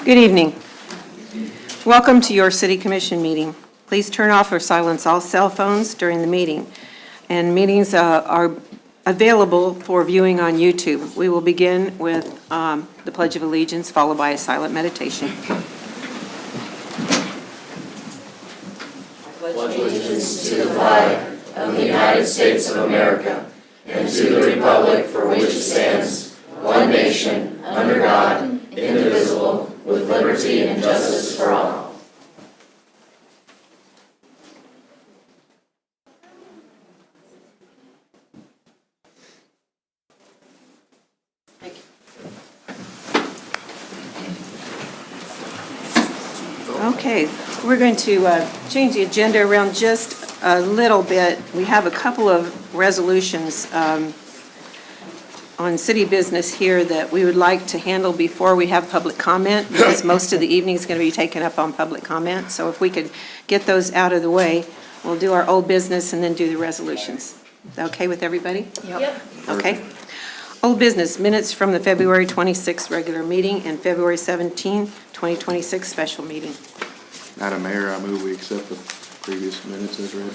Good evening. Welcome to your City Commission meeting. Please turn off or silence all cell phones during the meeting. And meetings are available for viewing on YouTube. We will begin with the Pledge of Allegiance, followed by a silent meditation. Pledge allegiance to the flag of the United States of America and to the republic for which it stands, one nation, under God, indivisible, with liberty and justice for all. Thank you. Okay, we're going to change the agenda around just a little bit. We have a couple of resolutions on city business here that we would like to handle before we have public comment, because most of the evening is going to be taken up on public comment. So if we could get those out of the way, we'll do our old business and then do the resolutions. Is that okay with everybody? Yep. Okay. Old business, minutes from the February 26th regular meeting and February 17, 2026 special meeting. Madam Mayor, I move we accept the previous minutes as read.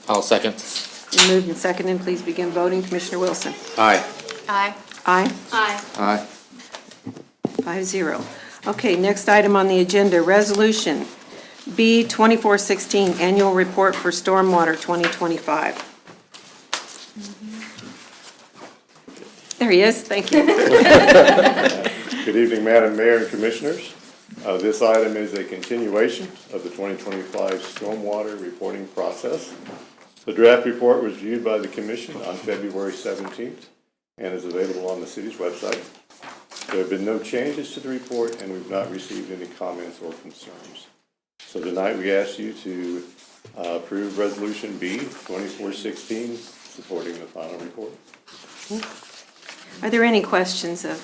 I'll second. Been moved and seconded. Please begin voting. Commissioner Wilson. Aye. Aye. Aye. Aye. Aye. 5-0. Okay, next item on the agenda, Resolution B 2416, Annual Report for Stormwater 2025. There he is. Thank you. Good evening, Madam Mayor and Commissioners. This item is a continuation of the 2025 stormwater reporting process. The draft report was viewed by the Commission on February 17th and is available on the city's website. There have been no changes to the report, and we've not received any comments or concerns. So tonight we ask you to approve Resolution B 2416, supporting the final report. Are there any questions of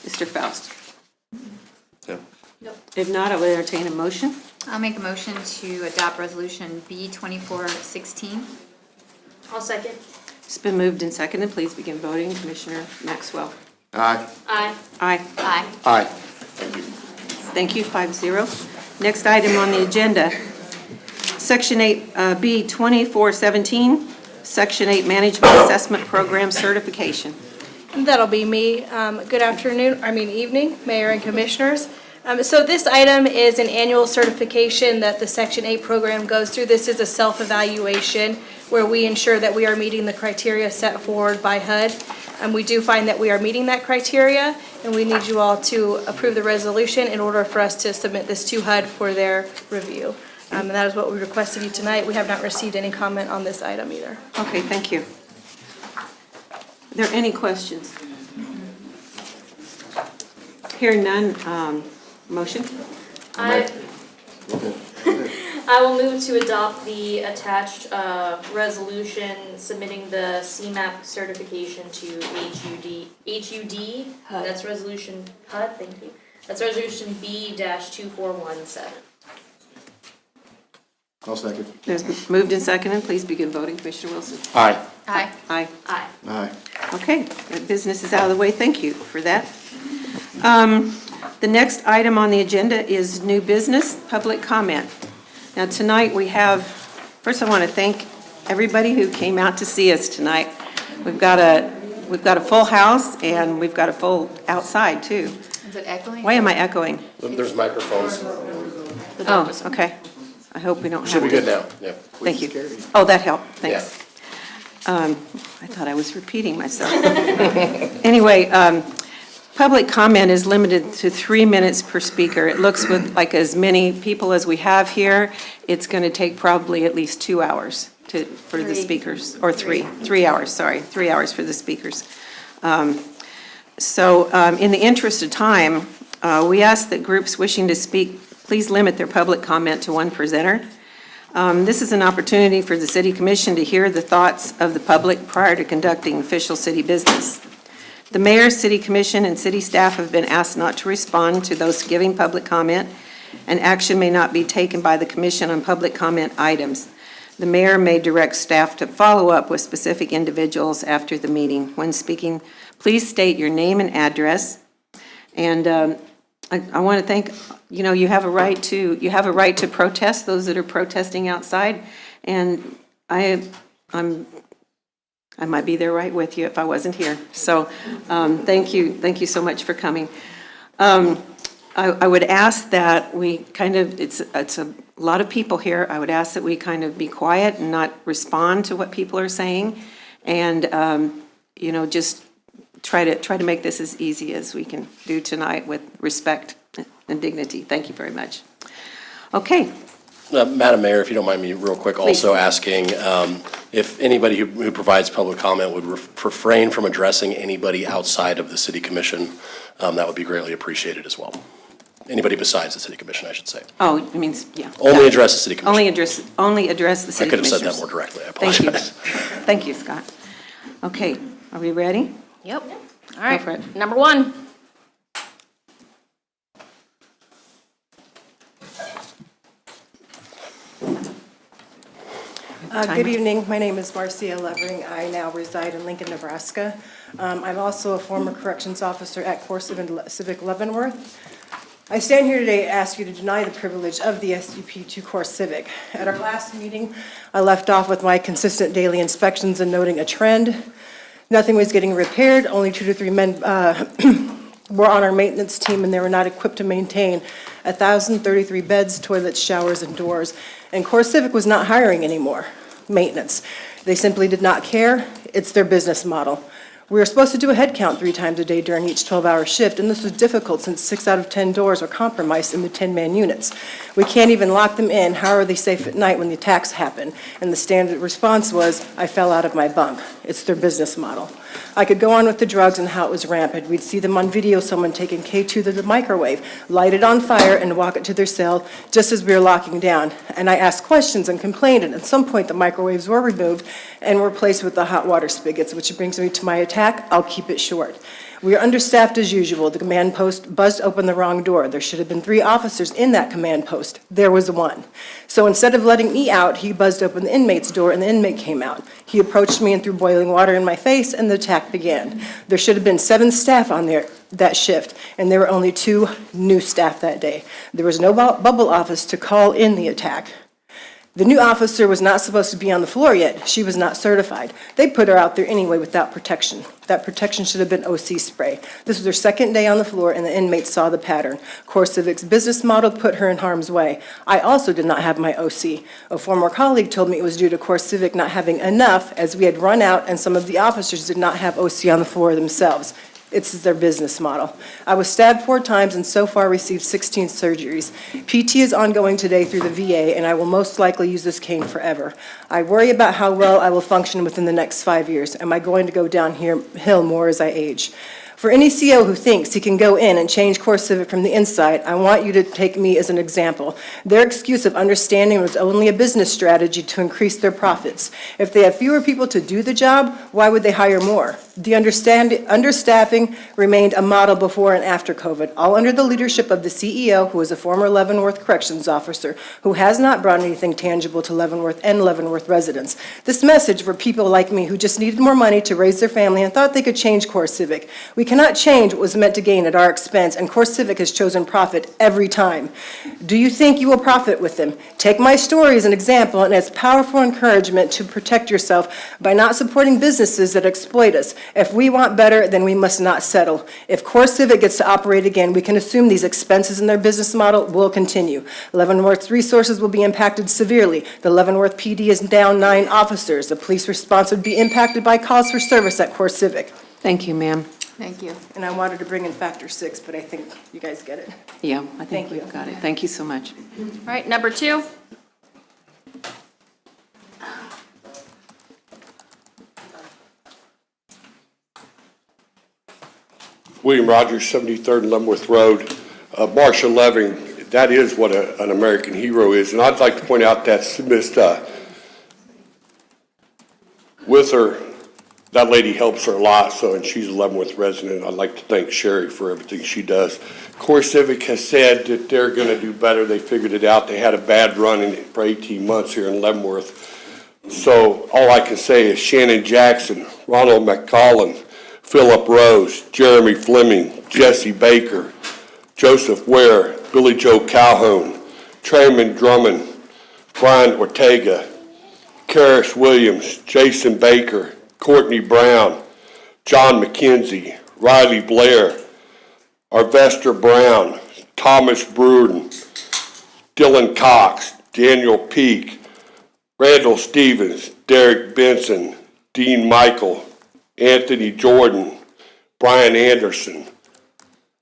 Mr. Faust? No. Nope. If not, I will entertain a motion. I'll make a motion to adopt resolution B 2416. I'll second. It's been moved and seconded. Please begin voting. Commissioner Maxwell. Aye. Aye. Aye. Aye. Aye. Thank you. Thank you, 5-0. Next item on the agenda, Section 8, B 2417, Section 8 Management Assessment Program Certification. That'll be me. Good evening, Mayor and Commissioners. So this item is an annual certification that the Section 8 program goes through. This is a self-evaluation where we ensure that we are meeting the criteria set forward by HUD. We do find that we are meeting that criteria, and we need you all to approve the resolution in order for us to submit this to HUD for their review. And that is what we request of you tonight. We have not received any comment on this item either. Okay, thank you. Are there any questions? Hearing none, motion? I will move to adopt the attached resolution submitting the CMAP certification to HUD. That's resolution HUD. Thank you. That's resolution B-2417. I'll second. There's been moved and seconded. Please begin voting. Commissioner Wilson. Aye. Aye. Aye. Aye. Aye. Okay, that business is out of the way. Thank you for that. The next item on the agenda is new business, public comment. Now tonight we have, first I want to thank everybody who came out to see us tonight. We've got a full house and we've got a full outside too. Is it echoing? Why am I echoing? There's microphones. Oh, okay. I hope we don't have. Should be good now. Yeah. Thank you. Oh, that helped. Thanks. I thought I was repeating myself. Anyway, public comment is limited to 3 minutes per speaker. It looks like as many people as we have here, it's going to take probably at least 2 hours for the speakers, or 3 hours, sorry, 3 hours for the speakers. So in the interest of time, we ask that groups wishing to speak please limit their public comment to one presenter. This is an opportunity for the City Commission to hear the thoughts of the public prior to conducting official city business. The Mayor, City Commission, and City staff have been asked not to respond to those giving public comment, and action may not be taken by the Commission on public comment items. The Mayor may direct staff to follow up with specific individuals after the meeting. When speaking, please state your name and address, and I want to thank, you have a right to protest, those that are protesting outside. And I might be there right with you if I wasn't here. So thank you so much for coming. I would ask that we it's a lot of people here. I would ask that we kind of be quiet and not respond to what people are saying. And, just try to make this as easy as we can do tonight with respect and dignity. Thank you very much. Okay. Madam Mayor, if you don't mind me real quick, Please. also asking if anybody who provides public comment would refrain from addressing anybody outside of the city commission, that would be greatly appreciated as well. Anybody besides the city commission, I should say. Oh, it means, yeah. Only address the city commission. Only address the I city could have commissioners. said that more directly, I Thank you. apologize. Thank you, Scott. Okay, are we ready? Yep. All for right, it. number 1. Good evening. My name is Marcia Levering. I now reside in Lincoln, Nebraska. I'm also a former corrections officer at Core Civic Leavenworth. I stand here today to ask you to deny the privilege of the SUP to Core Civic. At our last meeting, I left off with my consistent daily inspections and noting a trend. Nothing was getting repaired. Only 2 to 3 men were on our maintenance team, and they were not equipped to maintain 1,033 beds, toilets, showers, and doors. And Core Civic was not hiring anymore maintenance. They simply did not care. It's their business model. We were supposed to do a head count 3 times a day during each 12-hour shift, and this was difficult since 6 out of 10 doors are compromised in the 10-man units. We can't even lock them in. How are they safe at night when the attacks happen? And the standard response was, I fell out of my bunk. It's their business model. I could go on with the drugs and how it was rampant. We'd see them on video, someone taking K2 to the microwave, light it on fire, and walk it to their cell just as we were locking down. And I asked questions and complained, and at some point the microwaves were removed and replaced with the hot water spigots, which brings me to my attack. I'll keep it short. We are understaffed as usual. The command post buzzed open the wrong door. There should have been 3 officers in that command post. There was 1. So instead of letting me out, he buzzed open the inmate's door and the inmate came out. He approached me and threw boiling water in my face, and the attack began. There should have been 7 staff on there that shift, and there were only 2 new staff that day. There was no bubble office to call in the attack. The new officer was not supposed to be on the floor yet. She was not certified. They put her out there anyway without protection. That protection should have been OC spray. This was her 2nd day on the floor, and the inmates saw the pattern. Core Civic's business model put her in harm's way. I also did not have my OC. A former colleague told me it was due to Core Civic not having enough, as we had run out and some of the officers did not have OC on the floor themselves. It's their business model. I was stabbed 4 times and so far received 16 surgeries. PT is ongoing today through the VA, and I will most likely use this cane forever. I worry about how well I will function within the next 5 years. Am I going to go downhill more as I age? For any CO who thinks he can go in and change Core Civic from the inside, I want you to take me as an example. Their excuse of understanding was only a business strategy to increase their profits. If they have fewer people to do the job, why would they hire more? The understaffing remained a model before and after COVID, all under the leadership of the CEO, who is a former Leavenworth corrections officer, who has not brought anything tangible to Leavenworth and Leavenworth residents. This message for people like me who just needed more money to raise their family and thought they could change Core Civic. We cannot change what was meant to gain at our expense, and Core Civic has chosen profit every time. Do you think you will profit with them? Take my story as an example and as powerful encouragement to protect yourself by not supporting businesses that exploit us. If we want better, then we must not settle. If Core Civic gets to operate again, we can assume these expenses in their business model will continue. Leavenworth's resources will be impacted severely. The Leavenworth PD is down 9 officers. The police response would be impacted by calls for service at Core Civic. Thank you, ma'am. Thank you. And I wanted to bring in factor 6, but I think you guys get it. Yeah, I think Thank you. we've got it. Thank you so much. All right, number 2. William Rogers, 73rd and Leavenworth Road. Marcia Levering, that is what an American hero is. And I'd like to point out that with her, that lady helps her a lot, and she's a Leavenworth resident. I'd like to thank Sherry for everything she does. Core Civic has said that they're going to do better. They figured it out. They had a bad run for 18 months here in Leavenworth. So all I can say is Shannon Jackson, Ronald McCollum, Philip Rose, Jeremy Fleming, Jesse Baker, Joseph Ware, Billy Joe Calhoun, Trayman Drummond, Brian Ortega, Karis Williams, Jason Baker, Courtney Brown, John McKenzie, Riley Blair, Arvester Brown, Thomas Bruden, Dylan Cox, Daniel Peak, Randall Stevens, Derek Benson, Dean Michael, Anthony Jordan, Brian Anderson,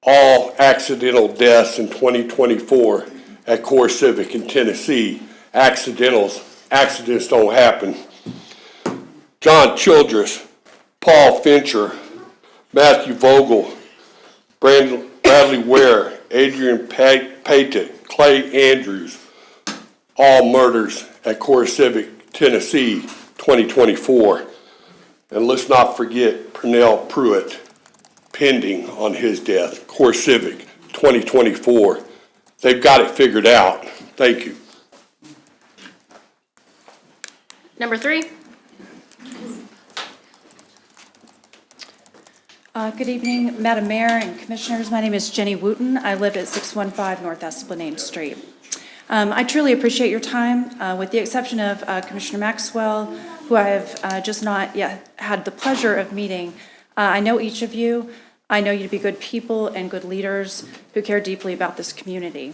all accidental deaths in 2024 at Core Civic in Tennessee. Accidents don't happen. John Childress, Paul Fincher, Matthew Vogel, Bradley Ware, Adrian Payton, Clay Andrews, all murders at Core Civic, Tennessee, 2024. And let's not forget Pernell Pruitt, pending on his death, Core Civic, 2024. They've got it figured out. Thank you. Number 3. Good evening, Madam Mayor and Commissioners. My name is Jenny Wooten. I live at 615 North Esplanade Street. I truly appreciate your time, with the exception of Commissioner Maxwell, who I have just not yet had the pleasure of meeting. I know each of you. I know you to be good people and good leaders who care deeply about this community.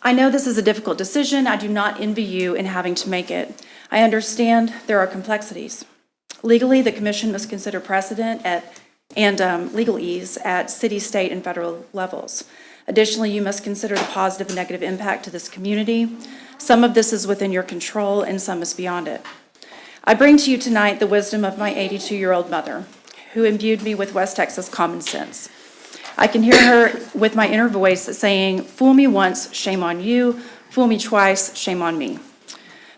I know this is a difficult decision. I do not envy you in having to make it. I understand there are complexities. Legally, the Commission must consider precedent and legalese at city, state, and federal levels. Additionally, you must consider the positive and negative impact to this community. Some of this is within your control and some is beyond it. I bring to you tonight the wisdom of my 82-year-old mother, who imbued me with West Texas common sense. I can hear her with my inner voice saying, "Fool me once, shame on you. Fool me twice, shame on me."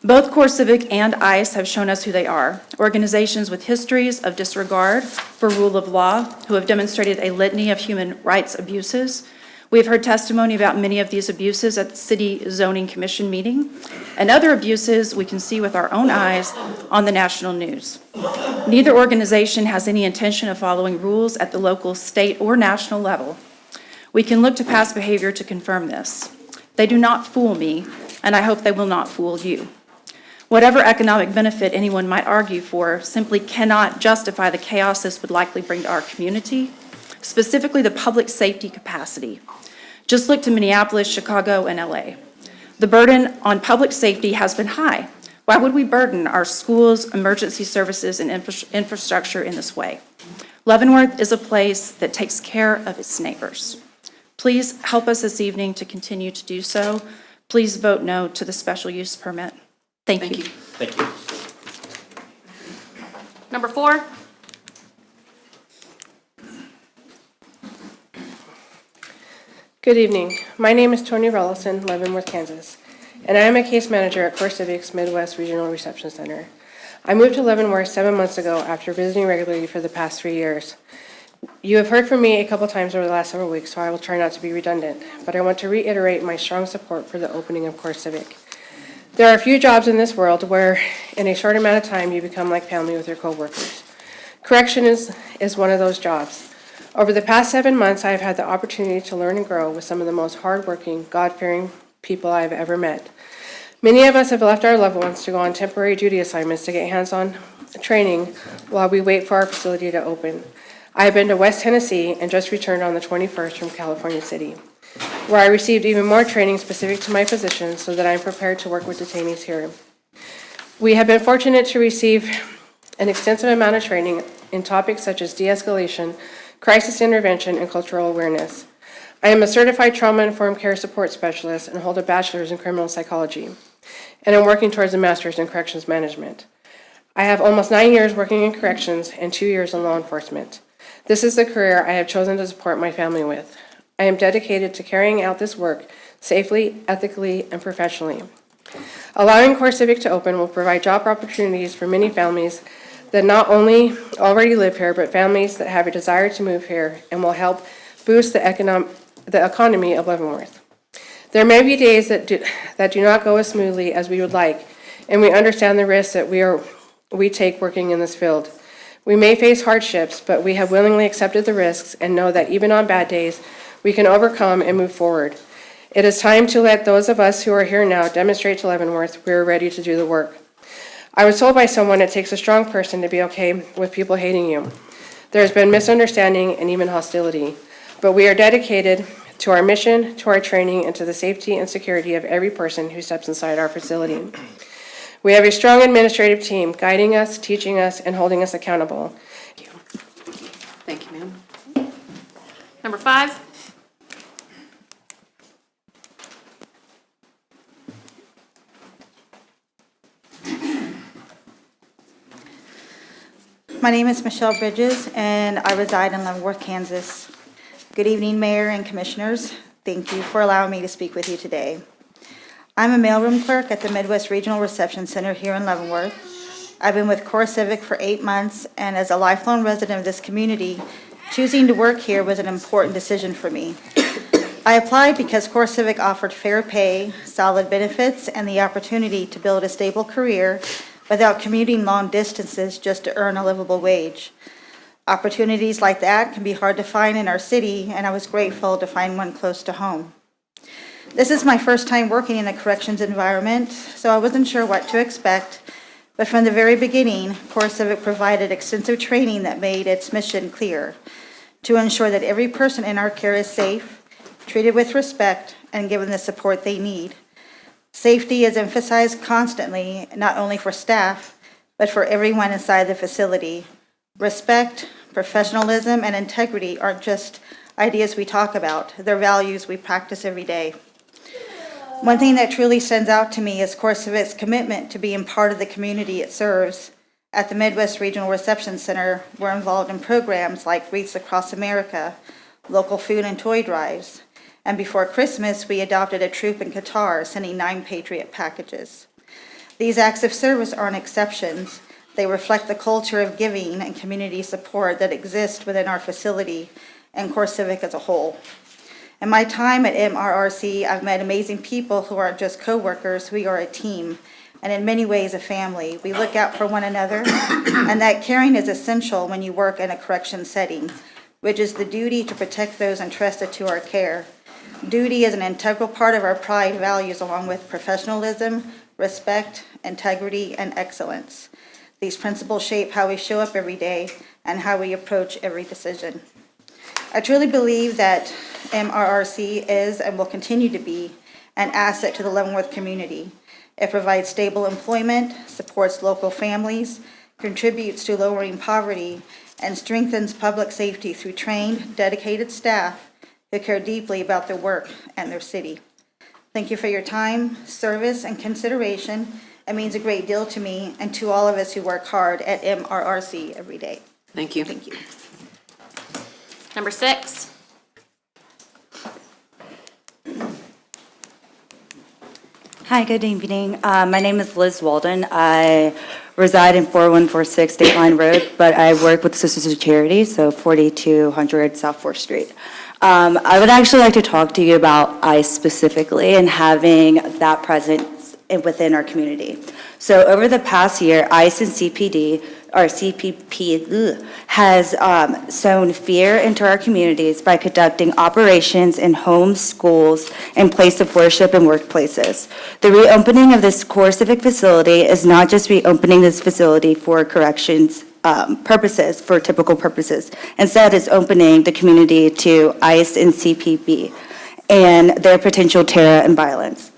Both Core Civic and ICE have shown us who they are, organizations with histories of disregard for rule of law, who have demonstrated a litany of human rights abuses. We have heard testimony about many of these abuses at the City Zoning Commission meeting, and other abuses we can see with our own eyes on the national news. Neither organization has any intention of following rules at the local, state, or national level. We can look to past behavior to confirm this. They do not fool me, and I hope they will not fool you. Whatever economic benefit anyone might argue for simply cannot justify the chaos this would likely bring to our community, specifically the public safety capacity. Just look to Minneapolis, Chicago, and LA. The burden on public safety has been high. Why would we burden our schools, emergency services, and infrastructure in this way? Leavenworth is a place that takes care of its neighbors. Please help us this evening to continue to do so. Please vote no to the special use permit. Thank you. Thank you. Number 4. Good evening. My name is Tony Rollison, Leavenworth, Kansas, and I am a case manager at Core Civic's Midwest Regional Reception Center. I moved to Leavenworth 7 months ago after visiting regularly for the past 3 years. You have heard from me a couple times over the last several weeks, so I will try not to be redundant, but I want to reiterate my strong support for the opening of Core Civic. There are a few jobs in this world where, in a short amount of time, you become like family with your coworkers. Correction is one of those jobs. Over the past 7 months, I have had the opportunity to learn and grow with some of the most hardworking, God-fearing people I have ever met. Many of us have left our loved ones to go on temporary duty assignments to get hands-on training while we wait for our facility to open. I have been to West Tennessee and just returned on the 21st from California City, where I received even more training specific to my position so that I am prepared to work with detainees here. We have been fortunate to receive an extensive amount of training in topics such as de-escalation, crisis intervention, and cultural awareness. I am a certified trauma-informed care support specialist and hold a bachelor's in criminal psychology, and I'm working towards a master's in corrections management. I have almost 9 years working in corrections and 2 years in law enforcement. This is the career I have chosen to support my family with. I am dedicated to carrying out this work safely, ethically, and professionally. Allowing Core Civic to open will provide job opportunities for many families that not only already live here, but families that have a desire to move here, and will help boost the economy of Leavenworth. There may be days that do not go as smoothly as we would like, and we understand the risks that we take working in this field. We may face hardships, but we have willingly accepted the risks and know that even on bad days, we can overcome and move forward. It is time to let those of us who are here now demonstrate to Leavenworth we are ready to do the work. I was told by someone it takes a strong person to be okay with people hating you. There has been misunderstanding and even hostility, but we are dedicated to our mission, to our training, and to the safety and security of every person who steps inside our facility. We have a strong administrative team guiding us, teaching us, and holding us accountable. Thank you, ma'am. Number 5. My name is Michelle Bridges, and I reside in Leavenworth, Kansas. Good evening, Mayor and Commissioners. Thank you for allowing me to speak with you today. I'm a mailroom clerk at the Midwest Regional Reception Center here in Leavenworth. I've been with Core Civic for 8 months, and as a lifelong resident of this community, choosing to work here was an important decision for me. I applied because Core Civic offered fair pay, solid benefits, and the opportunity to build a stable career without commuting long distances just to earn a livable wage. Opportunities like that can be hard to find in our city, and I was grateful to find one close to home. This is my first time working in a corrections environment, so I wasn't sure what to expect, but from the very beginning, Core Civic provided extensive training that made its mission clear, to ensure that every person in our care is safe, treated with respect, and given the support they need. Safety is emphasized constantly, not only for staff, but for everyone inside the facility. Respect, professionalism, and integrity aren't just ideas we talk about, they're values we practice every day. One thing that truly stands out to me is Core Civic's commitment to being part of the community it serves. At the Midwest Regional Reception Center, we're involved in programs like Wreaths Across America, local food and toy drives, and before Christmas, we adopted a troop in Qatar, sending 9 Patriot packages. These acts of service aren't exceptions. They reflect the culture of giving and community support that exists within our facility and Core Civic as a whole. In my time at MRRC, I've met amazing people who aren't just co-workers, we are a team, and in many ways a family. We look out for one another, and that caring is essential when you work in a correction setting, which is the duty to protect those entrusted to our care. Duty is an integral part of our pride values, along with professionalism, respect, integrity, and excellence. These principles shape how we show up every day and how we approach every decision. I truly believe that MRRC is and will continue to be an asset to the Leavenworth community. It provides stable employment, supports local families, contributes to lowering poverty, and strengthens public safety through trained, dedicated staff who care deeply about their work and their city. Thank you for your time, service, and consideration. It means a great deal to me and to all of us who work hard at MRRC every day. Thank you. Thank you. Number 6. Hi, good evening. My name is Liz Walden. I reside in 4146 State Line Road, but I work with Sisters of Charity, so 4200 South 4th Street. I would actually like to talk to you about ICE specifically and having that presence within our community. So over the past year, ICE and CPP has sown fear into our communities by conducting operations in homes, schools, and place of worship and workplaces. The reopening of this Core Civic facility is not just reopening this facility for corrections purposes, for typical purposes. Instead, it's opening the community to ICE and CPP and their potential terror and violence.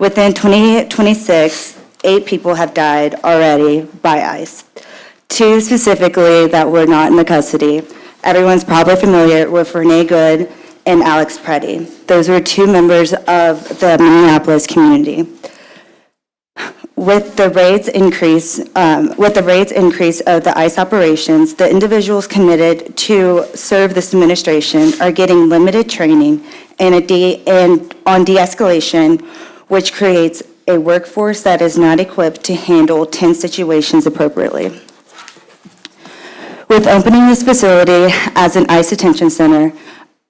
Within 2026, 8 people have died already by ICE. 2 specifically that were not in the custody. Everyone's probably familiar with Renee Good and Alex Preddy. Those were 2 members of the Minneapolis community. With the rates increase of the ICE operations, the individuals committed to serve this administration are getting limited training and on de-escalation, which creates a workforce that is not equipped to handle tense situations appropriately. With opening this facility as an ICE detention center,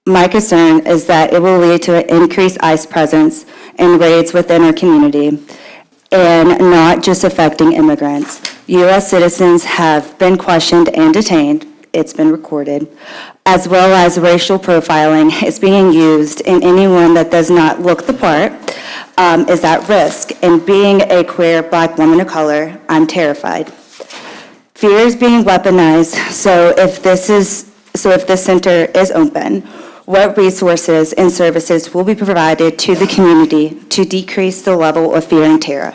my concern is that it will lead to an increased ICE presence and raids within our community, and not just affecting immigrants. U.S. citizens have been questioned and detained, it's been recorded, as well as racial profiling, is being used, and anyone that does not look the part is at risk. And being a queer Black woman of color, I'm terrified. Fear is being weaponized, so if this center is open, what resources and services will be provided to the community to decrease the level of fear and terror?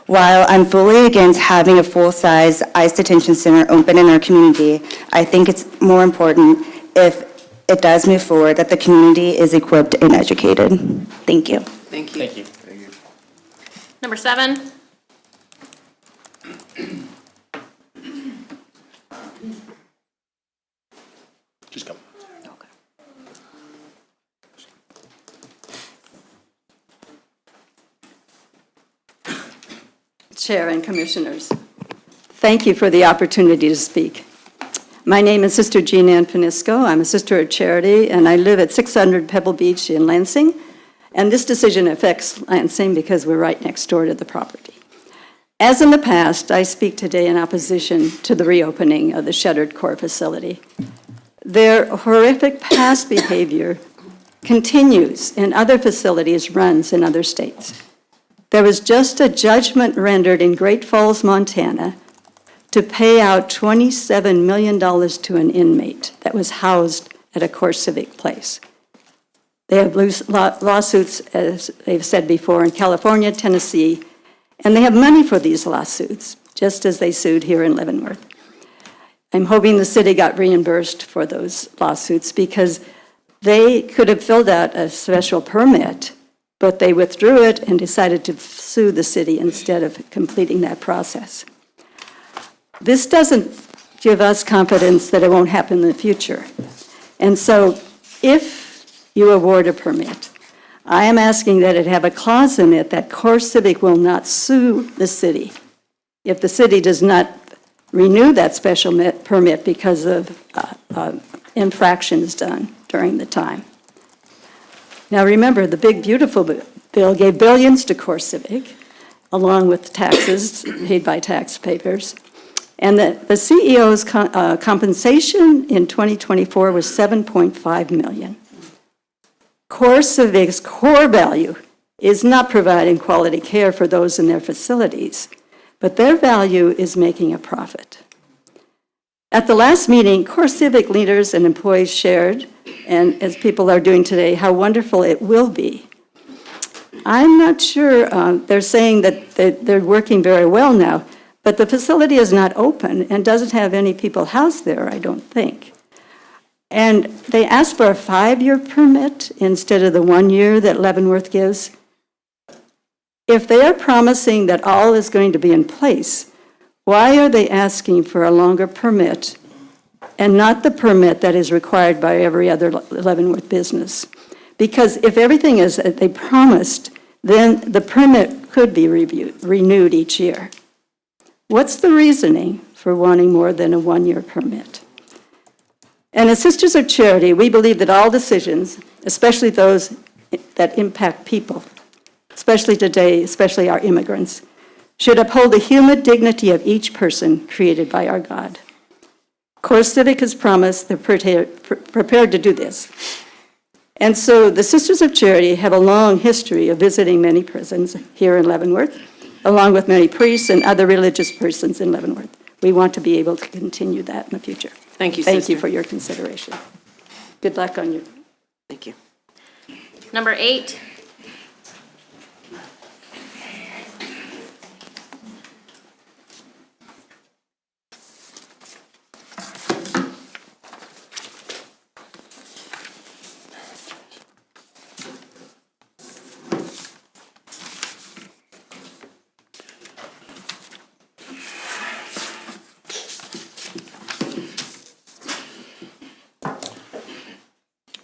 While I'm fully against having a full-size ICE detention center open in our community, I think it's more important, if it does move forward, that the community is equipped and educated. Thank you. Thank you. Thank you. Number 7. Just come. Chair and Commissioners, thank you for the opportunity to speak. My name is Sister Jean Ann Panisco. I'm a sister of charity, and I live at 600 Pebble Beach in Lansing. And this decision affects Lansing because we're right next door to the property. As in the past, I speak today in opposition to the reopening of the shuttered core facility. Their horrific past behavior continues in other facilities, runs in other states. There was just a judgment rendered in Great Falls, Montana, to pay out $27 million to an inmate that was housed at a CoreCivic place. They have lawsuits, as they've said before, in California, Tennessee, and they have money for these lawsuits, just as they sued here in Leavenworth. I'm hoping the city got reimbursed for those lawsuits because they could have filled out a special permit, but they withdrew it and decided to sue the city instead of completing that process. This doesn't give us confidence that it won't happen in the future. And so if you award a permit, I am asking that it have a clause in it that CoreCivic will not sue the city if the city does not renew that special permit because of infractions done during the time. Now remember, the Big Beautiful Bill gave billions to CoreCivic, along with taxes paid by taxpayers. And the CEO's compensation in 2024 was $7.5 million. CoreCivic's core value is not providing quality care for those in their facilities, but their value is making a profit. At the last meeting, CoreCivic leaders and employees shared, and as people are doing today, how wonderful it will be. I'm not sure, they're saying that they're working very well now, but the facility is not open and doesn't have any people housed there, I don't think. And they asked for a 5-year permit instead of the 1 year that Leavenworth gives. If they are promising that all is going to be in place, why are they asking for a longer permit and not the permit that is required by every other Leavenworth business? Because if everything is as they promised, then the permit could be renewed each year. What's the reasoning for wanting more than a 1-year permit? And as Sisters of Charity, we believe that all decisions, especially those that impact people, especially today, especially our immigrants, should uphold the human dignity of each person created by our God. CoreCivic has promised they're prepared to do this. And so the Sisters of Charity have a long history of visiting many prisons here in Leavenworth, along with many priests and other religious persons in Leavenworth. We want to be able to continue that in the future. Thank you, Thank Sister. you for your consideration. Good luck on you. Thank you. Number 8.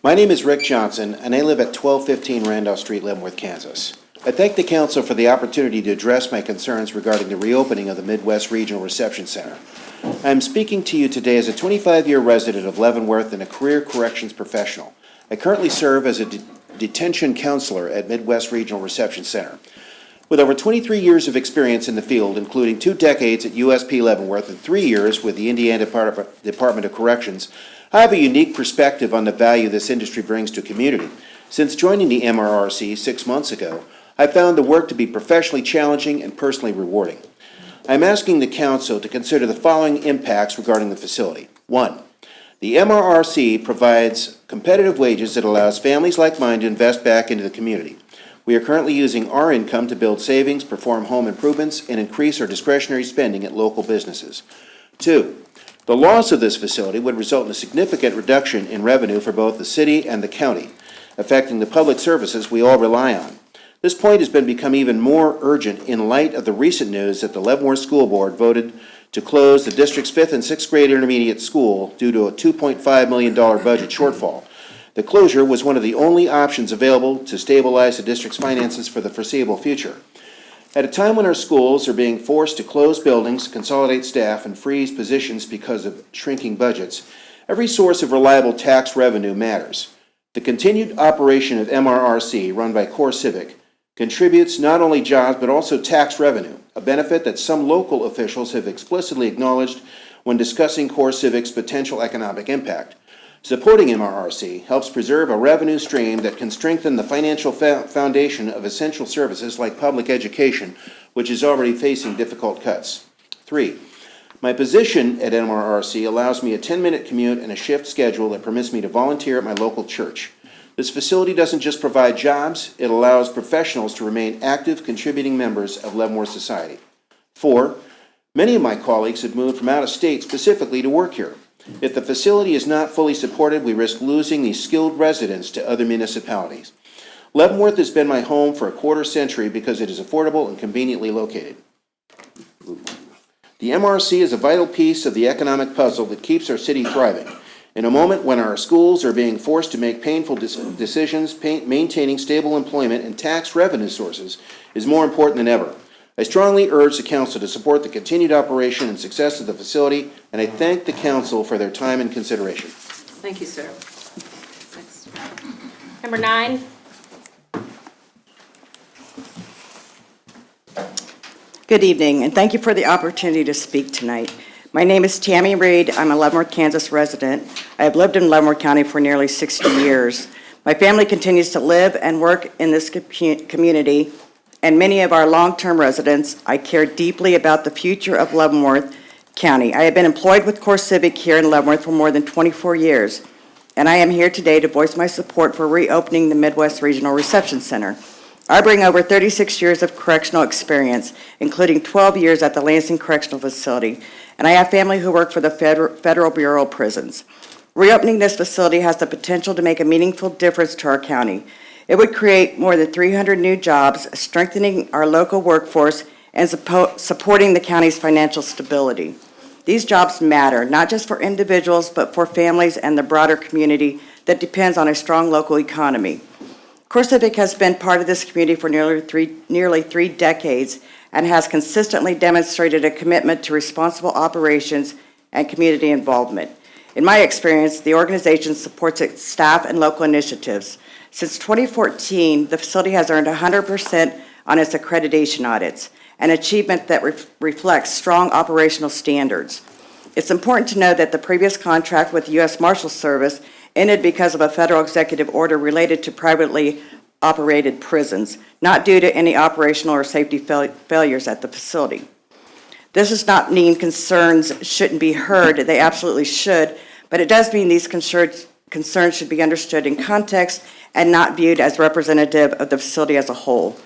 My name is Rick Johnson, and I live at 1215 Randolph Street, Leavenworth, Kansas. I thank the council for the opportunity to address my concerns regarding the reopening of the Midwest Regional Reception Center. I am speaking to you today as a 25-year resident of Leavenworth and a career corrections professional. I currently serve as a detention counselor at Midwest Regional Reception Center. With over 23 years of experience in the field, including 2 decades at USP Leavenworth and 3 years with the Indiana Department of Corrections, I have a unique perspective on the value this industry brings to a community. Since joining the MRRC 6 months ago, I found the work to be professionally challenging and personally rewarding. I am asking the Council to consider the following impacts regarding the facility. 1. The MRRC provides competitive wages that allows families like mine to invest back into the community. We are currently using our income to build savings, perform home improvements, and increase our discretionary spending at local businesses. 2. The loss of this facility would result in a significant reduction in revenue for both the city and the county, affecting the public services we all rely on. This point has become even more urgent in light of the recent news that the Leavenworth School Board voted to close the district's 5th and 6th grade intermediate school due to a $2.5 million budget shortfall. The closure was one of the only options available to stabilize the district's finances for the foreseeable future. At a time when our schools are being forced to close buildings, consolidate staff, and freeze positions because of shrinking budgets, every source of reliable tax revenue matters. The continued operation of MRRC, run by Core Civic, contributes not only jobs but also tax revenue, a benefit that some local officials have explicitly acknowledged when discussing Core Civic's potential economic impact. Supporting MRRC helps preserve a revenue stream that can strengthen the financial foundation of essential services like public education, which is already facing difficult cuts. 3. My position at MRRC allows me a 10-minute commute and a shift schedule that permits me to volunteer at my local church. This facility doesn't just provide jobs, it allows professionals to remain active, contributing members of Leavenworth society. 4. Many of my colleagues have moved from out of state specifically to work here. If the facility is not fully supported, we risk losing these skilled residents to other municipalities. Leavenworth has been my home for a quarter century because it is affordable and conveniently located. The MRC is a vital piece of the economic puzzle that keeps our city thriving. In a moment when our schools are being forced to make painful decisions, maintaining stable employment and tax revenue sources is more important than ever. I strongly urge the Council to support the continued operation and success of the facility, and I thank the Council for their time and consideration. Thank you, sir. Next. Number 9. Good evening, and thank you for the opportunity to speak tonight. My name is Tammy Reed. I'm a Leavenworth, Kansas resident. I have lived in Leavenworth County for nearly 60 years. My family continues to live and work in this community, and many of our long-term residents, I care deeply about the future of Leavenworth County. I have been employed with Core Civic here in Leavenworth for more than 24 years, and I am here today to voice my support for reopening the Midwest Regional Reception Center. I bring over 36 years of correctional experience, including 12 years at the Lansing Correctional Facility, and I have family who work for the Federal Bureau of Prisons. Reopening this facility has the potential to make a meaningful difference to our county. It would create more than 300 new jobs, strengthening our local workforce and supporting the county's financial stability. These jobs matter, not just for individuals, but for families and the broader community that depends on a strong local economy. Core Civic has been part of this community for nearly three decades and has consistently demonstrated a commitment to responsible operations and community involvement. In my experience, the organization supports its staff and local initiatives. Since 2014, the facility has earned 100% on its accreditation audits, an achievement that reflects strong operational standards. It's important to note that the previous contract with the U.S. Marshals Service ended because of a federal executive order related to privately operated prisons, not due to any operational or safety failures at the facility. This does not mean concerns shouldn't be heard. They absolutely should, but it does mean these concerns should be understood in context and not viewed as representative of the facility as a whole.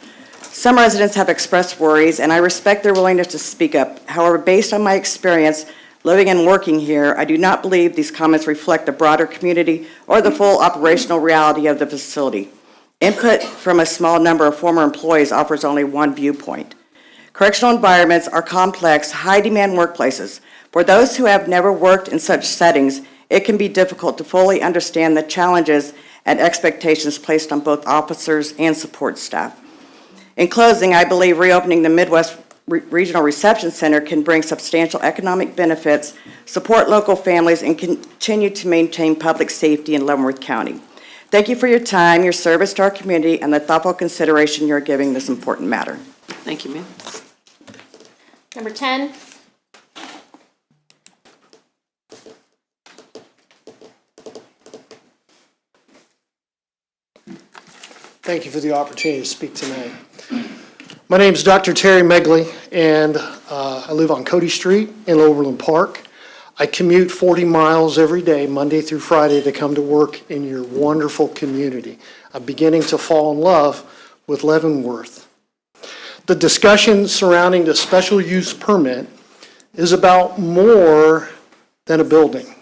Some residents have expressed worries, and I respect their willingness to speak up. However, based on my experience living and working here, I do not believe these comments reflect the broader community or the full operational reality of the facility. Input from a small number of former employees offers only one viewpoint. Correctional environments are complex, high-demand workplaces. For those who have never worked in such settings, it can be difficult to fully understand the challenges and expectations placed on both officers and support staff. In closing, I believe reopening the Midwest Regional Reception Center can bring substantial economic benefits, support local families, and continue to maintain public safety in Leavenworth County. Thank you for your time, your service to our community, and the thoughtful consideration you're giving this important matter. Thank you, ma'am. Number 10. Thank you for the opportunity to speak tonight. My name is Dr. Terry Megley, and I live on Cody Street in Overland Park. I commute 40 miles every day, Monday through Friday, to come to work in your wonderful community. I'm beginning to fall in love with Leavenworth. The discussion surrounding the special use permit is about more than a building.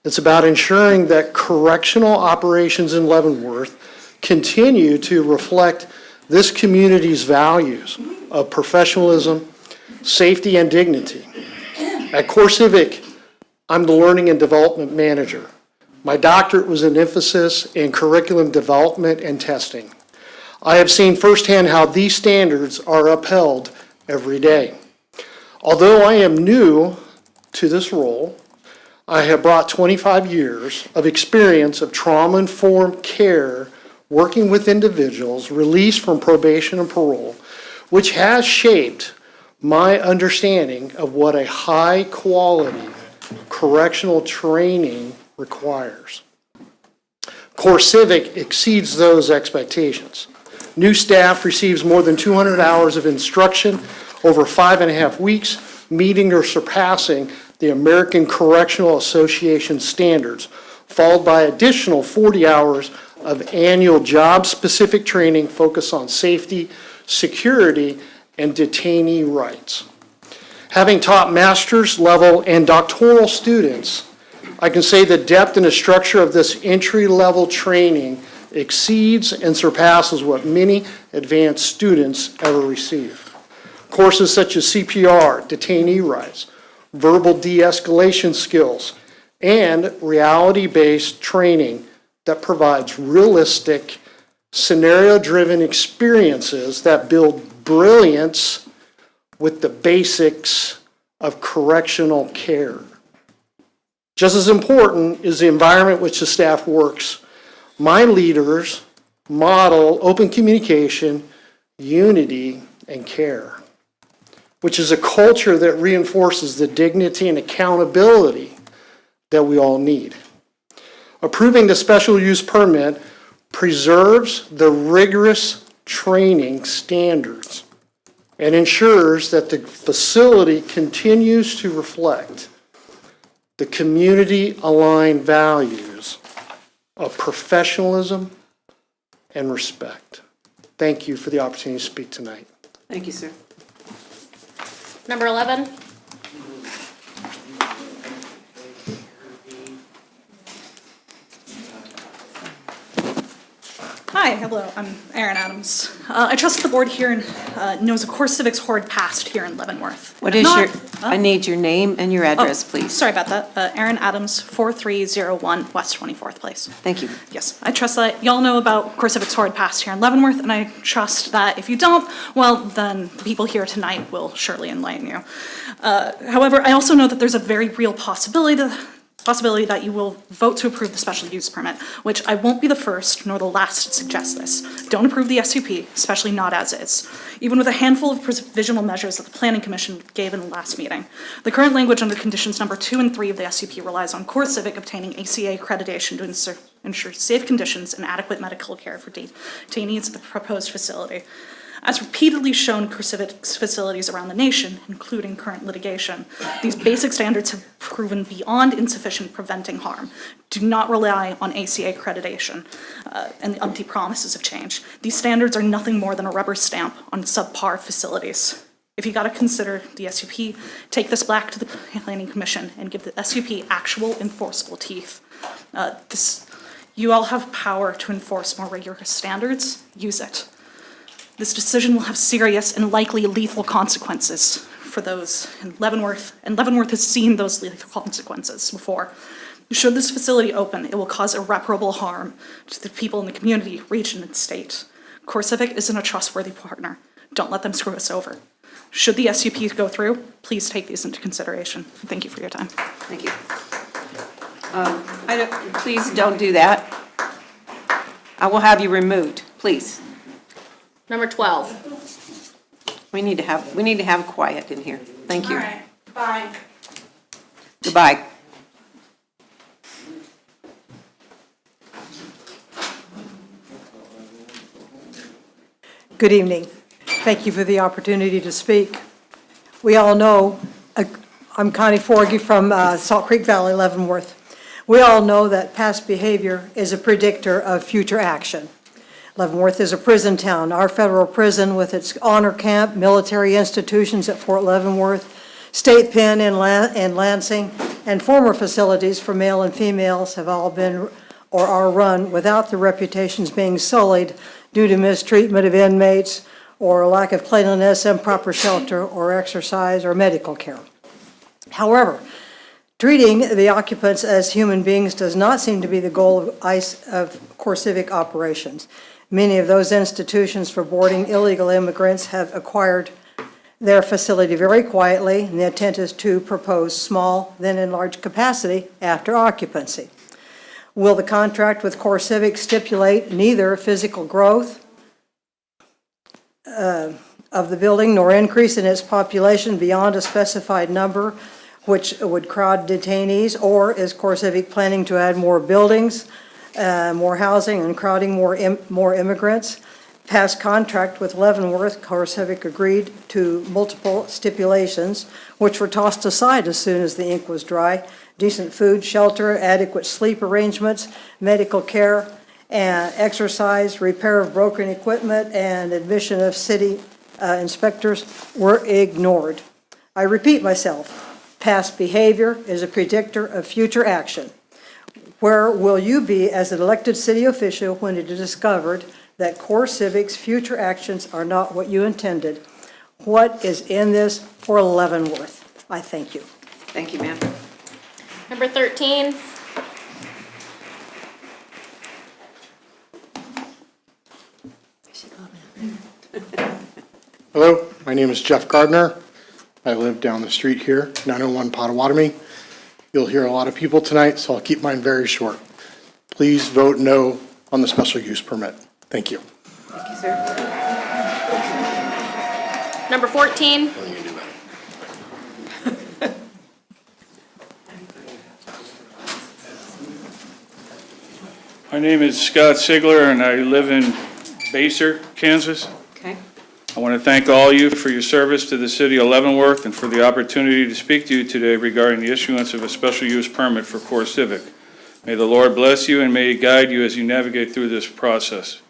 It's about ensuring that correctional operations in Leavenworth continue to reflect this community's values of professionalism, safety, and dignity. At CoreCivic, I'm the Learning and Development Manager. My doctorate was an emphasis in curriculum development and testing. I have seen firsthand how these standards are upheld every day. Although I am new to this role, I have brought 25 years of experience of trauma-informed care working with individuals released from probation and parole, which has shaped my understanding of what a high-quality correctional training requires. CoreCivic exceeds those expectations. New staff receives more than 200 hours of instruction over 5.5 weeks, meeting or surpassing the American Correctional Association standards, followed by additional 40 hours of annual job-specific training focused on safety, security, and detainee rights. Having taught master's level and doctoral students, I can say the depth and the structure of this entry-level training exceeds and surpasses what many advanced students ever receive. Courses such as CPR, detainee rights, verbal de-escalation skills, and reality-based training that provides realistic, scenario-driven experiences that build brilliance with the basics of correctional care. Just as important is the environment which the staff works. My leaders model open communication, unity, and care, which is a culture that reinforces the dignity and accountability that we all need. Approving the special use permit preserves the rigorous training standards and ensures that the facility continues to reflect the community-aligned values of professionalism and respect. Thank you for the opportunity to speak tonight. Thank you, sir. Number 11. Hi, hello, I'm Erin Adams. I trust the board here knows of CoreCivic's horrid past here in Leavenworth. What is your, I need your name and your address, please. Sorry about that. Erin Adams, 4301 West 24th Place. Thank you. Yes, I trust that y'all know about CoreCivic's horrid past here in Leavenworth, and I trust that if you don't, well, then the people here tonight will surely enlighten you. However, I also know that there's a very real possibility that you will vote to approve the special use permit, which I won't be the first nor the last to suggest this. Don't approve the SUP, especially not as is, even with a handful of provisional measures that the Planning Commission gave in the last meeting. The current language under conditions number 2 and 3 of the SUP relies on CoreCivic obtaining ACA accreditation to ensure safe conditions and adequate medical care for detainees at the proposed facility. As repeatedly shown CoreCivic's facilities around the nation, including current litigation, these basic standards have proven beyond insufficient preventing harm. Do not rely on ACA accreditation and the empty promises of change. These standards are nothing more than a rubber stamp on subpar facilities. If you gotta consider the SUP, take this back to the Planning Commission and give the SUP actual enforceable teeth. You all have power to enforce more rigorous standards, use it. This decision will have serious and likely lethal consequences for those in Leavenworth, and Leavenworth has seen those lethal consequences before. Should this facility open, it will cause irreparable harm to the people in the community, region, and state. CoreCivic isn't a trustworthy partner. Don't let them screw us over. Should the SUP go through, please take these into consideration. Thank you for your time. Thank you. Please don't do that. I will have you removed, please. Number 12. We need to have quiet in here. Thank you. All right, bye. Goodbye. Good evening. Thank you for the opportunity to speak. We all know, I'm Connie Forgy from Salt Creek Valley, Leavenworth. We all know that past behavior is a predictor of future action. Leavenworth is a prison town. Our federal prison with its honor camp, military institutions at Fort Leavenworth, state pen in Lansing, and former facilities for male and females have all been or are run without the reputations being sullied due to mistreatment of inmates or lack of cleanliness, improper shelter or exercise or medical care. However, treating the occupants as human beings does not seem to be the goal of CoreCivic operations. Many of those institutions for boarding illegal immigrants have acquired their facility very quietly, and the intent is to propose small, then enlarged capacity after occupancy. Will the contract with CoreCivic stipulate neither physical growth of the building nor increase in its population beyond a specified number, which would crowd detainees, or is CoreCivic planning to add more buildings, more housing, and crowding more immigrants? Past contract with Leavenworth, CoreCivic agreed to multiple stipulations, which were tossed aside as soon as the ink was dry. Decent food, shelter, adequate sleep arrangements, medical care, and exercise, repair of broken equipment, and admission of city inspectors were ignored. I repeat myself, past behavior is a predictor of future action. Where will you be as an elected city official when it is discovered that CoreCivic's future actions are not what you intended? What is in this for Leavenworth? I thank you. Thank you, ma'am. Number 13. Hello, my name is Jeff Gardner. I live down the street here, 901 Pottawatomie. You'll hear a lot of people tonight, so I'll keep mine very short. Please vote no on the special use permit. Thank you. Thank you, sir. Number 14. My name is Scott Sigler, and I live in Baser, Kansas. Okay. I want to thank all of you for your service to the city of Leavenworth and for the opportunity to speak to you today regarding the issuance of a special use permit for CoreCivic. May the Lord bless you and may He guide you as you navigate through this process.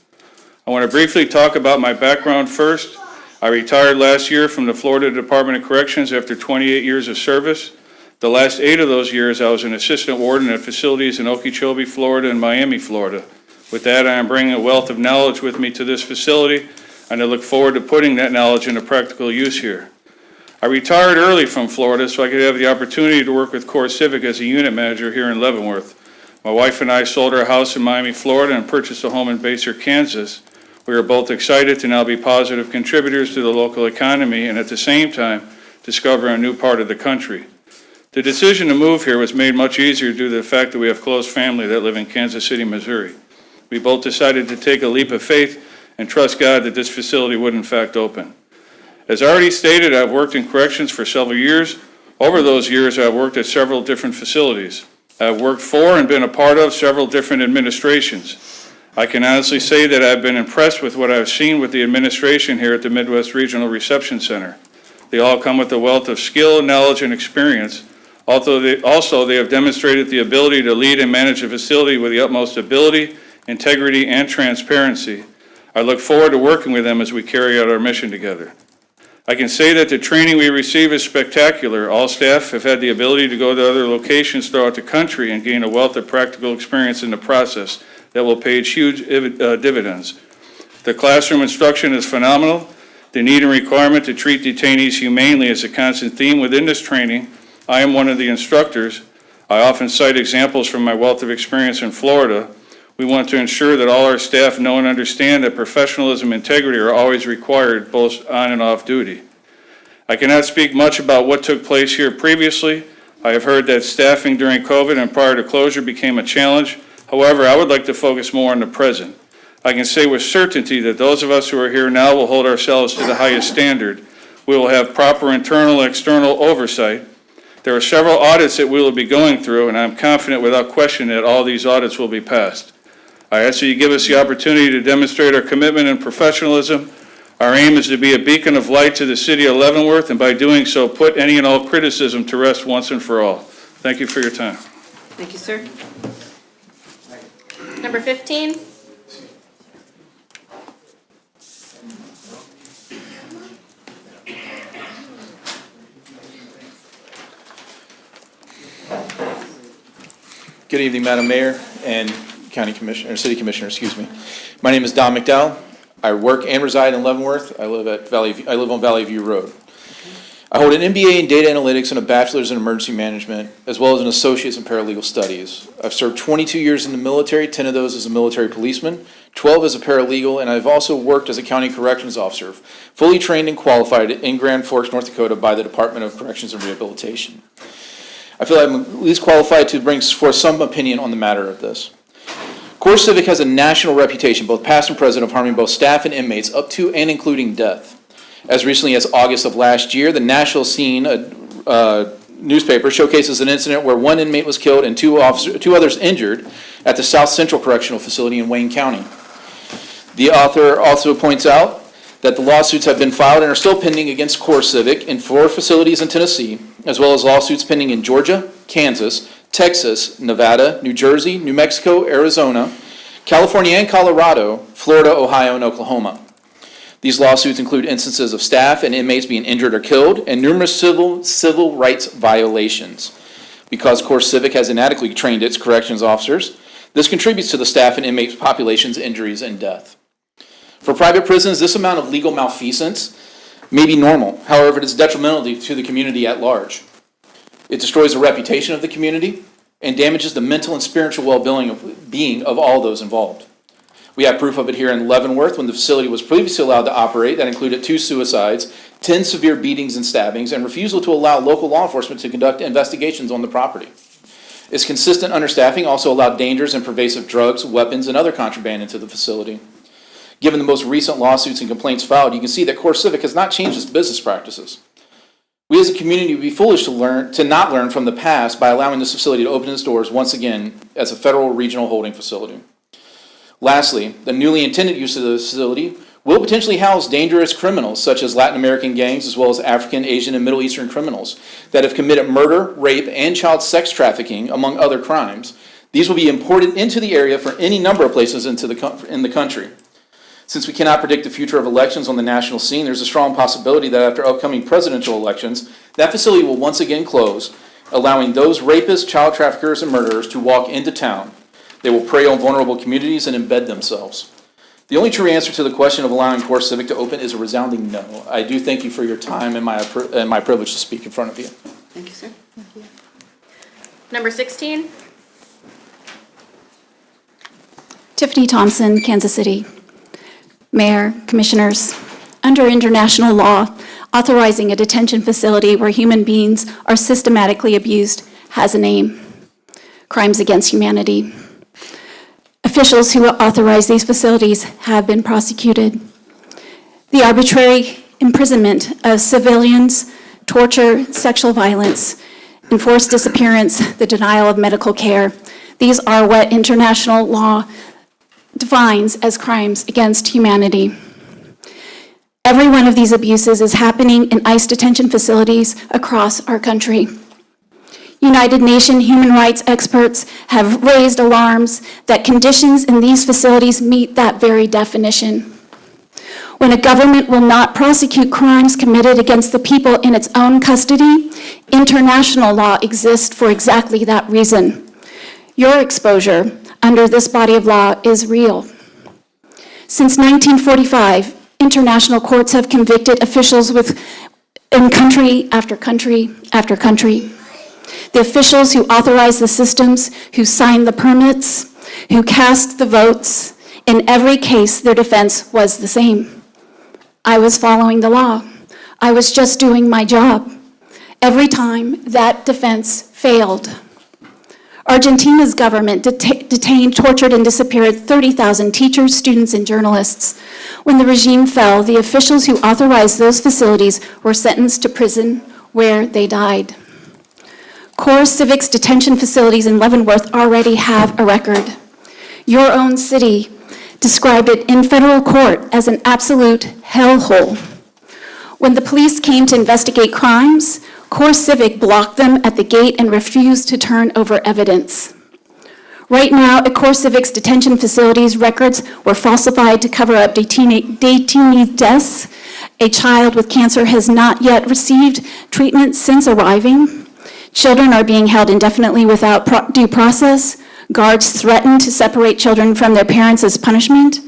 I want to briefly talk about my background first. I retired last year from the Florida Department of Corrections after 28 years of service. The last 8 of those years, I was an assistant warden at facilities in Okeechobee, Florida, and Miami, Florida. With that, I am bringing a wealth of knowledge with me to this facility, and I look forward to putting that knowledge into practical use here. I retired early from Florida so I could have the opportunity to work with CoreCivic as a unit manager here in Leavenworth. My wife and I sold our house in Miami, Florida, and purchased a home in Baser, Kansas. We are both excited to now be positive contributors to the local economy and at the same time discover a new part of the country. The decision to move here was made much easier due to the fact that we have close family that live in Kansas City, Missouri. We both decided to take a leap of faith and trust God that this facility would in fact open. As already stated, I've worked in corrections for several years. Over those years, I've worked at several different facilities. I've worked for and been a part of several different administrations. I can honestly say that I've been impressed with what I've seen with the administration here at the Midwest Regional Reception Center. They all come with a wealth of skill, knowledge, and experience. Also, they have demonstrated the ability to lead and manage a facility with the utmost ability, integrity, and transparency. I look forward to working with them as we carry out our mission together. I can say that the training we receive is spectacular. All staff have had the ability to go to other locations throughout the country and gain a wealth of practical experience in the process that will pay huge dividends. The classroom instruction is phenomenal. The need and requirement to treat detainees humanely is a constant theme within this training. I am one of the instructors. I often cite examples from my wealth of experience in Florida. We want to ensure that all our staff know and understand that professionalism and integrity are always required, both on and off duty. I cannot speak much about what took place here previously. I have heard that staffing during COVID and prior to closure became a challenge. However, I would like to focus more on the present. I can say with certainty that those of us who are here now will hold ourselves to the highest standard. We will have proper internal, external oversight. There are several audits that we will be going through, and I'm confident without question that all these audits will be passed. I ask that you give us the opportunity to demonstrate our commitment and professionalism. Our aim is to be a beacon of light to the city of Leavenworth, and by doing so, put any and all criticism to rest once and for all. Thank you for your time. Thank you, sir. Number 15. Good evening, Madam Mayor and County Commissioner, or City Commissioner, excuse me. My name is Don McDowell. I work and reside in Leavenworth. I live on Valley View Road. I hold an MBA in data analytics and a bachelor's in emergency management, as well as an associate's in paralegal studies. I've served 22 years in the military, 10 of those as a military policeman, 12 as a paralegal, and I've also worked as a county corrections officer, fully trained and qualified in Grand Forks, North Dakota by the Department of Corrections and Rehabilitation. I feel I'm at least qualified to bring forth some opinion on the matter of this. Core Civic has a national reputation, both past and present, of harming both staff and inmates up to and including death. As recently as August of last year, the National Scene newspaper showcases an incident where one inmate was killed and two others injured at the South Central Correctional Facility in Wayne County. The author also points out that the lawsuits have been filed and are still pending against Core Civic in 4 facilities in Tennessee, as well as lawsuits pending in Georgia, Kansas, Texas, Nevada, New Jersey, New Mexico, Arizona, California and Colorado, Florida, Ohio, and Oklahoma. These lawsuits include instances of staff and inmates being injured or killed, and numerous civil rights violations. Because Core Civic has inadequately trained its corrections officers, this contributes to the staff and inmates population's injuries and death. For private prisons, this amount of legal malfeasance may be normal. However, it is detrimental to the community at large. It destroys the reputation of the community and damages the mental and spiritual well-being of all those involved. We have proof of it here in Leavenworth when the facility was previously allowed to operate. That included 2 suicides, 10 severe beatings and stabbings, and refusal to allow local law enforcement to conduct investigations on the property. Its consistent understaffing also allowed dangerous and pervasive drugs, weapons, and other contraband into the facility. Given the most recent lawsuits and complaints filed, you can see that Core Civic has not changed its business practices. We as a community would be foolish to not learn from the past by allowing this facility to open its doors once again as a federal regional holding facility. Lastly, the newly intended use of the facility will potentially house dangerous criminals such as Latin American gangs as well as African, Asian, and Middle Eastern criminals that have committed murder, rape, and child sex trafficking, among other crimes. These will be imported into the area from any number of places in the country. Since we cannot predict the future of elections on the national scene, there's a strong possibility that after upcoming presidential elections, that facility will once again close, allowing those rapists, child traffickers, and murderers to walk into town. They will prey on vulnerable communities and embed themselves. The only true answer to the question of allowing Core Civic to open is a resounding no. I do thank you for your time and my privilege to speak in front of you. Thank you, sir. Thank you. Number 16. Tiffany Thompson, Kansas City. Mayor, Commissioners, under international law, authorizing a detention facility where human beings are systematically abused has a name: crimes against humanity. Officials who authorize these facilities have been prosecuted. The arbitrary imprisonment of civilians, torture, sexual violence, enforced disappearance, the denial of medical care, these are what international law defines as crimes against humanity. Every one of these abuses is happening in ICE detention facilities across our country. United Nations human rights experts have raised alarms that conditions in these facilities meet that very definition. When a government will not prosecute crimes committed against the people in its own custody, international law exists for exactly that reason. Your exposure under this body of law is real. Since 1945, international courts have convicted officials in country after country after country. The officials who authorize the systems, who sign the permits, who cast the votes, in every case their defense was the same. I was following the law. I was just doing my job. Every time that defense failed. Argentina's government detained, tortured, and disappeared 30,000 teachers, students, and journalists. When the regime fell, the officials who authorized those facilities were sentenced to prison, where they died. Core Civic's detention facilities in Leavenworth already have a record. Your own city described it in federal court as an absolute hellhole. When the police came to investigate crimes, Core Civic blocked them at the gate and refused to turn over evidence. Right now, at Core Civic's detention facilities, records were falsified to cover up detainee deaths. A child with cancer has not yet received treatment since arriving. Children are being held indefinitely without due process. Guards threaten to separate children from their parents as punishment.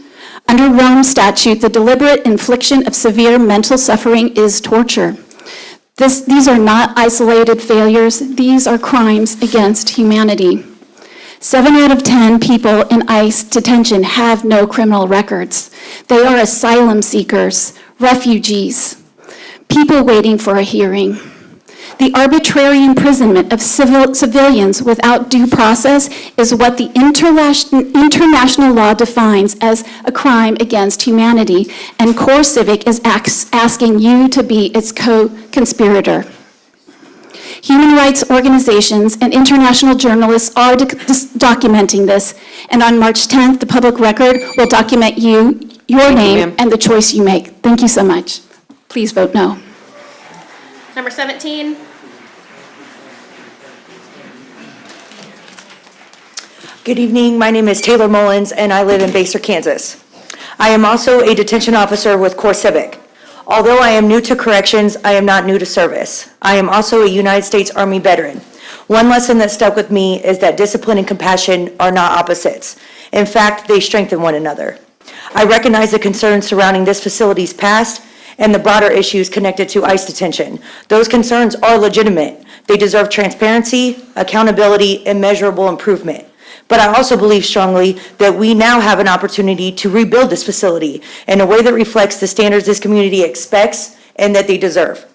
Under Rome statute, the deliberate infliction of severe mental suffering is torture. These are not isolated failures. These are crimes against humanity. 7 out of 10 people in ICE detention have no criminal records. They are asylum seekers, refugees, people waiting for a hearing. The arbitrary imprisonment of civilians without due process is what the international law defines as a crime against humanity, and Core Civic is asking you to be its co-conspirator. Human rights organizations and international journalists are documenting this, and on March 10th, the public record will document your name and the choice you make. Thank you so much. Please vote no. Number 17. Good evening, my name is Taylor Mullins and I live in Basehor, Kansas. I am also a detention officer with Core Civic. Although I am new to corrections, I am not new to service. I am also a United States Army veteran. One lesson that stuck with me is that discipline and compassion are not opposites. In fact, they strengthen one another. I recognize the concerns surrounding this facility's past and the broader issues connected to ICE detention. Those concerns are legitimate. They deserve transparency, accountability, and measurable improvement. But I also believe strongly that we now have an opportunity to rebuild this facility in a way that reflects the standards this community expects and that they deserve.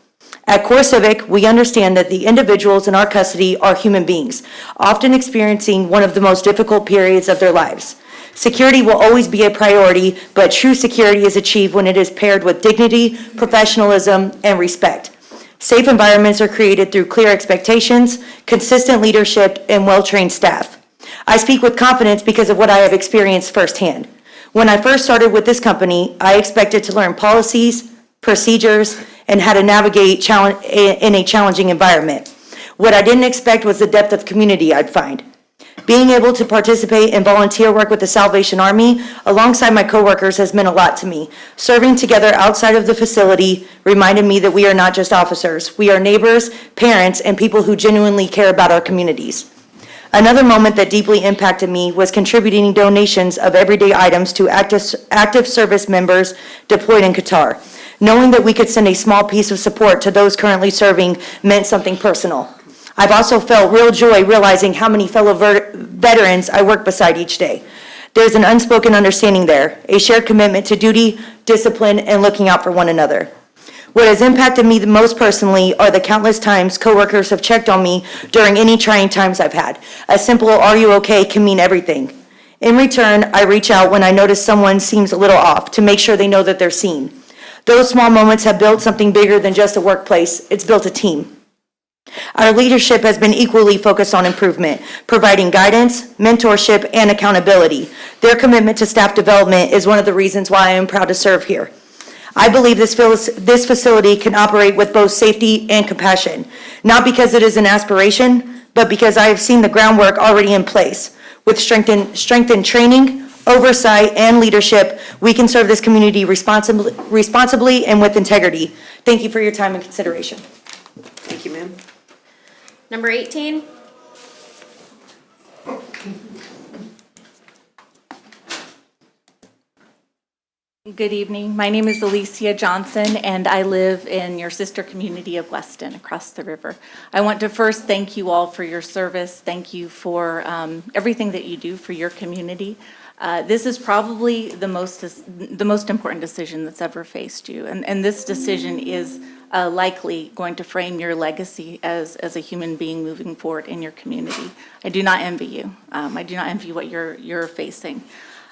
At Core Civic, we understand that the individuals in our custody are human beings, often experiencing one of the most difficult periods of their lives. Security will always be a priority, but true security is achieved when it is paired with dignity, professionalism, and respect. Safe environments are created through clear expectations, consistent leadership, and well-trained staff. I speak with confidence because of what I have experienced firsthand. When I first started with this company, I expected to learn policies, procedures, and how to navigate in a challenging environment. What I didn't expect was the depth of community I'd find. Being able to participate in volunteer work with the Salvation Army alongside my coworkers has meant a lot to me. Serving together outside of the facility reminded me that we are not just officers. We are neighbors, parents, and people who genuinely care about our communities. Another moment that deeply impacted me was contributing donations of everyday items to active service members deployed in Qatar. Knowing that we could send a small piece of support to those currently serving meant something personal. I've also felt real joy realizing how many fellow veterans I work beside each day. There's an unspoken understanding there, a shared commitment to duty, discipline, and looking out for one another. What has impacted me the most personally are the countless times coworkers have checked on me during any trying times I've had. A simple "are you okay" can mean everything. In return, I reach out when I notice someone seems a little off to make sure they know that they're seen. Those small moments have built something bigger than just a workplace. It's built a team. Our leadership has been equally focused on improvement, providing guidance, mentorship, and accountability. Their commitment to staff development is one of the reasons why I am proud to serve here. I believe this facility can operate with both safety and compassion, not because it is an aspiration, but because I have seen the groundwork already in place. With strengthened training, oversight, and leadership, we can serve this community responsibly and with integrity. Thank you for your time and consideration. Thank you, ma'am. Number 18. Good evening. My name is Alicia Johnson, and I live in your sister community of Weston, across the river. I want to first thank you all for your service. Thank you for everything that you do for your community. This is probably the most important decision that's ever faced you, and this decision is likely going to frame your legacy as a human being moving forward in your community. I do not envy you. I do not envy what you're facing.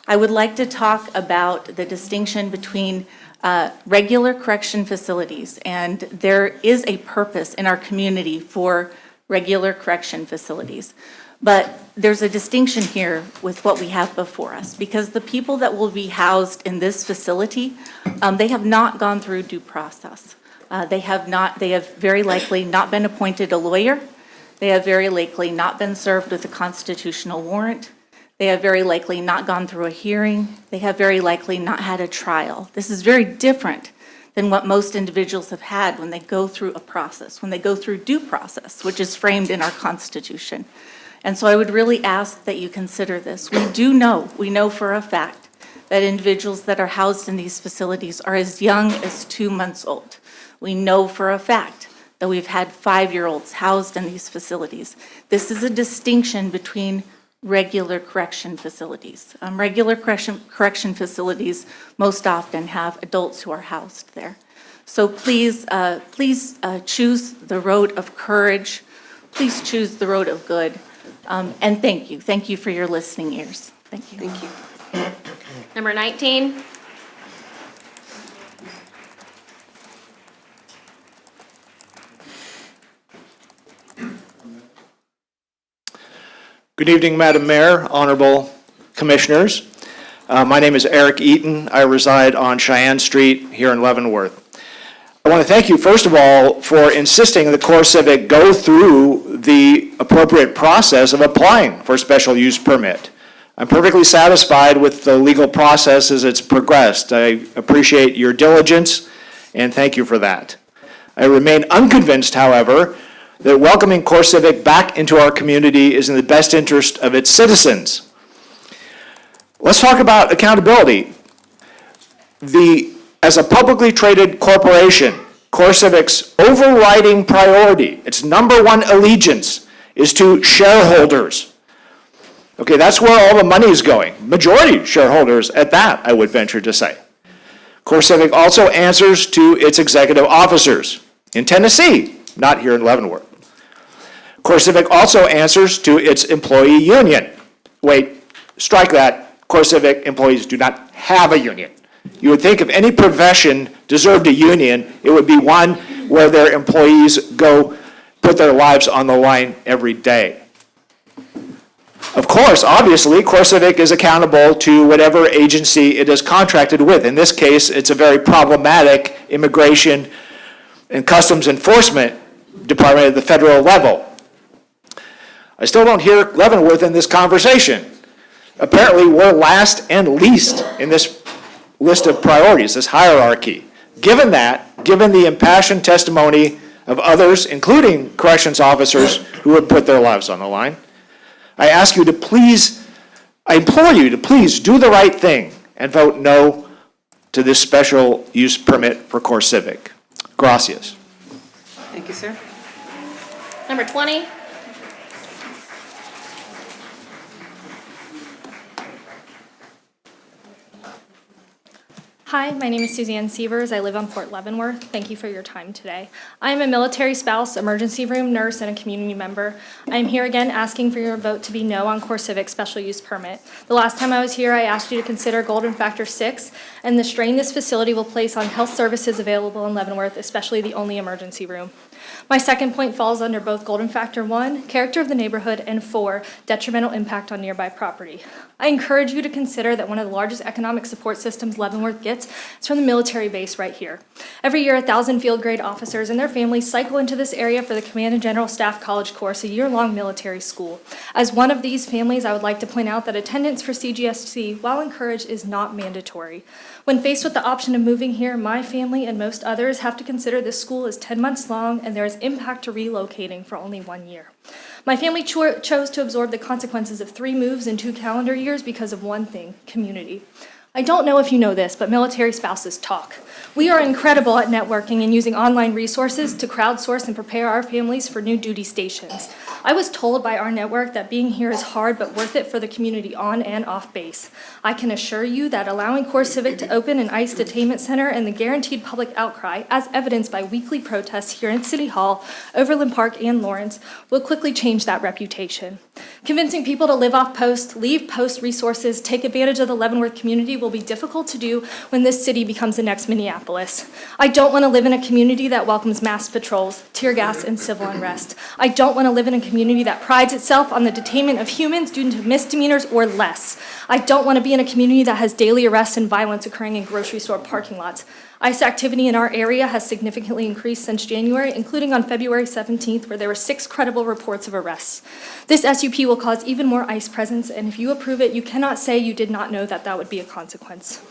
I would like to talk about the distinction between regular correction facilities, and there is a purpose in our community for regular correction facilities. But there's a distinction here with what we have before us, because the people that will be housed in this facility, they have not gone through due process. They have very likely not been appointed a lawyer. They have very likely not been served with a constitutional warrant. They have very likely not gone through a hearing. They have very likely not had a trial. This is very different than what most individuals have had when they go through a process, when they go through due process, which is framed in our Constitution. And so I would really ask that you consider this. We know for a fact that individuals that are housed in these facilities are as young as 2 months old. We know for a fact that we've had 5-year-olds housed in these facilities. This is a distinction between regular correction facilities. Regular correction facilities most often have adults who are housed there. So please choose the road of courage. Please choose the road of good. And thank you. Thank you for your listening ears. Thank you. Thank you. Number 19. Good evening, Madam Mayor, honorable commissioners. My name is Eric Eaton. I reside on Cheyenne Street here in Leavenworth. I want to thank you, first of all, for insisting that CoreCivic go through the appropriate process of applying for a special use permit. I'm perfectly satisfied with the legal process as it's progressed. I appreciate your diligence, and thank you for that. I remain unconvinced, however, that welcoming CoreCivic back into our community is in the best interest of its citizens. Let's talk about accountability. As a publicly traded corporation, CoreCivic's overriding priority, its #1 allegiance, is to shareholders. Okay, that's where all the money is going. Majority shareholders at that, I would venture to say. CoreCivic also answers to its executive officers in Tennessee, not here in Leavenworth. CoreCivic also answers to its employee union. Wait, strike that. CoreCivic employees do not have a union. You would think if any profession deserved a union, it would be one where their employees go put their lives on the line every day. Of course, obviously, CoreCivic is accountable to whatever agency it is contracted with. In this case, it's a very problematic immigration and customs enforcement department at the federal level. I still don't hear Leavenworth in this conversation. Apparently, we're last and least in this list of priorities, this hierarchy. Given the impassioned testimony of others, including corrections officers who have put their lives on the line, I implore you to please do the right thing and vote no to this special use permit for CoreCivic. Gracias. Thank you, sir. Number 20. Hi, my name is Suzanne Sievers. I live on Fort Leavenworth. Thank you for your time today. I am a military spouse, emergency room nurse, and a community member. I am here again asking for your vote to be no on CoreCivic special use permit. The last time I was here, I asked you to consider Golden Factor 6 and the strain this facility will place on health services available in Leavenworth, especially the only emergency room. My second point falls under both Golden Factor 1, character of the neighborhood, and 4, detrimental impact on nearby property. I encourage you to consider that one of the largest economic support systems Leavenworth gets is from the military base right here. Every year, 1,000 field grade officers and their families cycle into this area for the Command and General Staff College course, a year-long military school. As one of these families, I would like to point out that attendance for CGSC, while encouraged, is not mandatory. When faced with the option of moving here, my family and most others have to consider this school is 10 months long and there is impact to relocating for only 1 year. My family chose to absorb the consequences of 3 moves in 2 calendar years because of one thing: community. I don't know if you know this, but military spouses talk. We are incredible at networking and using online resources to crowdsource and prepare our families for new duty stations. I was told by our network that being here is hard but worth it for the community on and off base. I can assure you that allowing CoreCivic to open an ICE detainment center and the guaranteed public outcry, as evidenced by weekly protests here in City Hall, Overland Park, and Lawrence, will quickly change that reputation. Convincing people to live off post, leave post resources, take advantage of the Leavenworth community will be difficult to do when this city becomes the next Minneapolis. I don't want to live in a community that welcomes mass patrols, tear gas, and civil unrest. I don't want to live in a community that prides itself on the detainment of humans due to misdemeanors or less. I don't want to be in a community that has daily arrests and violence occurring in grocery store parking lots. ICE activity in our area has significantly increased since January, including on February 17th, where there were 6 credible reports of arrests. This SUP will cause even more ICE presence, and if you approve it, you cannot say you did not know that that would be a consequence.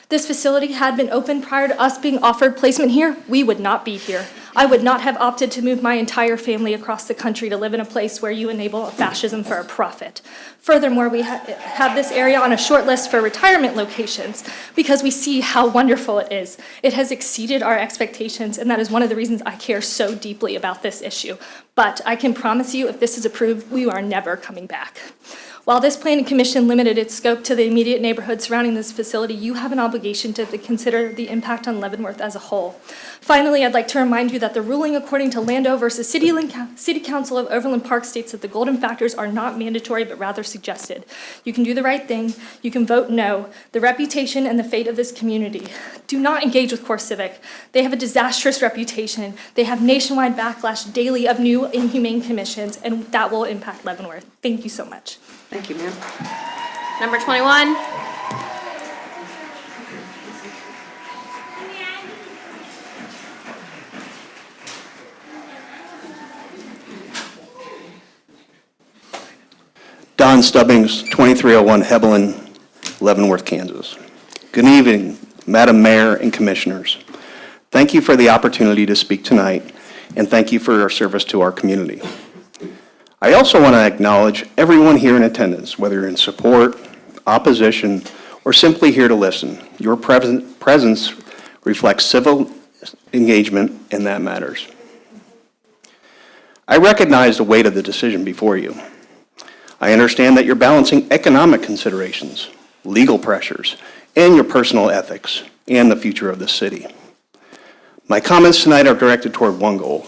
This facility had been open prior to us being offered placement here, we would not be here. I would not have opted to move my entire family across the country to live in a place where you enable fascism for a profit. Furthermore, we have this area on a short list for retirement locations because we see how wonderful it is. It has exceeded our expectations, and that is one of the reasons I care so deeply about this issue. But I can promise you, if this is approved, we are never coming back. While this planning commission limited its scope to the immediate neighborhood surrounding this facility, you have an obligation to consider the impact on Leavenworth as a whole. Finally, I'd like to remind you that the ruling according to Lando versus City Council of Overland Park states that the golden factors are not mandatory but rather suggested. You can do the right thing. You can vote no. The reputation and the fate of this community. Do not engage with CoreCivic. They have a disastrous reputation. They have nationwide backlash daily of new inhumane commissions, and that will impact Leavenworth. Thank you so much. Thank you, ma'am. Number 21. Don Stubbings, 2301 Hebelin, Leavenworth, Kansas. Good evening, Madam Mayor and Commissioners. Thank you for the opportunity to speak tonight, and thank you for your service to our community. I also want to acknowledge everyone here in attendance, whether you're in support, opposition, or simply here to listen. Your presence reflects civil engagement, and that matters. I recognize the weight of the decision before you. I understand that you're balancing economic considerations, legal pressures, and your personal ethics, and the future of the city. My comments tonight are directed toward one goal: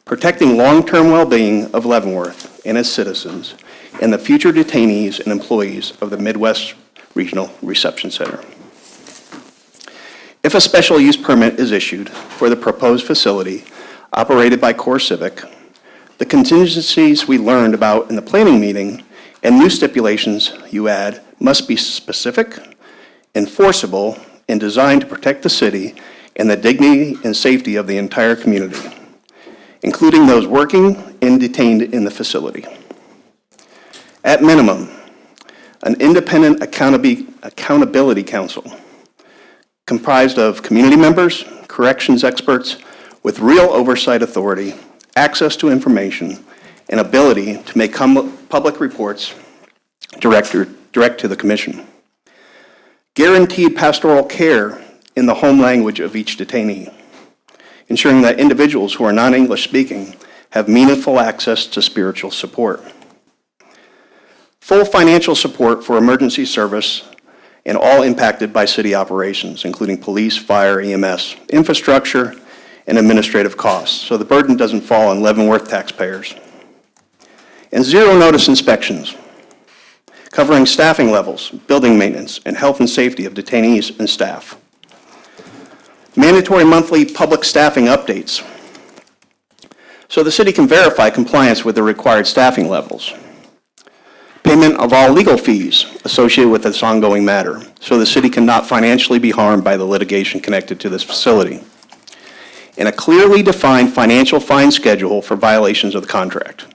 protecting long-term well-being of Leavenworth and its citizens and the future detainees and employees of the Midwest Regional Reception Center. If a special use permit is issued for the proposed facility operated by CoreCivic, the contingencies we learned about in the planning meeting and new stipulations you add must be specific, enforceable, and designed to protect the city and the dignity and safety of the entire community, including those working and detained in the facility. At minimum, an independent accountability council comprised of community members, corrections experts with real oversight authority, access to information, and ability to make public reports direct to the Commission. Guaranteed pastoral care in the home language of each detainee, ensuring that individuals who are non-English speaking have meaningful access to spiritual support. Full financial support for emergency service and all impacted by city operations, including police, fire, EMS, infrastructure, and administrative costs, so the burden doesn't fall on Leavenworth taxpayers. And zero notice inspections, covering staffing levels, building maintenance, and health and safety of detainees and staff. Mandatory monthly public staffing updates, so the city can verify compliance with the required staffing levels. Payment of all legal fees associated with this ongoing matter, so the city cannot financially be harmed by the litigation connected to this facility. And a clearly defined financial fine schedule for violations of the contract,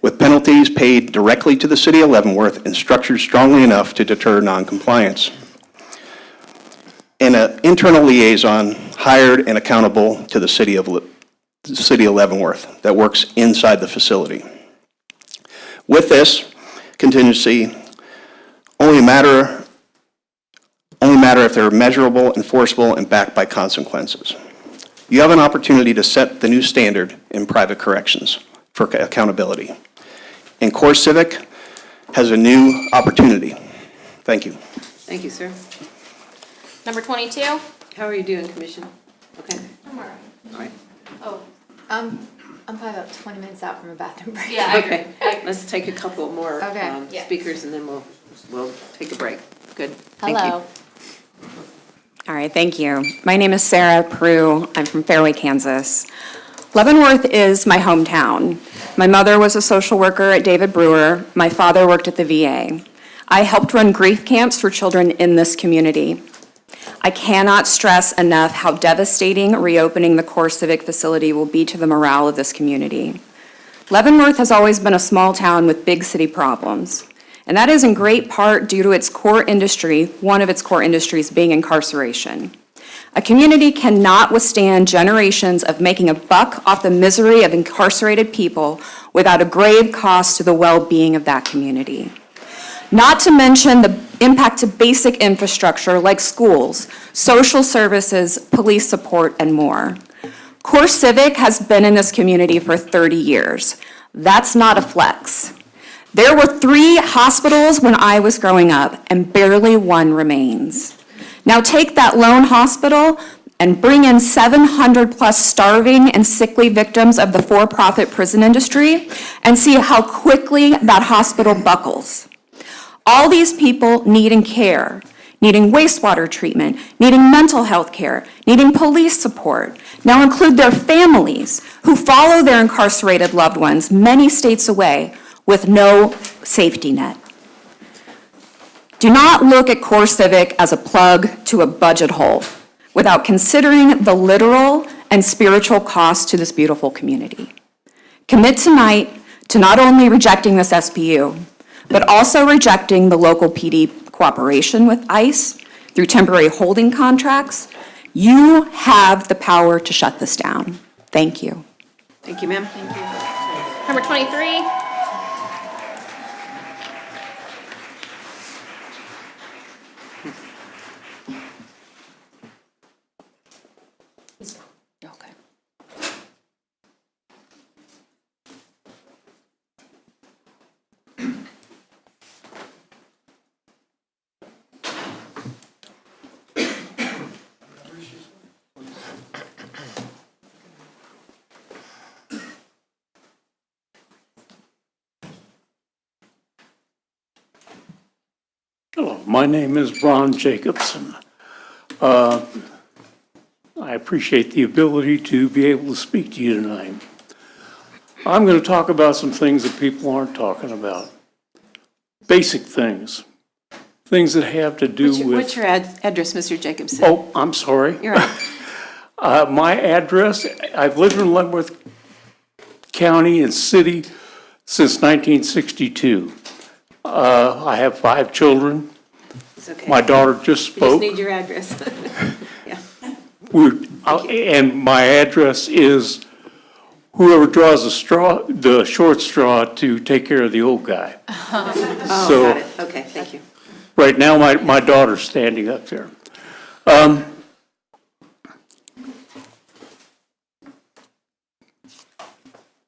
with penalties paid directly to the city of Leavenworth and structured strongly enough to deter noncompliance. And an internal liaison hired and accountable to the city of Leavenworth that works inside the facility. With this contingency, only a matter matter if they're measurable, enforceable, and backed by consequences. You have an opportunity to set the new standard in private corrections for accountability. And Core Civic has a new opportunity. Thank you. Thank you, sir. Number 22. How are you doing, Commission? Okay, I'm all right. all right. Oh, I'm probably about 20 minutes out from a bathroom break. Yeah, I Okay, let's take a couple more Okay. Yeah. speakers and then we'll take a break. Good, thank you. Hello. All right, thank you. My name is Sarah Prue. I'm from Fairway, Kansas. Leavenworth is my hometown. My mother was a social worker at David Brewer. My father worked at the VA. I helped run grief camps for children in this community. I cannot stress enough how devastating reopening the Core Civic facility will be to the morale of this community. Leavenworth has always been a small town with big city problems, and that is in great part due to its core industry, one of its core industries being incarceration. A community cannot withstand generations of making a buck off the misery of incarcerated people without a grave cost to the well-being of that community. Not to mention the impact to basic infrastructure like schools, social services, police support, and more. Core Civic has been in this community for 30 years. That's not a flex. There were 3 hospitals when I was growing up, and barely one remains. Now take that lone hospital and bring in 700 plus starving and sickly victims of the for-profit prison industry and see how quickly that hospital buckles. All these people needing care, needing wastewater treatment, needing mental health care, needing police support, now include their families who follow their incarcerated loved ones many states away with no safety net. Do not look at Core Civic as a plug to a budget hole without considering the literal and spiritual cost to this beautiful community. Commit tonight to not only rejecting this SPU, but also rejecting the local PD cooperation with ICE through temporary holding contracts. You have the power to shut this down. Thank you. Thank you, ma'am. Thank you. Number 23. Okay. Hello, my name is Ron Jacobson. I appreciate the ability to be able to speak to you tonight. I'm going to talk about some things that people aren't talking about. Basic things. Things that have to do with... What's your address, Mr. Jacobson? Oh, I'm sorry. You're right. My address, I've lived in Leavenworth County and City since 1962. I have 5 children. It's okay. My daughter just We just spoke. need your address. Yeah. And my address is whoever draws the short straw to take care of the old guy. Oh, So- got it. Okay, thank you. Right now, my daughter's standing up there.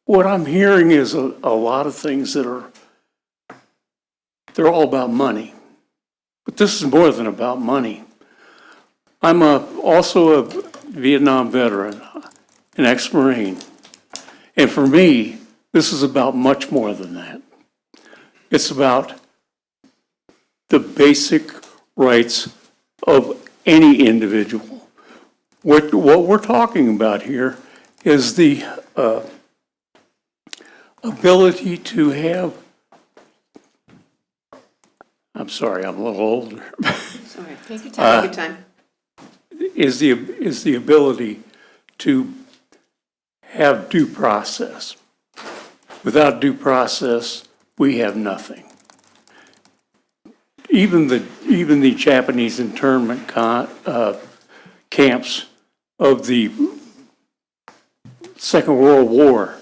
What I'm hearing is a lot of things that they're all about money. But this is more than about money. I'm also a Vietnam veteran, an ex-Marine. And for me, this is about much more than that. It's about the basic rights of any individual. What we're talking about here is the ability to have, I'm sorry, I'm a little older. Sorry. Take your time. Take your time. Is the ability to have due process. Without due process, we have nothing. Even the Japanese internment camps of the Second World War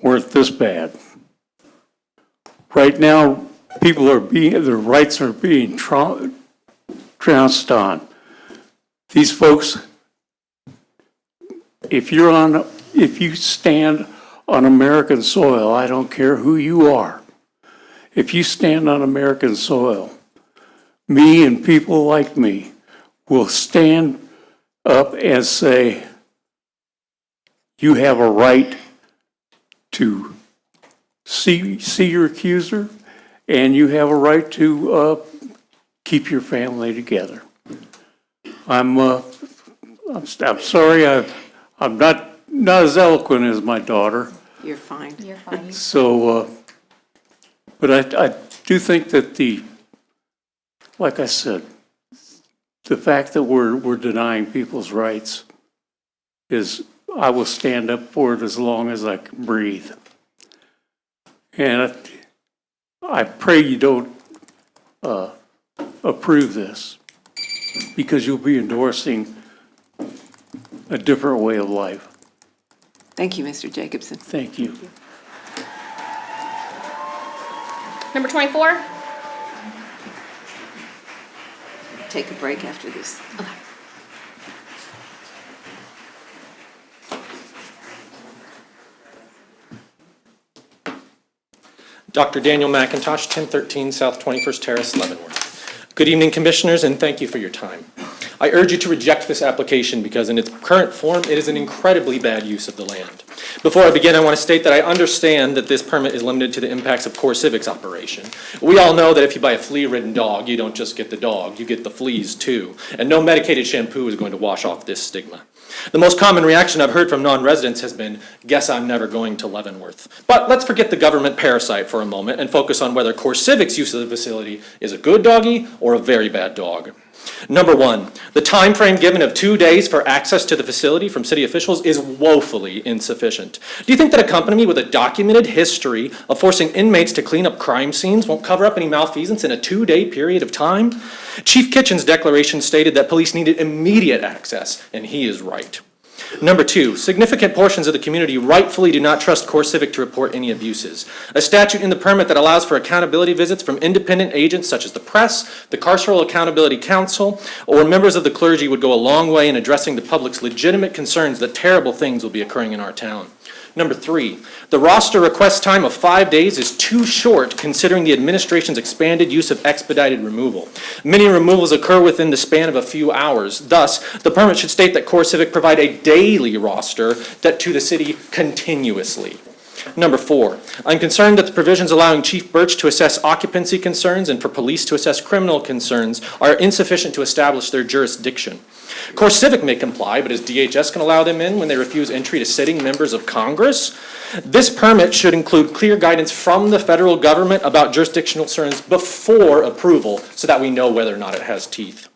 weren't this bad. Right now, their rights are being trounced on. These folks, if you stand on American soil, I don't care who you are. If you stand on American soil, me and people like me will stand up and say, you have a right to see your accuser, and you have a right to keep your family together. I'm sorry, I'm not as eloquent as my daughter. You're fine. You're fine. So, but I do think that like I said, the fact that we're denying people's rights I will stand up for it as long as I can breathe. And I pray you don't approve this, because you'll be endorsing a different way of life. Thank you, Mr. Jacobson. Thank you. Number 24. Take a break after this. Okay. Dr. Daniel McIntosh, 1013 South 21st Terrace, Leavenworth. Good evening, Commissioners, and thank you for your time. I urge you to reject this application because in its current form, it is an incredibly bad use of the land. Before I begin, I want to state that I understand that this permit is limited to the impacts of CoreCivic's operation. We all know that if you buy a flea-ridden dog, you don't just get the dog, you get the fleas too. And no medicated shampoo is going to wash off this stigma. The most common reaction I've heard from non-residents has been, guess I'm never going to Leavenworth. But let's forget the government parasite for a moment and focus on whether CoreCivic's use of the facility is a good doggy or a very bad dog. Number one, the time frame given of 2 days for access to the facility from city officials is woefully insufficient. Do you think that a company with a documented history of forcing inmates to clean up crime scenes won't cover up any malfeasance in a 2-day period of time? Chief Kitchen's declaration stated that police needed immediate access, and he is right. Number two, significant portions of the community rightfully do not trust CoreCivic to report any abuses. A statute in the permit that allows for accountability visits from independent agents such as the press, the Carceral Accountability Council, or members of the clergy would go a long way in addressing the public's legitimate concerns that terrible things will be occurring in our town. Number three, the roster request time of 5 days is too short considering the administration's expanded use of expedited removal. Many removals occur within the span of a few hours. Thus, the permit should state that CoreCivic provide a daily roster to the city continuously. Number four, I'm concerned that the provisions allowing Chief Birch to assess occupancy concerns and for police to assess criminal concerns are insufficient to establish their jurisdiction. CoreCivic may comply, but is DHS going to allow them in when they refuse entry to sitting members of Congress? This permit should include clear guidance from the federal government about jurisdictional concerns before approval so that we know whether or not it has teeth.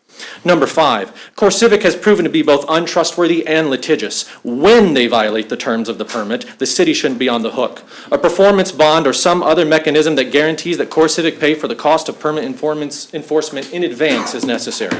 Number five, CoreCivic has proven to be both untrustworthy and litigious. When they violate the terms of the permit, the city shouldn't be on the hook. A performance bond or some other mechanism that guarantees that CoreCivic pay for the cost of permit enforcement in advance is necessary.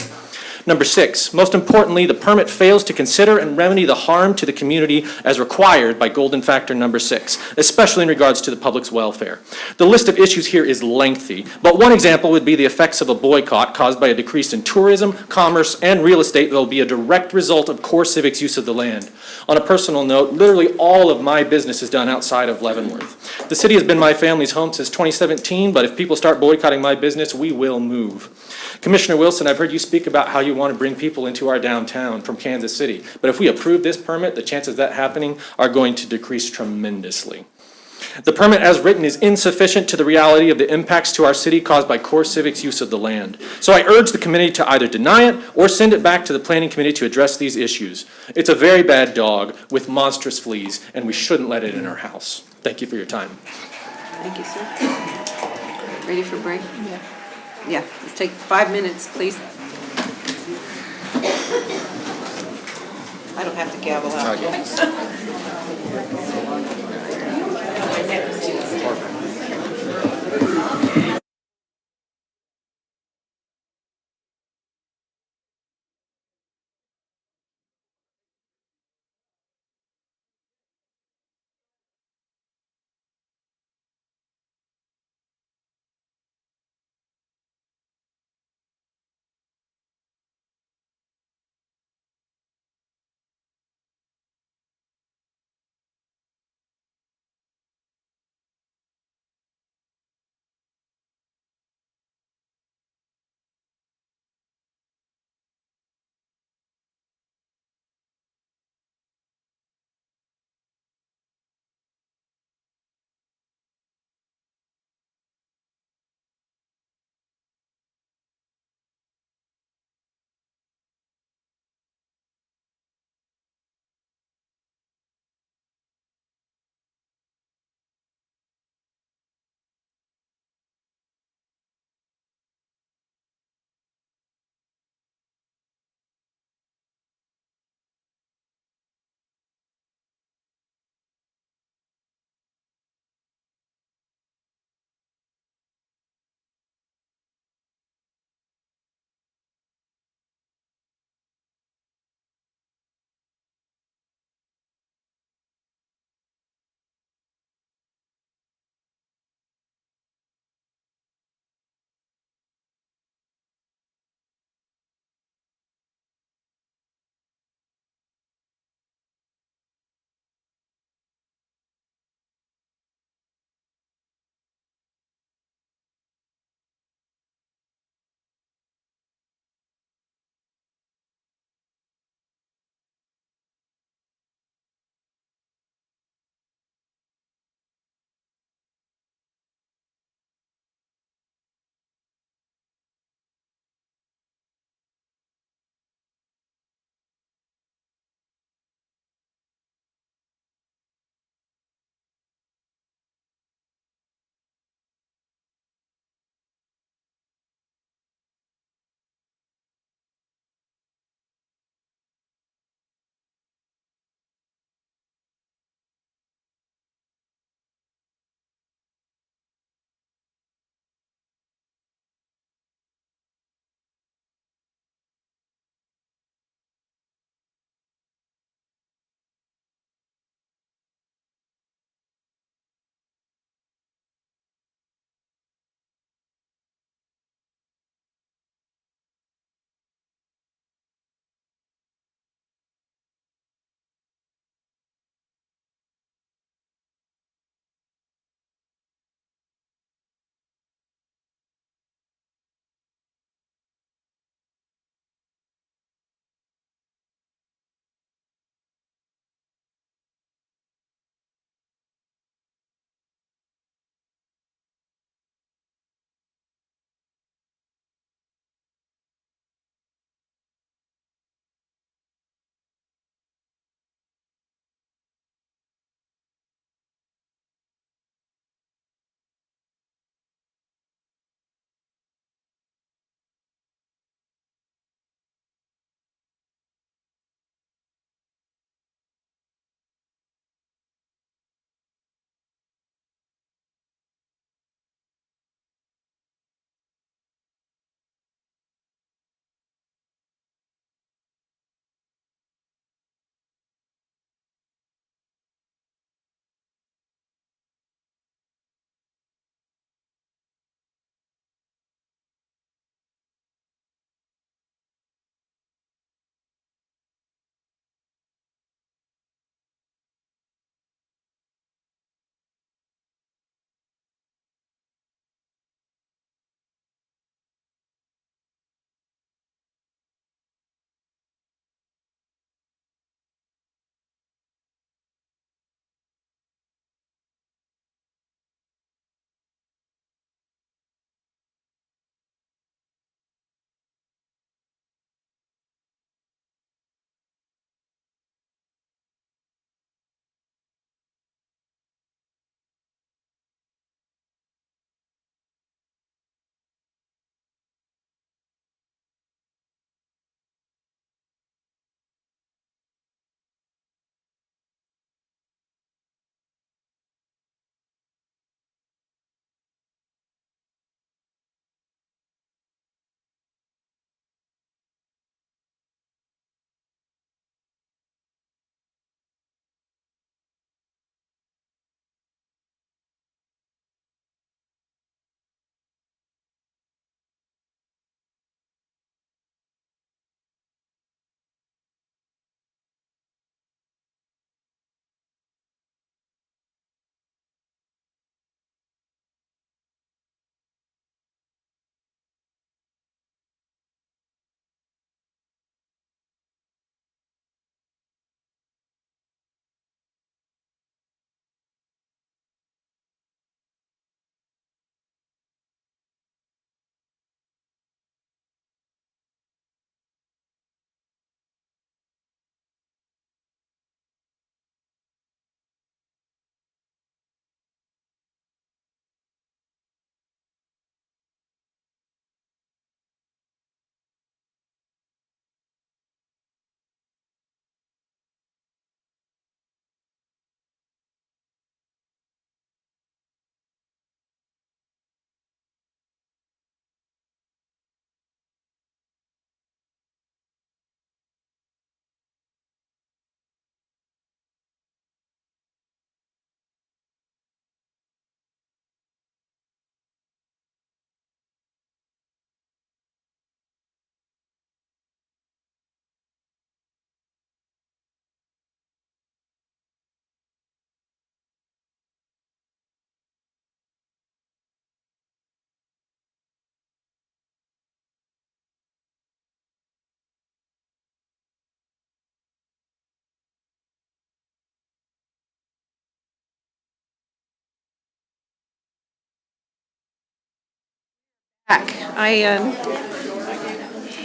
Number six, most importantly, the permit fails to consider and remedy the harm to the community as required by Golden Factor number 6, especially in regards to the public's welfare. The list of issues here is lengthy, but one example would be the effects of a boycott caused by a decrease in tourism, commerce, and real estate that will be a direct result of CoreCivic's use of the land. On a personal note, literally all of my business is done outside of Leavenworth. The city has been my family's home since 2017, but if people start boycotting my business, we will move. Commissioner Wilson, I've heard you speak about how you want to bring people into our downtown from Kansas City. But if we approve this permit, the chances of that happening are going to decrease tremendously. The permit as written is insufficient to the reality of the impacts to our city caused by CoreCivic's use of the land. So I urge the committee to either deny it or send it back to the planning committee to address these issues. It's a very bad dog with monstrous fleas, and we shouldn't let it in our house. Thank you for your time. Thank you, sir. Ready for break? Yeah. Yeah, let's take 5 minutes, please. I don't have to gavel out.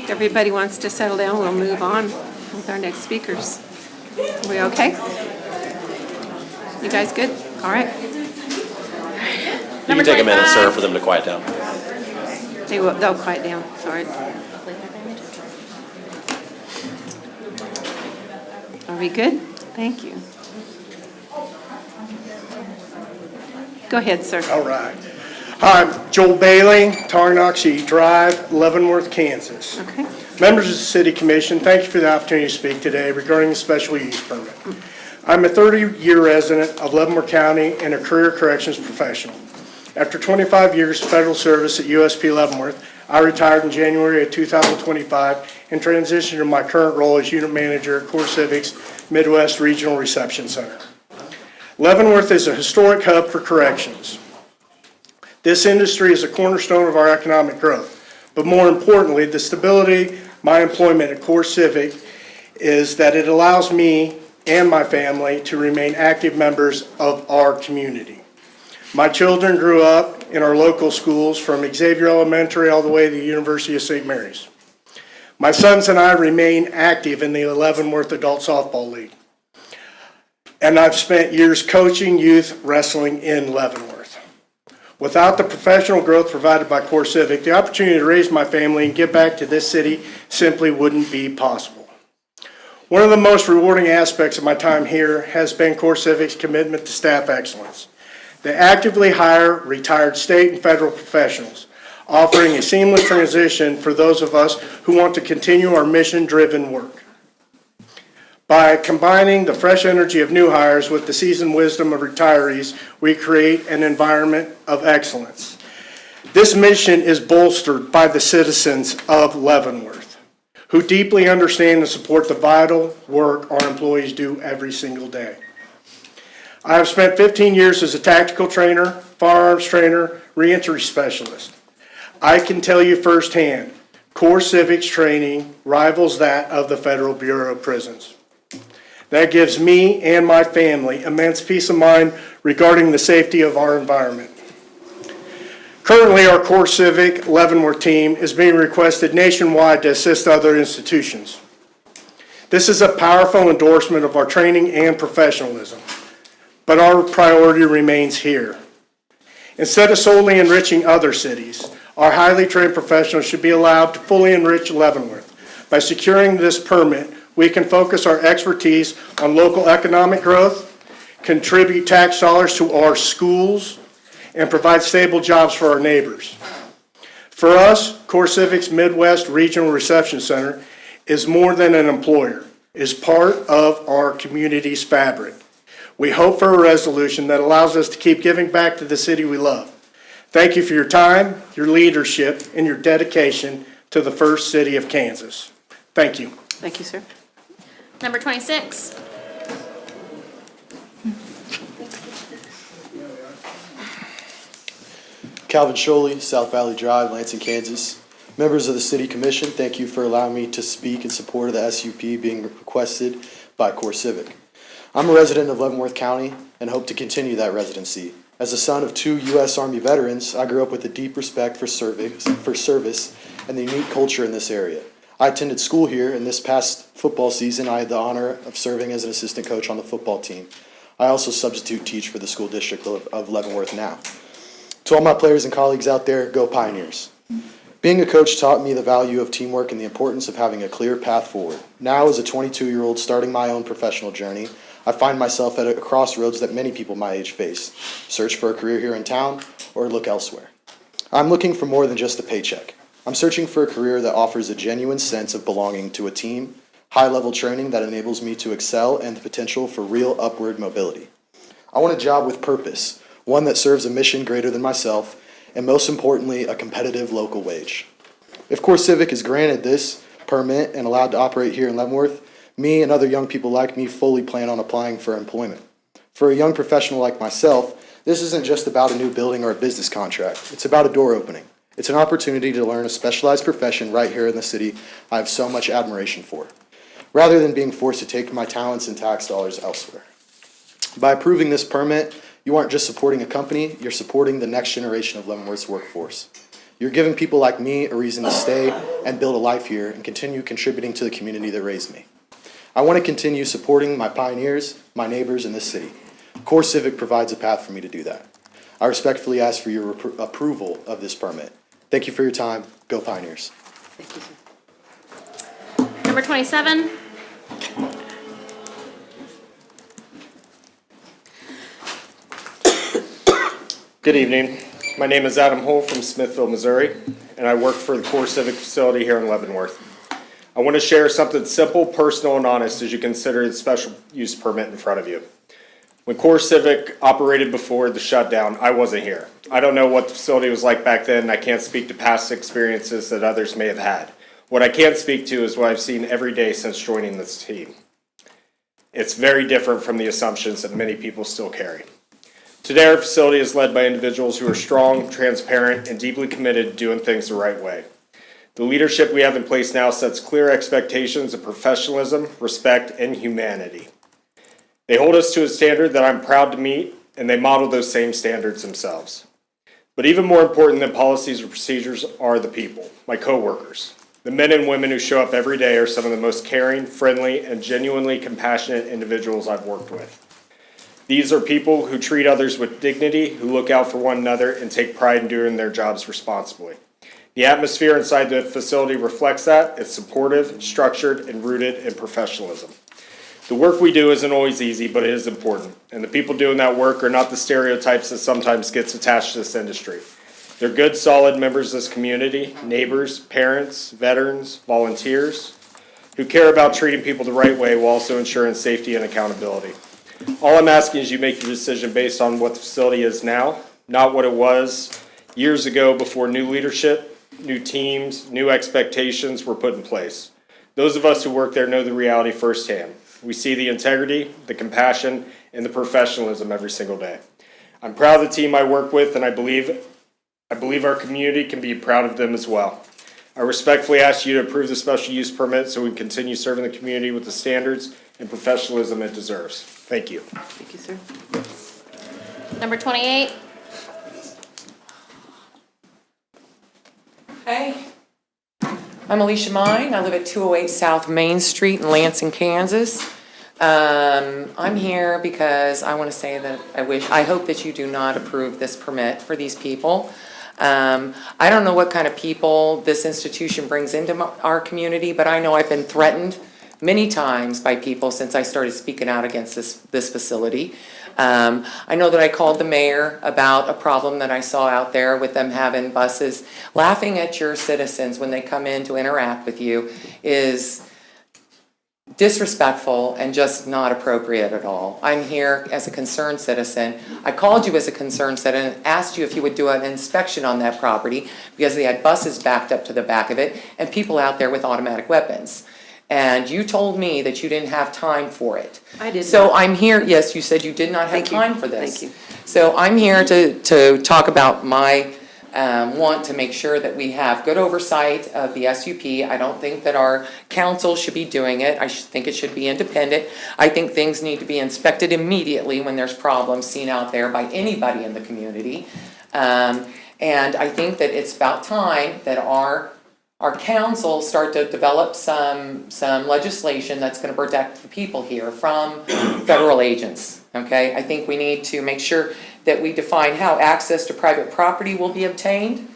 Everybody wants to settle down, we'll move on with our next speakers. Are we okay? You guys good? All right. You can take a minute, sir, for them to quiet down. They'll quiet down, sorry. Are we good? Thank you. Go ahead, sir. All right. Hi, I'm Joel Bailey, Tarnoxie Drive, Leavenworth, Kansas. Okay. Members of the City Commission, thank you for the opportunity to speak today regarding the special use permit. I'm a 30-year resident of Leavenworth County and a career corrections professional. After 25 years of federal service at USP Leavenworth, I retired in January of 2025 and transitioned to my current role as unit manager at CoreCivic's Midwest Regional Reception Center. Leavenworth is a historic hub for corrections. This industry is a cornerstone of our economic growth, but more importantly, the stability of my employment at CoreCivic is that it allows me and my family to remain active members of our community. My children grew up in our local schools from Xavier Elementary all the way to the University of St. Mary's. My sons and I remain active in the Leavenworth Adult Softball League. And I've spent years coaching youth wrestling in Leavenworth. Without the professional growth provided by CoreCivic, the opportunity to raise my family and give back to this city simply wouldn't be possible. One of the most rewarding aspects of my time here has been CoreCivic's commitment to staff excellence. They actively hire retired state and federal professionals, offering a seamless transition for those of us who want to continue our mission-driven work. By combining the fresh energy of new hires with the seasoned wisdom of retirees, we create an environment of excellence. This mission is bolstered by the citizens of Leavenworth, who deeply understand and support the vital work our employees do every single day. I have spent 15 years as a tactical trainer, firearms trainer, reentry specialist. I can tell you firsthand, CoreCivic's training rivals that of the Federal Bureau of Prisons. That gives me and my family immense peace of mind regarding the safety of our environment. Currently, our CoreCivic Leavenworth team is being requested nationwide to assist other institutions. This is a powerful endorsement of our training and professionalism, but our priority remains here. Instead of solely enriching other cities, our highly trained professionals should be allowed to fully enrich Leavenworth. By securing this permit, we can focus our expertise on local economic growth, contribute tax dollars to our schools, and provide stable jobs for our neighbors. For us, CoreCivic's Midwest Regional Reception Center is more than an employer. It is part of our community's fabric. We hope for a resolution that allows us to keep giving back to the city we love. Thank you for your time, your leadership, and your dedication to the first city of Kansas. Thank you. Thank you, sir. Number 26. Calvin Sholey, South Valley Drive, Lansing, Kansas. Members of the City Commission, thank you for allowing me to speak in support of the SUP being requested by CoreCivic. I'm a resident of Leavenworth County and hope to continue that residency. As the son of 2 U.S. Army veterans, I grew up with a deep respect for service and the unique culture in this area. I attended school here, and this past football season, I had the honor of serving as an assistant coach on the football team. I also substitute teach for the school district of Leavenworth now. To all my players and colleagues out there, go Pioneers. Being a coach taught me the value of teamwork and the importance of having a clear path forward. Now, as a 22-year-old starting my own professional journey, I find myself at a crossroads that many people my age face. Search for a career here in town or look elsewhere. I'm looking for more than just a paycheck. I'm searching for a career that offers a genuine sense of belonging to a team, high-level training that enables me to excel, and the potential for real upward mobility. I want a job with purpose, one that serves a mission greater than myself, and most importantly, a competitive local wage. If CoreCivic is granted this permit and allowed to operate here in Leavenworth, me and other young people like me fully plan on applying for employment. For a young professional like myself, this isn't just about a new building or a business contract. It's about a door opening. It's an opportunity to learn a specialized profession right here in the city I have so much admiration for, rather than being forced to take my talents and tax dollars elsewhere. By approving this permit, you aren't just supporting a company, you're supporting the next generation of Leavenworth's workforce. You're giving people like me a reason to stay and build a life here and continue contributing to the community that raised me. I want to continue supporting my pioneers, my neighbors in this city. Core Civic provides a path for me to do that. I respectfully ask for your approval of this permit. Thank you for your time. Go Pioneers. Number 27. Good evening. My name is Adam Hull from Smithville, Missouri, and I work for the Core Civic facility here in Leavenworth. I want to share something simple, personal, and honest as you consider the special use permit in front of you. When Core Civic operated before the shutdown, I wasn't here. I don't know what the facility was like back then, and I can't speak to past experiences that others may have had. What I can speak to is what I've seen every day since joining this team. It's very different from the assumptions that many people still carry. Today, our facility is led by individuals who are strong, transparent, and deeply committed to doing things the right way. The leadership we have in place now sets clear expectations of professionalism, respect, and humanity. They hold us to a standard that I'm proud to meet, and they model those same standards themselves. But even more important than policies or procedures are the people, my coworkers. The men and women who show up every day are some of the most caring, friendly, and genuinely compassionate individuals I've worked with. These are people who treat others with dignity, who look out for one another, and take pride in doing their jobs responsibly. The atmosphere inside the facility reflects that. It's supportive, structured, and rooted in professionalism. The work we do isn't always easy, but it is important. And the people doing that work are not the stereotypes that sometimes gets attached to this industry. They're good, solid members of this community, neighbors, parents, veterans, volunteers, who care about treating people the right way while also ensuring safety and accountability. All I'm asking is you make your decision based on what the facility is now, not what it was years ago before new leadership, new teams, new expectations were put in place. Those of us who work there know the reality firsthand. We see the integrity, the compassion, and the professionalism every single day. I'm proud of the team I work with, and I believe our community can be proud of them as well. I respectfully ask you to approve the special use permit so we can continue serving the community with the standards and professionalism it deserves. Thank you. Thank you, sir. Number 28. Hey, I'm Alicia Mine. I live at 208 South Main Street in Lansing, Kansas. I'm here because I want to say that I hope that you do not approve this permit for these people. I don't know what kind of people this institution brings into our community, but I know I've been threatened many times by people since I started speaking out against this facility. I know that I called the mayor about a problem that I saw out there with them having buses. Laughing at your citizens when they come in to interact with you is disrespectful and just not appropriate at all. I'm here as a concerned citizen. I called you as a concerned citizen and asked you if you would do an inspection on that property because they had buses backed up to the back of it and people out there with automatic weapons. And you told me that you didn't have time for it. I did So not. I'm here, yes, you said you did not have Thank you. time for this. Thank you. So I'm here to talk about my want to make sure that we have good oversight of the SUP. I don't think that our council should be doing it. I think it should be independent. I think things need to be inspected immediately when there's problems seen out there by anybody in the community. And I think that it's about time that our council start to develop some legislation that's going to protect the people here from federal agents, okay? I think we need to make sure that we define how access to private property will be obtained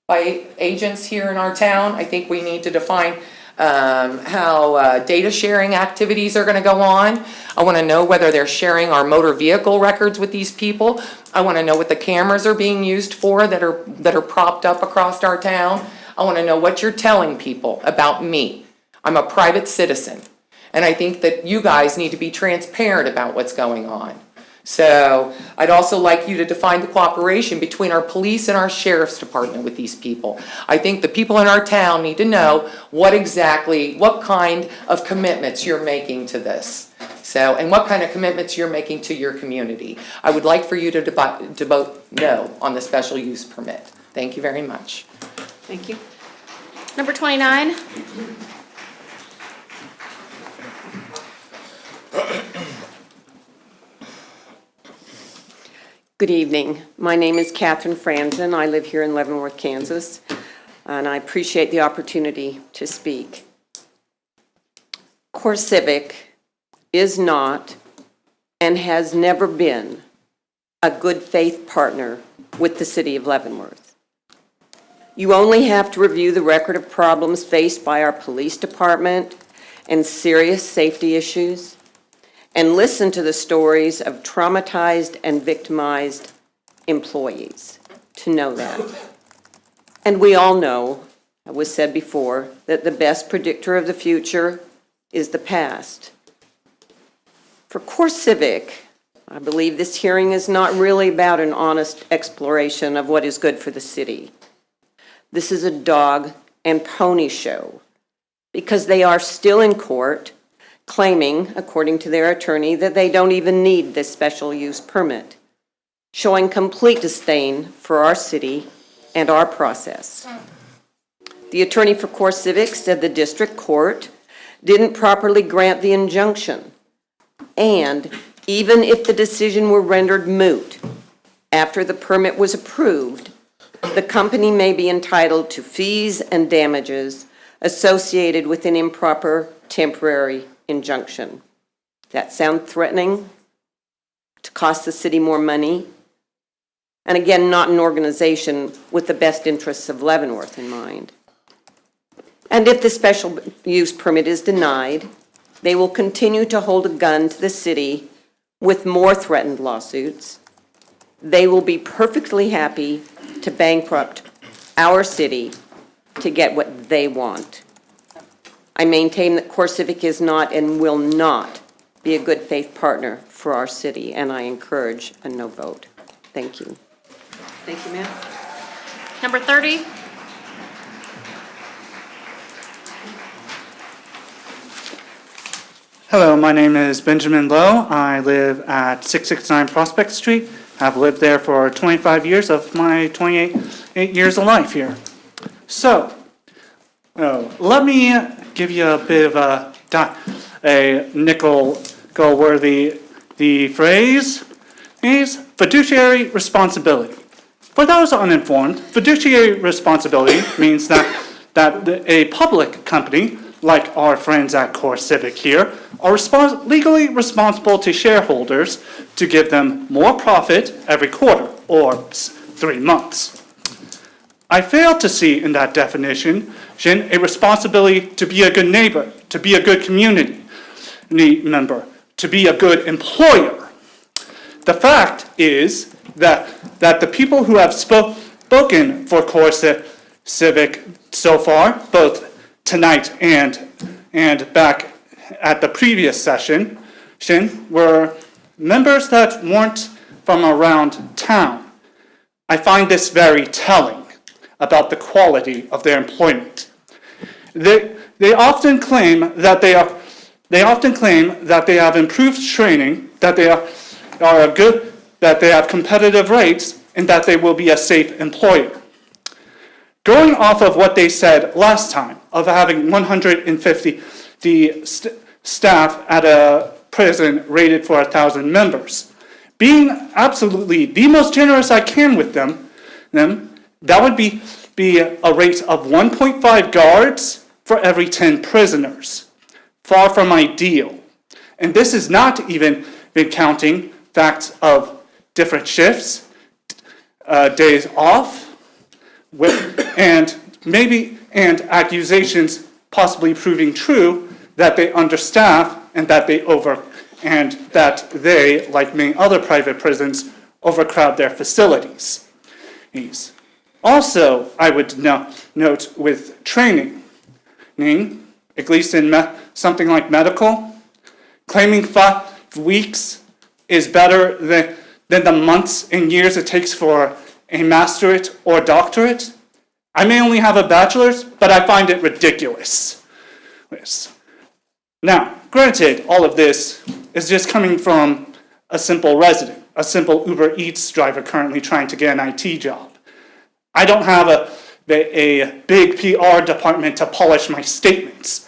by agents here in our town. I think we need to define how data sharing activities are going to go on. I want to know whether they're sharing our motor vehicle records with these people. I want to know what the cameras are being used for that are propped up across our town. I want to know what you're telling people about me. I'm a private citizen, and I think that you guys need to be transparent about what's going on. So I'd also like you to define the cooperation between our police and our sheriff's department with these people. I think the people in our town need to know what kind of commitments you're making to this. So, and what kind of commitments you're making to your community. I would like for you to vote no on the special use permit. Thank you very much. Thank you. Number 29. Good evening. My name is Catherine Franzen. I live here in Leavenworth, Kansas. and I appreciate the opportunity to speak. CoreCivic is not and has never been a good faith partner with the city of Leavenworth. You only have to review the record of problems faced by our police department and serious safety issues, and listen to the stories of traumatized and victimized employees to know that. And we all know, it was said before, that the best predictor of the future is the past. For CoreCivic, I believe this hearing is not really about an honest exploration of what is good for the city. This is a dog and pony show, because they are still in court claiming, according to their attorney, that they don't even need this special use permit, showing complete disdain for our city and our process. The attorney for CoreCivic said the district court didn't properly grant the injunction, and even if the decision were rendered moot after the permit was approved, the company may be entitled to fees and damages associated with an improper temporary injunction. That sound threatening? To cost the city more money? And again, not an organization with the best interests of Leavenworth in mind. And if the special use permit is denied, they will continue to hold a gun to the city with more threatened lawsuits. They will be perfectly happy to bankrupt our city to get what they want. I maintain that CoreCivic is not and will not be a good faith partner for our city, and I encourage a no vote. Thank you. Thank you, ma'am. Number 30. Hello, my name is Benjamin Lowe. I live at 669 Prospect Street. I've lived there for 25 years of my 28 years of life here. So, let me give you a bit of a nickel-worthy the phrase is fiduciary responsibility. For those uninformed, fiduciary responsibility means that a public company, like our friends at CoreCivic here, are legally responsible to shareholders to give them more profit every quarter, or 3 months. I fail to see in that definition a responsibility to be a good neighbor, to be a good community member, to be a good employer. The fact is that the people who have spoken for CoreCivic so far, both tonight and back at the previous session, were members that weren't from around town. I find this very telling about the quality of their employment. They often claim that they have improved training, that they are good, that they have competitive rates, and that they will be a safe employer. Going off of what they said last time, of having 150 staff at a prison rated for 1,000 members, being absolutely the most generous I can with them, that would be a rate of 1.5 guards for every 10 prisoners. Far from ideal. And this is not even been counting facts of different shifts, days off, and accusations possibly proving true that they understaff and that they, like many other private prisons, overcrowd their facilities. Also, I would note with training, at least in something like medical, claiming 5 weeks is better than the months and years it takes for a masterate or doctorate. I may only have a bachelor's, but I find it ridiculous. Now, granted, all of this is just coming from a simple resident, a simple Uber Eats driver currently trying to get an IT job. I don't have a big PR department to polish my statements.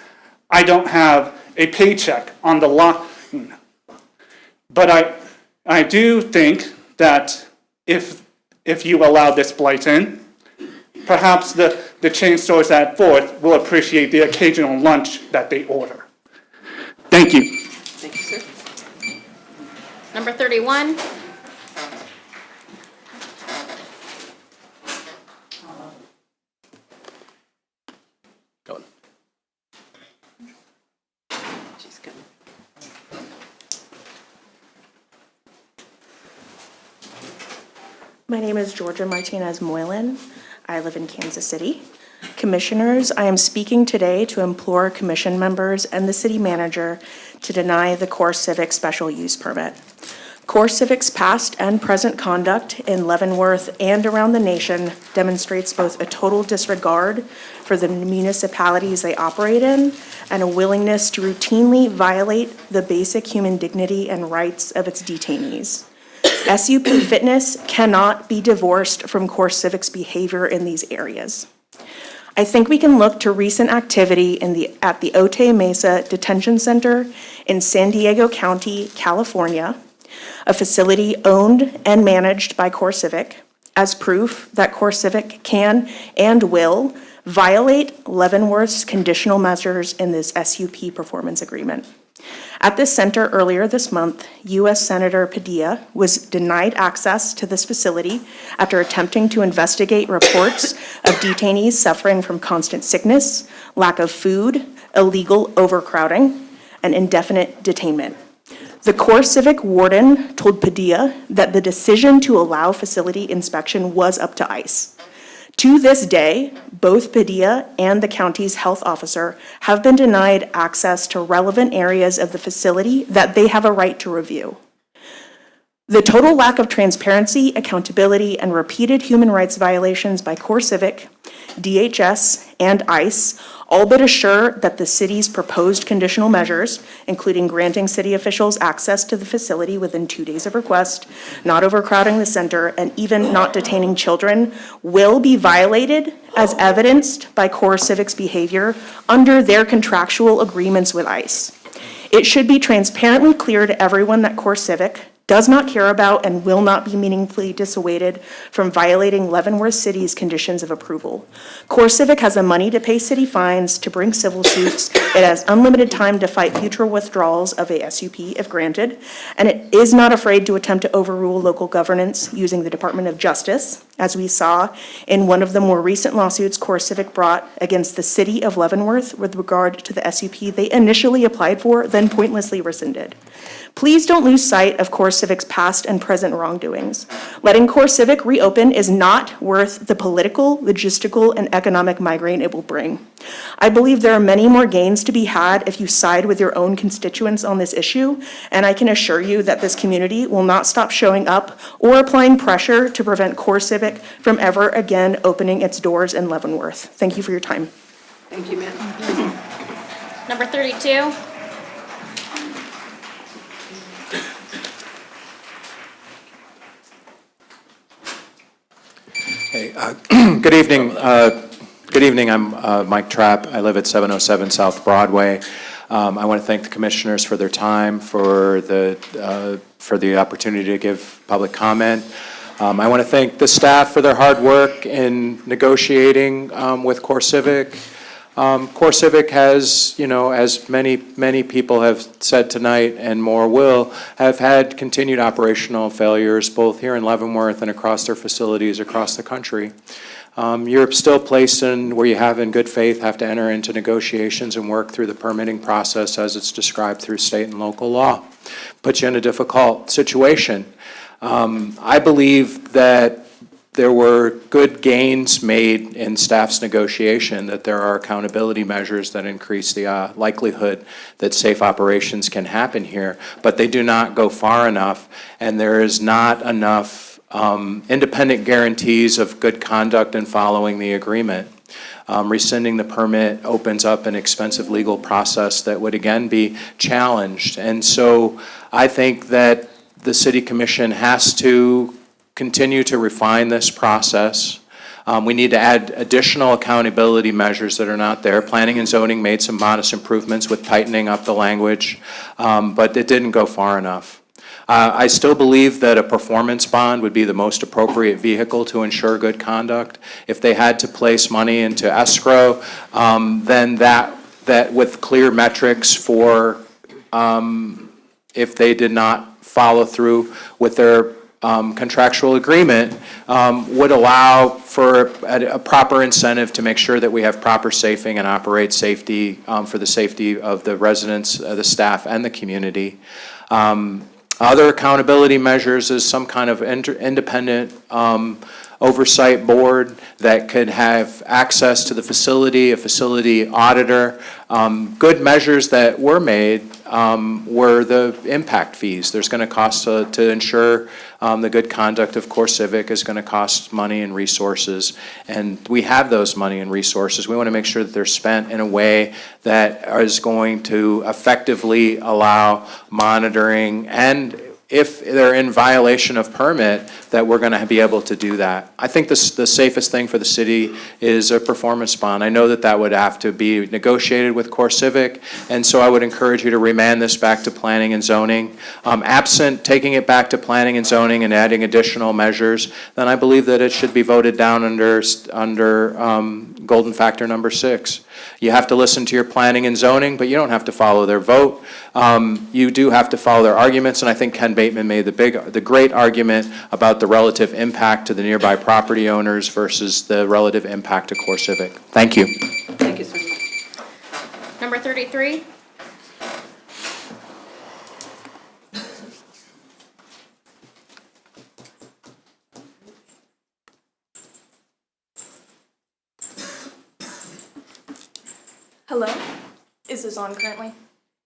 I don't have a paycheck on the line. But I do think that if you allow this blight in, perhaps the chain stores at Fourth will appreciate the occasional lunch that they order. Thank you. Thank you, sir. Number 31. Go on. She's coming. My name is Georgia Martinez Moylan. I live in Kansas City. Commissioners, I am speaking today to implore commission members and the city manager to deny the Core Civic special use permit. Core Civic's past and present conduct in Leavenworth and around the nation demonstrates both a total disregard for the municipalities they operate in and a willingness to routinely violate the basic human dignity and rights of its detainees. SUP fitness cannot be divorced from Core Civic's behavior in these areas. I think we can look to recent activity at the Otay Mesa Detention Center in San Diego County, California, a facility owned and managed by Core Civic, as proof that Core Civic can and will violate Leavenworth's conditional measures in this SUP performance agreement. At this center earlier this month, U.S. Senator Padilla was denied access to this facility after attempting to investigate reports of detainees suffering from constant sickness, lack of food, illegal overcrowding, and indefinite detainment. The Core Civic warden told Padilla that the decision to allow facility inspection was up to ICE. To this day, both Padilla and the county's health officer have been denied access to relevant areas of the facility that they have a right to review. The total lack of transparency, accountability, and repeated human rights violations by Core Civic, DHS, and ICE all but assure that the city's proposed conditional measures, including granting city officials access to the facility within 2 days of request, not overcrowding the center, and even not detaining children, will be violated as evidenced by Core Civic's behavior under their contractual agreements with ICE. It should be transparently clear to everyone that Core Civic does not care about and will not be meaningfully dissuaded from violating Leavenworth City's conditions of approval. Core Civic has the money to pay city fines, to bring civil suits. It has unlimited time to fight future withdrawals of a SUP if granted, and it is not afraid to attempt to overrule local governance using the Department of Justice, as we saw in one of the more recent lawsuits Core Civic brought against the city of Leavenworth with regard to the SUP they initially applied for, then pointlessly rescinded. Please don't lose sight of Core Civic's past and present wrongdoings. Letting Core Civic reopen is not worth the political, logistical, and economic migraine it will bring. I believe there are many more gains to be had if you side with your own constituents on this issue, and I can assure you that this community will not stop showing up or applying pressure to prevent Core Civic from ever again opening its doors in Leavenworth. Thank you for your time. Thank you, ma'am. Number 32. Hey, good evening. Good evening. I'm Mike Trapp. I live at 707 South Broadway. I want to thank the commissioners for their time, for the opportunity to give public comment. I want to thank the staff for their hard work in negotiating with Core Civic. Core Civic has, as many people have said tonight and more will, have had continued operational failures both here in Leavenworth and across their facilities across the country. You're still placed in where you have in good faith have to enter into negotiations and work through the permitting process as it's described through state and local law. Puts you in a difficult situation. I believe that there were good gains made in staff's negotiation, that there are accountability measures that increase the likelihood that safe operations can happen here, but they do not go far enough, and there is not enough independent guarantees of good conduct in following the agreement. Rescinding the permit opens up an expensive legal process that would again be challenged, and so I think that the City Commission has to continue to refine this process. We need to add additional accountability measures that are not there. Planning and zoning made some modest improvements with tightening up the language, but it didn't go far enough. I still believe that a performance bond would be the most appropriate vehicle to ensure good conduct. If they had to place money into escrow, then that with clear metrics for if they did not follow through with their contractual agreement, would allow for a proper incentive to make sure that we have proper safing and operate safety for the safety of the residents, the staff, and the community. Other accountability measures is some kind of independent oversight board that could have access to the facility, a facility auditor. Good measures that were made were the impact fees. There's going to cost to ensure the good conduct of CoreCivic is going to cost money and resources, and we have those money and resources. We want to make sure that they're spent in a way that is going to effectively allow monitoring, and if they're in violation of permit, that we're going to be able to do that. I think the safest thing for the city is a performance bond. I know that that would have to be negotiated with CoreCivic, and so I would encourage you to remand this back to planning and zoning. Absent taking it back to planning and zoning and adding additional measures, then I believe that it should be voted down under golden factor number 6. You have to listen to your planning and zoning, but you don't have to follow their vote. You do have to follow their arguments, and I think Ken Bateman made the great argument about the relative impact to the nearby property owners versus the relative impact to CoreCivic. Thank you. Thank you, sir. Number 33. Hello, is this on currently?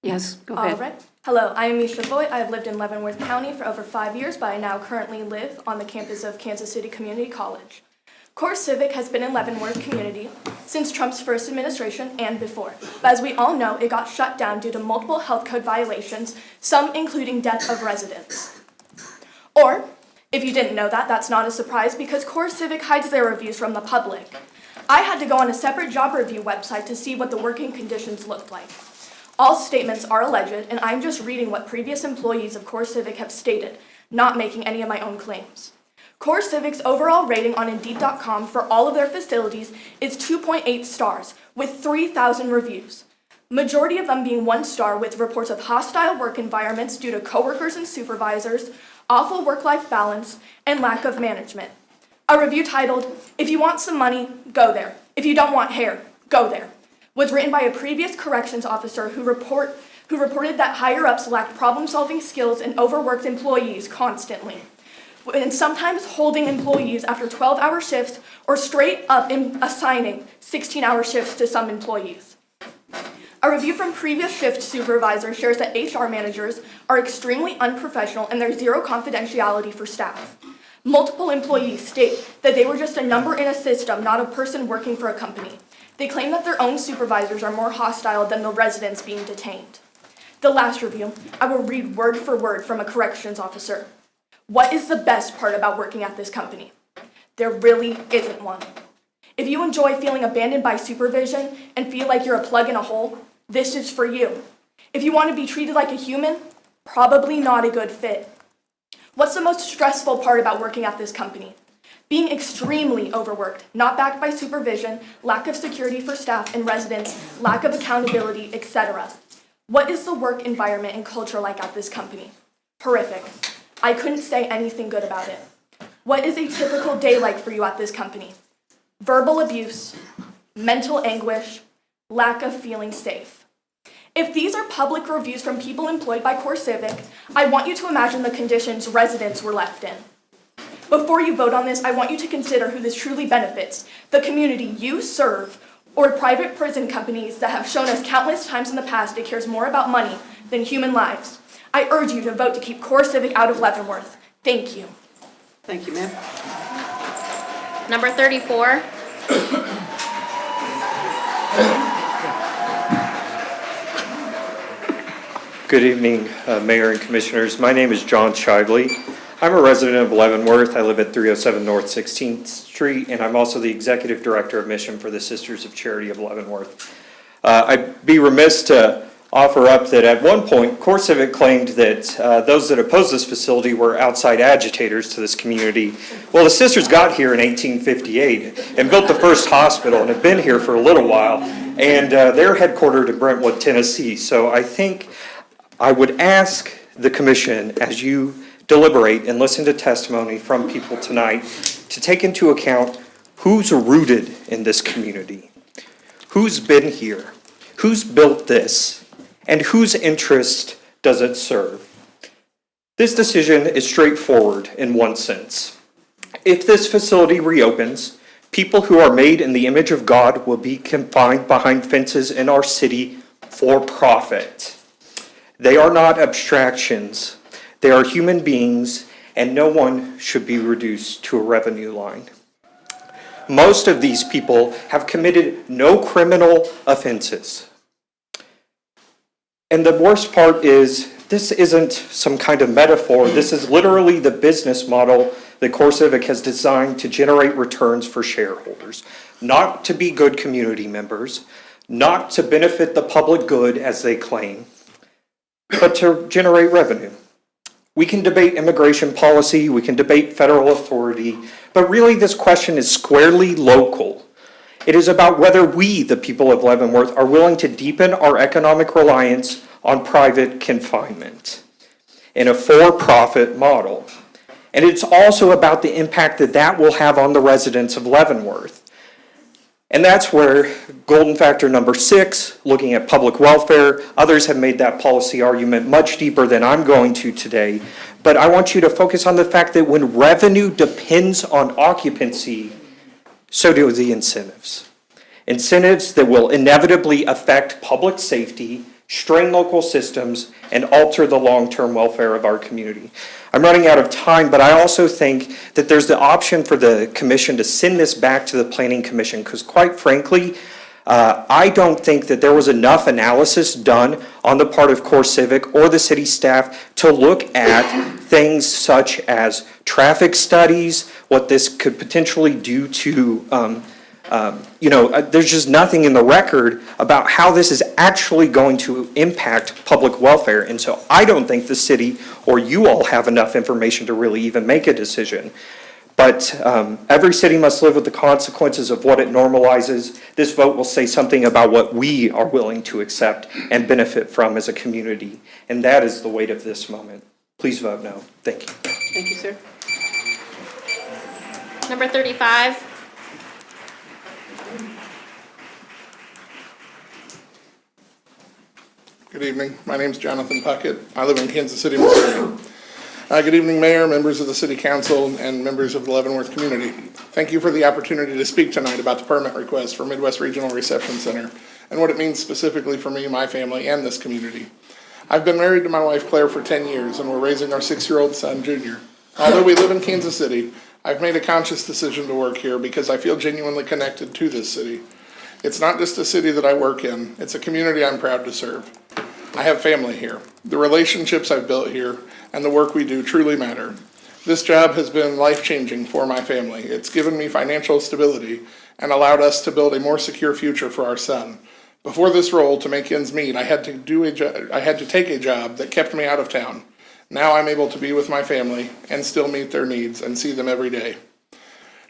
Yes, go All ahead. right. Hello, I am Misha Voigt. I have lived in Leavenworth County for over 5 years, but I now currently live on the campus of Kansas City Community College. CoreCivic has been in Leavenworth community since Trump's first administration and before. But as we all know, it got shut down due to multiple health code violations, some including death of residents. Or, if you didn't know that, that's not a surprise because CoreCivic hides their reviews from the public. I had to go on a separate job review website to see what the working conditions looked like. All statements are alleged, and I'm just reading what previous employees of CoreCivic have stated, not making any of my own claims. CoreCivic's overall rating on Indeed.com for all of their facilities is 2.8 stars, with 3,000 reviews. Majority of them being 1 star with reports of hostile work environments due to coworkers and supervisors, awful work-life balance, and lack of management. A review titled, "If you want some money, go there. If you don't want hair, go there," was written by a previous corrections officer who reported that higher-ups lacked problem-solving skills and overworked employees constantly, and sometimes holding employees after 12-hour shifts or straight up assigning 16-hour shifts to some employees. A review from previous shift supervisors shares that HR managers are extremely unprofessional and there's zero confidentiality for staff. Multiple employees state that they were just a number in a system, not a person working for a company. They claim that their own supervisors are more hostile than the residents being detained. The last review, I will read word for word from a corrections officer. What is the best part about working at this company? There really isn't one. If you enjoy feeling abandoned by supervision and feel like you're a plug in a hole, this is for you. If you want to be treated like a human, probably not a good fit. What's the most stressful part about working at this company? Being extremely overworked, not backed by supervision, lack of security for staff and residents, lack of accountability, etc. What is the work environment and culture like at this company? Horrific. I couldn't say anything good about it. What is a typical day like for you at this company? Verbal abuse, mental anguish, lack of feeling safe. If these are public reviews from people employed by CoreCivic, I want you to imagine the conditions residents were left in. Before you vote on this, I want you to consider who this truly benefits, the community you serve, or private prison companies that have shown us countless times in the past it cares more about money than human lives. I urge you to vote to keep CoreCivic out of Leavenworth. Thank you. Thank you, ma'am. Number 34. Good evening, Mayor and Commissioners. My name is John Shively. I'm a resident of Leavenworth. I live at 307 North 16th Street, and I'm also the Executive Director of Mission for the Sisters of Charity of Leavenworth. I'd be remiss to offer up that at one point, CoreCivic claimed that those that opposed this facility were outside agitators to this community. Well, the sisters got here in 1858 and built the first hospital and have been here for a little while. And they're headquartered in Brentwood, Tennessee. So I think I would ask the commission, as you deliberate and listen to testimony from people tonight, to take into account who's rooted in this community, who's been here, who's built this, and whose interest does it serve. This decision is straightforward in one sense. If this facility reopens, people who are made in the image of God will be confined behind fences in our city for profit. They are not abstractions. They are human beings, and no one should be reduced to a revenue line. Most of these people have committed no criminal offenses. And the worst part is, this isn't some kind of metaphor. This is literally the business model that CoreCivic has designed to generate returns for shareholders, not to be good community members, not to benefit the public good as they claim, but to generate revenue. We can debate immigration policy, we can debate federal authority, but really this question is squarely local. It is about whether we, the people of Leavenworth, are willing to deepen our economic reliance on private confinement in a for-profit model. And it's also about the impact that that will have on the residents of Leavenworth. And that's where golden factor number 6, looking at public welfare, others have made that policy argument much deeper than I'm going to today. But I want you to focus on the fact that when revenue depends on occupancy, so do the incentives. Incentives that will inevitably affect public safety, strain local systems, and alter the long-term welfare of our community. I'm running out of time, but I also think that there's the option for the commission to send this back to the Planning Commission, because quite frankly, I don't think that there was enough analysis done on the part of CoreCivic or the city staff to look at things such as traffic studies, what this could potentially do to, there's just nothing in the record about how this is actually going to impact public welfare. And so I don't think the city or you all have enough information to really even make a decision. But every city must live with the consequences of what it normalizes. This vote will say something about what we are willing to accept and benefit from as a community. And that is the weight of this moment. Please vote no. Thank you. Thank you, sir. Number 35. Good evening. My name is Jonathan Puckett. I live in Kansas City, Missouri. Good evening, Mayor, members of the City Council, and members of the Leavenworth community. Thank you for the opportunity to speak tonight about the permit request for Midwest Regional Reception Center and what it means specifically for me, my family, and this community. I've been married to my wife, Claire, for 10 years, and we're raising our 6-year-old son, Junior. Although we live in Kansas City, I've made a conscious decision to work here because I feel genuinely connected to this city. It's not just a city that I work in, it's a community I'm proud to serve. I have family here. The relationships I've built here and the work we do truly matter. This job has been life-changing for my family. It's given me financial stability and allowed us to build a more secure future for our son. Before this role, to make ends meet, I had to take a job that kept me out of town. Now I'm able to be with my family and still meet their needs and see them every day.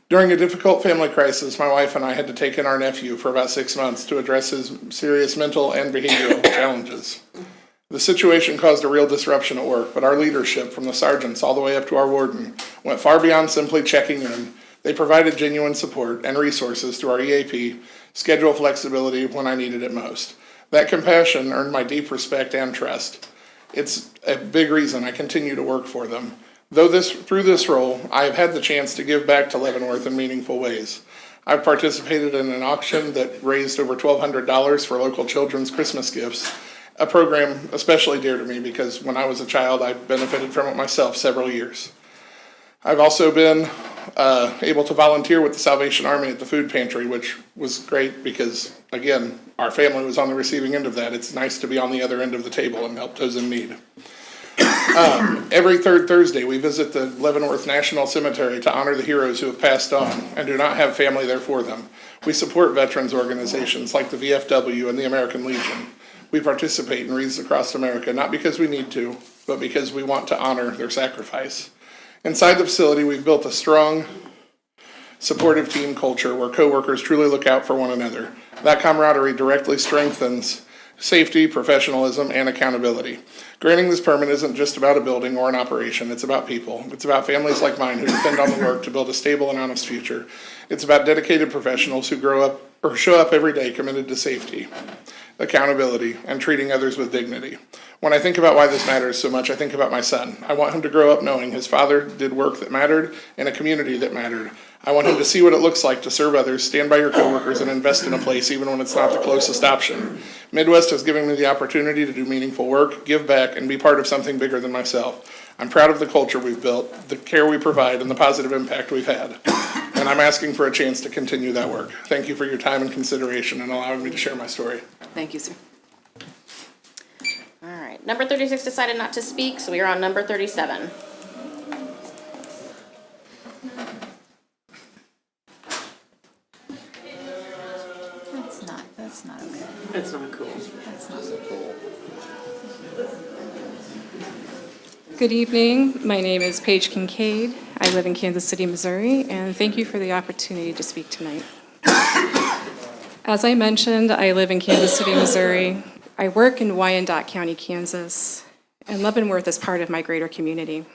During a difficult family crisis, my wife and I had to take in our nephew for about 6 months to address his serious mental and behavioral challenges. The situation caused a real disruption at work, but our leadership, from the sergeants all the way up to our warden, went far beyond simply checking in. They provided genuine support and resources through our EAP, schedule flexibility when I needed it most. That compassion earned my deep respect and trust. It's a big reason I continue to work for them. Through this role, I have had the chance to give back to Leavenworth in meaningful ways. I've participated in an auction that raised over $1,200 for local children's Christmas gifts, a program especially dear to me because when I was a child, I benefited from it myself several years. I've also been able to volunteer with the Salvation Army at the food pantry, which was great because, again, our family was on the receiving end of that. It's nice to be on the other end of the table and help those in need. Every third Thursday, we visit the Leavenworth National Cemetery to honor the heroes who have passed on and do not have family there for them. We support veterans organizations like the VFW and the American Legion. We participate in Wreaths Across America, not because we need to, but because we want to honor their sacrifice. Inside the facility, we've built a strong, supportive team culture where coworkers truly look out for one another. That camaraderie directly strengthens safety, professionalism, and accountability. Granting this permit isn't just about a building or an operation, it's about people. It's about families like mine who depend on the work to build a stable and honest future. It's about dedicated professionals who grow up or show up every day committed to safety, accountability, and treating others with dignity. When I think about why this matters so much, I think about my son. I want him to grow up knowing his father did work that mattered in a community that mattered. I want him to see what it looks like to serve others, stand by your coworkers, and invest in a place even when it's not the closest option. Midwest has given me the opportunity to do meaningful work, give back, and be part of something bigger than myself. I'm proud of the culture we've built, the care we provide, and the positive impact we've had. And I'm asking for a chance to continue that work. Thank you for your time and consideration and allowing me to share my story. Thank you, sir. All right, number 36 decided not to speak, so we are on number 37. That's not okay. That's not cool. That's not so cool. Good evening. My name is Paige Kincaid. I live in Kansas City, Missouri, and thank you for the opportunity to speak tonight. As I mentioned, I live in Kansas City, Missouri. I work in Wyandotte County, Kansas, and Leavenworth is part of my greater community.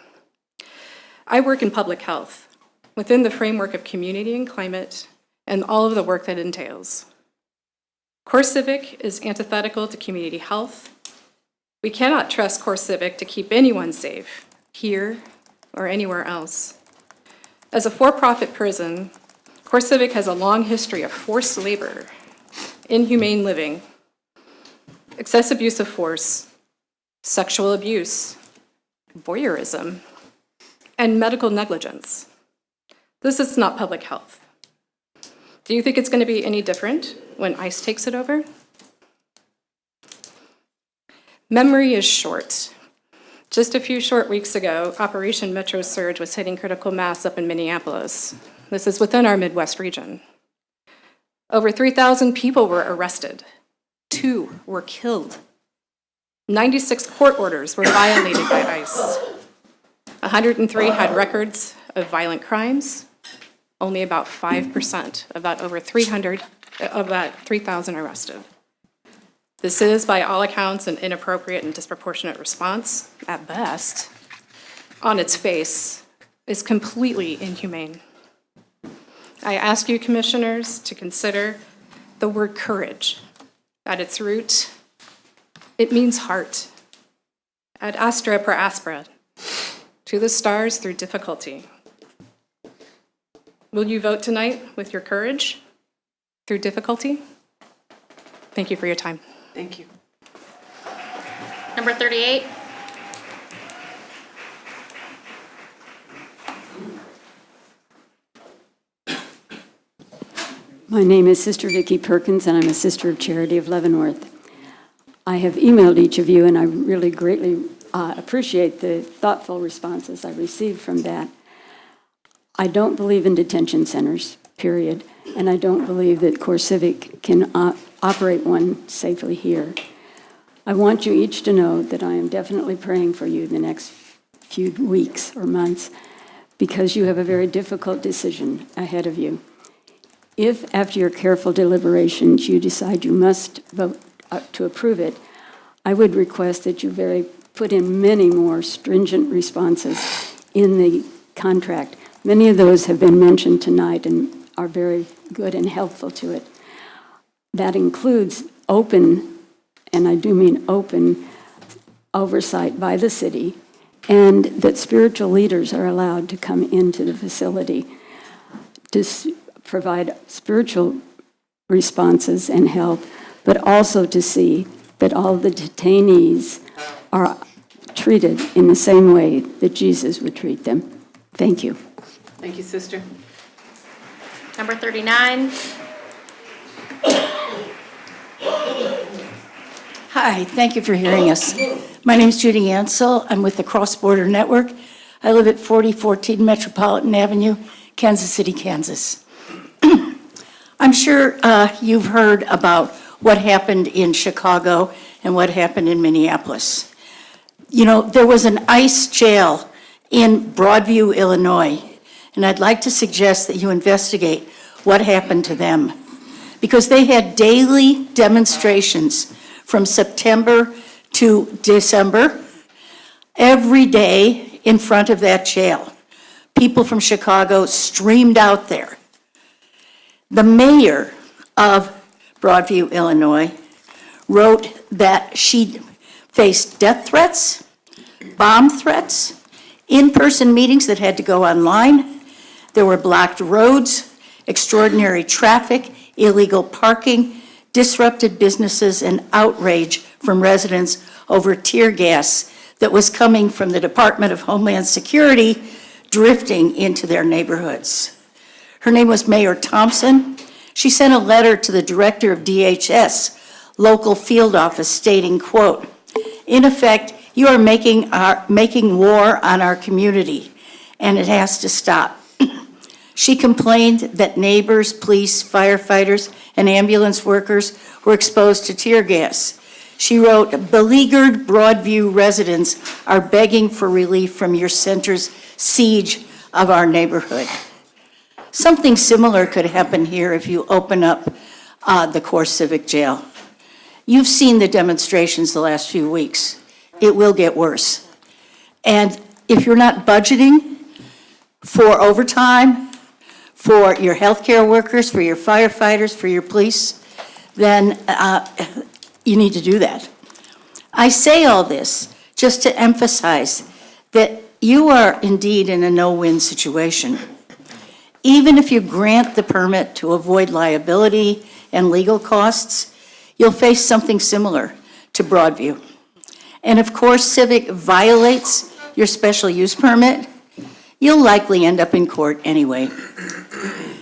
I work in public health within the framework of community and climate and all of the work that entails. CoreCivic is antithetical to community health. We cannot trust CoreCivic to keep anyone safe, here or anywhere else. As a for-profit prison, CoreCivic has a long history of forced labor, inhumane living, excessive use of force, sexual abuse, voyeurism, and medical negligence. This is not public health. Do you think it's going to be any different when ICE takes it over? Memory is short. Just a few short weeks ago, Operation Metro Surge was hitting critical mass up in Minneapolis. This is within our Midwest region. Over 3,000 people were arrested. 2 were killed. 96 court orders were violated by ICE. 103 had records of violent crimes. Only about 5% of that over 3,000 arrested. This is, by all accounts, an inappropriate and disproportionate response, at best. On its face, is completely inhumane. I ask you, commissioners, to consider the word courage. At its root, it means heart. Ad astra per aspera, to the stars through difficulty. Will you vote tonight with your courage through difficulty? Thank you for your time. Thank you. Number 38. My name is Sister Vicki Perkins, and I'm a Sister of Charity of Leavenworth. I have emailed each of you, and I really greatly appreciate the thoughtful responses I received from that. I don't believe in detention centers, period, and I don't believe that CoreCivic can operate one safely here. I want you each to know that I am definitely praying for you the next few weeks or months because you have a very difficult decision ahead of you. If, after your careful deliberations, you decide you must vote to approve it, I would request that you put in many more stringent responses in the contract. Many of those have been mentioned tonight and are very good and helpful to it. That includes open, and I do mean open, oversight by the city, and that spiritual leaders are allowed to come into the facility to provide spiritual responses and help, but also to see that all the detainees are treated in the same way that Jesus would treat them. Thank you. Thank you, sister. Number 39. Hi, thank you for hearing us. My name is Judy Ansell. I'm with the Cross Border Network. I live at 4014 Metropolitan Avenue, Kansas City, Kansas. I'm sure you've heard about what happened in Chicago and what happened in Minneapolis. You know, there was an ICE jail in Broadview, Illinois, and I'd like to suggest that you investigate what happened to them, because they had daily demonstrations from September to December, every day in front of that jail. People from Chicago streamed out there. The mayor of Broadview, Illinois, wrote that she faced death threats, bomb threats, in-person meetings that had to go online. There were blocked roads, extraordinary traffic, illegal parking, disrupted businesses, and outrage from residents over tear gas that was coming from the Department of Homeland Security drifting into their neighborhoods. Her name was Mayor Thompson. She sent a letter to the director of DHS local field office stating, quote, "In effect, you are making war on our community, and it has to stop." She complained that neighbors, police, firefighters, and ambulance workers were exposed to tear gas. She wrote, "Beleaguered Broadview residents are begging for relief from your center's siege of our neighborhood." Something similar could happen here if you open up the Core Civic Jail. You've seen the demonstrations the last few weeks. It will get worse. And if you're not budgeting for overtime, for your healthcare workers, for your firefighters, for your police, then you need to do that. I say all this just to emphasize that you are indeed in a no-win situation. Even if you grant the permit to avoid liability and legal costs, you'll face something similar to Broadview. And if Core Civic violates your special use permit, you'll likely end up in court anyway.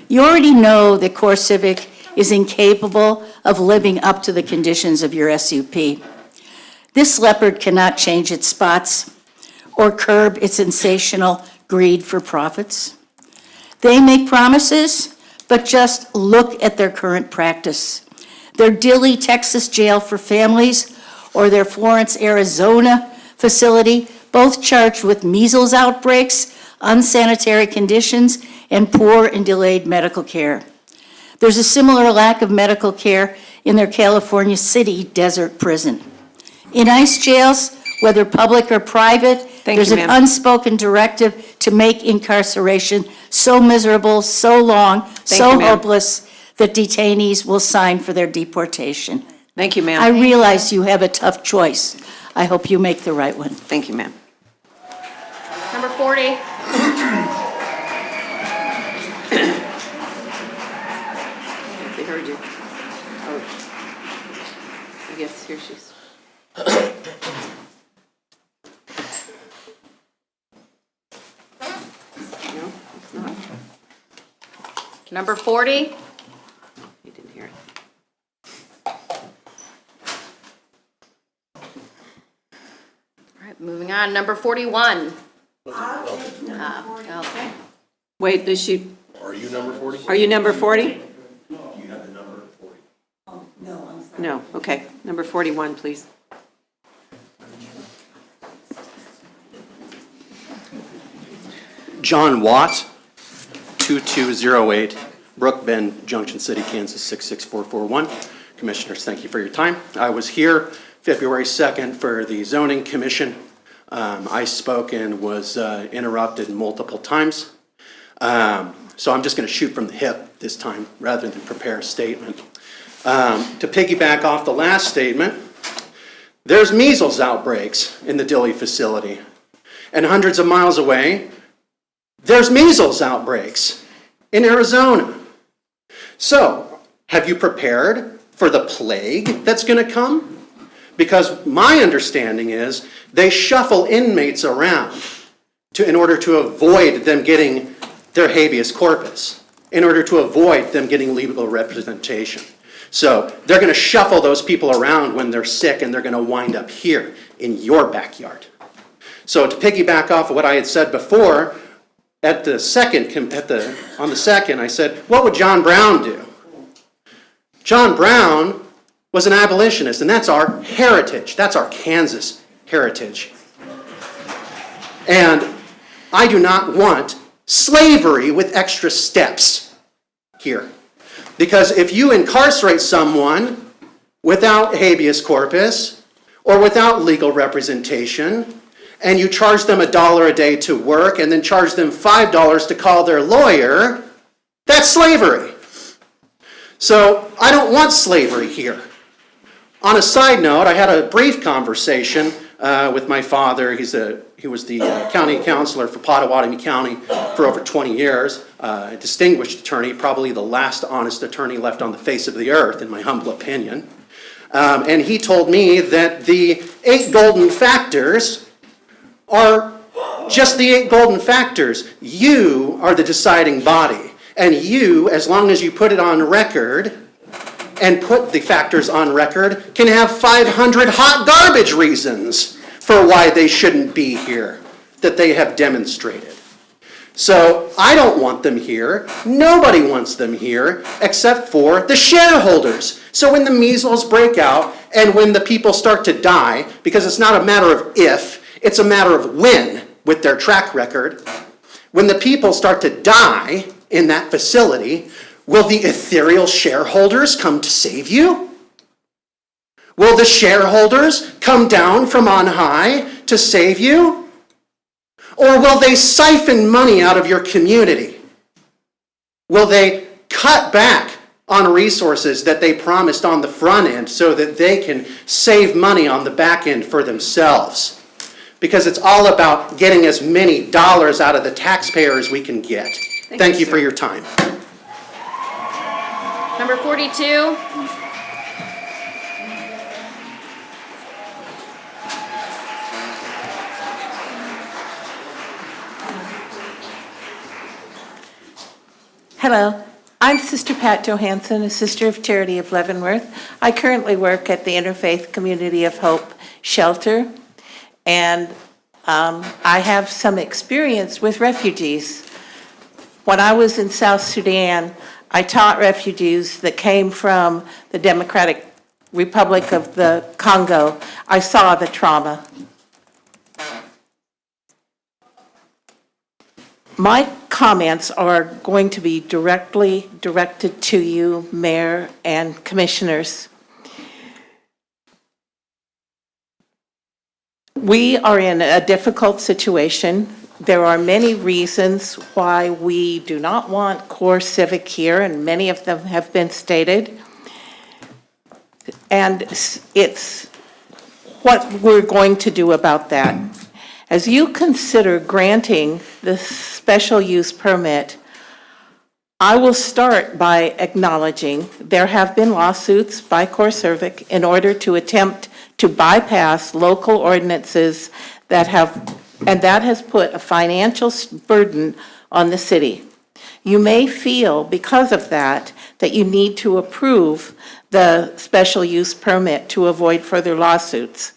You already know that Core Civic is incapable of living up to the conditions of your SUP. This leopard cannot change its spots or curb its sensational greed for profits. They make promises, but just look at their current practice. Their Dilley, Texas jail for families, or their Florence, Arizona facility, both charged with measles outbreaks, unsanitary conditions, and poor and delayed medical care. There's a similar lack of medical care in their California City desert prison. In ICE jails, whether public or private, there's an unspoken directive to make incarceration so miserable, so long, so hopeless that detainees will sign for their deportation. Thank you, ma'am. I realize you have a tough choice. I hope you make the right one. Thank you, ma'am. Number 40. They heard you. Oh, I guess here she's. No, it's not. Number 40. You didn't hear it. All right, moving on. Number 41. Okay. Wait, does she, Are you number 40? are you number 40? You have the number 40. No, okay. Number 41, please. John Watt, 2208 Brook Bend, Junction City, Kansas 66441. Commissioners, thank you for your time. I was here February 2nd for the Zoning Commission. I spoke and was interrupted multiple times. So I'm just going to shoot from the hip this time rather than prepare a statement. To piggyback off the last statement, there's measles outbreaks in the Dilley facility. And hundreds of miles away, there's measles outbreaks in Arizona. So, have you prepared for the plague that's going to come? Because my understanding is they shuffle inmates around in order to avoid them getting their habeas corpus, in order to avoid them getting legal representation. So they're going to shuffle those people around when they're sick, and they're going to wind up here in your backyard. So to piggyback off of what I had said before, on the second, I said, what would John Brown do? John Brown was an abolitionist, and that's our heritage. That's our Kansas heritage. And I do not want slavery with extra steps here. Because if you incarcerate someone without habeas corpus or without legal representation, and you charge them $1 a day to work and then charge them $5 to call their lawyer, that's slavery. So I don't want slavery here. On a side note, I had a brief conversation with my father. He was the county counselor for Pottawatomie County for over 20 years, a distinguished attorney, probably the last honest attorney left on the face of the earth, in my humble opinion. And he told me that the 8 golden factors are just the 8 golden factors. You are the deciding body. And you, as long as you put it on record, and put the factors on record, can have 500 hot garbage reasons for why they shouldn't be here, that they have demonstrated. So I don't want them here. Nobody wants them here except for the shareholders. So when the measles break out and when the people start to die, because it's not a matter of if, it's a matter of when with their track record, when the people start to die in that facility, will the ethereal shareholders come to save you? Will the shareholders come down from on high to save you? Or will they siphon money out of your community? Will they cut back on resources that they promised on the front end so that they can save money on the back end for themselves? Because it's all about getting as many dollars out of the taxpayer as we can get. Thank you for your time. Number 42. Hello, I'm Sister Pat Johansson, a Sister of Charity of Leavenworth. I currently work at the Interfaith Community of Hope Shelter, and I have some experience with refugees. When I was in South Sudan, I taught refugees that came from the Democratic Republic of the Congo. I saw the trauma. My comments are going to be directly directed to you, Mayor and Commissioners. We are in a difficult situation. There are many reasons why we do not want core civic here, and many of them have been stated. And it's what we're going to do about that. As you consider granting the special use permit, I will start by acknowledging there have been lawsuits by CoreCivic in order to attempt to bypass local ordinances that has put a financial burden on the city. You may feel because of that you need to approve the special use permit to avoid further lawsuits.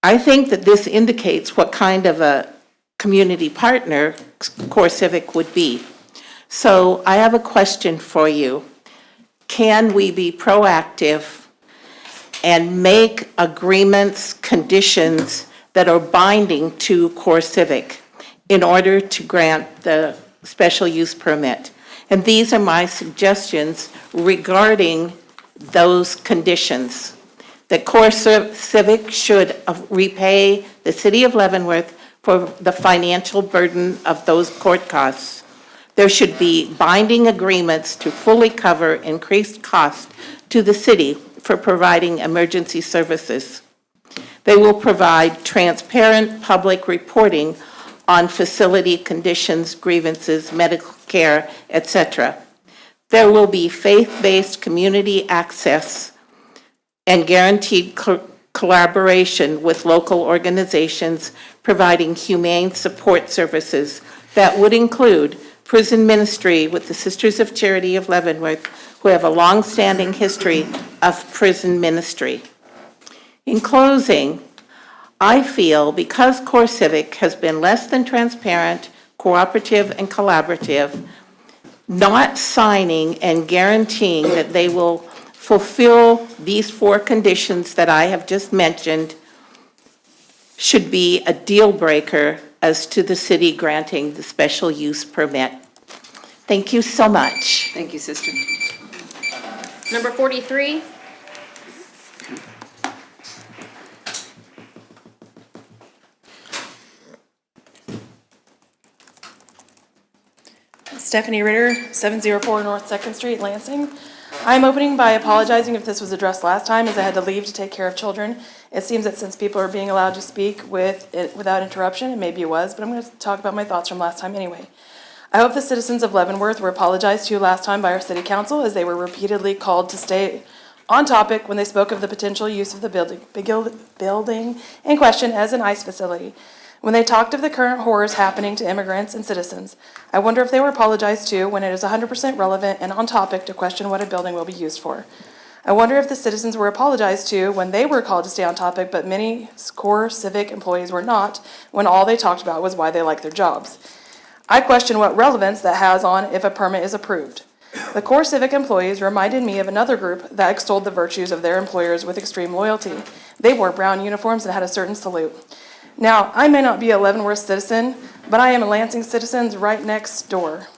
I think that this indicates what kind of a community partner CoreCivic would be. So I have a question for you. Can we be proactive and make agreements, conditions that are binding to CoreCivic in order to grant the special use permit? And these are my suggestions regarding those conditions. That CoreCivic should repay the city of Leavenworth for the financial burden of those court costs. There should be binding agreements to fully cover increased costs to the city for providing emergency services. They will provide transparent public reporting on facility conditions, grievances, medical care, etc. There will be faith-based community access and guaranteed collaboration with local organizations providing humane support services that would include prison ministry with the Sisters of Charity of Leavenworth, who have a long-standing history of prison ministry. In closing, I feel because CoreCivic has been less than transparent, cooperative, and collaborative, not signing and guaranteeing that they will fulfill these 4 conditions that I have just mentioned should be a deal breaker as to the city granting the special use permit. Thank you so much. Thank you, sister. Number 43, Stephanie Ritter, 704 North 2nd Street, Lansing. I'm opening by apologizing if this was addressed last time, as I had to leave to take care of children. It seems that since people are being allowed to speak without interruption, and maybe it was, but I'm going to talk about my thoughts from last time anyway. I hope the citizens of Leavenworth were apologized to last time by our city council, as they were repeatedly called to stay on topic when they spoke of the potential use of the building in question as an ICE facility. When they talked of the current horrors happening to immigrants and citizens, I wonder if they were apologized to when it is 100% relevant and on topic to question what a building will be used for. I wonder if the citizens were apologized to when they were called to stay on topic, but many core civic employees were not, when all they talked about was why they like their jobs. I question what relevance that has on if a permit is approved. The core civic employees reminded me of another group that extolled the virtues of their employers with extreme loyalty. They wore brown uniforms and had a certain salute. Now, I may not be a Leavenworth citizen, but I am a Lansing citizen right next door.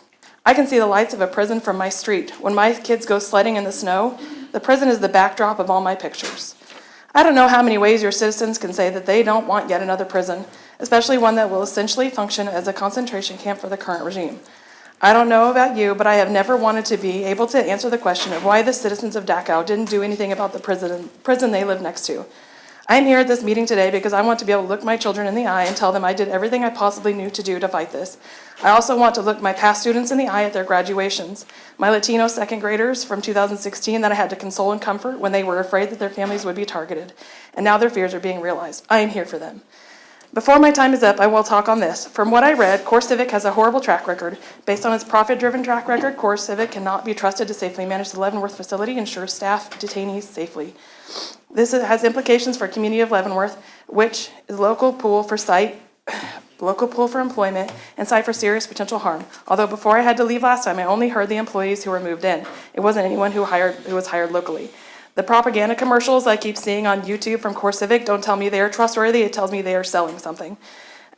I can see the lights of a prison from my street. When my kids go sledding in the snow, the prison is the backdrop of all my pictures. I don't know how many ways your citizens can say that they don't want yet another prison, especially one that will essentially function as a concentration camp for the current regime. I don't know about you, but I have never wanted to be able to answer the question of why the citizens of Dachau didn't do anything about the prison they live next to. I'm here at this meeting today because I want to be able to look my children in the eye and tell them I did everything I possibly knew to do to fight this. I also want to look my past students in the eye at their graduations. My Latino second graders from 2016 that I had to console and comfort when they were afraid that their families would be targeted. And now their fears are being realized. I am here for them. Before my time is up, I will talk on this. From what I read, CoreCivic has a horrible track record. Based on its profit-driven track record, CoreCivic cannot be trusted to safely manage the Leavenworth facility and ensure staff detainees safely. This has implications for community of Leavenworth, which is local pool for employment and site for serious potential harm. Although before I had to leave last time, I only heard the employees who were moved in. It wasn't anyone who was hired locally. The propaganda commercials I keep seeing on YouTube from CoreCivic don't tell me they are trustworthy, it tells me they are selling something.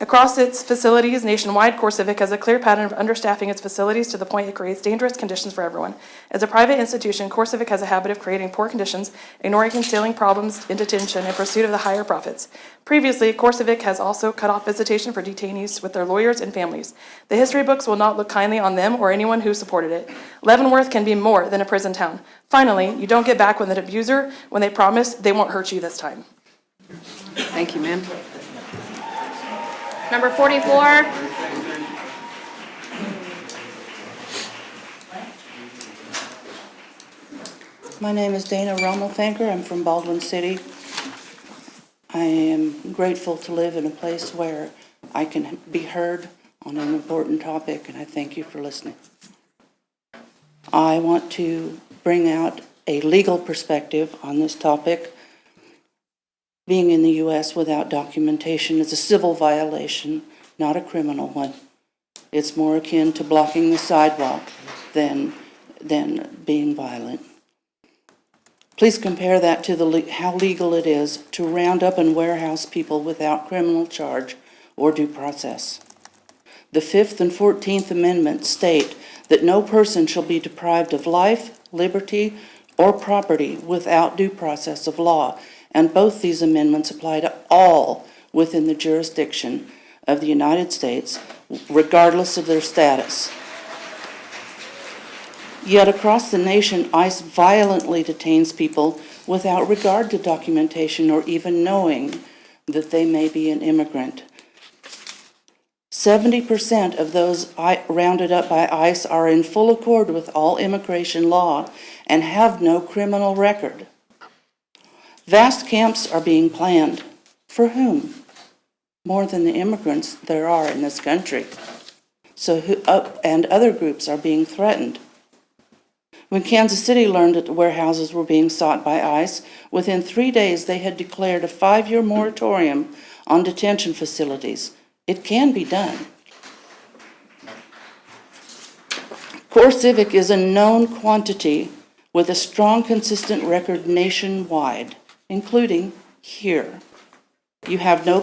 Across its facilities nationwide, CoreCivic has a clear pattern of understaffing its facilities to the point it creates dangerous conditions for everyone. As a private institution, CoreCivic has a habit of creating poor conditions, ignoring concealing problems in detention in pursuit of the higher profits. Previously, CoreCivic has also cut off visitation for detainees with their lawyers and families. The history books will not look kindly on them or anyone who supported it. Leavenworth can be more than a prison town. Finally, you don't get back with an abuser when they promise they won't hurt you this time. Thank you, ma'am. number 44, My name is Dana Rommelfanker. I'm from Baldwin City. I am grateful to live in a place where I can be heard on an important topic, and I thank you for listening. I want to bring out a legal perspective on this topic. Being in the U.S. without documentation is a civil violation, not a criminal one. It's more akin to blocking the sidewalk than being violent. Please compare that to how legal it is to round up and warehouse people without criminal charge or due process. The 5th and 14th Amendments state that no person shall be deprived of life, liberty, or property without due process of law, and both these amendments apply to all within the jurisdiction of the United States, regardless of their status. Yet across the nation, ICE violently detains people without regard to documentation or even knowing that they may be an immigrant. 70% of those rounded up by ICE are in full accord with all immigration law and have no criminal record. Vast camps are being planned. For whom? More than the immigrants there are in this country. And other groups are being threatened. When Kansas City learned that the warehouses were being sought by ICE, within 3 days they had declared a 5-year moratorium on detention facilities. It can be done. CoreCivic is a known quantity with a strong, consistent record nationwide, including here. You have no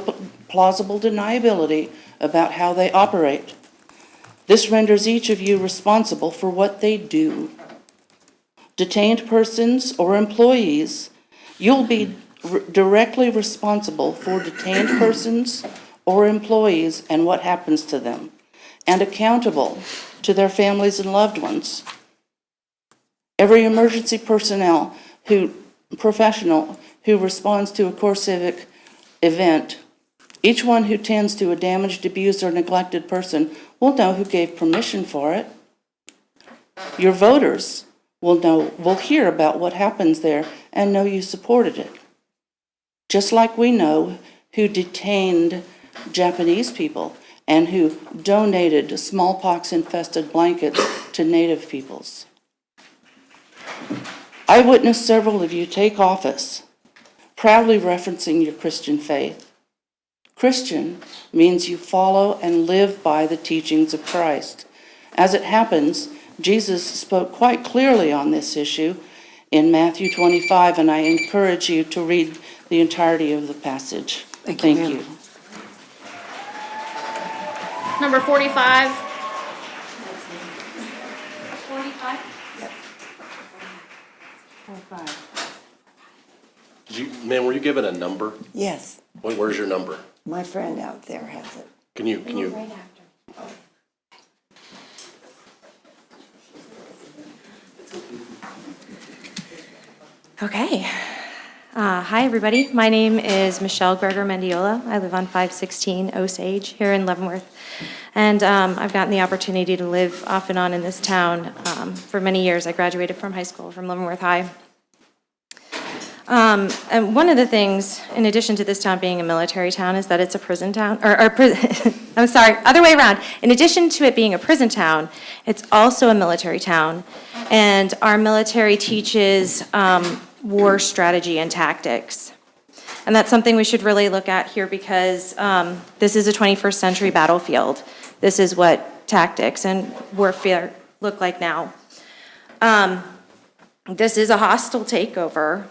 plausible deniability about how they operate. This renders each of you responsible for what they do. Detained persons or employees, you'll be directly responsible for detained persons or employees and what happens to them, and accountable to their families and loved ones. Every emergency professional who responds to a CoreCivic event, each one who tends to a damaged, abused, or neglected person will know who gave permission for it. Your voters will hear about what happens there and know you supported it. Just like we know who detained Japanese people and who donated smallpox-infested blankets to Native peoples. I witnessed several of you take office, proudly referencing your Christian faith. Christian means you follow and live by the teachings of Christ. As it happens, Jesus spoke quite clearly on this issue in Matthew 25, and I encourage you to read the entirety of the passage. Thank you. Number 45. 45? Ma'am, were you given a number? Yes, Where's your number? my friend out there has it. Can you? Okay. Hi, everybody. My name is Michelle Greger Mendiola. I live on 516 Osage here in Leavenworth. And I've gotten the opportunity to live off and on in this town for many years. I graduated from high school, from Leavenworth High. And one of the things, in addition to this town being a military town, is that it's a prison town, I'm sorry, other way around. In addition to it being a prison town, it's also a military town. And our military teaches war strategy and tactics. And that's something we should really look at here because this is a 21st century battlefield. This is what tactics and warfare look like now. This is a hostile takeover.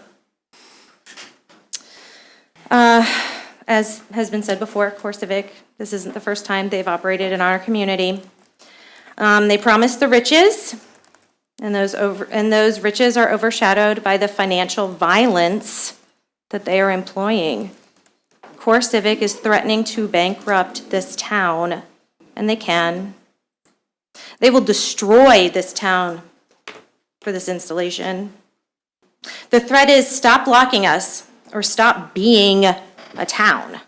As has been said before, CoreCivic, this isn't the first time they've operated in our community. They promise the riches, and those riches are overshadowed by the financial violence that they are employing. CoreCivic is threatening to bankrupt this town, and they can. They will destroy this town for this installation. The threat is stop blocking us or stop being a town.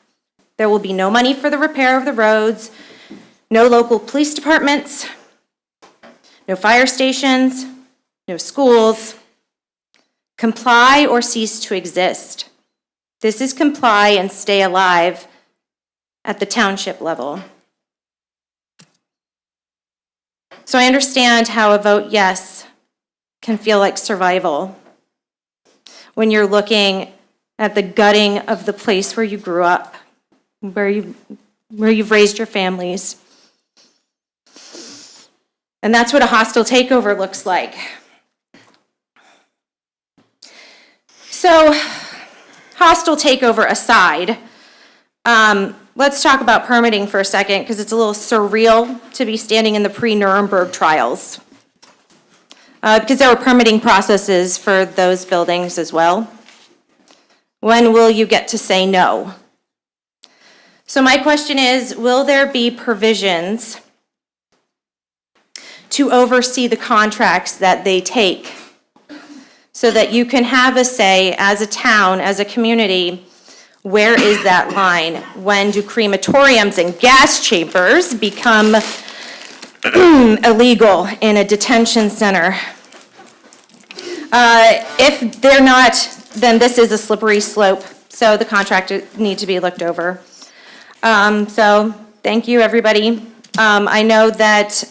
There will be no money for the repair of the roads, no local police departments, no fire stations, no schools. Comply or cease to exist. This is comply and stay alive at the township level. So I understand how a vote yes can feel like survival when you're looking at the gutting of the place where you grew up, where you've raised your families. And that's what a hostile takeover looks like. So, hostile takeover aside, let's talk about permitting for a second, because it's a little surreal to be standing in the pre-Nuremberg trials. Because there were permitting processes for those buildings as well. When will you get to say no? So my question is, will there be provisions to oversee the contracts that they take so that you can have a say as a town, as a community, where is that line? When do crematoriums and gas chambers become illegal in a detention center? If they're not, then this is a slippery slope, so the contract needs to be looked over. So thank you, everybody. I know that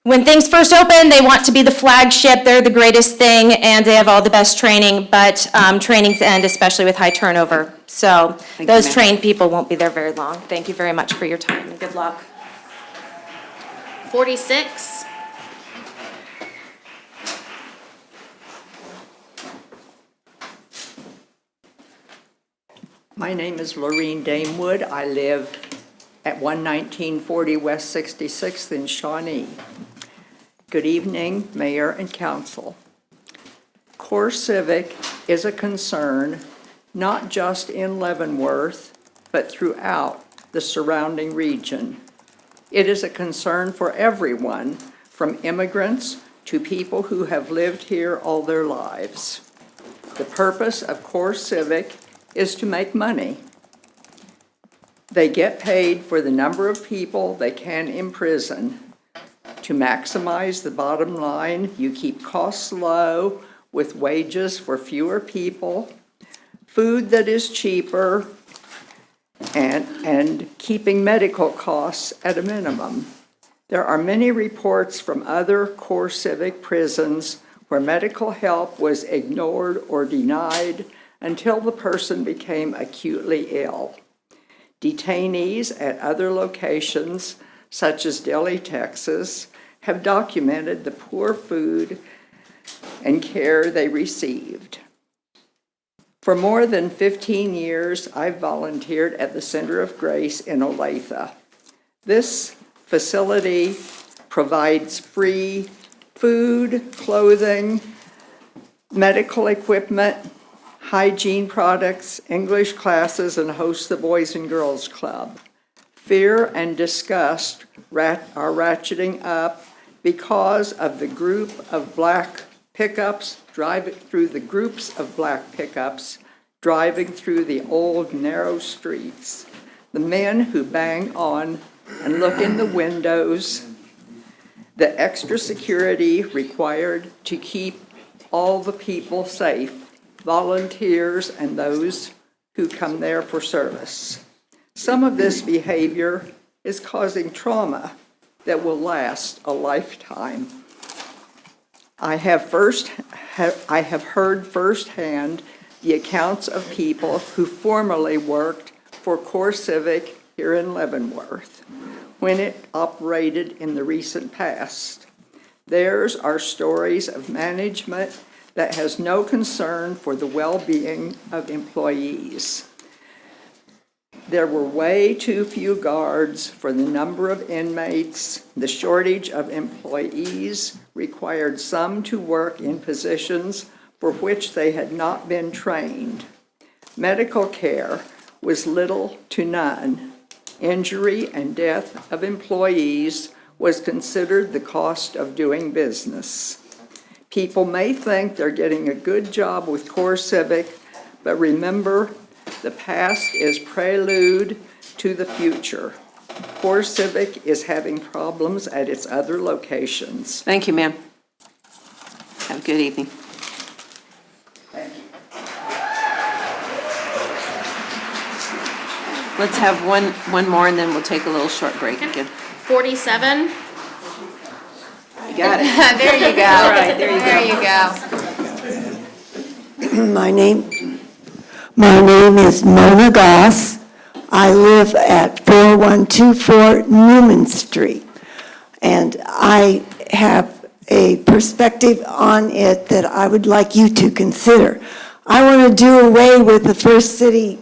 when things first open, they want to be the flagship, they're the greatest thing, and they have all the best training, but trainings end, especially with high turnover. So those trained people won't be there very long. Thank you very much for your time, and good luck. 46. My name is Lorene Damewood. I live at 11940 West 66th in Shawnee. Good evening, Mayor and Council. Core Civic is a concern not just in Leavenworth, but throughout the surrounding region. It is a concern for everyone, from immigrants to people who have lived here all their lives. The purpose of Core Civic is to make money. They get paid for the number of people they can imprison. To maximize the bottom line, you keep costs low with wages for fewer people, food that is cheaper, and keeping medical costs at a minimum. There are many reports from other Core Civic prisons where medical help was ignored or denied until the person became acutely ill. Detainees at other locations, such as Delhi, Texas, have documented the poor food and care they received. For more than 15 years, I've volunteered at the Center of Grace in Olathe. This facility provides free food, clothing, medical equipment, hygiene products, English classes, and hosts the Boys and Girls Club. Fear and disgust are ratcheting up because of the group of black pickups driving through the old narrow streets. The men who bang on and look in the windows, the extra security required to keep all the people safe, volunteers and those who come there for service. Some of this behavior is causing trauma that will last a lifetime. I have heard firsthand the accounts of people who formerly worked for Core Civic here in Leavenworth when it operated in the recent past. Theirs are stories of management that has no concern for the well-being of employees. There were way too few guards for the number of inmates. The shortage of employees required some to work in positions for which they had not been trained. Medical care was little to none. Injury and death of employees was considered the cost of doing business. People may think they're getting a good job with Core Civic, but remember, the past is prelude to the future. Core Civic is having problems at its other locations. Thank you, ma'am. Have a good evening. Let's have one more, and then we'll take a little short break again. 47. You got it. There you go. All right, there you go. My name is Mona Goss. I live at 4124 Newman Street. And I have a perspective on it that I would like you to consider. I want to do away with the First City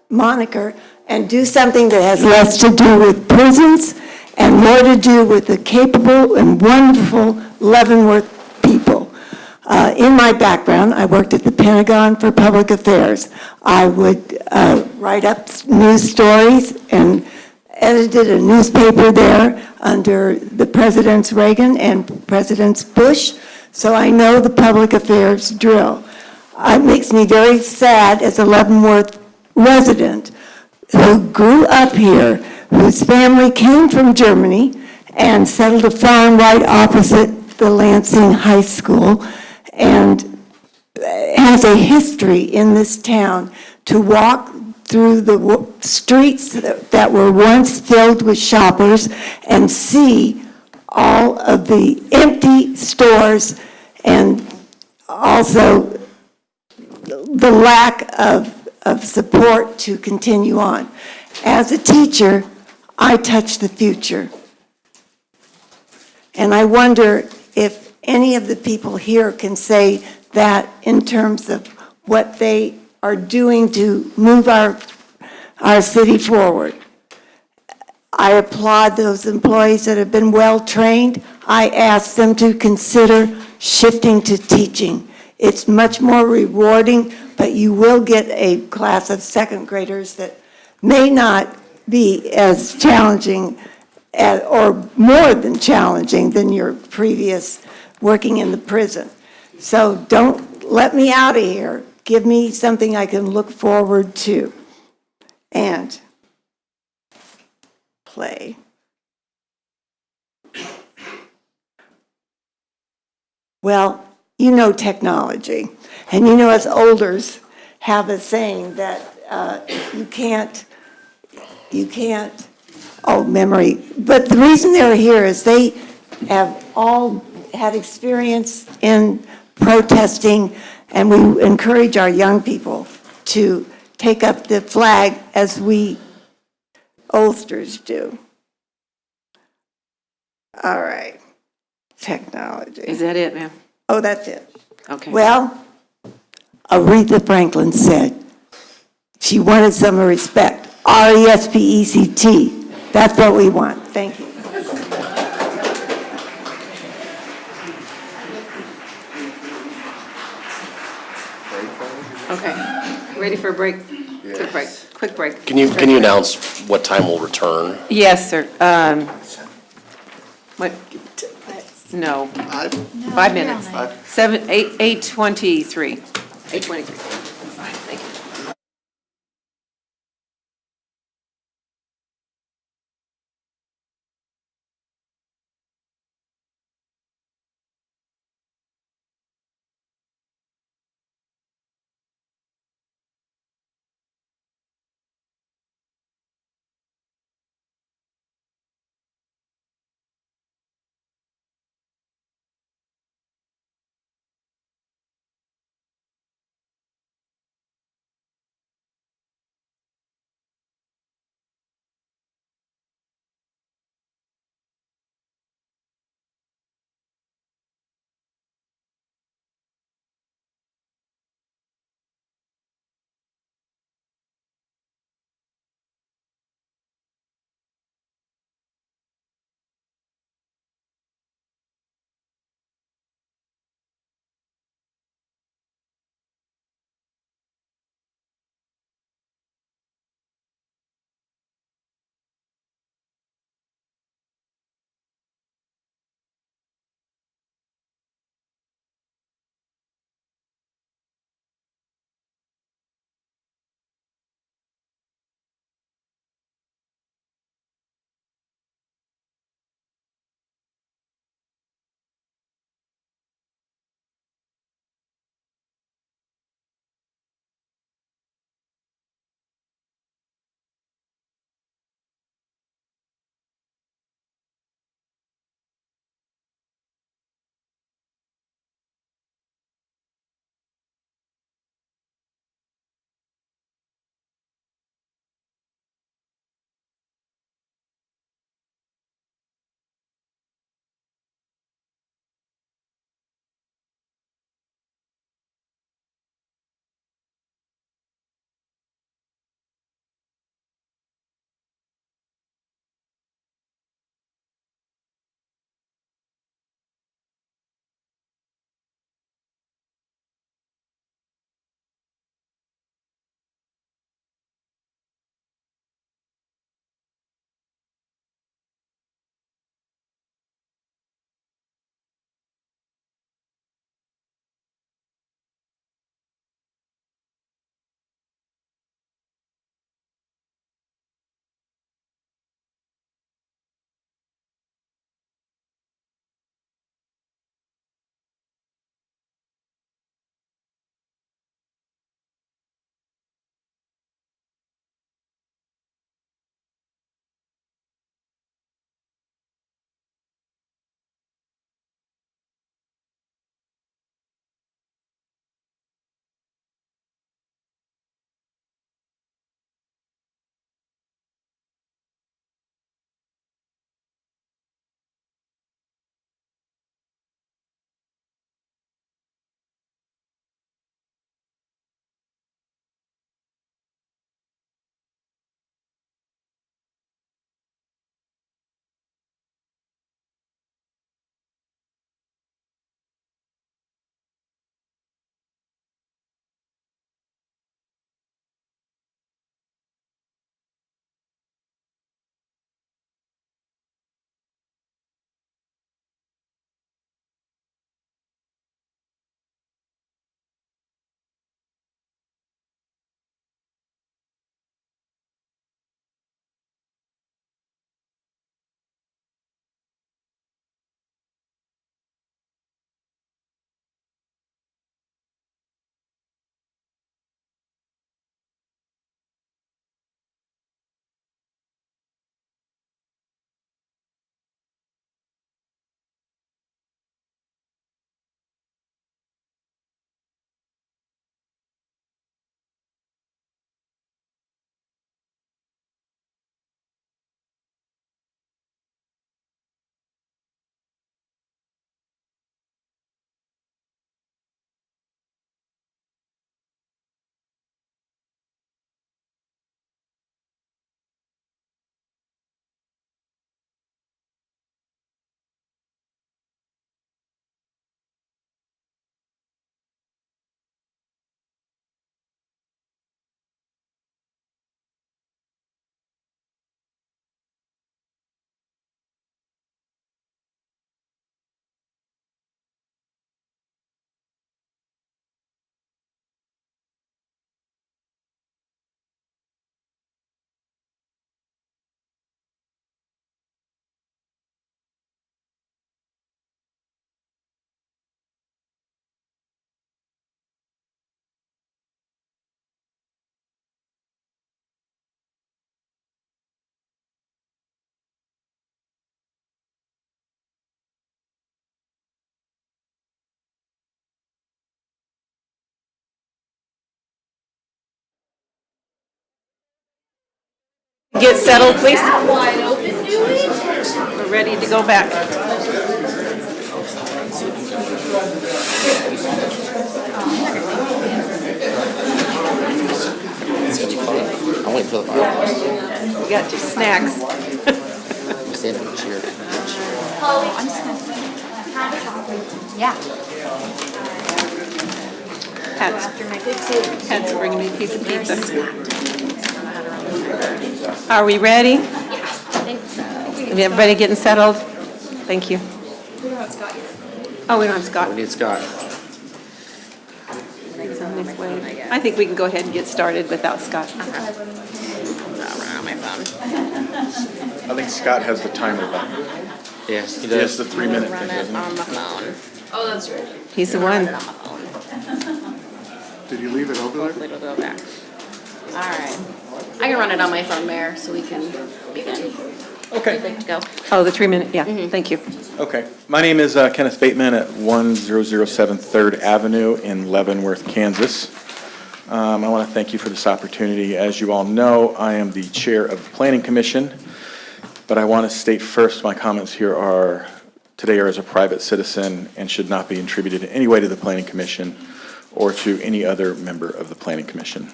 moniker and do something that has less to do with prisons and more to do with the capable and wonderful Leavenworth people. In my background, I worked at the Pentagon for Public Affairs. I would write up news stories and edited a newspaper there under the Presidents Reagan and Presidents Bush, so I know the public affairs drill. It makes me very sad as a Leavenworth resident who grew up here, whose family came from Germany and settled a farm right opposite the Lansing High School, and has a history in this town to walk through the streets that were once filled with shoppers and see all of the empty stores and also the lack of support to continue on. As a teacher, I touch the future. And I wonder if any of the people here can say that in terms of what they are doing to move our city forward. I applaud those employees that have been well-trained. I ask them to consider shifting to teaching. It's much more rewarding, but you will get a class of second graders that may not be as challenging or more than challenging than your previous working in the prison. So don't let me out of here. Give me something I can look forward to. And play. Well, you know technology, and you know us olders have a saying that you can't, oh, memory. But the reason they're here is they have all had experience in protesting, and we encourage our young people to take up the flag as we oldsters do. All right, technology. Is that it, ma'am? Oh, that's it. Okay. Well, Aretha Franklin said she wanted some respect. RESPECT. That's what we want. Thank you. Okay. Ready for a break? Quick break. Quick break. Can you announce what time we'll return? Yes, sir. What? No. 5 minutes. 8:23. 8:23. Get settled, please. Wide open, do we? We're ready to go back. I'm waiting for the fire. We got 2 snacks. Stand up and cheer. Yeah. Pat's bringing me a piece of pizza. Are we ready? Everybody getting settled? Thank you. Oh, we don't have Scott. We need Scott. He's on his way. I think we can go ahead and get started without Scott. I'll run on my phone. I think Scott has the timer button. Yes, he He has does. the 3-minute Run thing, it doesn't on he? the phone. Oh, that's right. He's the one. Run it on my phone. Did you leave it over there? Hopefully it'll go back. All right. I can run it on my phone, Mayor, so we can begin. Okay. Good to go. Oh, the 3-minute, yeah, thank you. Okay. My name is Kenneth Bateman at 1007 3rd Avenue in Leavenworth, Kansas. I want to thank you for this opportunity. As you all know, I am the chair of the Planning Commission, but I want to state first my comments here are today are as a private citizen and should not be attributed in any way to the Planning Commission or to any other member of the Planning Commission.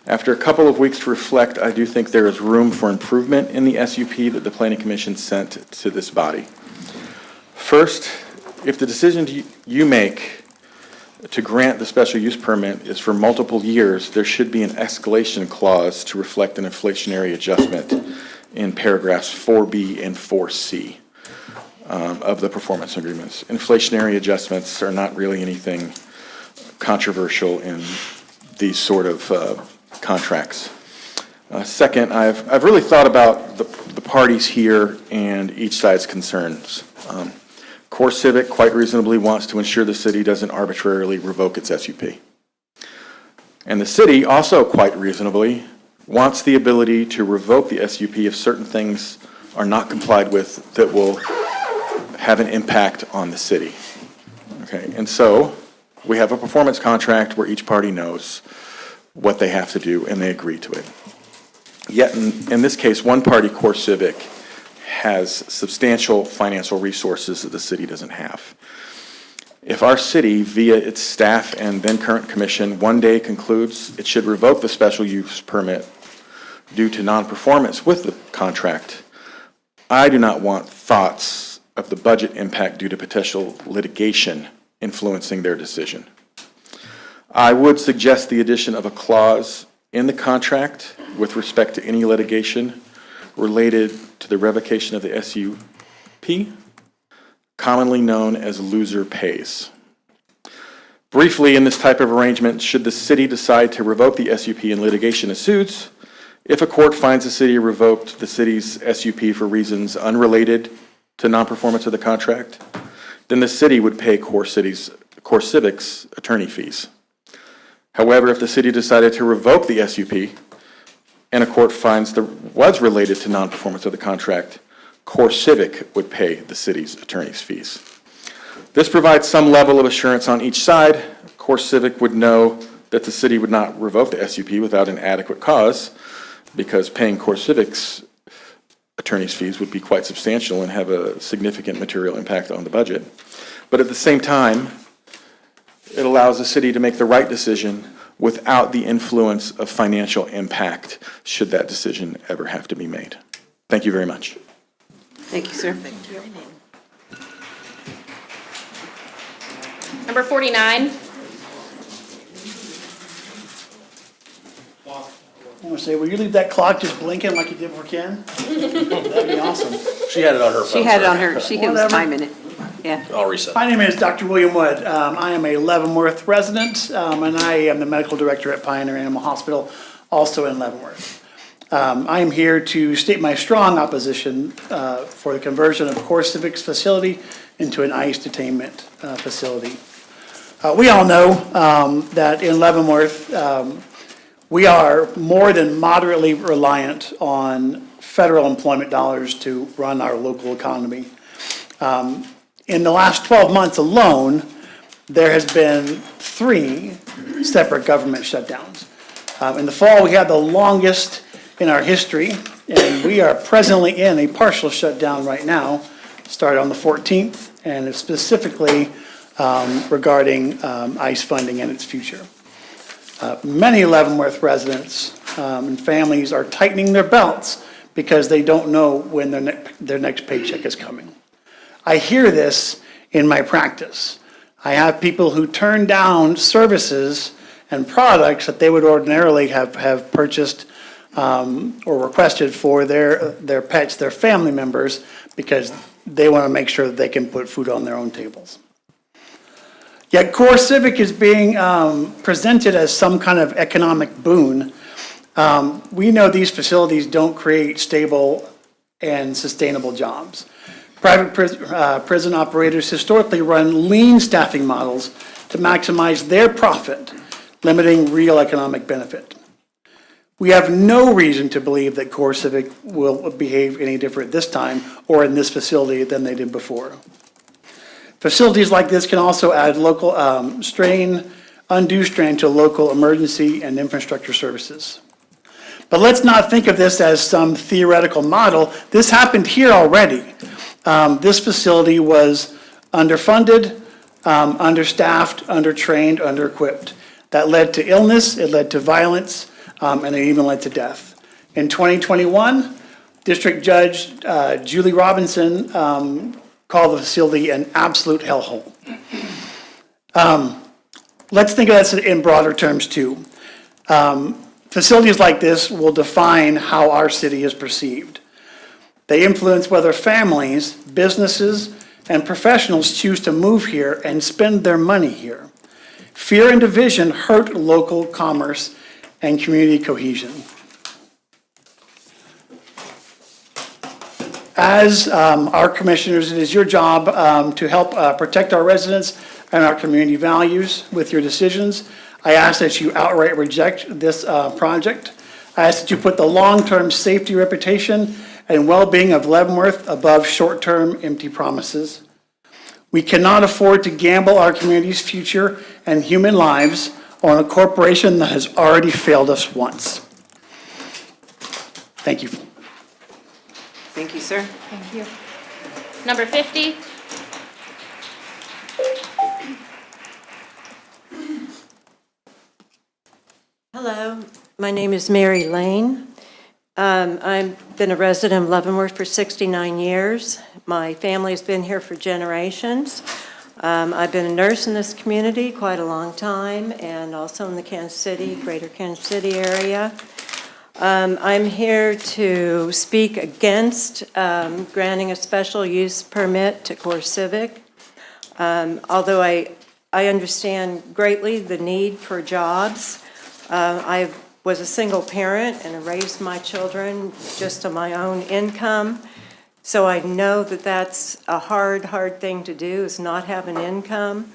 After a couple of weeks to reflect, I do think there is room for improvement in the SUP that the Planning Commission sent to this body. First, if the decision you make to grant the special use permit is for multiple years, there should be an escalation clause to reflect an inflationary adjustment in paragraphs 4B and 4C of the performance agreements. Inflationary adjustments are not really anything controversial in these sort of contracts. Second, I've really thought about the parties here and each side's concerns. Core Civic quite reasonably wants to ensure the city doesn't arbitrarily revoke its SUP. And the city also quite reasonably wants the ability to revoke the SUP if certain things are not complied with that will have an impact on the city. Okay, and so we have a performance contract where each party knows what they have to do and they agree to it. Yet in this case, one party, Core Civic, has substantial financial resources that the city doesn't have. If our city, via its staff and then current commission, one day concludes it should revoke the special use permit due to non-performance with the contract, I do not want thoughts of the budget impact due to potential litigation influencing their decision. I would suggest the addition of a clause in the contract with respect to any litigation related to the revocation of the SUP, commonly known as loser pays. Briefly, in this type of arrangement, should the city decide to revoke the SUP and litigation ensues, if a court finds the city revoked the city's SUP for reasons unrelated to non-performance of the contract, then the city would pay Core Civic's attorney fees. However, if the city decided to revoke the SUP and a court finds there was related to non-performance of the contract, Core Civic would pay the city's attorney's fees. This provides some level of assurance on each side. Core Civic would know that the city would not revoke the SUP without an adequate cause, because paying Core Civic's attorney's fees would be quite substantial and have a significant material impact on the budget. But at the same time, it allows the city to make the right decision without the influence of financial impact, should that decision ever have to be made. Thank you very much. Thank you, sir. Number 49. I want to say, will you leave that clock just blinking like you did for Ken? That'd be awesome. She had it on her phone. She had it on her, she was Whatever. timing it. Yeah. I'll reset. My name is Dr. William Wood. I am a Leavenworth resident, and I am the medical director at Pioneer Animal Hospital, also in Leavenworth. I am here to state my strong opposition for the conversion of Core Civic's facility into an ICE detainment facility. We all know that in Leavenworth, we are more than moderately reliant on federal employment dollars to run our local economy. In the last 12 months alone, there has been 3 separate government shutdowns. In the fall, we had the longest in our history, And we are presently in a partial shutdown right now, started on the 14th, and it's specifically regarding ICE funding and its future. Many Leavenworth residents and families are tightening their belts because they don't know when their next paycheck is coming. I hear this in my practice. I have people who turn down services and products that they would ordinarily have purchased or requested for their pets, their family members, because they want to make sure that they can put food on their own tables. Yet Core Civic is being presented as some kind of economic boon. We know these facilities don't create stable and sustainable jobs. Private prison operators historically run lean staffing models to maximize their profit, limiting real economic benefit. We have no reason to believe that Core Civic will behave any different this time or in this facility than they did before. Facilities like this can also add local undue strain to local emergency and infrastructure services. But let's not think of this as some theoretical model. This happened here already. This facility was underfunded, understaffed, undertrained, underequipped. That led to illness, it led to violence, and it even led to death. In 2021, District Judge Julie Robinson called the facility an absolute hellhole. Let's think of this in broader terms too. Facilities like this will define how our city is perceived. They influence whether families, businesses, and professionals choose to move here and spend their money here. Fear and division hurt local commerce and community cohesion. As our commissioners, it is your job to help protect our residents and our community values with your decisions. I ask that you outright reject this project. I ask that you put the long-term safety, reputation, and well-being of Leavenworth above short-term empty promises. We cannot afford to gamble our community's future and human lives on a corporation that has already failed us once. Thank you. Thank you, sir. Thank you. Number 50. Hello, my name is Mary Lane. I've been a resident of Leavenworth for 69 years. My family's been here for generations. I've been a nurse in this community quite a long time, and also in the Kansas City, greater Kansas City area. I'm here to speak against granting a special use permit to Core Civic. Although I understand greatly the need for jobs, I was a single parent and I raised my children just on my own income. So I know that that's a hard thing to do, is not have an income.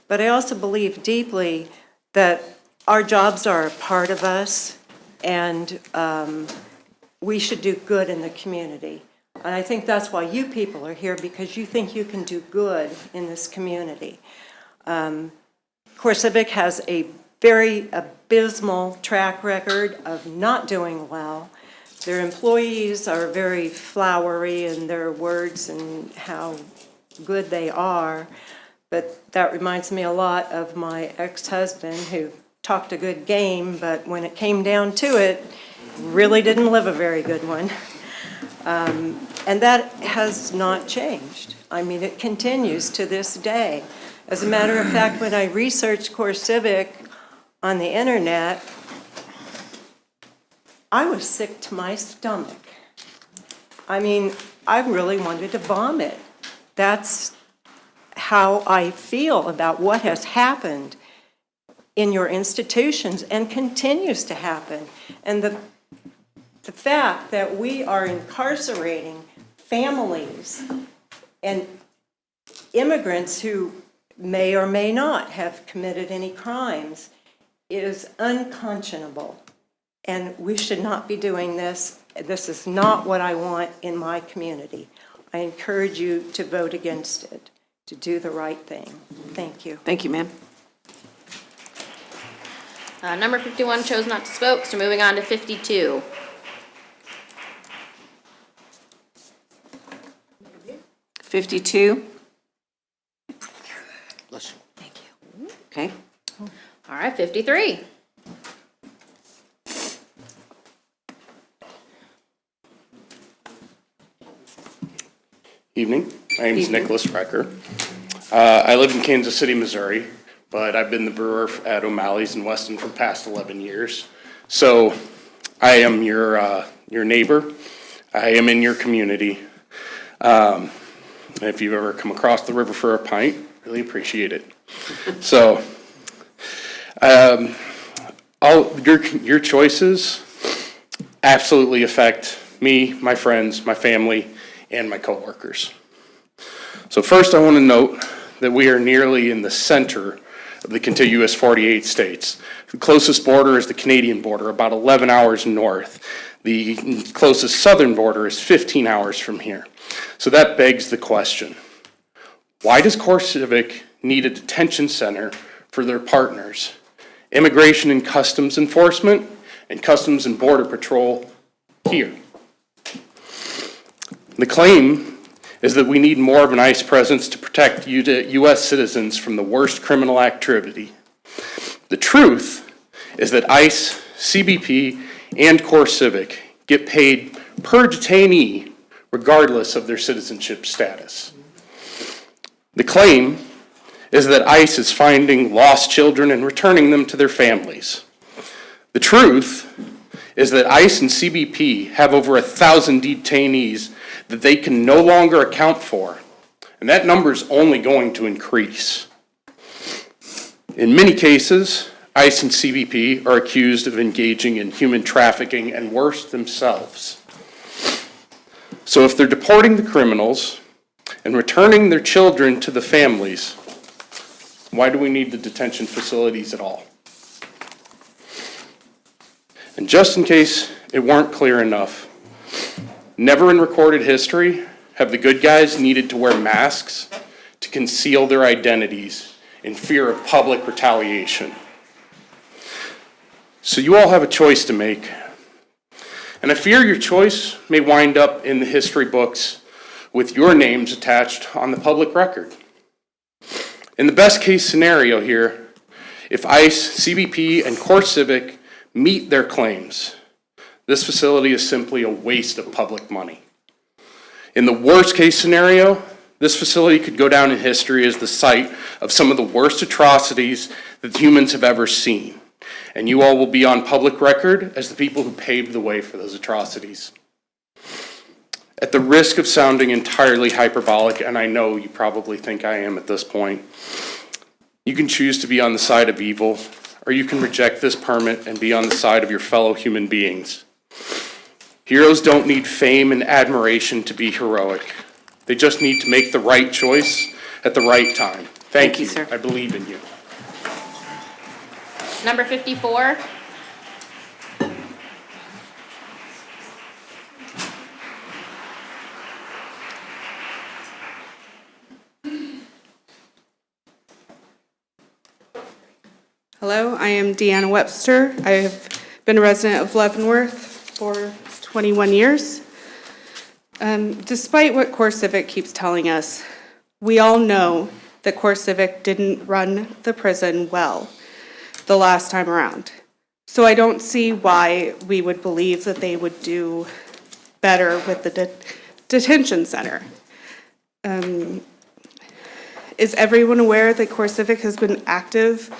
But I also believe deeply that our jobs are a part of us, and we should do good in the community. And I think that's why you people are here, because you think you can do good in this community. Core Civic has a very abysmal track record of not doing well. Their employees are very flowery in their words and how good they are, but that reminds me a lot of my ex-husband, who talked a good game, but when it came down to it, really didn't live a very good one. And that has not changed. I mean, it continues to this day. As a matter of fact, when I researched Core Civic on the internet, I was sick to my stomach. I mean, I really wanted to vomit. That's how I feel about what has happened in your institutions and continues to happen. And the fact that we are incarcerating families and immigrants who may or may not have committed any crimes is unconscionable. And we should not be doing this. This is not what I want in my community. I encourage you to vote against it, to do the right thing. Thank you. Thank you, ma'am. Number 51 chose not to spoke, so moving on to 52. 52? Bless you. Okay. All right, 53. Evening. My name is Evening. Nicholas Recker. I live in Kansas City, Missouri, but I've been the brewer at O'Malley's in Weston for the past 11 years. So I am your neighbor. I am in your community. If you've ever come across the river for a pint, really appreciate it. So all your choices absolutely affect me, my friends, my family, and my coworkers. So first I want to note that we are nearly in the center of the contiguous 48 states. The closest border is the Canadian border, about 11 hours north. The closest southern border is 15 hours from here. So that begs the question, why does CoreCivic need a detention center for their partners? Immigration and Customs Enforcement and Customs and Border Patrol here. The claim is that we need more of an ICE presence to protect U.S. citizens from the worst criminal activity. The truth is that ICE, CBP, and CoreCivic get paid per detainee regardless of their citizenship status. The claim is that ICE is finding lost children and returning them to their families. The truth is that ICE and CBP have over 1,000 detainees that they can no longer account for, and that number is only going to increase. In many cases, ICE and CBP are accused of engaging in human trafficking and worse themselves. So if they're deporting the criminals and returning their children to the families, why do we need the detention facilities at all? And just in case it weren't clear enough, never in recorded history have the good guys needed to wear masks to conceal their identities in fear of public retaliation. So you all have a choice to make. And I fear your choice may wind up in the history books with your names attached on the public record. In the best case scenario here, if ICE, CBP, and CoreCivic meet their claims, this facility is simply a waste of public money. In the worst case scenario, this facility could go down in history as the site of some of the worst atrocities that humans have ever seen. And you all will be on public record as the people who paved the way for those atrocities. At the risk of sounding entirely hyperbolic, and I know you probably think I am at this point, you can choose to be on the side of evil, or you can reject this permit and be on the side of your fellow human beings. Heroes don't need fame and admiration to be heroic. They just need to make the right choice at the right time. Thank you, sir. I believe in you. Number 54. Hello, I am Deanna Webster. I have been a resident of Leavenworth for 21 years. Despite what CoreCivic keeps telling us, we all know that CoreCivic didn't run the prison well the last time around. So I don't see why we would believe that they would do better with the detention center. Is everyone aware that CoreCivic has been active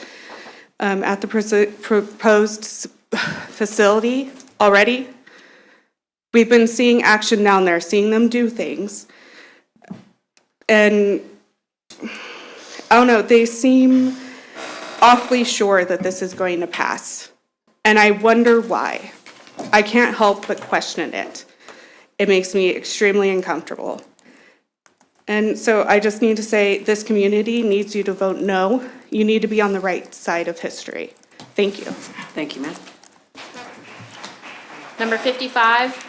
at the proposed facility already? We've been seeing action down there, seeing them do things. And I don't know, they seem awfully sure that this is going to pass. And I wonder why. I can't help but question it. It makes me extremely uncomfortable. And so I just need to say, this community needs you to vote no. You need to be on the right side of history. Thank you. Thank you, ma'am. Number 55.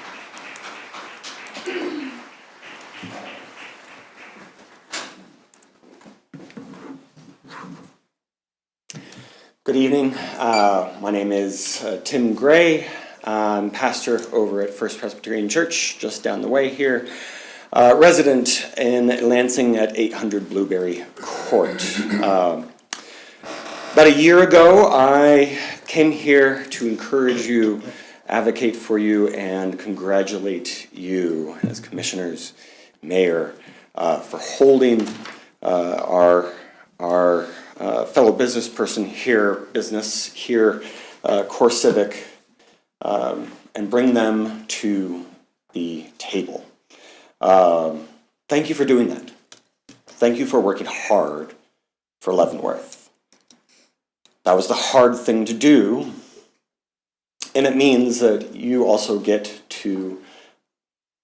Good evening. My name is Tim Gray. I'm pastor over at First Presbyterian Church, just down the way here. resident in Lansing at 800 Blueberry Court. About a year ago, I came here to encourage you, advocate for you, and congratulate you as commissioners, mayor, for holding our fellow business person here, Core Civic, and bring them to the table. Thank you for doing that. Thank you for working hard for Leavenworth. That was the hard thing to do, and it means that you also get to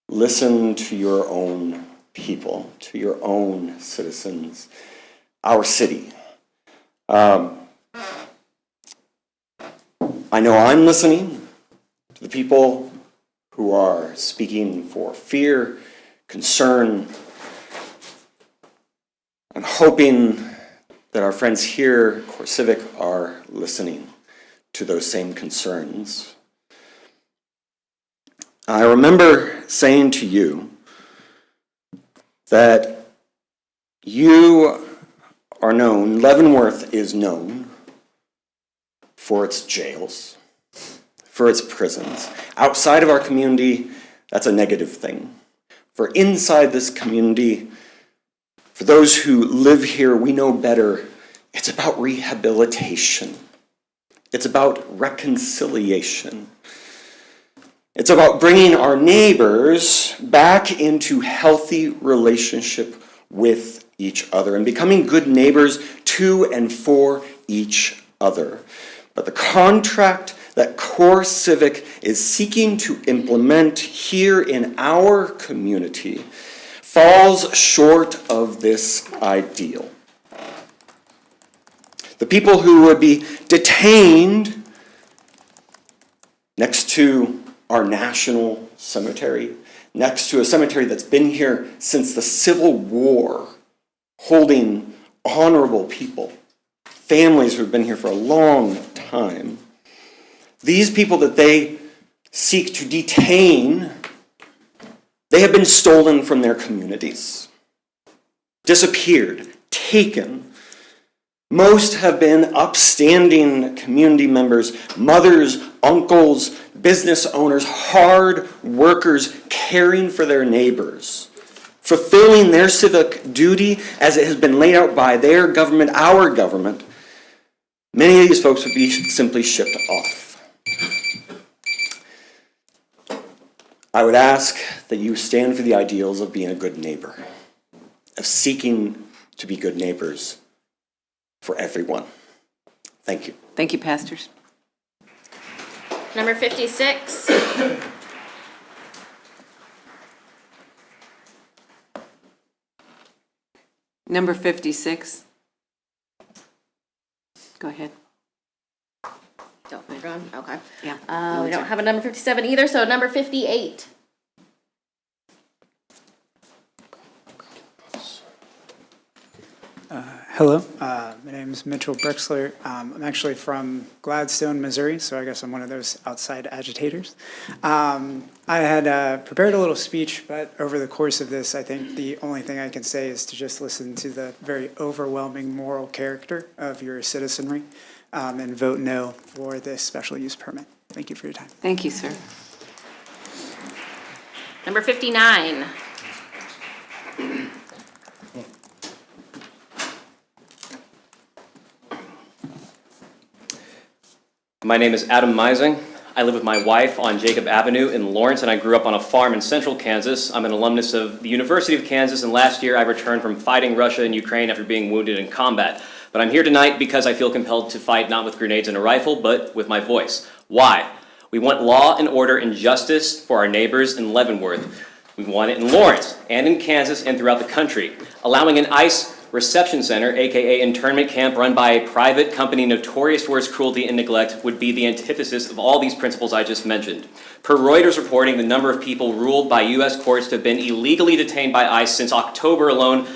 listen to your own people, to your own citizens, our city. I know I'm listening to the people who are speaking for fear, concern. I'm hoping that our friends here, Core Civic, are listening to those same concerns. I remember saying to you that you are known, Leavenworth is known for its jails, for its prisons. Outside of our community, that's a negative thing. For inside this community, for those who live here, we know better. It's about rehabilitation. It's about reconciliation. It's about bringing our neighbors back into healthy relationship with each other and becoming good neighbors to and for each other. But the contract that Core Civic is seeking to implement here in our community falls short of this ideal. The people who would be detained next to our national cemetery, next to a cemetery that's been here since the Civil War, holding honorable people, families who've been here for a long time. These people that they seek to detain, they have been stolen from their communities, disappeared, taken. Most have been upstanding community members, mothers, uncles, business owners, hard workers, caring for their neighbors, fulfilling their civic duty as it has been laid out by their government, our government. Many of these folks would be simply shipped off. I would ask that you stand for the ideals of being a good neighbor, of seeking to be good neighbors for everyone. Thank you. Thank you, pastors. Number 56. Number 56. Go ahead. Oh, am I gone? Okay. Yeah. We don't have a number 57 either, so number 58. Hello, my name is Mitchell Brixler. I'm actually from Gladstone, Missouri, so I guess I'm one of those outside agitators. I had prepared a little speech, but over the course of this, I think the only thing I can say is to just listen to the very overwhelming moral character of your citizenry and vote no for this special use permit. Thank you for your time. Thank you, sir. Number 59. My name is Adam Meising. I live with my wife on Jacob Avenue in Lawrence, and I grew up on a farm in central Kansas. I'm an alumnus of the University of Kansas, and last year I returned from fighting Russia and Ukraine after being wounded in combat. But I'm here tonight because I feel compelled to fight not with grenades and a rifle, but with my voice. Why? We want law and order and justice for our neighbors in Leavenworth. We want it in Lawrence and in Kansas and throughout the country. Allowing an ICE reception center, aka internment camp run by a private company notorious for its cruelty and neglect, would be the antithesis of all these principles I just mentioned. Per Reuters reporting, the number of people ruled by U.S. courts to have been illegally detained by ICE since October alone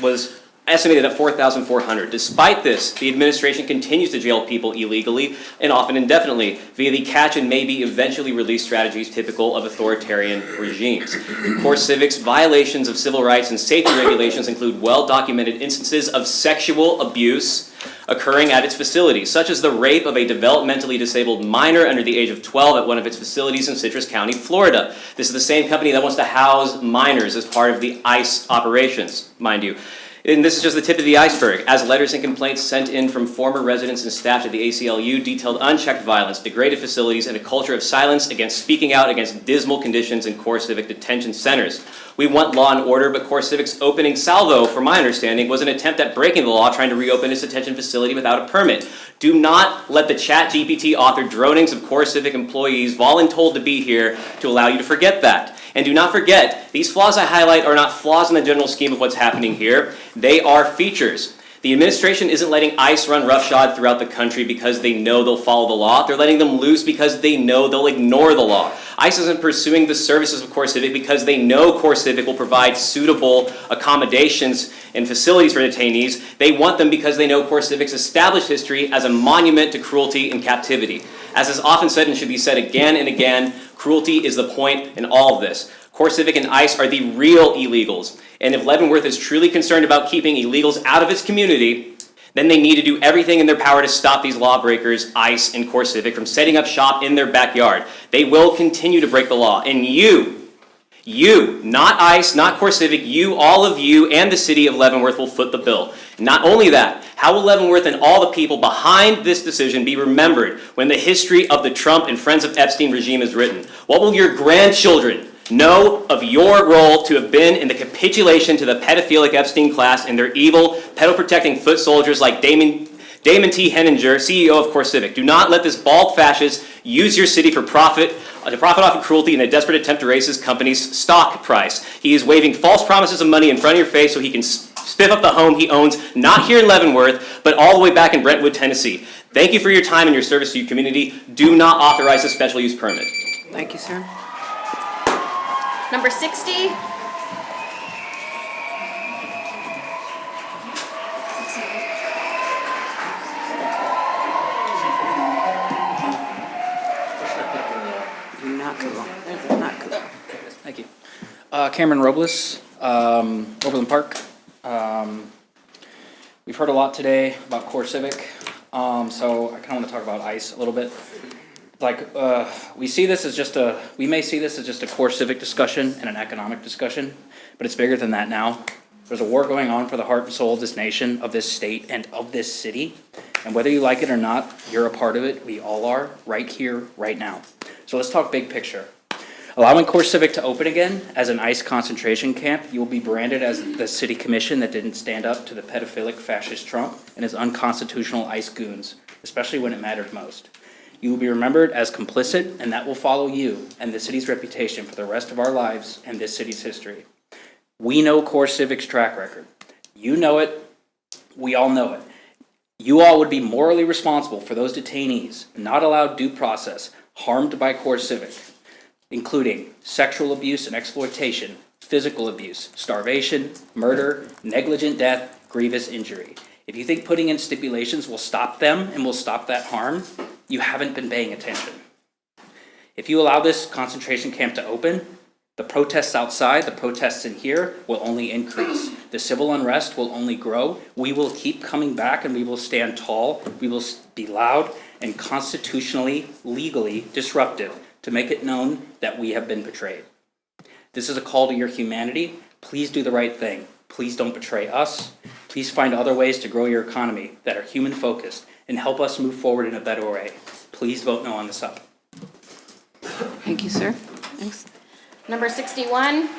was estimated at 4,400. Despite this, the administration continues to jail people illegally and often indefinitely via the catch and maybe eventually release strategies typical of authoritarian regimes. Core Civic's violations of civil rights and safety regulations include well-documented instances of sexual abuse occurring at its facilities, such as the rape of a developmentally disabled minor under the age of 12 at one of its facilities in Citrus County, Florida. This is the same company that wants to house minors as part of the ICE operations, mind you. And this is just the tip of the iceberg, as letters and complaints sent in from former residents and staff at the ACLU detailed unchecked violence, degraded facilities, and a culture of silence against speaking out against dismal conditions in Core Civic detention centers. We want law and order, but Core Civic's opening salvo, from my understanding, was an attempt at breaking the law, trying to reopen its detention facility without a permit. Do not let the ChatGPT authored dronings of Core Civic employees voluntold to be here to allow you to forget that. And do not forget, these flaws I highlight are not flaws in the general scheme of what's happening here. They are features. The administration isn't letting ICE run roughshod throughout the country because they know they'll follow the law. They're letting them loose because they know they'll ignore the law. ICE isn't pursuing the services of Core Civic because they know Core Civic will provide suitable accommodations and facilities for detainees. They want them because they know Core Civic's established history as a monument to cruelty and captivity. As is often said and should be said again and again, cruelty is the point in all of this. Core Civic and ICE are the real illegals. And if Leavenworth is truly concerned about keeping illegals out of its community, then they need to do everything in their power to stop these lawbreakers, ICE and Core Civic, from setting up shop in their backyard. They will continue to break the law. And you, not ICE, not Core Civic, you, all of you, and the city of Leavenworth will foot the bill. Not only that, how will Leavenworth and all the people behind this decision be remembered when the history of the Trump and Friends of Epstein regime is written? What will your grandchildren know of your role to have been in the capitulation to the pedophilic Epstein class and their evil, pedo-protecting foot soldiers like Damon T. Henninger, CEO of Core Civic? Do not let this bald fascist use your city for profit, to profit off of cruelty in a desperate attempt to raise his company's stock price. He is waving false promises of money in front of your face so he can spiff up the home he owns, not here in Leavenworth, but all the way back in Brentwood, Tennessee. Thank you for your time and your service to your community. Do not authorize a special use permit. Thank you, sir. Number 60. Thank you. Cameron Robles, Overland Park. We've heard a lot today about Core Civic, so I kind of want to talk about ICE a little bit. We may see this as just a Core Civic discussion and an economic discussion, but it's bigger than that now. There's a war going on for the heart and soul of this nation, of this state, and of this city. And whether you like it or not, you're a part of it. We all are, right here, right now. So let's talk big picture. Allowing Core Civic to open again as an ICE concentration camp, you will be branded as the city commission that didn't stand up to the pedophilic fascist Trump and his unconstitutional ICE goons, especially when it mattered most. You will be remembered as complicit, and that will follow you and the city's reputation for the rest of our lives and this city's history. We know Core Civic's track record. You know it. We all know it. You all would be morally responsible for those detainees not allowed due process, harmed by Core Civic, including sexual abuse and exploitation, physical abuse, starvation, murder, negligent death, grievous injury. If you think putting in stipulations will stop them and will stop that harm, you haven't been paying attention. If you allow this concentration camp to open, the protests outside, the protests in here will only increase. The civil unrest will only grow. We will keep coming back and we will stand tall. We will be loud and constitutionally, legally disruptive to make it known that we have been betrayed. This is a call to your humanity. Please do the right thing. Please don't betray us. Please find other ways to grow your economy that are human-focused and help us move forward in a better way. Please vote no on this up. Thank you, sir. Thanks. Number 61.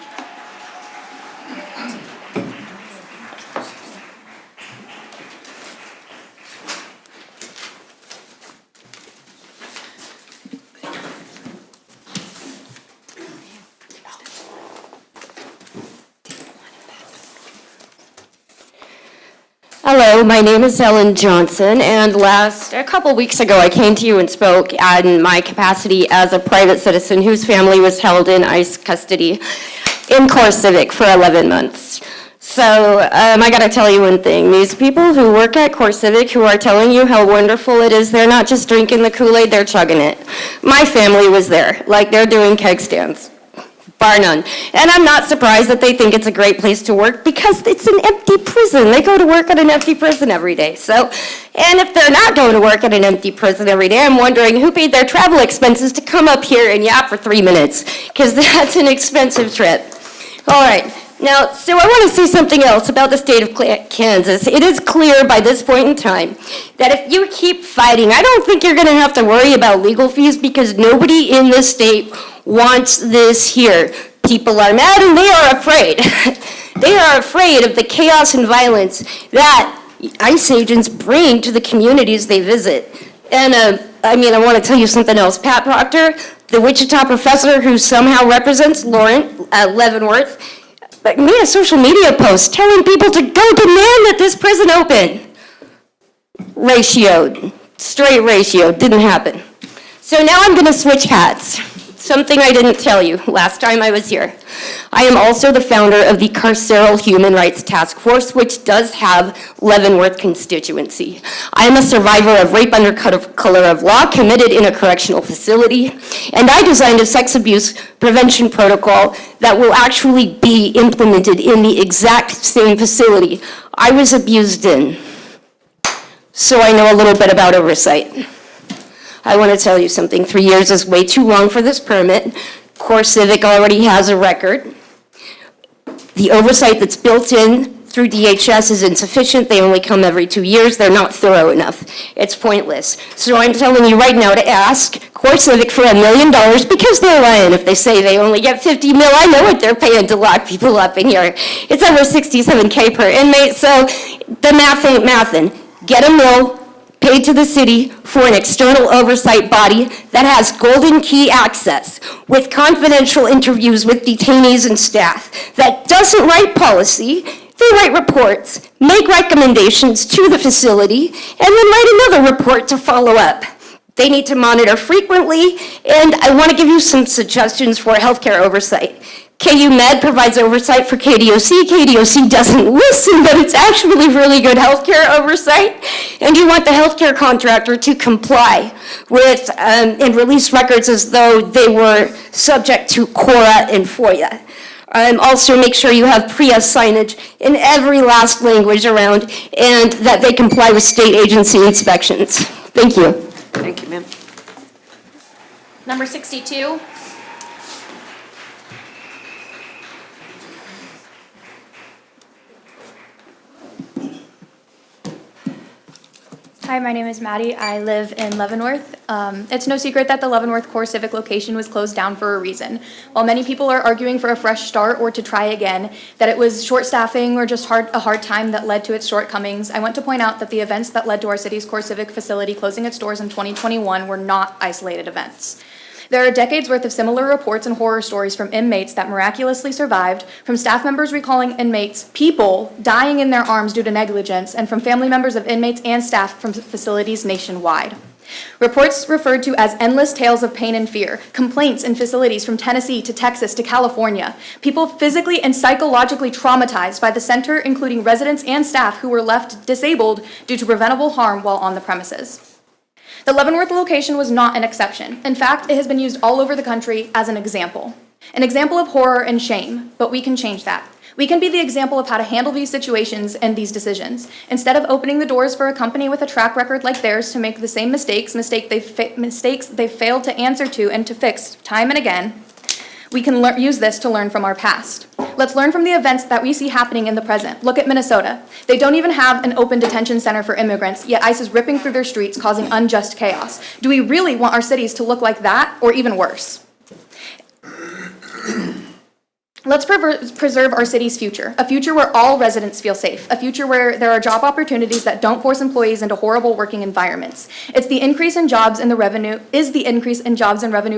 Hello, my name is Ellen Johnson, and a couple weeks ago I came to you and spoke in my capacity as a private citizen whose family was held in ICE custody in Core Civic for 11 months. So I gotta tell you one thing, these people who work at CoreCivic who are telling you how wonderful it is, they're not just drinking the Kool-Aid, they're chugging it. My family was there, like they're doing keg stands, bar none. And I'm not surprised that they think it's a great place to work because it's an empty prison. They go to work at an empty prison every day. So, and if they're not going to work at an empty prison every day, I'm wondering who paid their travel expenses to come up here and yap for 3 minutes, because that's an expensive trip. All right. Now, so I want to say something else about the state of Kansas. It is clear by this point in time that if you keep fighting, I don't think you're going to have to worry about legal fees because nobody in this state wants this here. People are mad and they are afraid. They are afraid of the chaos and violence that ICE agents bring to the communities they visit. And I want to tell you something else. Pat Proctor, the Wichita professor who somehow represents Leavenworth, made a social media post telling people to go demand that this prison open. Straight ratio, didn't happen. So now I'm gonna switch hats. Something I didn't tell you last time I was here. I am also the founder of the Carceral Human Rights Task Force, which does have Leavenworth constituency. I am a survivor of rape under color of law committed in a correctional facility, and I designed a sex abuse prevention protocol that will actually be implemented in the exact same facility I was abused in. So I know a little bit about oversight. I want to tell you something. 3 years is way too long for this permit. CoreCivic already has a record. The oversight that's built in through DHS is insufficient. They only come every 2 years. They're not thorough enough. It's pointless. So I'm telling you right now to ask CoreCivic for $1 million because they're lying if they say they only get 50 mil. I know what they're paying to lock people up in here. It's over $67K per inmate, so the math ain't mathin'. Get $1 million paid to the city for an external oversight body that has golden key access with confidential interviews with detainees and staff, that doesn't write policy, they write reports, make recommendations to the facility, and then write another report to follow up. They need to monitor frequently, and I want to give you some suggestions for healthcare oversight. KU Med provides oversight for KDOC. KDOC doesn't listen, but it's actually really good healthcare oversight. And you want the healthcare contractor to comply with and release records as though they were subject to CORA and FOIA. Also make sure you have PREA signage in every last language around and that they comply with state agency inspections. Thank you. Thank you, ma'am. Number 62. Hi, my name is Maddie. I live in Leavenworth. It's no secret that the Leavenworth CoreCivic location was closed down for a reason. While many people are arguing for a fresh start or to try again, that it was short staffing or just a hard time that led to its shortcomings, I want to point out that the events that led to our city's CoreCivic facility closing its doors in 2021 were not isolated events. There are decades worth of similar reports and horror stories from inmates that miraculously survived, from staff members recalling inmates, people dying in their arms due to negligence, and from family members of inmates and staff from facilities nationwide. Reports referred to as endless tales of pain and fear, complaints in facilities from Tennessee to Texas to California, people physically and psychologically traumatized by the center, including residents and staff who were left disabled due to preventable harm while on the premises. The Leavenworth location was not an exception. In fact, it has been used all over the country as an example of horror and shame, but we can change that. We can be the example of how to handle these situations and these decisions. Instead of opening the doors for a company with a track record like theirs to make the same mistakes they've failed to answer to and to fix time and again, we can use this to learn from our past. Let's learn from the events that we see happening in the present. Look at Minnesota. They don't even have an open detention center for immigrants, yet ICE is ripping through their streets, causing unjust chaos. Do we really want our cities to look like that, or even worse? Let's preserve our city's future, a future where all residents feel safe, a future where there are job opportunities that don't force employees into horrible working environments. Is the increase in jobs and revenue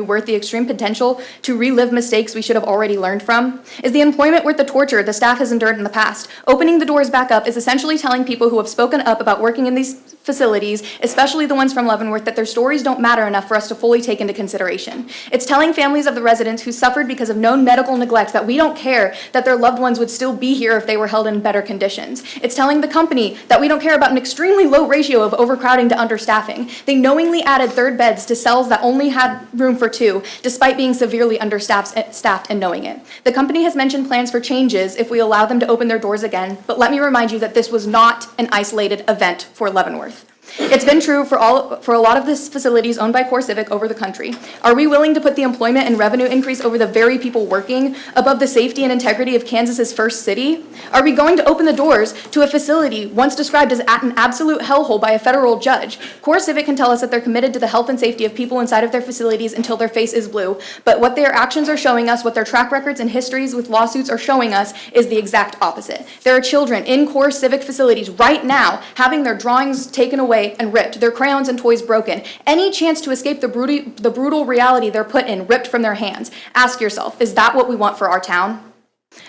worth the extreme potential to relive mistakes we should have already learned from? Is the employment worth the torture the staff has endured in the past? Opening the doors back up is essentially telling people who have spoken up about working in these facilities, especially the ones from Leavenworth, that their stories don't matter enough for us to fully take into consideration. It's telling families of the residents who suffered because of known medical neglect that we we don't care that their loved ones would still be here if they were held in better conditions. It's telling the company that we don't care about an extremely low ratio of overcrowding to understaffing. They knowingly added third beds to cells that only had room for 2, despite being severely understaffed and knowing it. The company has mentioned plans for changes if we allow them to open their doors again, but let me remind you that this was not an isolated event for Leavenworth. It's been true for a lot of these facilities owned by CoreCivic over the country. Are we willing to put the employment and revenue increase over the very people working above the safety and integrity of Kansas's first city? Are we going to open the doors to a facility once described as an absolute hellhole by a federal judge? CoreCivic can tell us that they're committed to the health and safety of people inside of their facilities until their face is blue, but what their actions are showing us, what their track records and histories with lawsuits are showing us, is the exact opposite. There are children in CoreCivic facilities right now having their drawings taken away and ripped, their crayons and toys broken. Any chance to escape the brutal reality they're put in ripped from their hands. Ask yourself, is that what we want for our town?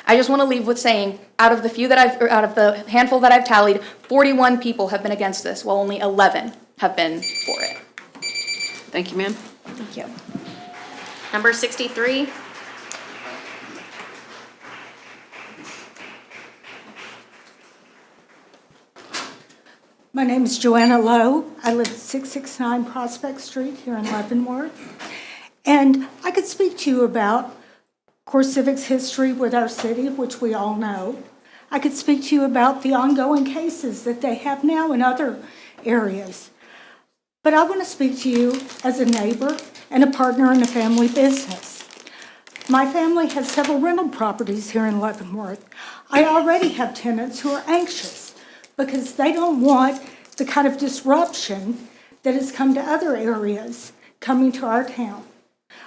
I just want to leave with saying, out of the handful that I've tallied, 41 people have been against this, while only 11 have been for it. Thank you, ma'am. Thank you. Number 63. My name is Joanna Lowe. I live at 669 Prospect Street here in Leavenworth. And I could speak to you about CoreCivic's history with our city, which we all know. I could speak to you about the ongoing cases that they have now in other areas. But I want to speak to you as a neighbor and a partner in a family business. My family has several rental properties here in Leavenworth. I already have tenants who are anxious because they don't want the kind of disruption that has come to other areas coming to our town.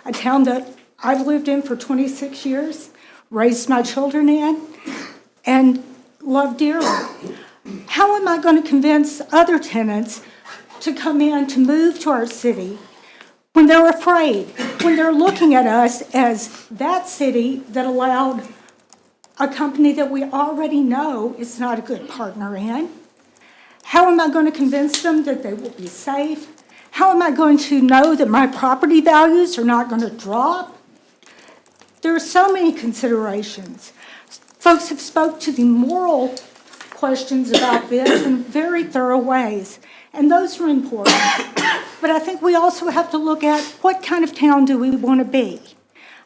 A town that I've lived in for 26 years, raised my children in, and love dearly. How am I going to convince other tenants to come in, to move to our city, when they're afraid, when they're looking at us as that city that allowed a company that we already know is not a good partner in? How am I going to convince them that they will be safe? How am I going to know that my property values are not going to drop? There are so many considerations. Folks have spoke to the moral questions about this in very thorough ways, and those are important. But I think we also have to look at what kind of town do we want to be.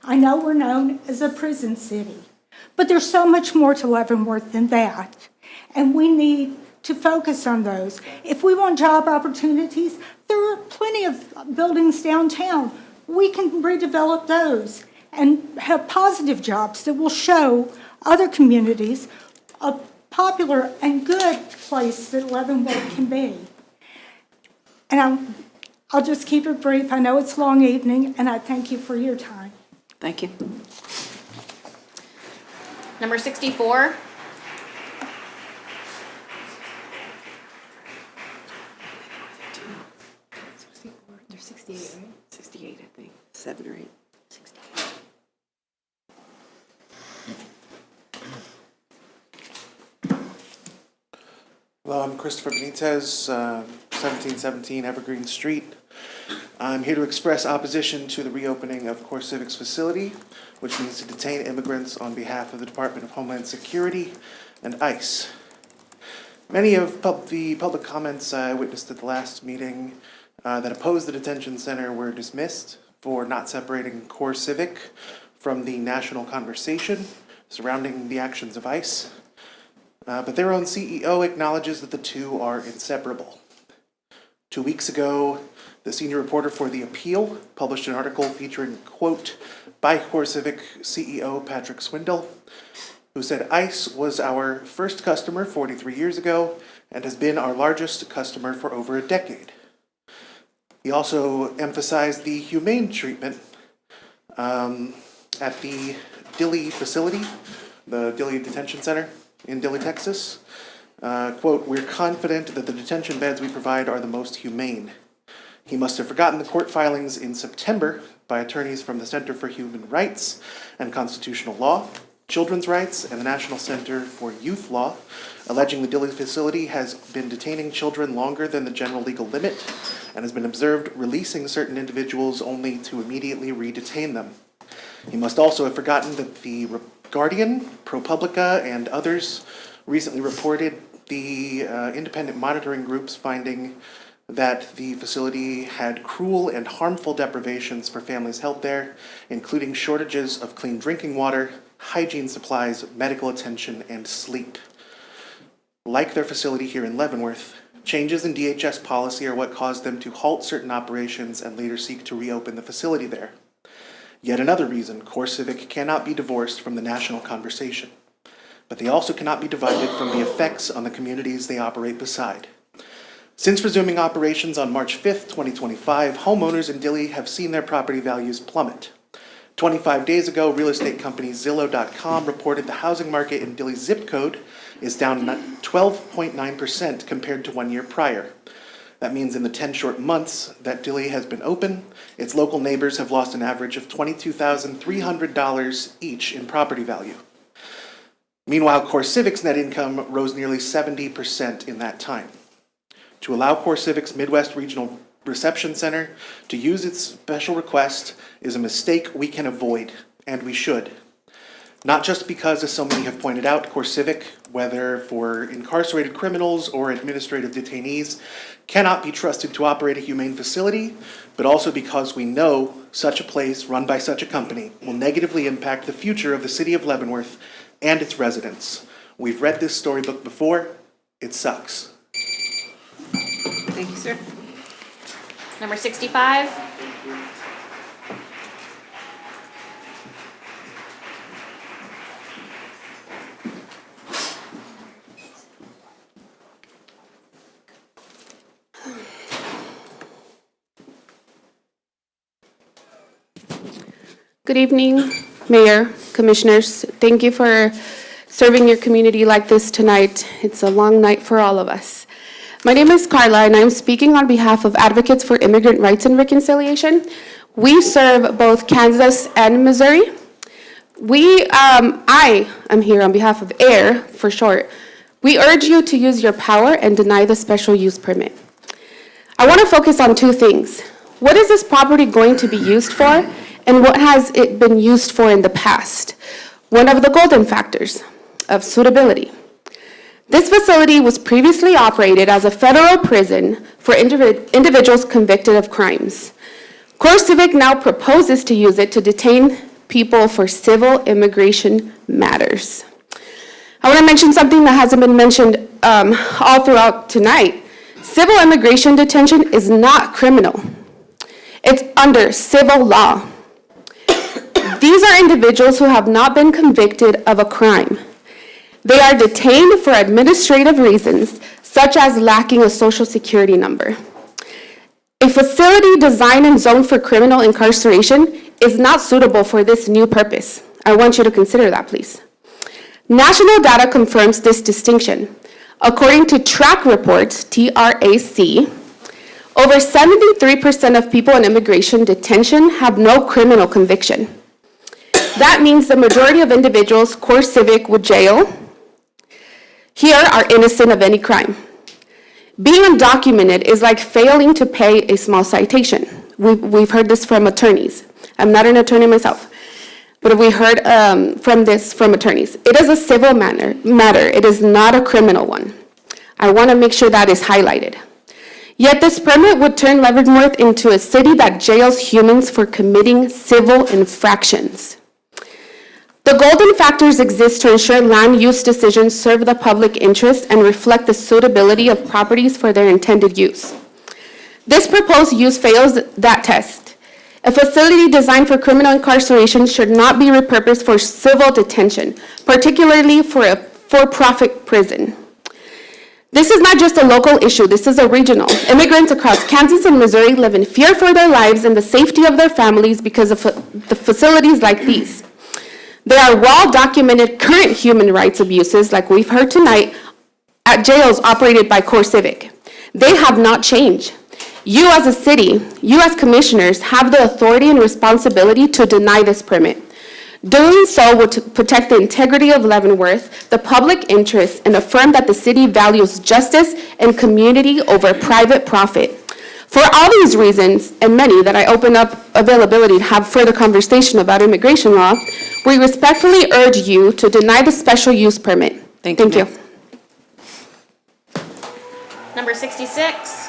I know we're known as a prison city, but there's so much more to Leavenworth than that, and we need to focus on those. If we want job opportunities, there are plenty of buildings downtown. We can redevelop those and have positive jobs that will show other communities a popular and good place that Leavenworth can be. And I'll just keep it brief. I know it's a long evening, and I thank you for your time. Thank you. Number 64. There's 68, right? 68, I think. 7 or 8. 68. Hello, I'm Christopher Benitez, 1717 Evergreen Street. I'm here to express opposition to the reopening of CoreCivic's facility, which means to detain immigrants on behalf of the Department of Homeland Security and ICE. Many of the public comments I witnessed at the last meeting that opposed the detention center were dismissed for not separating CoreCivic from the national conversation surrounding the actions of ICE. But their own CEO acknowledges that the two are inseparable. 2 weeks ago, the senior reporter for The Appeal published an article featuring a quote by CoreCivic CEO Patrick Swindle, who said, "ICE was our first customer 43 years ago and has been our largest customer for over a decade." He also emphasized the humane treatment at the Dilley facility, the Dilley Detention Center in Dilley, Texas. Quote, "We're confident that the detention beds we provide are the most humane." He must have forgotten the court filings in September by attorneys from the Center for Human Rights and Constitutional Law, Children's Rights, and the National Center for Youth Law, alleging the Dilley facility has been detaining children longer than the general legal limit and has been observed releasing certain individuals only to immediately re-detain them. He must also have forgotten that the Guardian, ProPublica, and others recently reported the independent monitoring groups finding that the facility had cruel and harmful deprivations for families held there, including shortages of clean drinking water, hygiene supplies, medical attention, and sleep. Like their facility here in Leavenworth, changes in DHS policy are what caused them to halt certain operations and later seek to reopen the facility there. Yet another reason CoreCivic cannot be divorced from the national conversation, but they also cannot be divided from the effects on the communities they operate beside. Since resuming operations on March 5th, 2025, homeowners in Dilley have seen their property values plummet. 25 days ago, real estate company Zillow.com reported the housing market in Dilley's zip code is down 12.9% compared to 1 year prior. That means in the 10 short months that Dilley has been open, its local neighbors have lost an average of $22,300 each in property value. Meanwhile, CoreCivic's net income rose nearly 70% in that time. To allow CoreCivic's Midwest Regional Reception Center to use its special request is a mistake we can avoid, and we should. Not just because, as so many have pointed out, CoreCivic, whether for incarcerated criminals or administrative detainees, cannot be trusted to operate a humane facility, but also because we know such a place run by such a company will negatively impact the future of the city of Leavenworth and its residents. We've read this storybook before. It sucks. Thank you, sir. Number 65. Good evening, Mayor, Commissioners. Thank you for serving your community like this tonight. It's a long night for all of us. My name is Carla, and I'm speaking on behalf of Advocates for Immigrant Rights and Reconciliation. We serve both Kansas and Missouri. I am here on behalf of AIR, for short. We urge you to use your power and deny the special use permit. I want to focus on two things. What is this property going to be used for, and what has it been used for in the past? One of the golden factors of suitability. This facility was previously operated as a federal prison for individuals convicted of crimes. CoreCivic now proposes to use it to detain people for civil immigration matters. I want to mention something that hasn't been mentioned all throughout tonight. Civil immigration detention is not criminal. It's under civil law. These are individuals who have not been convicted of a crime. They are detained for administrative reasons, such as lacking a social security number. A facility designed and zoned for criminal incarceration is not suitable for this new purpose. I want you to consider that, please. National data confirms this distinction. According to TRAC reports, TRAC, over 73% of people in immigration detention have no criminal conviction. That means the majority of individuals CoreCivic would jail here are innocent of any crime. Being undocumented is like failing to pay a small citation. We've heard this from attorneys. I'm not an attorney myself, but we heard from attorneys. It is a civil matter. It is not a criminal one. I want to make sure that is highlighted. Yet this permit would turn Leavenworth into a city that jails humans for committing civil infractions. The golden factors exist to ensure land use decisions serve the public interest and reflect the suitability of properties for their intended use. This proposed use fails that test. A facility designed for criminal incarceration should not be repurposed for civil detention, particularly for a for-profit prison. This is not just a local issue, this is a regional. Immigrants across Kansas and Missouri live in fear for their lives and the safety of their families because of the facilities like these. There are well-documented current human rights abuses, like we've heard tonight, at jails operated by CoreCivic. They have not changed. You as a city, you as commissioners, have the authority and responsibility to deny this permit. Doing so would protect the integrity of Leavenworth, the public interest, and affirm that the city values justice and community over private profit. For all these reasons, and many that I open up availability to have further conversation about immigration law, we respectfully urge you to deny the special use permit. Thank you. Number 66.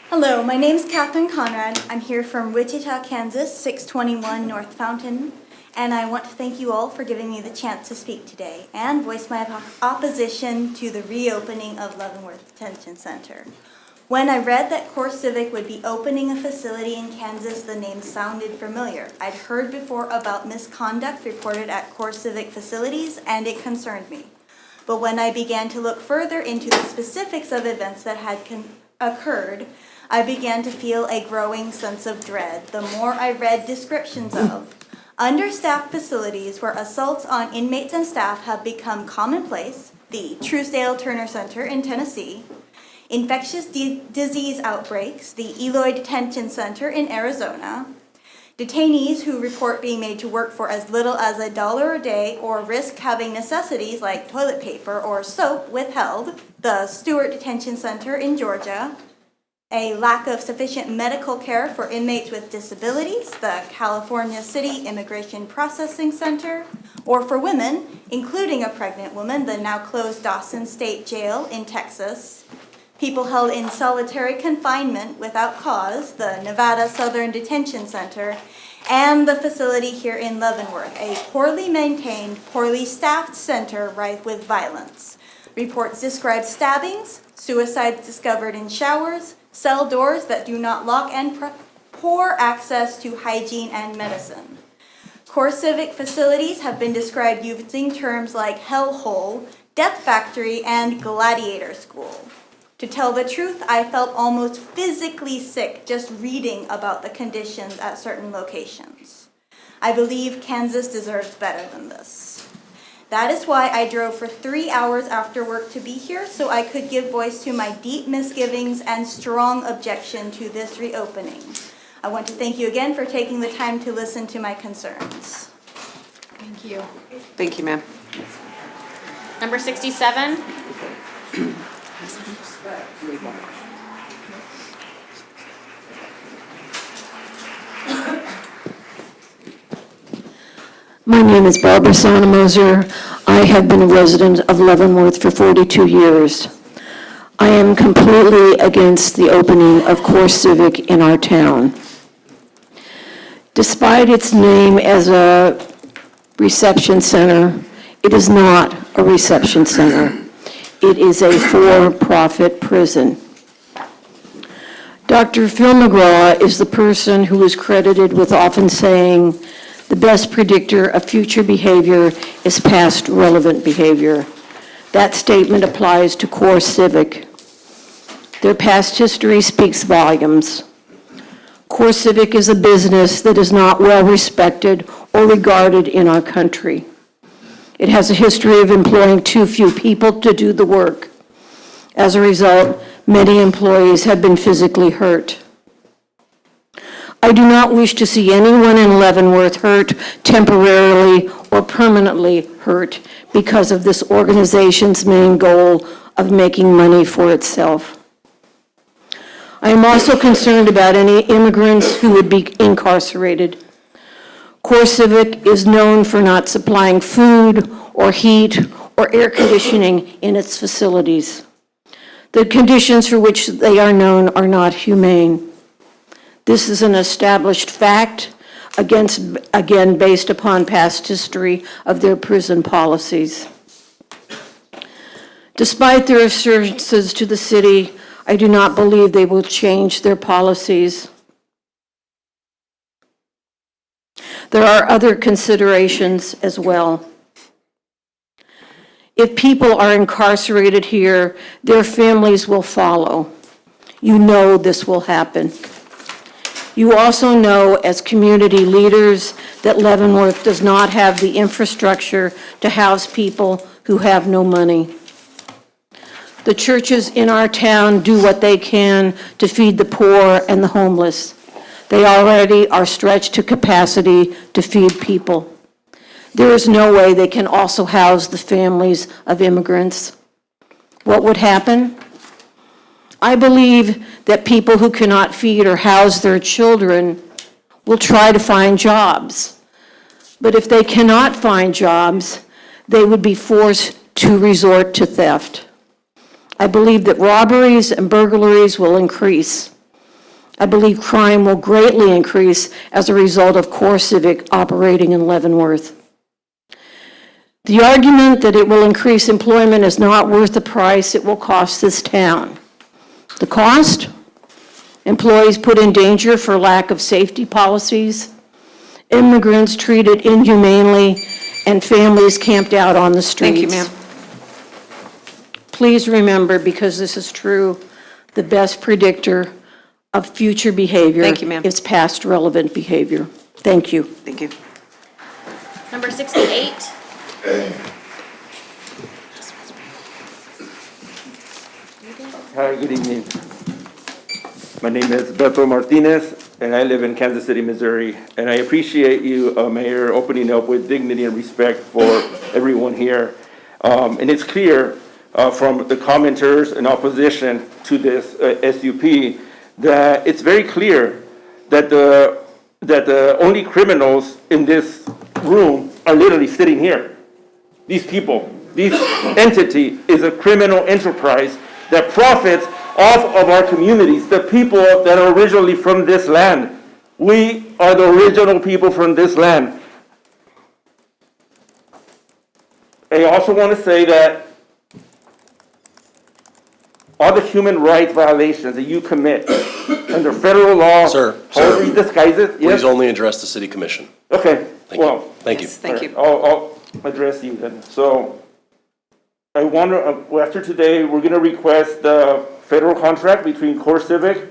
Hello, my name is Catherine Conrad. I'm here from Wichita, Kansas, 621 North Fountain, and I want to thank you all for giving me the chance to speak today and voice my opposition to the reopening of Leavenworth Detention Center. When I read that CoreCivic would be opening a facility in Kansas, the name sounded familiar. I'd heard before about misconduct reported at CoreCivic facilities, and it concerned me. But when I began to look further into the specifics of events that had occurred, I began to feel a growing sense of dread the more I read descriptions of understaffed facilities where assaults on inmates and staff have become commonplace, the Truesdale Turner Center in Tennessee, infectious disease outbreaks, the Eloy Detention Center in Arizona, detainees who report being made to work for as little as $1 a day or risk having necessities like toilet paper or soap withheld, the Stewart Detention Center in Georgia, a lack of sufficient medical care for inmates with disabilities, the California City Immigration Processing Center, or for women, including a pregnant woman, the now closed Dawson State Jail in Texas, people held in solitary confinement without cause, the Nevada Southern Detention Center, and the facility here in Leavenworth, a poorly maintained, poorly staffed center rife with violence. Reports describe stabbings, suicides discovered in showers, cell doors that do not lock, and poor access to hygiene and medicine. CoreCivic facilities have been described using terms like hellhole, death factory, and gladiator school. To tell the truth, I felt almost physically sick just reading about the conditions at certain locations. I believe Kansas deserves better than this. That is why I drove for 3 hours after work to be here, so I could give voice to my deep misgivings and strong objection to this reopening. I want to thank you again for taking the time to listen to my concerns. Thank you. Thank you, ma'am. Number 67. My name is Barbara Sonnemoser. I have been a resident of Leavenworth for 42 years. I am completely against the opening of CoreCivic in our town. Despite its name as a reception center, it is not a reception center. It is a for-profit prison. Dr. Phil McGraw is the person who is credited with often saying, "The best predictor of future behavior is past relevant behavior." That statement applies to CoreCivic. Their past history speaks volumes. CoreCivic is a business that is not well respected or regarded in our country. It has a history of employing too few people to do the work. As a result, many employees have been physically hurt. I do not wish to see anyone in Leavenworth hurt temporarily or permanently hurt because of this organization's main goal of making money for itself. I am also concerned about any immigrants who would be incarcerated. CoreCivic is known for not supplying food or heat or air conditioning in its facilities. The conditions for which they are known are not humane. This is an established fact, again, based upon past history of their prison policies. Despite their assurances to the city, I do not believe they will change their policies. There are other considerations as well. If people are incarcerated here, their families will follow. You know this will happen. You also know, as community leaders, that Leavenworth does not have the infrastructure to house people who have no money. The churches in our town do what they can to feed the poor and the homeless. They already are stretched to capacity to feed people. there is no way they can also house the families of immigrants. What would happen? I believe that people who cannot feed or house their children will try to find jobs. But if they cannot find jobs, they would be forced to resort to theft. I believe that robberies and burglaries will increase. I believe crime will greatly increase as a result of CoreCivic operating in Leavenworth. The argument that it will increase employment is not worth the price it will cost this town. The cost? Employees put in danger for lack of safety policies, immigrants treated inhumanely, and families camped out on the streets. Thank you, ma'am. Please remember, because this is true, the best predictor of future behavior Thank you, ma'am. is past relevant behavior. Thank you. Thank you. Number 68. Hi, good evening. My name is Beto Martinez, and I live in Kansas City, Missouri. And I appreciate you, Mayor, opening up with dignity and respect for everyone here. And it's clear from the commenters in opposition to this SUP that it's very clear that the only criminals in this room are literally sitting here. These people, this entity is a criminal enterprise that profits off of our communities, the people that are originally from this land. We are the original people from this land. I also want to say that all the human rights violations that you commit under federal law, however you disguise it. Please only address the city commission. Okay, well. Thank you. Thank you. I'll address you then. So I wonder, after today, we're going to request the federal contract between CoreCivic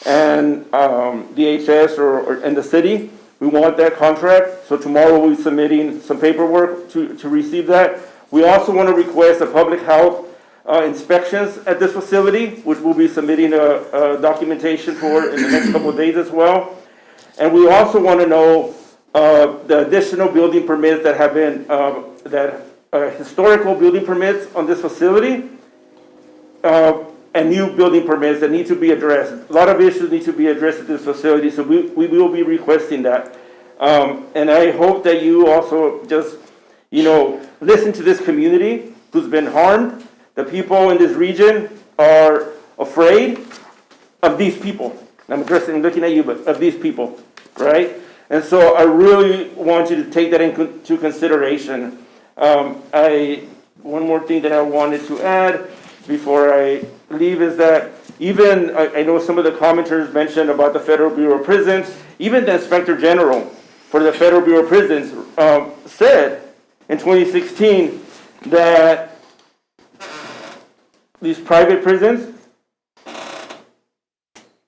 and DHS and the city. We want that contract. So tomorrow we'll be submitting some paperwork to receive that. We also want to request a public health inspections at this facility, which we'll be submitting a documentation for in the next couple of days as well. And we also want to know the additional building permits that have been, historical building permits on this facility, and new building permits that need to be addressed. A lot of issues need to be addressed at this facility, so we will be requesting that. And I hope that you also just, listen to this community who's been harmed. The people in this region are afraid of these people. I'm looking at you, but of these people, right? And so I really want you to take that into consideration. One more thing that I wanted to add before I leave is that even, I know some of the commenters mentioned about the Federal Bureau of Prisons, even the Inspector General for the Federal Bureau of Prisons said in 2016 that these private prisons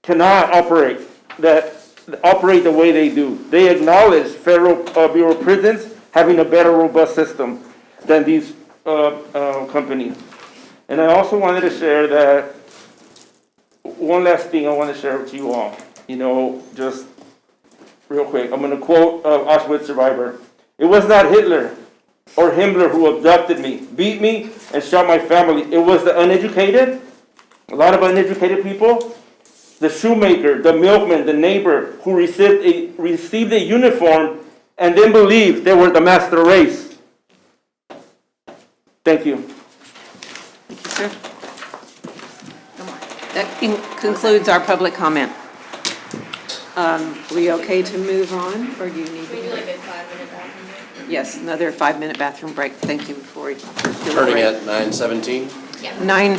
cannot operate the way they do. They acknowledge Federal Bureau of Prisons having a better, robust system than these companies. And I also wanted to share that one last thing I want to share with you all. Just real quick. I'm going to quote Auschwitz survivor. It was not Hitler or Himmler who abducted me, beat me, and shot my family. It was the uneducated, a lot of uneducated people, the shoemaker, the milkman, the neighbor who received a uniform and then believed they were the master race. Thank you. Thank you, sir. That concludes our public comment. Are we okay to move on, or do you need? We do like a 5-minute bathroom break. Yes, another 5-minute bathroom break. Thank you before we. Turning at 9:17. Yeah. 9.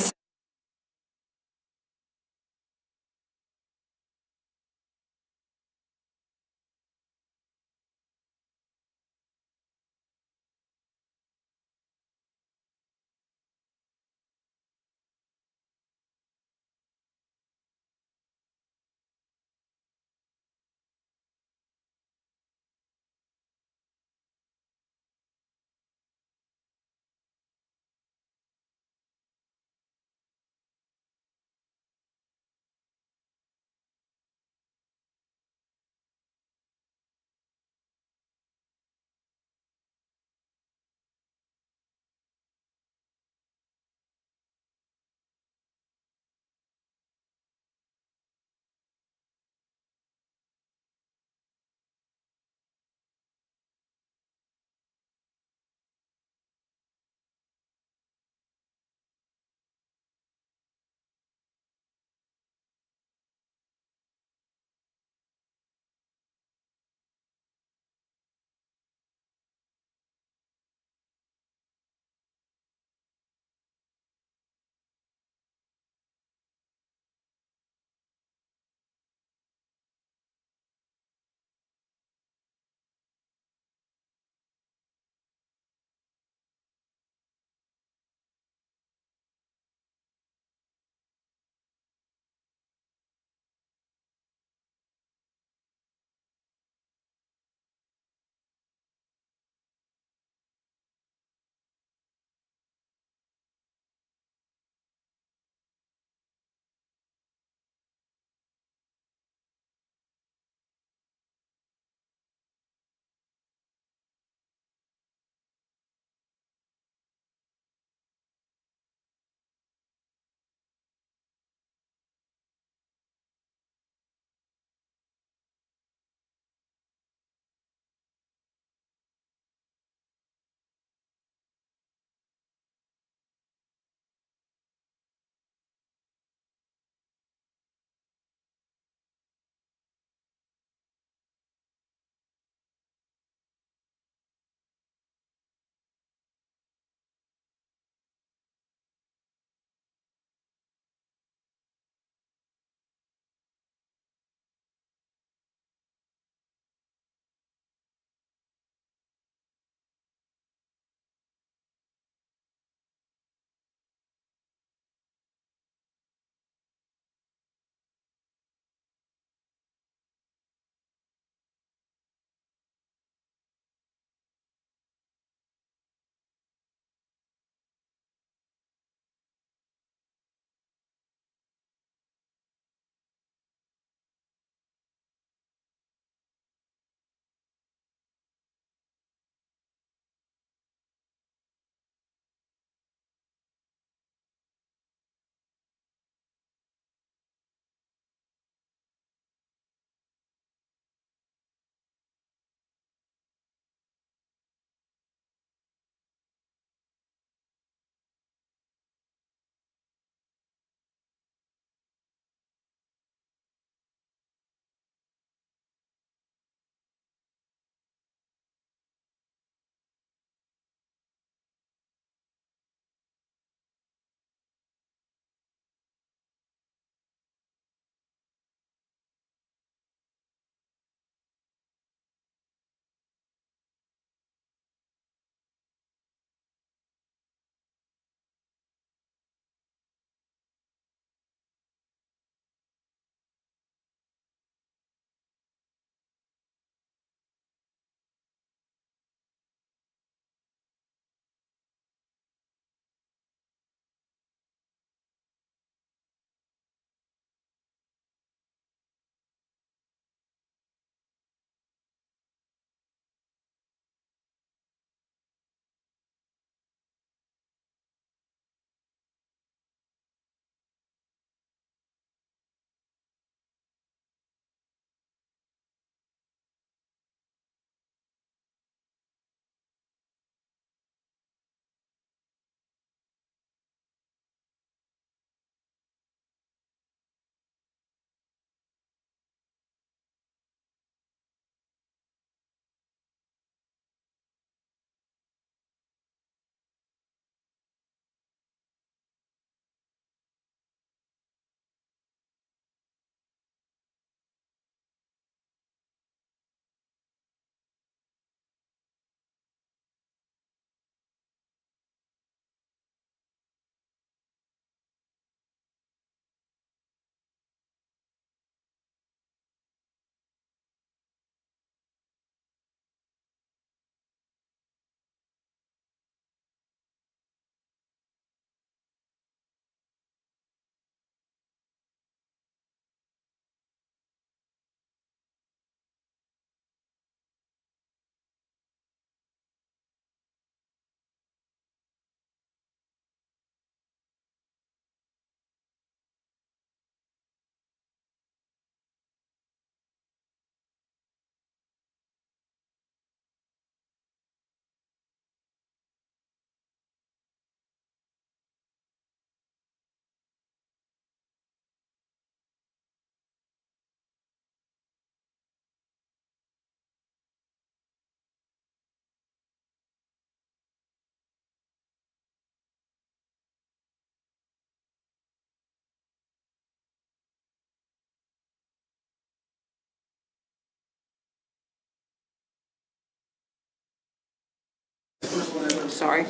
sorry.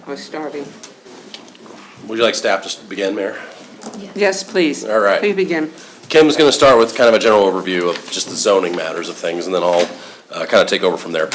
I was starving. Would you like staff to begin, Mayor? Yes, please. All right. Please begin. Kim's going to start with kind of a general overview of just the zoning matters of things, and then I'll kind of take over from there.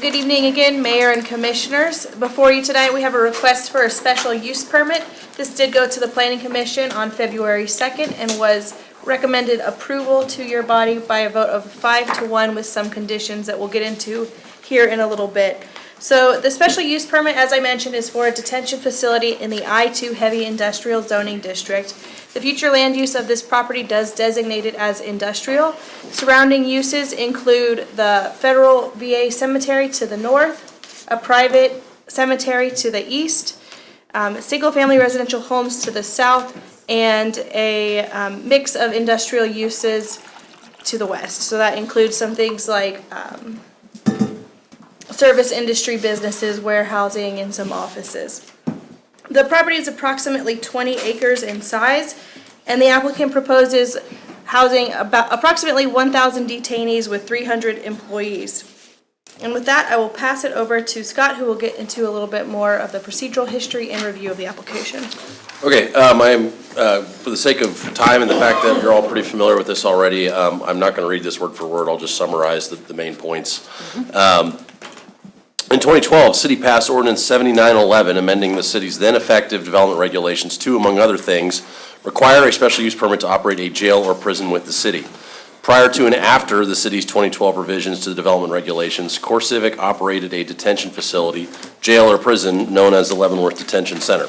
Good evening again, Mayor and Commissioners. Before you tonight, we have a request for a special use permit. This did go to the Planning Commission on February 2nd and was recommended approval to your body by a vote of 5-1 with some conditions that we'll get into here in a little bit. So the special use permit, as I mentioned, is for a detention facility in the I-2 Heavy Industrial Zoning District. The future land use of this property does designate it as industrial. Surrounding uses include the Federal VA Cemetery to the north, a private cemetery to the east, single-family residential homes to the south, and a mix of industrial uses to the west. So that includes some things like service industry businesses, warehousing, and some offices. The property is approximately 20 acres in size, and the applicant proposes housing about approximately 1,000 detainees with 300 employees. And with that, I will pass it over to Scott, who will get into a little bit more of the procedural history and review of the application. Okay, for the sake of time and the fact that you're all pretty familiar with this already, I'm not going to read this word for word. I'll just summarize the main points. In 2012, City passed Ordinance 7911, amending the city's then effective development regulations to, among other things, require a special use permit to operate a jail or prison with the city. Prior to and after the city's 2012 revisions to the development regulations, CoreCivic operated a detention facility, jail or prison, known as the Leavenworth Detention Center.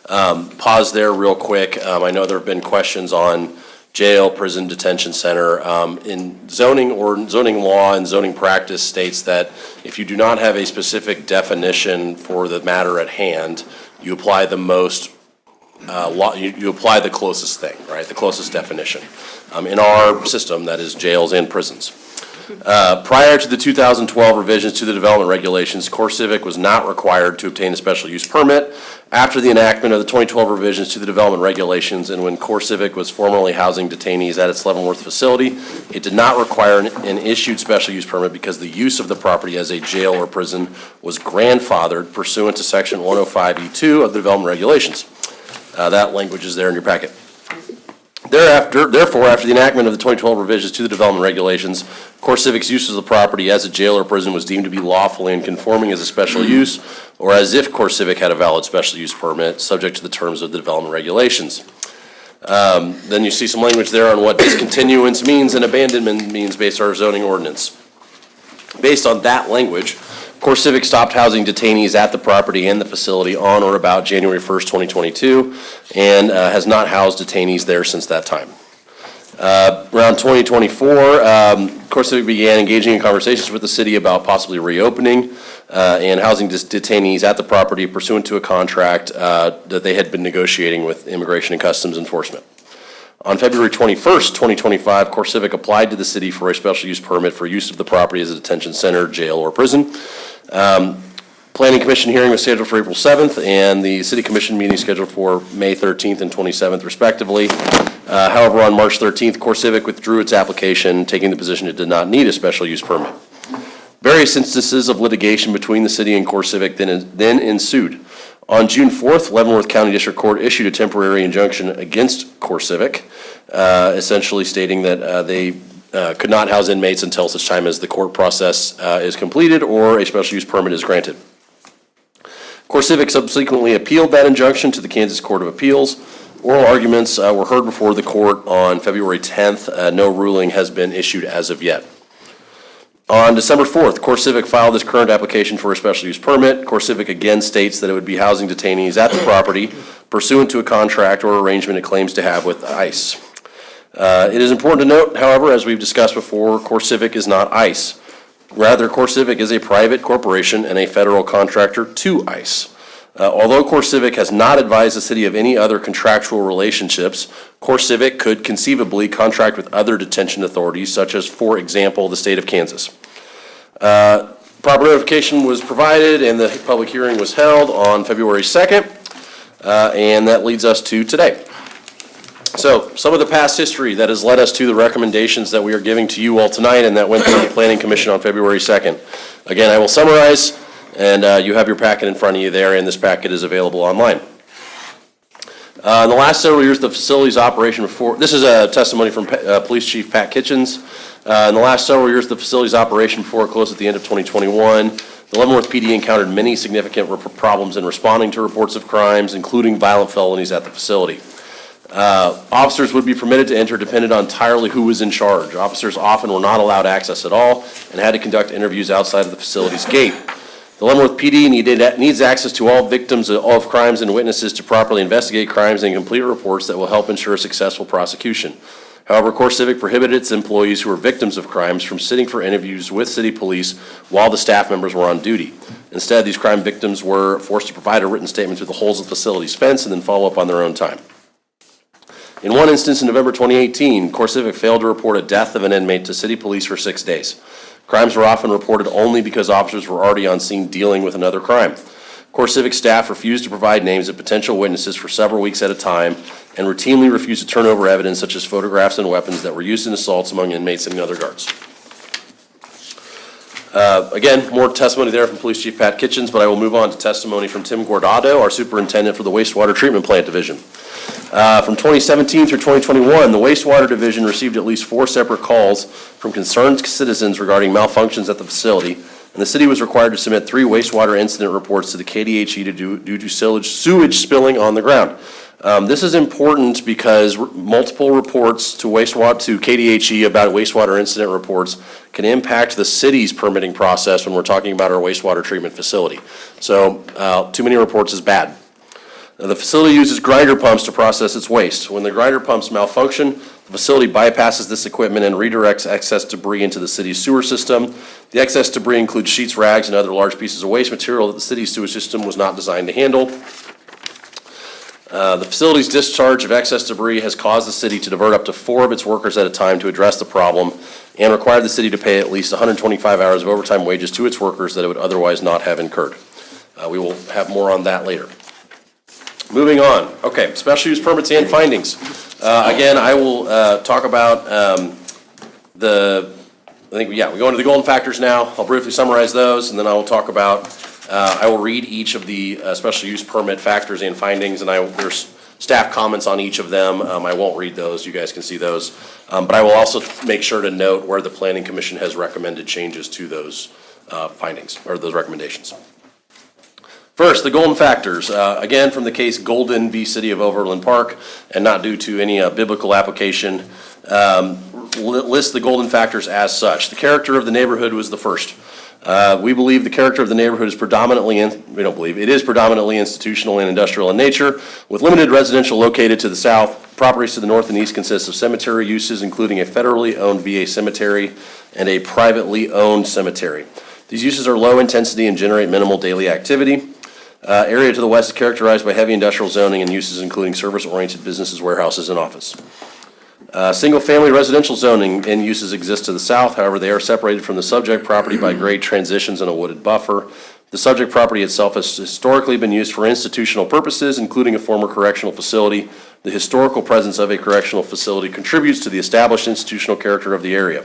Pause there real quick. I know there have been questions on jail, prison, detention center. In zoning law and zoning practice states that if you do not have a specific definition for the matter at hand, you apply the you apply the closest thing, right? The closest definition. In our system, that is jails and prisons. Prior to the 2012 revisions to the development regulations, CoreCivic was not required to obtain a special use permit. After the enactment of the 2012 revisions to the development regulations, and when CoreCivic was formerly housing detainees at its Leavenworth facility, it did not require an issued special use permit because the use of the property as a jail or prison was grandfathered pursuant to Section 105E2 of the development regulations. That language is there in your packet. Therefore, after the enactment of the 2012 revisions to the development regulations, CoreCivic's use of the property as a jail or prison was deemed to be lawfully and conforming as a special use, or as if CoreCivic had a valid special use permit, subject to the terms of the development regulations. Then you see some language there on what discontinuance means and abandonment means based on our zoning ordinance. Based on that language, CoreCivic stopped housing detainees at the property and the facility on or about January 1st, 2022, and has not housed detainees there since that time. Around 2024, CoreCivic began engaging in conversations with the city about possibly reopening and housing detainees at the property pursuant to a contract that they had been negotiating with Immigration and Customs Enforcement. On February 21st, 2025, CoreCivic applied to the city for a special use permit for use of the property as a detention center, jail, or prison. Planning Commission hearing was scheduled for April 7th, and the City Commission meeting scheduled for May 13th and 27th, respectively. However, on March 13th, CoreCivic withdrew its application, taking the position it did not need a special use permit. Various instances of litigation between the city and CoreCivic then ensued. On June 4th, Leavenworth County District Court issued a temporary injunction against CoreCivic, essentially stating that they could not house inmates until such time as the court process is completed or a special use permit is granted. CoreCivic subsequently appealed that injunction to the Kansas Court of Appeals. Oral arguments were heard before the court on February 10th. No ruling has been issued as of yet. On December 4th, CoreCivic filed its current application for a special use permit. CoreCivic again states that it would be housing detainees at the property pursuant to a contract or arrangement it claims to have with ICE. It is important to note, however, as we've discussed before, CoreCivic is not ICE. Rather, CoreCivic is a private corporation and a federal contractor to ICE. Although CoreCivic has not advised the city of any other contractual relationships, CoreCivic could conceivably contract with other detention authorities, such as, for example, the state of Kansas. Proper notification was provided and the public hearing was held on February 2nd, and that leads us to today. So, some of the past history that has led us to the recommendations that we are giving to you all tonight and that went through the Planning Commission on February 2nd. Again, I will summarize, and you have your packet in front of you there, and this packet is available online. In the last several years, the facility's operation before, this is a testimony from Police Chief Pat Kitchens. In the last several years, the facility's operation before it closed at the end of 2021, the Leavenworth PD encountered many significant problems in responding to reports of crimes, including violent felonies at the facility. Officers would be permitted to enter dependent on entirely who was in charge. Officers often were not allowed access at all and had to conduct interviews outside of the facility's gate. The Leavenworth PD needs access to all victims of crimes and witnesses to properly investigate crimes and complete reports that will help ensure successful prosecution. However, CoreCivic prohibited its employees who were victims of crimes from sitting for interviews with city police while the staff members were on duty. Instead, these crime victims were forced to provide a written statement through the holes of the facility's fence and then follow up on their own time. In one instance in November 2018, CoreCivic failed to report a death of an inmate to city police for 6 days. Crimes were often reported only because officers were already on scene dealing with another crime. CoreCivic staff refused to provide names of potential witnesses for several weeks at a time and routinely refused to turn over evidence such as photographs and weapons that were used in assaults among inmates and other guards. Again, more testimony there from Police Chief Pat Kitchens, but I will move on to testimony from Tim Guardado, our superintendent for the Wastewater Treatment Plant Division. From 2017 through 2021, the Wastewater Division received at least 4 separate calls from concerned citizens regarding malfunctions at the facility, and the city was required to submit 3 wastewater incident reports to the KDHE due to sewage spilling on the ground. This is important because multiple reports to KDHE about wastewater incident reports can impact the city's permitting process when we're talking about our wastewater treatment facility. So too many reports is bad. The facility uses grinder pumps to process its waste. When the grinder pumps malfunction, the facility bypasses this equipment and redirects excess debris into the city's sewer system. The excess debris includes sheets, rags, and other large pieces of waste material that the city's sewer system was not designed to handle. The facility's discharge of excess debris has caused the city to divert up to 4 of its workers at a time to address the problem and required the city to pay at least 125 hours of overtime wages to its workers that it would otherwise not have incurred. We will have more on that later. Moving on. Okay, special use permits and findings. Again, I will talk about we go into the golden factors now. I'll briefly summarize those, and then I will talk about, I will read each of the special use permit factors and findings, and there's staff comments on each of them. I won't read those. You guys can see those. But I will also make sure to note where the Planning Commission has recommended changes to those findings, or those recommendations. First, the golden factors, again from the case Golden v. City of Overland Park, and not due to any biblical application, list the golden factors as such. The character of the neighborhood was the first. We believe the character of the neighborhood is predominantly, it is predominantly institutional and industrial in nature, with limited residential located to the south. Properties to the north and east consist of cemetery uses, including a federally owned VA cemetery and a privately owned cemetery. These uses are low intensity and generate minimal daily activity. Area to the west is characterized by heavy industrial zoning and uses including service-oriented businesses, warehouses, and office. Single-family residential zoning and uses exist to the south. However, they are separated from the subject property by grade transitions and a wooded buffer. The subject property itself has historically been used for institutional purposes, including a former correctional facility. The historical presence of a correctional facility contributes to the established institutional character of the area.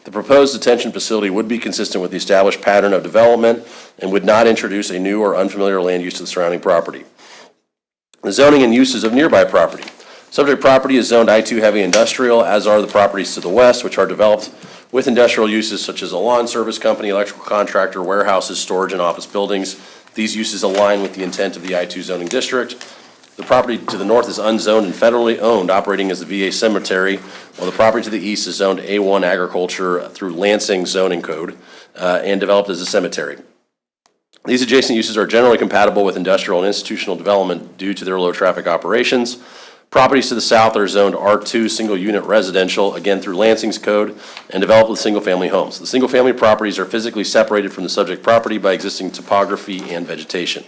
The proposed detention facility would be consistent with the established pattern of development and would not introduce a new or unfamiliar land use to the surrounding property. The zoning and uses of nearby property. Subject property is zoned I-2 heavy industrial, as are the properties to the west, which are developed with industrial uses such as a lawn service company, electrical contractor, warehouses, storage, and office buildings. These uses align with the intent of the I-2 zoning district. The property to the north is unzoned and federally owned, operating as the VA cemetery, while the property to the east is zoned A1 agriculture through Lansing zoning code and developed as a cemetery. These adjacent uses are generally compatible with industrial and institutional development due to their low traffic operations. Properties to the south are zoned R2 single unit residential, again through Lansing's code, and developed with single family homes. The single family properties are physically separated from the subject property by existing topography and vegetation.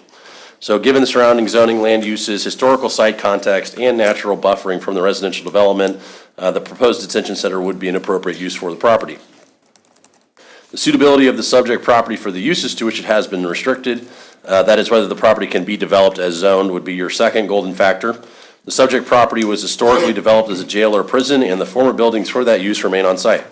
So given the surrounding zoning, land uses, historical site context, and natural buffering from the residential development, the proposed detention center would be an appropriate use for the property. The suitability of the subject property for the uses to which it has been restricted, that is whether the property can be developed as zoned, would be your second golden factor. The subject property was historically developed as a jail or prison, and the former buildings for that use remain on site.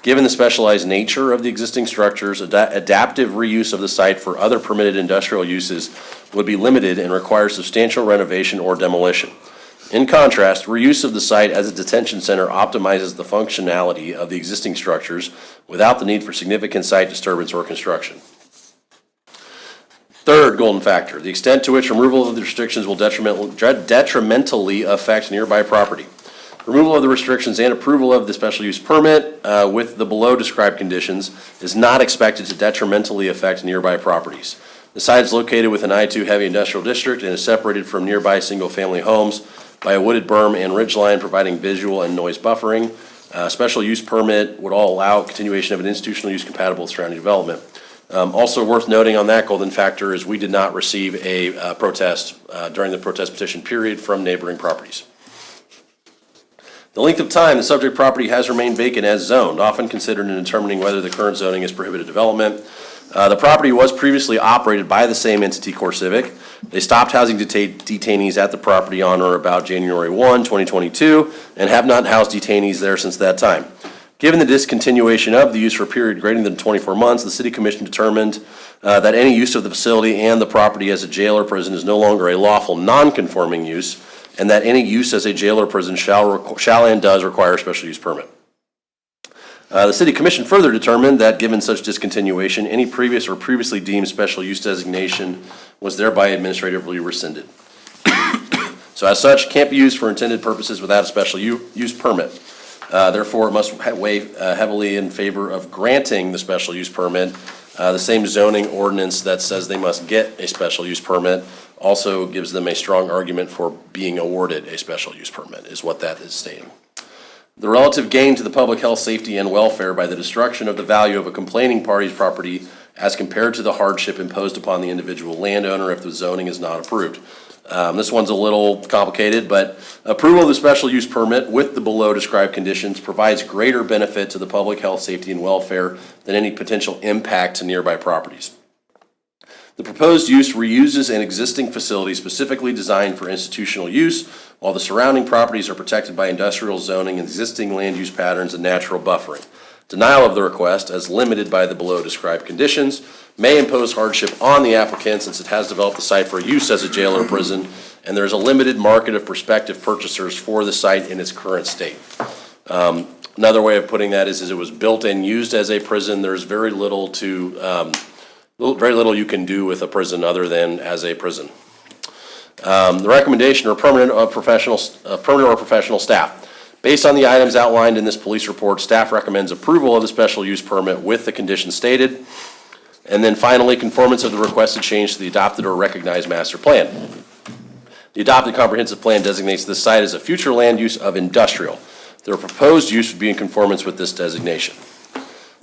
Given the specialized nature of the existing structures, adaptive reuse of the site for other permitted industrial uses would be limited and require substantial renovation or demolition. In contrast, reuse of the site as a detention center optimizes the functionality of the existing structures without the need for significant site disturbance or construction. Third golden factor, the extent to which removal of the restrictions will detrimentally affect nearby property. Removal of the restrictions and approval of the special use permit with the below described conditions is not expected to detrimentally affect nearby properties. The site is located within I-2 heavy industrial district and is separated from nearby single-family homes by a wooded berm and ridgeline providing visual and noise buffering. Special use permit would all allow continuation of an institutional use compatible with surrounding development. Also worth noting on that golden factor is we did not receive a protest during the protest petition period from neighboring properties. The length of time the subject property has remained vacant as zoned, often considered in determining whether the current zoning is prohibited development. The property was previously operated by the same entity, CoreCivic. They stopped housing detainees at the property on or about January 1, 2022, and have not housed detainees there since that time. Given the discontinuation of the use for a period greater than 24 months, the City Commission determined that any use of the facility and the property as a jail or prison is no longer a lawful non-conforming use, and that any use as a jail or prison shall and does require a special use permit. The City Commission further determined that given such discontinuation, any previous or previously deemed special use designation was thereby administratively rescinded. So as such, can't be used for intended purposes without a special use permit. Therefore, it must weigh heavily in favor of granting the special use permit. The same zoning ordinance that says they must get a special use permit also gives them a strong argument for being awarded a special use permit, is what that is stating. The relative gain to the public health, safety, and welfare by the destruction of the value of a complaining party's property as compared to the hardship imposed upon the individual landowner if the zoning is not approved. This one's a little complicated, but approval of the special use permit with the below described conditions provides greater benefit to the public health, safety, and welfare than any potential impact to nearby properties. The proposed use reuses an existing facility specifically designed for institutional use, while the surrounding properties are protected by industrial zoning, existing land use patterns, and natural buffering. Denial of the request, as limited by the below described conditions, may impose hardship on the applicant since it has developed the site for use as a jail or prison, and there is a limited market of prospective purchasers for the site in its current state. Another way of putting that is it was built and used as a prison. There's very little you can do with a prison other than as a prison. The recommendation or permanent or professional staff. Based on the items outlined in this police report, staff recommends approval of the special use permit with the conditions stated. And then finally, conformance of the requested change to the adopted or recognized master plan. The adopted comprehensive plan designates this site as a future land use of industrial. Their proposed use would be in conformance with this designation.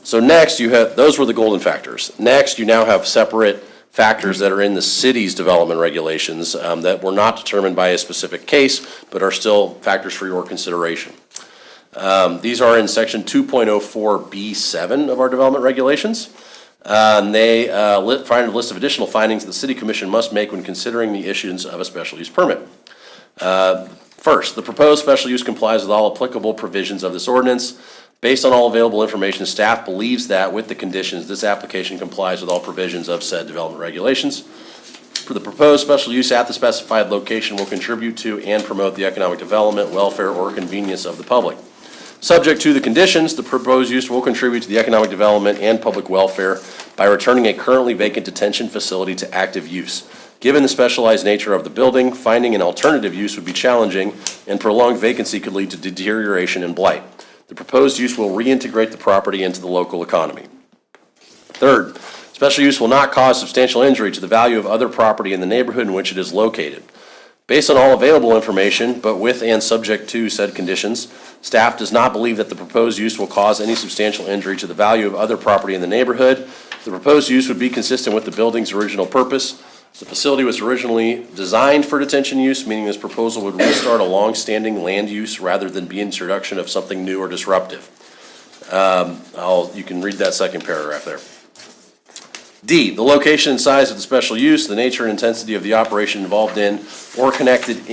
So next, those were the golden factors. Next, you now have separate factors that are in the city's development regulations that were not determined by a specific case, but are still factors for your consideration. These are in section 2.04B7 of our development regulations. They find a list of additional findings the City Commission must make when considering the issuance of a special use permit. First, the proposed special use complies with all applicable provisions of this ordinance. Based on all available information, staff believes that with the conditions, this application complies with all provisions of said development regulations. For the proposed special use at the specified location will contribute to and promote the economic development, welfare, or convenience of the public. Subject to the conditions, the proposed use will contribute to the economic development and public welfare by returning a currently vacant detention facility to active use. Given the specialized nature of the building, finding an alternative use would be challenging, and prolonged vacancy could lead to deterioration and blight. The proposed use will reintegrate the property into the local economy. Third, special use will not cause substantial injury to the value of other property in the neighborhood in which it is located. Based on all available information, but with and subject to said conditions, staff does not believe that the proposed use will cause any substantial injury to the value of other property in the neighborhood. The proposed use would be consistent with the building's original purpose. The facility was originally designed for detention use, meaning this proposal would restart a long-standing land use rather than be introduction of something new or disruptive. You can read that second paragraph there. D, the location and size of the special use, the nature and intensity of the operation involved in or conducted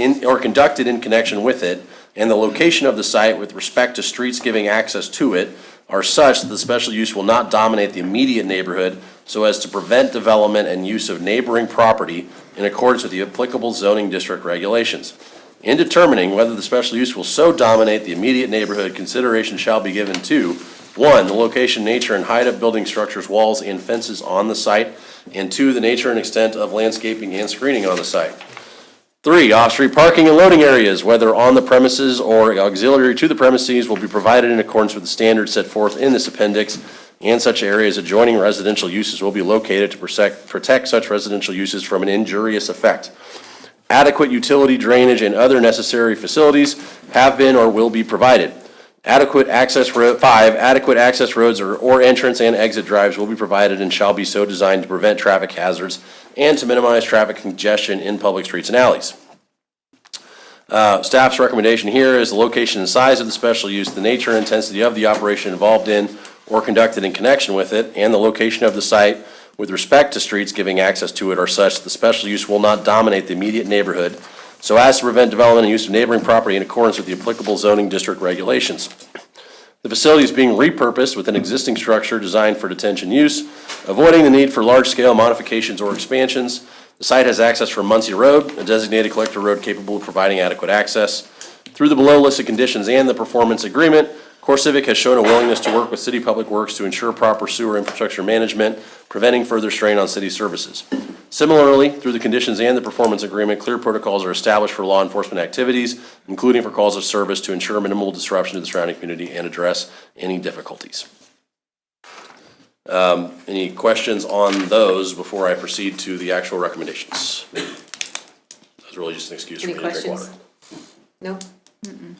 in connection with it, and the location of the site with respect to streets giving access to it are such that the special use will not dominate the immediate neighborhood so as to prevent development and use of neighboring property in accordance with the applicable zoning district regulations. In determining whether the special use will so dominate the immediate neighborhood, consideration shall be given to 1, the location, nature, and height of building structures, walls, and fences on the site, and 2, the nature and extent of landscaping and screening on the site. 3, off-street parking and loading areas, whether on the premises or auxiliary to the premises, will be provided in accordance with the standards set forth in this appendix, and such areas adjoining residential uses will be located to protect such residential uses from an injurious effect. Adequate utility, drainage, and other necessary facilities have been or will be provided. 5, adequate access roads or entrance and exit drives will be provided and shall be so designed to prevent traffic hazards and to minimize traffic congestion in public streets and alleys. Staff's recommendation here is the location and size of the special use, the nature and intensity of the operation involved in or conducted in connection with it, and the location of the site with respect to streets giving access to it are such that the special use will not dominate the immediate neighborhood so as to prevent development and use of neighboring property in accordance with the applicable zoning district regulations. The facility is being repurposed with an existing structure designed for detention use, avoiding the need for large-scale modifications or expansions. The site has access from Muncie Road, a designated collector road capable of providing adequate access. Through the below-listed conditions and the performance agreement, CoreCivic has shown a willingness to work with City Public Works to ensure proper sewer infrastructure management, preventing further strain on city services. Similarly, through the conditions and the performance agreement, clear protocols are established for law enforcement activities, including for calls of service, to ensure minimal disruption to the surrounding community and address any difficulties. Any questions on those before I proceed to the actual recommendations? That was really just an excuse for me to drink water. No?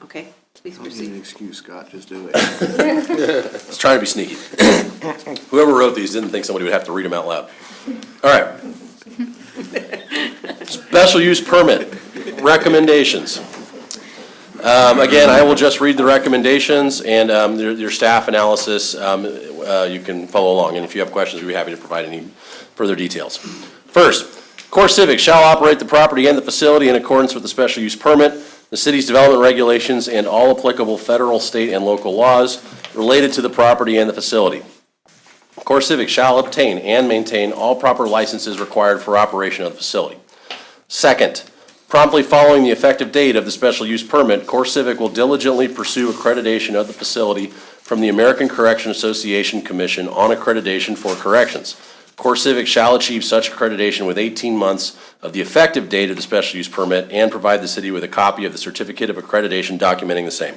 Okay, please Don't need proceed. an excuse, Scott, just do it. I was trying to be sneaky. Whoever wrote these didn't think somebody would have to read them out loud. All right. Special use permit, recommendations. Again, I will just read the recommendations and your staff analysis, you can follow along. And if you have questions, we'd be happy to provide any further details. First, CoreCivic shall operate the property and the facility in accordance with the special use permit, the city's development regulations, and all applicable federal, state, and local laws related to the property and the facility. CoreCivic shall obtain and maintain all proper licenses required for operation of the facility. Second, promptly following the effective date of the special use permit, CoreCivic will diligently pursue accreditation of the facility from the American Correction Association Commission on Accreditation for Corrections. CoreCivic shall achieve such accreditation with 18 months of the effective date of the special use permit and provide the city with a copy of the certificate of accreditation documenting the same.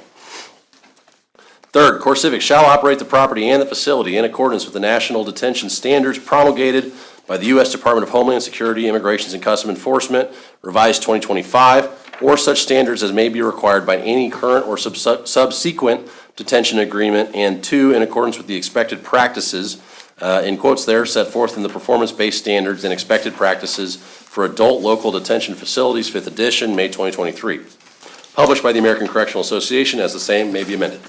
Third, CoreCivic shall operate the property and the facility in accordance with the national detention standards promulgated by the U.S. Department of Homeland Security, Immigration and Customs Enforcement, revised 2025, or such standards as may be required by any current or subsequent detention agreement, and 2, in accordance with the expected practices, in quotes there, set forth in the performance-based standards and expected practices for adult local detention facilities, 5th edition, May 2023. Published by the American Correctional Association, as the same may be amended.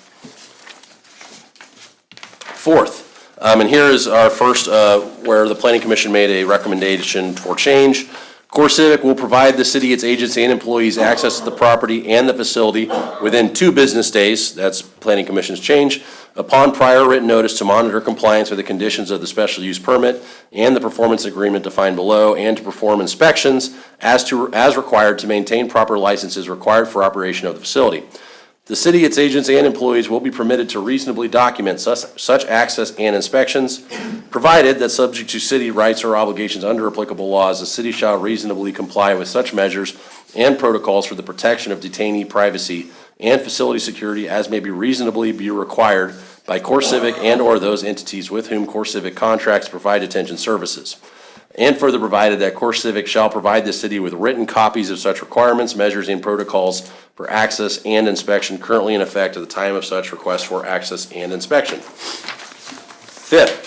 Fourth, and here is our first where the Planning Commission made a recommendation for change. CoreCivic will provide the city, its agents, and employees access to the property and the facility within 2 business days, that's Planning Commission's change, upon prior written notice to monitor compliance with the conditions of the special use permit and the performance agreement defined below, and to perform inspections as required to maintain proper licenses required for operation of the facility. The city, its agents, and employees will be permitted to reasonably document such access and inspections, provided that subject to city rights or obligations under applicable laws, the city shall reasonably comply with such measures and protocols for the protection of detainee privacy and facility security as may be reasonably be required by CoreCivic and or those entities with whom CoreCivic contracts to provide detention services. And further provided that CoreCivic shall provide the city with written copies of such requirements, measures, and protocols for access and inspection currently in effect at the time of such request for access and inspection. Fifth,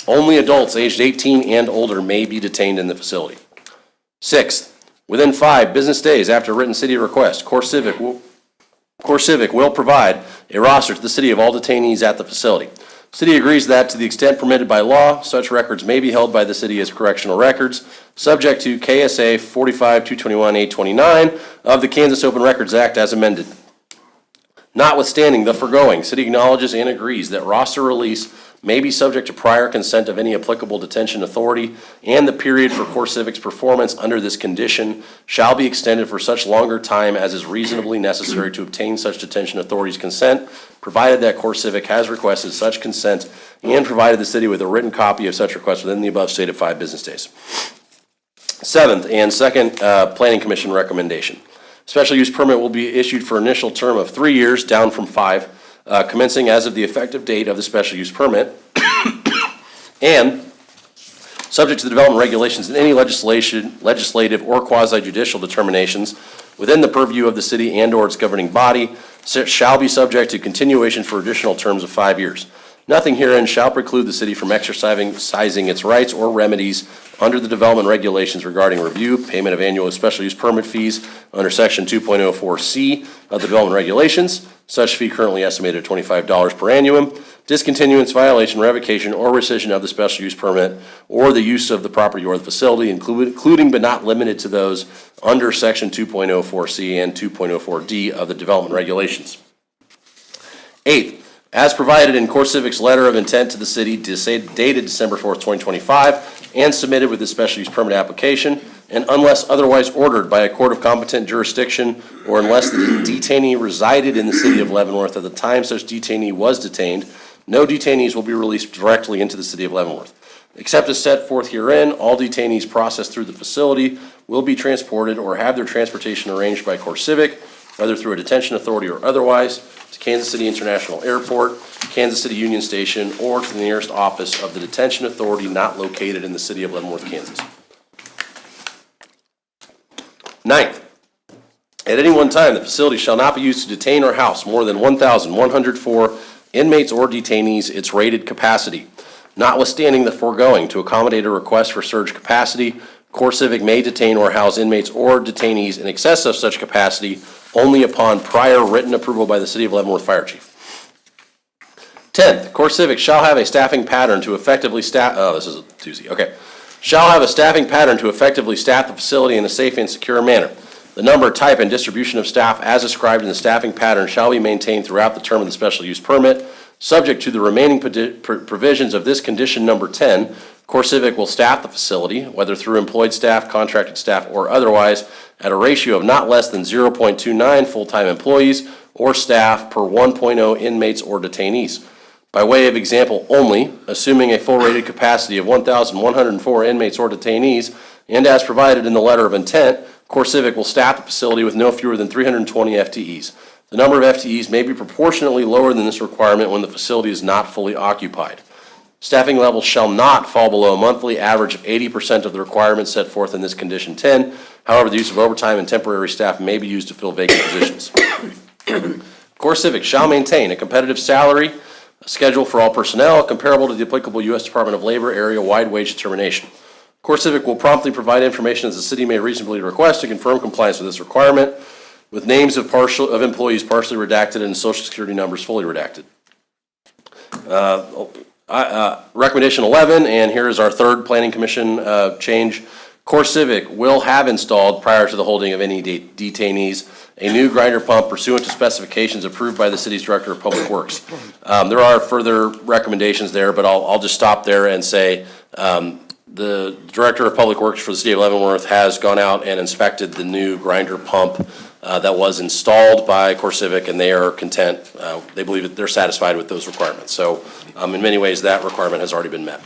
only adults aged 18 and older may be detained in the facility. Sixth, within 5 business days after written city request, CoreCivic will provide a roster to the city of all detainees at the facility. City agrees that to the extent permitted by law, such records may be held by the city as correctional records, subject to KSA 45-221-829 of the Kansas Open Records Act as amended. Notwithstanding the foregoing, city acknowledges and agrees that roster release may be subject to prior consent of any applicable detention authority, and the period for CoreCivic's performance under this condition shall be extended for such longer time as is reasonably necessary to obtain such detention authority's consent, provided that CoreCivic has requested such consent and provided the city with a written copy of such request within the above stated 5 business days. Seventh and second Planning Commission recommendation. Special use permit will be issued for initial term of 3 years, down from 5, commencing as of the effective date of the special use permit, and subject to the development regulations and any legislative or quasi-judicial determinations within the purview of the city and/or its governing body, shall be subject to continuation for additional terms of 5 years. Nothing herein shall preclude the city from exercising its rights or remedies under the development regulations regarding review, payment of annual special use permit fees under section 2.04C of the development regulations, such fee currently estimated at $25 per annum, discontinuance, violation, revocation, or rescission of the special use permit or the use of the property or the facility, including but not limited to those under section 2.04C and 2.04D of the development regulations. Eighth, as provided in CoreCivic's letter of intent to the city dated December 4th, 2025, and submitted with the special use permit application, and unless otherwise ordered by a court of competent jurisdiction, or unless the detainee resided in the city of Leavenworth at the time such detainee was detained, no detainees will be released directly into the city of Leavenworth. Except as set forth herein, all detainees processed through the facility will be transported or have their transportation arranged by CoreCivic, whether through a detention authority or otherwise, to Kansas City International Airport, Kansas City Union Station, or to the nearest office of the detention authority not located in the city of Leavenworth, Kansas. Ninth, at any one time, the facility shall not be used to detain or house more than 1,104 inmates or detainees its rated capacity. Notwithstanding the foregoing, to accommodate a request for surge capacity, CoreCivic may detain or house inmates or detainees in excess of such capacity only upon prior written approval by the City of Leavenworth Fire Chief. 10th, CoreCivic shall have a staffing pattern to effectively staff, shall have a staffing pattern to effectively staff the facility in a safe and secure manner. The number, type, and distribution of staff as described in the staffing pattern shall be maintained throughout the term of the special use permit. Subject to the remaining provisions of this condition number 10, CoreCivic will staff the facility, whether through employed staff, contracted staff, or otherwise, at a ratio of not less than 0.29 full-time employees or staff per 1.0 inmates or detainees. By way of example only, assuming a full rated capacity of 1,104 inmates or detainees, and as provided in the letter of intent, CoreCivic will staff the facility with no fewer than 320 FTEs. The number of FTEs may be proportionately lower than this requirement when the facility is not fully occupied. Staffing levels shall not fall below a monthly average of 80% of the requirements set forth in this condition 10. However, the use of overtime and temporary staff may be used to fill vacant positions. CoreCivic shall maintain a competitive salary schedule for all personnel comparable to the applicable U.S. Department of Labor area-wide wage determination. CoreCivic will promptly provide information as the city may reasonably request to confirm compliance with this requirement, with names of employees partially redacted and social security numbers fully redacted. Recommendation 11, and here is our third Planning Commission change. CoreCivic will have installed, prior to the holding of any detainees, a new grinder pump pursuant to specifications approved by the city's Director of Public Works. There are further recommendations there, but I'll just stop there and say the Director of Public Works for the City of Leavenworth has gone out and inspected the new grinder pump that was installed by CoreCivic, and they are content. They believe that they're satisfied with those requirements. So in many ways, that requirement has already been met.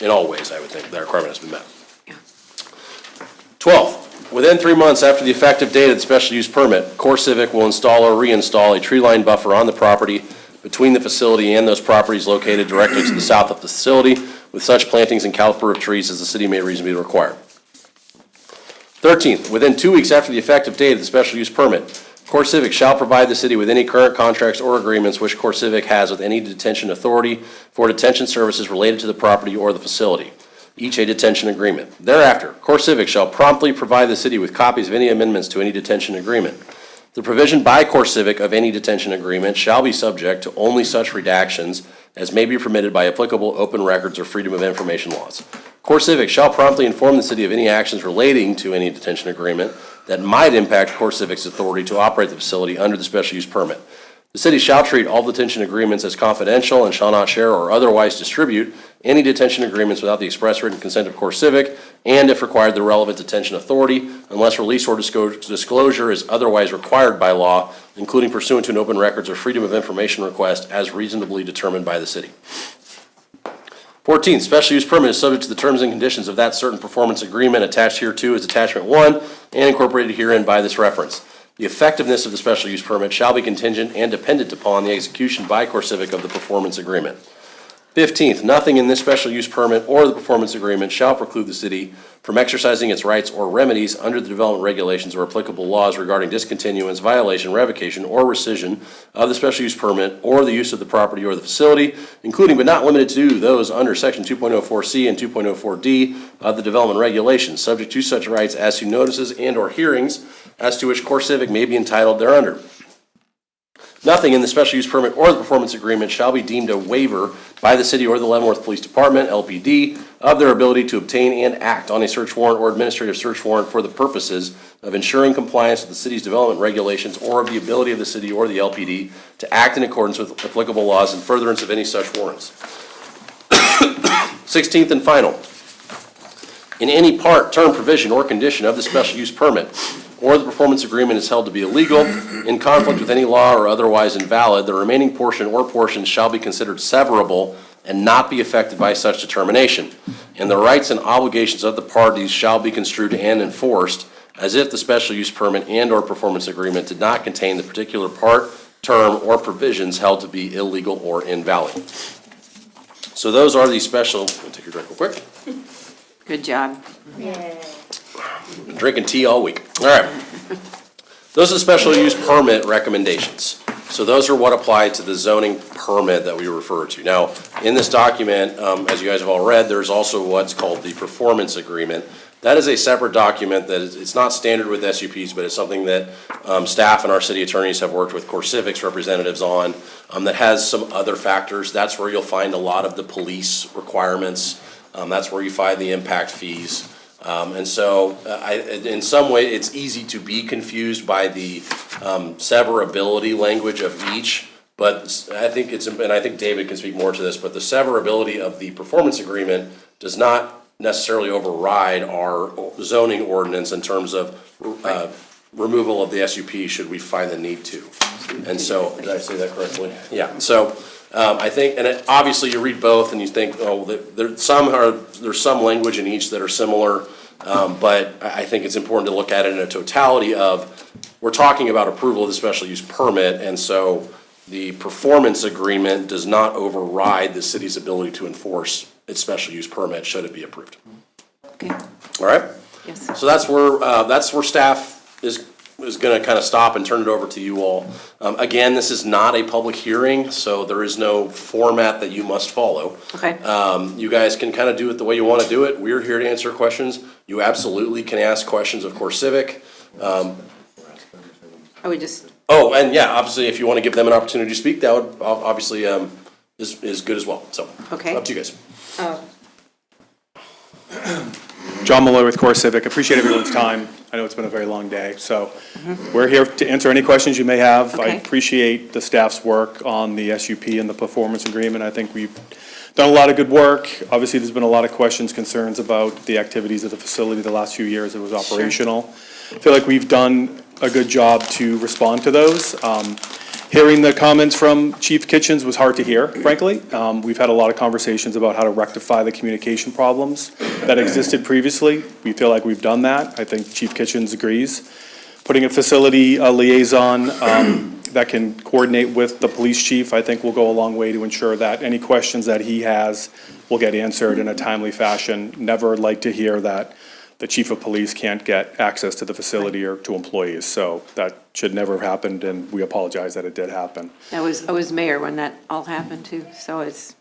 In all ways, I would think that requirement has been met. 12th, within 3 months after the effective date of the special use permit, CoreCivic will install or reinstall a tree line buffer on the property between the facility and those properties located directly to the south of the facility, with such plantings and caliper of trees as the city may reasonably require. 13th, within 2 weeks after the effective date of the special use permit, CoreCivic shall provide the city with any current contracts or agreements which CoreCivic has with any detention authority for detention services related to the property or the facility, each a detention agreement. Thereafter, CoreCivic shall promptly provide the city with copies of any amendments to any detention agreement. The provision by CoreCivic of any detention agreement shall be subject to only such redactions as may be permitted by applicable open records or freedom of information laws. CoreCivic shall promptly inform the city of any actions relating to any detention agreement that might impact CoreCivic's authority to operate the facility under the special use permit. The city shall treat all detention agreements as confidential and shall not share or otherwise distribute any detention agreements without the express written consent of CoreCivic, and if required, the relevant detention authority, unless release or disclosure is otherwise required by law, including pursuant to an open records or freedom of information request as reasonably determined by the city. 14, special use permit is subject to the terms and conditions of that certain performance agreement attached hereto as attachment 1 and incorporated herein by this reference. The effectiveness of the special use permit shall be contingent and dependent upon the execution by CoreCivic of the performance agreement. 15th, nothing in this special use permit or the performance agreement shall preclude the city from exercising its rights or remedies under the development regulations or applicable laws regarding discontinuance, violation, revocation, or rescission of the special use permit or the use of the property or the facility, including but not limited to those under section 2.04C and 2.04D of the development regulations, subject to such rights as to notices and or hearings as to which CoreCivic may be entitled thereunder. Nothing in the special use permit or the performance agreement shall be deemed a waiver by the city or the Leavenworth Police Department, LPD, of their ability to obtain and act on a search warrant or administrative search warrant for the purposes of ensuring compliance with the city's development regulations or of the ability of the city or the LPD to act in accordance with applicable laws in furtherance of any such warrants. 16th and final. In any part, term, provision, or condition of the special use permit or the performance agreement is held to be illegal, in conflict with any law, or otherwise invalid, the remaining portion or portions shall be considered severable and not be affected by such determination. And the rights and obligations of the parties shall be construed and enforced as if the special use permit and or performance agreement did not contain the particular part, term, or provisions held to be illegal or invalid. So those are the special, let me take your drink real quick. Good job. Been drinking tea all week. All right. Those are the special use permit recommendations. So those are what apply to the zoning permit that we refer to. Now, in this document, as you guys have all read, there's also what's called the performance agreement. That is a separate document that it's not standard with SUPs, but it's something that staff and our city attorneys have worked with CoreCivic's representatives on that has some other factors. That's where you'll find a lot of the police requirements. That's where you find the impact fees. And so, in some way, it's easy to be confused by the severability language of each, but I think and I think David can speak more to this, but the severability of the performance agreement does not necessarily override our zoning ordinance in terms of removal of the SUP should we find the need to. And so, did I say that correctly? Yeah, so. I think, and obviously you read both and you think, oh, there's some language in each that are similar, but I think it's important to look at it in a totality of, we're talking about approval of the special use permit, and so the performance agreement does not override the city's ability to enforce its special use permit should it be approved. Okay. All right? Yes. So that's where staff is going to kind of stop and turn it over to you all. Again, this is not a public hearing, so there is no format that you must follow. Okay. You guys can kind of do it the way you want to do it. We're here to answer questions. You absolutely can ask questions of CoreCivic. I would just. Oh, and yeah, obviously, if you want to give them an opportunity to speak, that would obviously is good as well. So, okay. Up to you guys. John Malloy with CoreCivic. Appreciate everyone's time. I know it's been a very long day, so we're here to answer any questions you may have. Okay. I appreciate the staff's work on the SUP and the performance agreement. I think we've done a lot of good work. Obviously, there's been a lot of questions, concerns about the activities of the facility the last few years it was operational. I feel like we've done a good job to respond to those. Hearing the comments from Chief Kitchens was hard to hear, frankly. We've had a lot of conversations about how to rectify the communication problems that existed previously. We feel like we've done that. I think Chief Kitchens agrees. Putting a facility liaison that can coordinate with the police chief, I think will go a long way to ensure that any questions that he has will get answered in a timely fashion. Never like to hear that the chief of police can't get access to the facility or to employees. So that should never have happened, and we apologize that it did happen. I was mayor when that all happened too, so it's.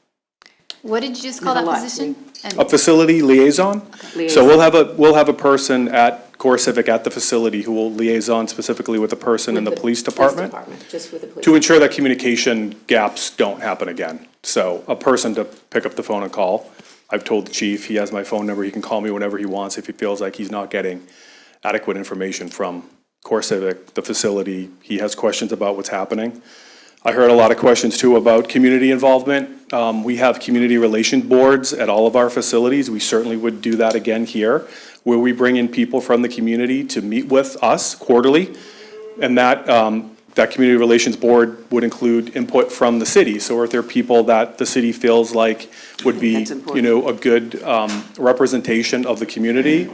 What did you just call that position? A facility liaison? Liaison. So we'll have a person at CoreCivic at the facility who will liaison specifically with the person in the police department Just with the police. to ensure that communication gaps don't happen again. So a person to pick up the phone and call. I've told the chief, he has my phone number, he can call me whenever he wants if he feels like he's not getting adequate information from CoreCivic, the facility. He has questions about what's happening. I heard a lot of questions too about community involvement. We have community relation boards at all of our facilities. We certainly would do that again here, where we bring in people from the community to meet with us quarterly. And that community relations board would include input from the city. So if there are people that the city feels like would be, a good representation of the community,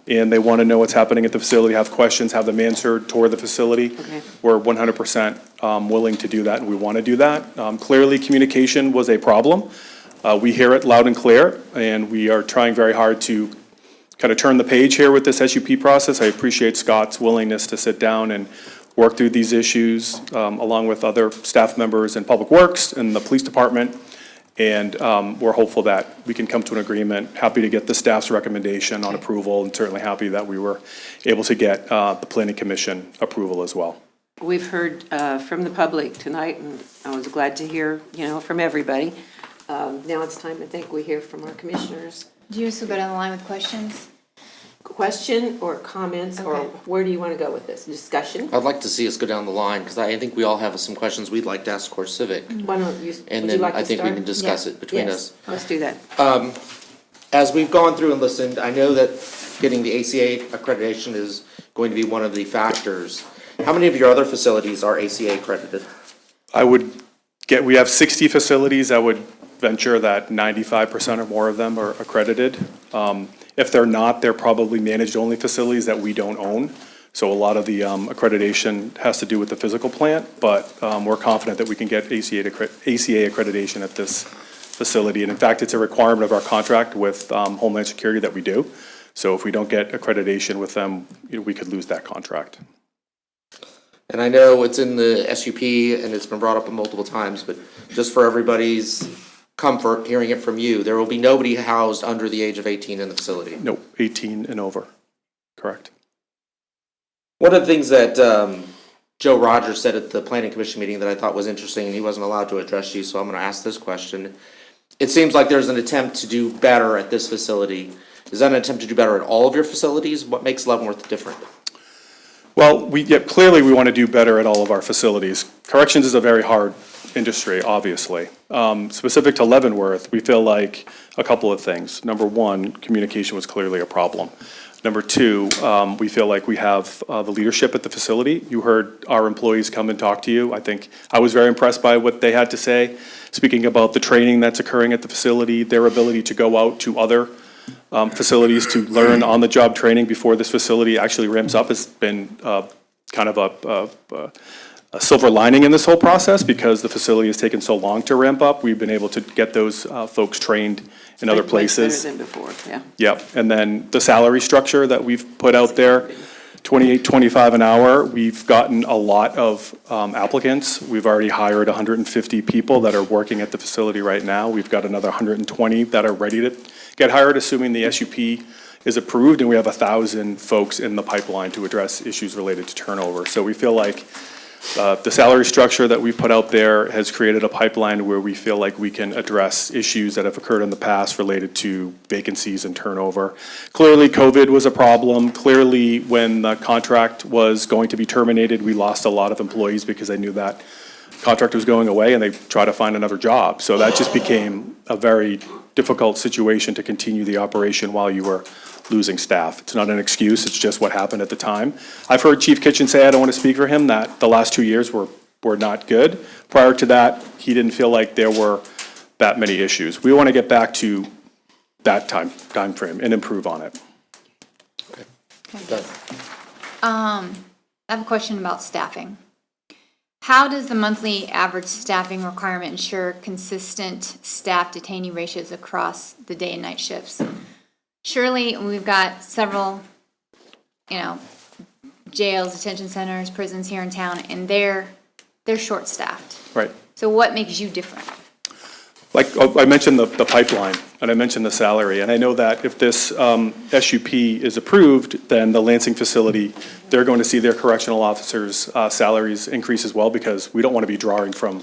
and they want to know what's happening at the facility, have questions, have them answered, tour the facility, we're 100% willing to do that, and we want to do that. Clearly, communication was a problem. We hear it loud and clear, and we are trying very hard to kind of turn the page here with this SUP process. I appreciate Scott's willingness to sit down and work through these issues along with other staff members in Public Works and the police department. And we're hopeful that we can come to an agreement. Happy to get the staff's recommendation on approval, and certainly happy that we were able to get the Planning Commission approval as well. We've heard from the public tonight, and I was glad to hear, from everybody. Now it's time, I think, we hear from our commissioners. Do you also go down the line with questions? Question or comments, or where do you want to go with this? Discussion? I'd like to see us go down the line, because I think we all have some questions we'd like to ask CoreCivic. Why don't you, And would then you like I to think we start? can discuss it between Yes, us. let's do that. As we've gone through and listened, I know that getting the ACA accreditation is going to be one of the factors. How many of your other facilities are ACA accredited? We have 60 facilities. I would venture that 95% or more of them are accredited. If they're not, they're probably managed-only facilities that we don't own. So a lot of the accreditation has to do with the physical plant, but we're confident that we can get ACA accreditation at this facility. And in fact, it's a requirement of our contract with Homeland Security that we do. So if we don't get accreditation with them, we could lose that contract. And I know it's in the SUP and it's been brought up multiple times, but just for everybody's comfort, hearing it from you, there will be nobody housed under the age of 18 in the facility. No, 18 and over, correct. One of the things that Joe Rogers said at the Planning Commission meeting that I thought was interesting, and he wasn't allowed to address you, so I'm going to ask this question. It seems like there's an attempt to do better at this facility. Is that an attempt to do better at all of your facilities? What makes Leavenworth different? Well, clearly we want to do better at all of our facilities. Corrections is a very hard industry, obviously. Specific to Leavenworth, we feel like a couple of things. Number one, communication was clearly a problem. Number two, we feel like we have the leadership at the facility. You heard our employees come and talk to you. I think I was very impressed by what they had to say, speaking about the training that's occurring at the facility, their ability to go out to other facilities to learn on-the-job training before this facility actually ramps up has been kind of a silver lining in this whole process, because the facility has taken so long to ramp up. We've been able to get those folks trained in other places. Better than before, yeah. Yep, and then the salary structure that we've put out there, $28, $25 an hour. We've gotten a lot of applicants. We've already hired 150 people that are working at the facility right now. We've got another 120 that are ready to get hired, assuming the SUP is approved, and we have 1,000 folks in the pipeline to address issues related to turnover. So we feel like the salary structure that we've put out there has created a pipeline where we feel like we can address issues that have occurred in the past related to vacancies and turnover. Clearly, COVID was a problem. Clearly, when the contract was going to be terminated, we lost a lot of employees because they knew that contract was going away and they tried to find another job. So that just became a very difficult situation to continue the operation while you were losing staff. It's not an excuse, it's just what happened at the time. I've heard Chief Kitchen say, I don't want to speak for him, that the last 2 years were not good. Prior to that, he didn't feel like there were that many issues. We want to get back to that time frame and improve on it. I have a question about staffing. How does the monthly average staffing requirement ensure consistent staff detainee ratios across the day and night shifts? Surely, we've got several, jails, detention centers, prisons here in town, and they're short-staffed. Right. So what makes you different? I mentioned the pipeline, and I mentioned the salary, and I know that if this SUP is approved, then the Lansing facility, they're going to see their correctional officers' salaries increase as well, because we don't want to be drawing from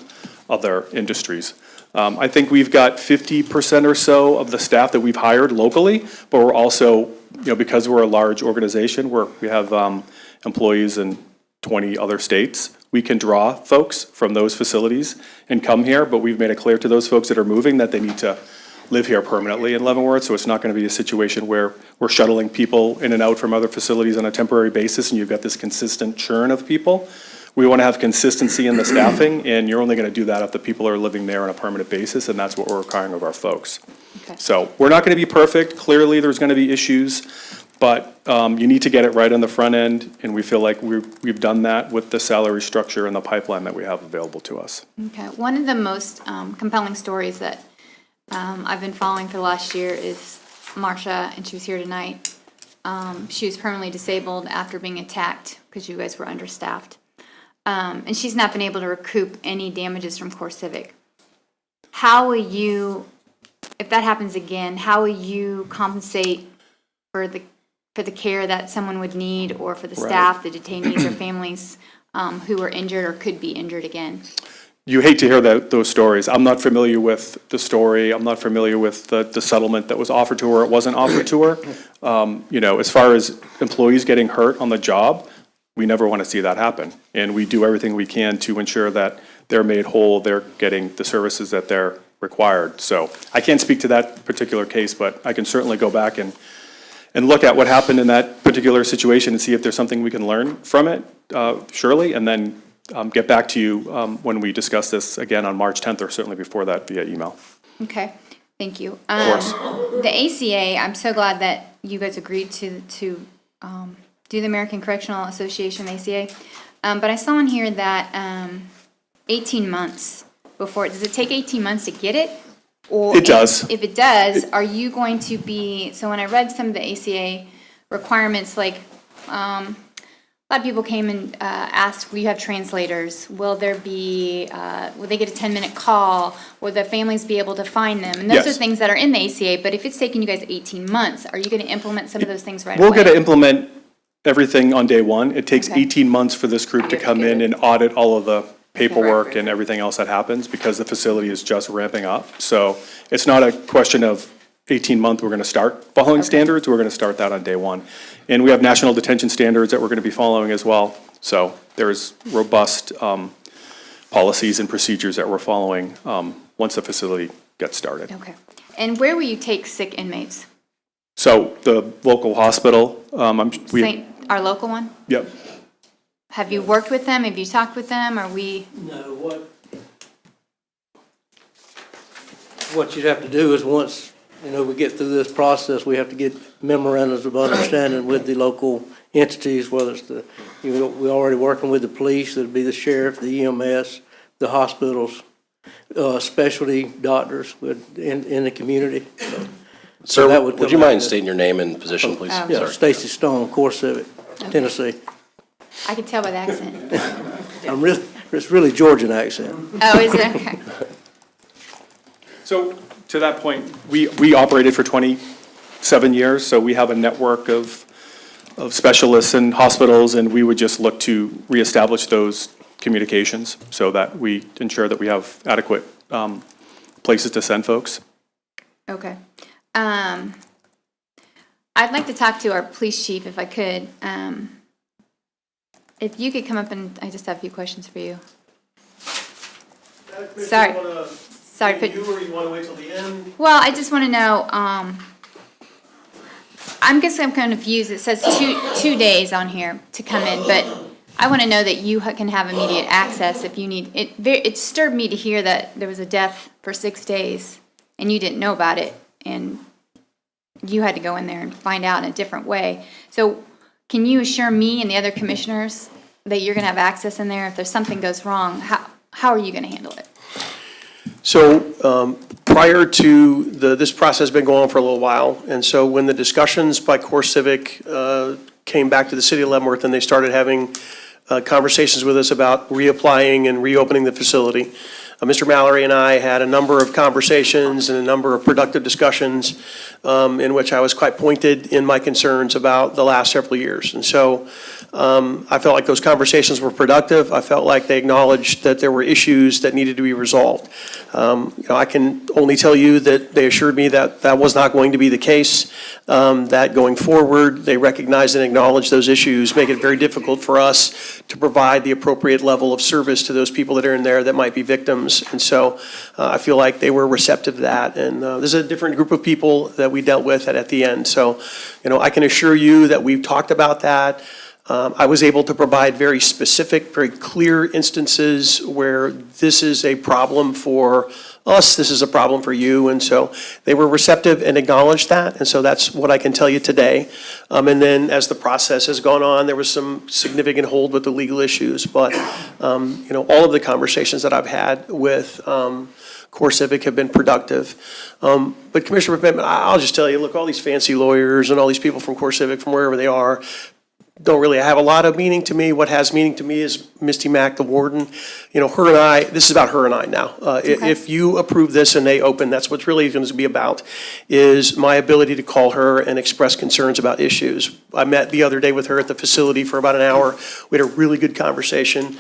other industries. I think we've got 50% or so of the staff that we've hired locally, but we're also, because we're a large organization, we have employees in 20 other states, we can draw folks from those facilities and come here, but we've made it clear to those folks that are moving that they need to live here permanently in Leavenworth, so it's not going to be a situation where we're shuttling people in and out from other facilities on a temporary basis and you've got this consistent churn of people. We want to have consistency in the staffing, and you're only going to do that if the people are living there on a permanent basis, and that's what we're requiring of our folks. Okay. So we're not going to be perfect. Clearly, there's going to be issues, but you need to get it right on the front end, and we feel like we've done that with the salary structure and the pipeline that we have available to us. Okay, one of the most compelling stories that I've been following for the last year is Marcia, and she was here tonight. She was permanently disabled after being attacked because you guys were understaffed. And she's not been able to recoup any damages from CoreCivic. How will you, if that happens again, how will you compensate for the care that someone would need, or for the staff, the detainees, or families who are injured or could be injured again? You hate to hear those stories. I'm not familiar with the story. I'm not familiar with the settlement that was offered to her or it wasn't offered to her. As far as employees getting hurt on the job, we never want to see that happen. And we do everything we can to ensure that they're made whole, they're getting the services that they're required. So I can't speak to that particular case, but I can certainly go back and look at what happened in that particular situation and see if there's something we can learn from it, surely, and then get back to you when we discuss this again on March 10th, or certainly before that via email. Okay, thank you. Of course. The ACA, I'm so glad that you guys agreed to do the American Correctional Association, ACA. But I saw in here that 18 months before, does it take 18 months to get it? Or It does. If it does, are you going to be, so when I read some of the ACA requirements, like, a lot of people came and asked, will you have translators? Will there be, will they get a 10-minute call? Will the families be able to find them? And those Yes. are things that are in the ACA, but if it's taking you guys 18 months, are you going to implement some of those things right away? We're going to implement everything on day one. It takes Okay. 18 months for this group to come in and audit all of the paperwork and everything else that happens, because the facility is just ramping up. So it's not a question of 18-month, we're going to start following standards. We're going to start that on day one. And we have national detention standards that we're going to be following as well. So there's robust policies and procedures that we're following once the facility gets started. Okay. And where will you take sick inmates? So the local hospital, Our local one? Yep. Have you worked with them? Have you talked with them? Are we? No, what you'd have to do is once, we get through this process, we have to get memorandums of understanding with the local entities, whether it's we're already working with the police, that'd be the sheriff, the EMS, the hospitals, specialty doctors in the community. Sir, that would you mind stating your name and position, please? Yeah, Sorry. Stacy Stone, CoreCivic, Tennessee. I can tell by the accent. It's really Georgian accent. Oh, is it? Okay. So to that point, we operated for 27 years, so we have a network of specialists and hospitals, and we would just look to reestablish those communications so that we ensure that we have adequate places to send folks. Okay. I'd like to talk to our police chief if I could. If you could come up, and I just have a few questions for you. Sorry. Sorry. You, or you want to wait till the end? Well, I just want to know, I'm kind of confused. It says two days on here to come in, but I want to know that you can have immediate access if you need. It disturbed me to hear that there was a death for 6 days and you didn't know about it, and you had to go in there and find out in a different way. So can you assure me and the other commissioners that you're going to have access in there if there's something goes wrong? How are you going to handle it? So prior to this process has been going on for a little while, and so when the discussions by CoreCivic came back to the city of Leavenworth and they started having conversations with us about reapplying and reopening the facility, Mr. Mallory and I had a number of conversations and a number of productive discussions in which I was quite pointed in my concerns about the last several years. And so I felt like those conversations were productive. I felt like they acknowledged that there were issues that needed to be resolved. I can only tell you that they assured me that that was not going to be the case, that going forward, they recognize and acknowledge those issues, make it very difficult for us to provide the appropriate level of service to those people that are in there that might be victims. And so I feel like they were receptive to that. And this is a different group of people that we dealt with at the end. So, I can assure you that we've talked about that. I was able to provide very specific, very clear instances where this is a problem for us, this is a problem for you, and so they were receptive and acknowledged that, and so that's what I can tell you today. And then as the process has gone on, there was some significant hold with the legal issues, but all of the conversations that I've had with CoreCivic have been productive. But Commissioner Pittman, I'll just tell you, look, all these fancy lawyers and all these people from CoreCivic, from wherever they are, don't really have a lot of meaning to me. What has meaning to me is Misty Mack, the warden. Her and I, this is about her and I now. If you approve this and they open, that's what's really going to be about, is my ability to call her and express concerns about issues. I met the other day with her at the facility for about an hour. We had a really good conversation.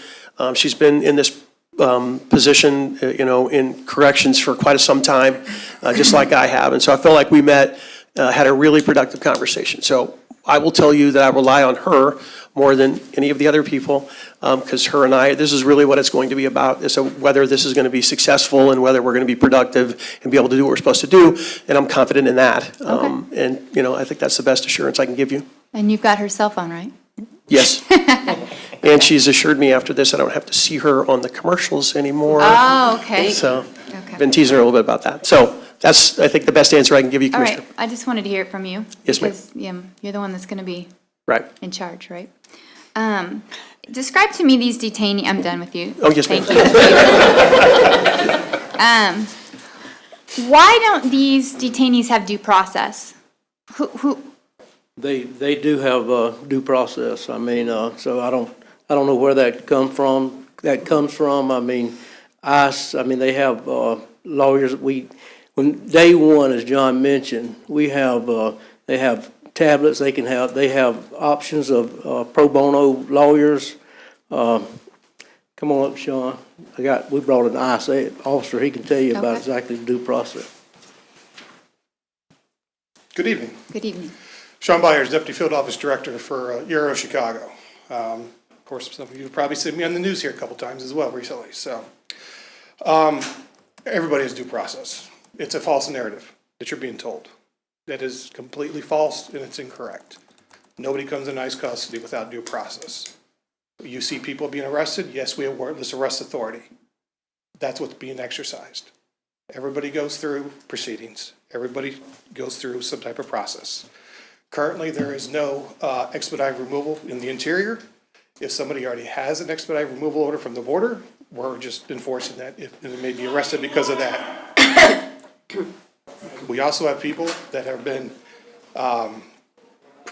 She's been in this position, in corrections for quite some time, just like I have. And so I felt like we met, had a really productive conversation. So I will tell you that I rely on her more than any of the other people, because her and I, this is really what it's going to be about, is whether this is going to be successful and whether we're going to be productive and be able to do what we're supposed to do, and I'm confident in that. And, I think that's the best assurance I can give you. And you've got her cell phone, right? Yes. And she's assured me after this I don't have to see her on the commercials anymore. Oh, okay. So, I've been teasing her a little bit about that. So, that's, I think, the best answer I can give you, All Commissioner. right, I just wanted to hear it from you. Yes, ma'am. Because you're the one that's going to be Right. in charge, right? Describe to me these detainees. I'm done with you. Oh, yes, ma'am. Thank you. Why don't these detainees have due process? Who? They do have due process. I mean, so I don't know where that comes from. I mean, they have lawyers. When day one, as John mentioned, they have tablets. They have options of pro bono lawyers. Come on up, Sean. We brought an ISA officer. He can tell you about exactly the due process. Good evening. Good evening. Sean Byers, Deputy Field Office Director for Euro Chicago. Of course, some of you have probably seen me on the news here a couple times as well recently. So everybody has due process. It's a false narrative that you're being told. That is completely false and it's incorrect. Nobody comes in ICE custody without due process. You see people being arrested, yes, we have warrantless arrest authority. That's what's being exercised. Everybody goes through proceedings. Everybody goes through some type of process. Currently, there is no expedited removal in the interior. If somebody already has an expedited removal order from the border, we're just enforcing that, and they may be arrested because of that. We also have people that have been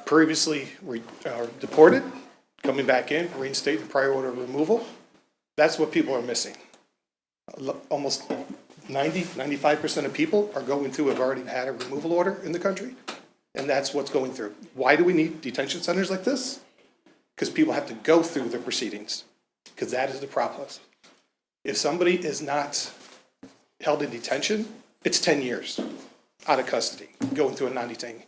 previously deported, coming back in, reinstating prior order of removal. That's what people are missing. Almost 95% of people are going through, have already had a removal order in the country, and that's what's going through. Why do we need detention centers like this? Because people have to go through the proceedings, because that is the process. If somebody is not held in detention, it's 10 years out of custody, going through a non-detained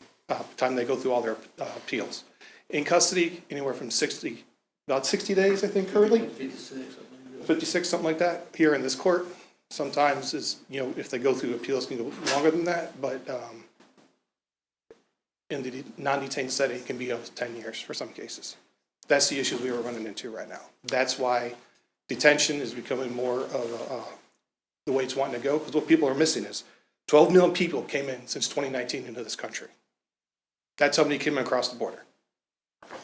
time they go through all their appeals. In custody, anywhere from about 60 days, I think, currently. 56, something like that, here in this court. Sometimes is, if they go through appeals, can go longer than that, but in the non-detained setting, it can be up to 10 years for some cases. That's the issues we were running into right now. That's why detention is becoming more of the way it's wanting to go, because what people are missing is 12 million people came in since 2019 into this country. That's how many came across the border.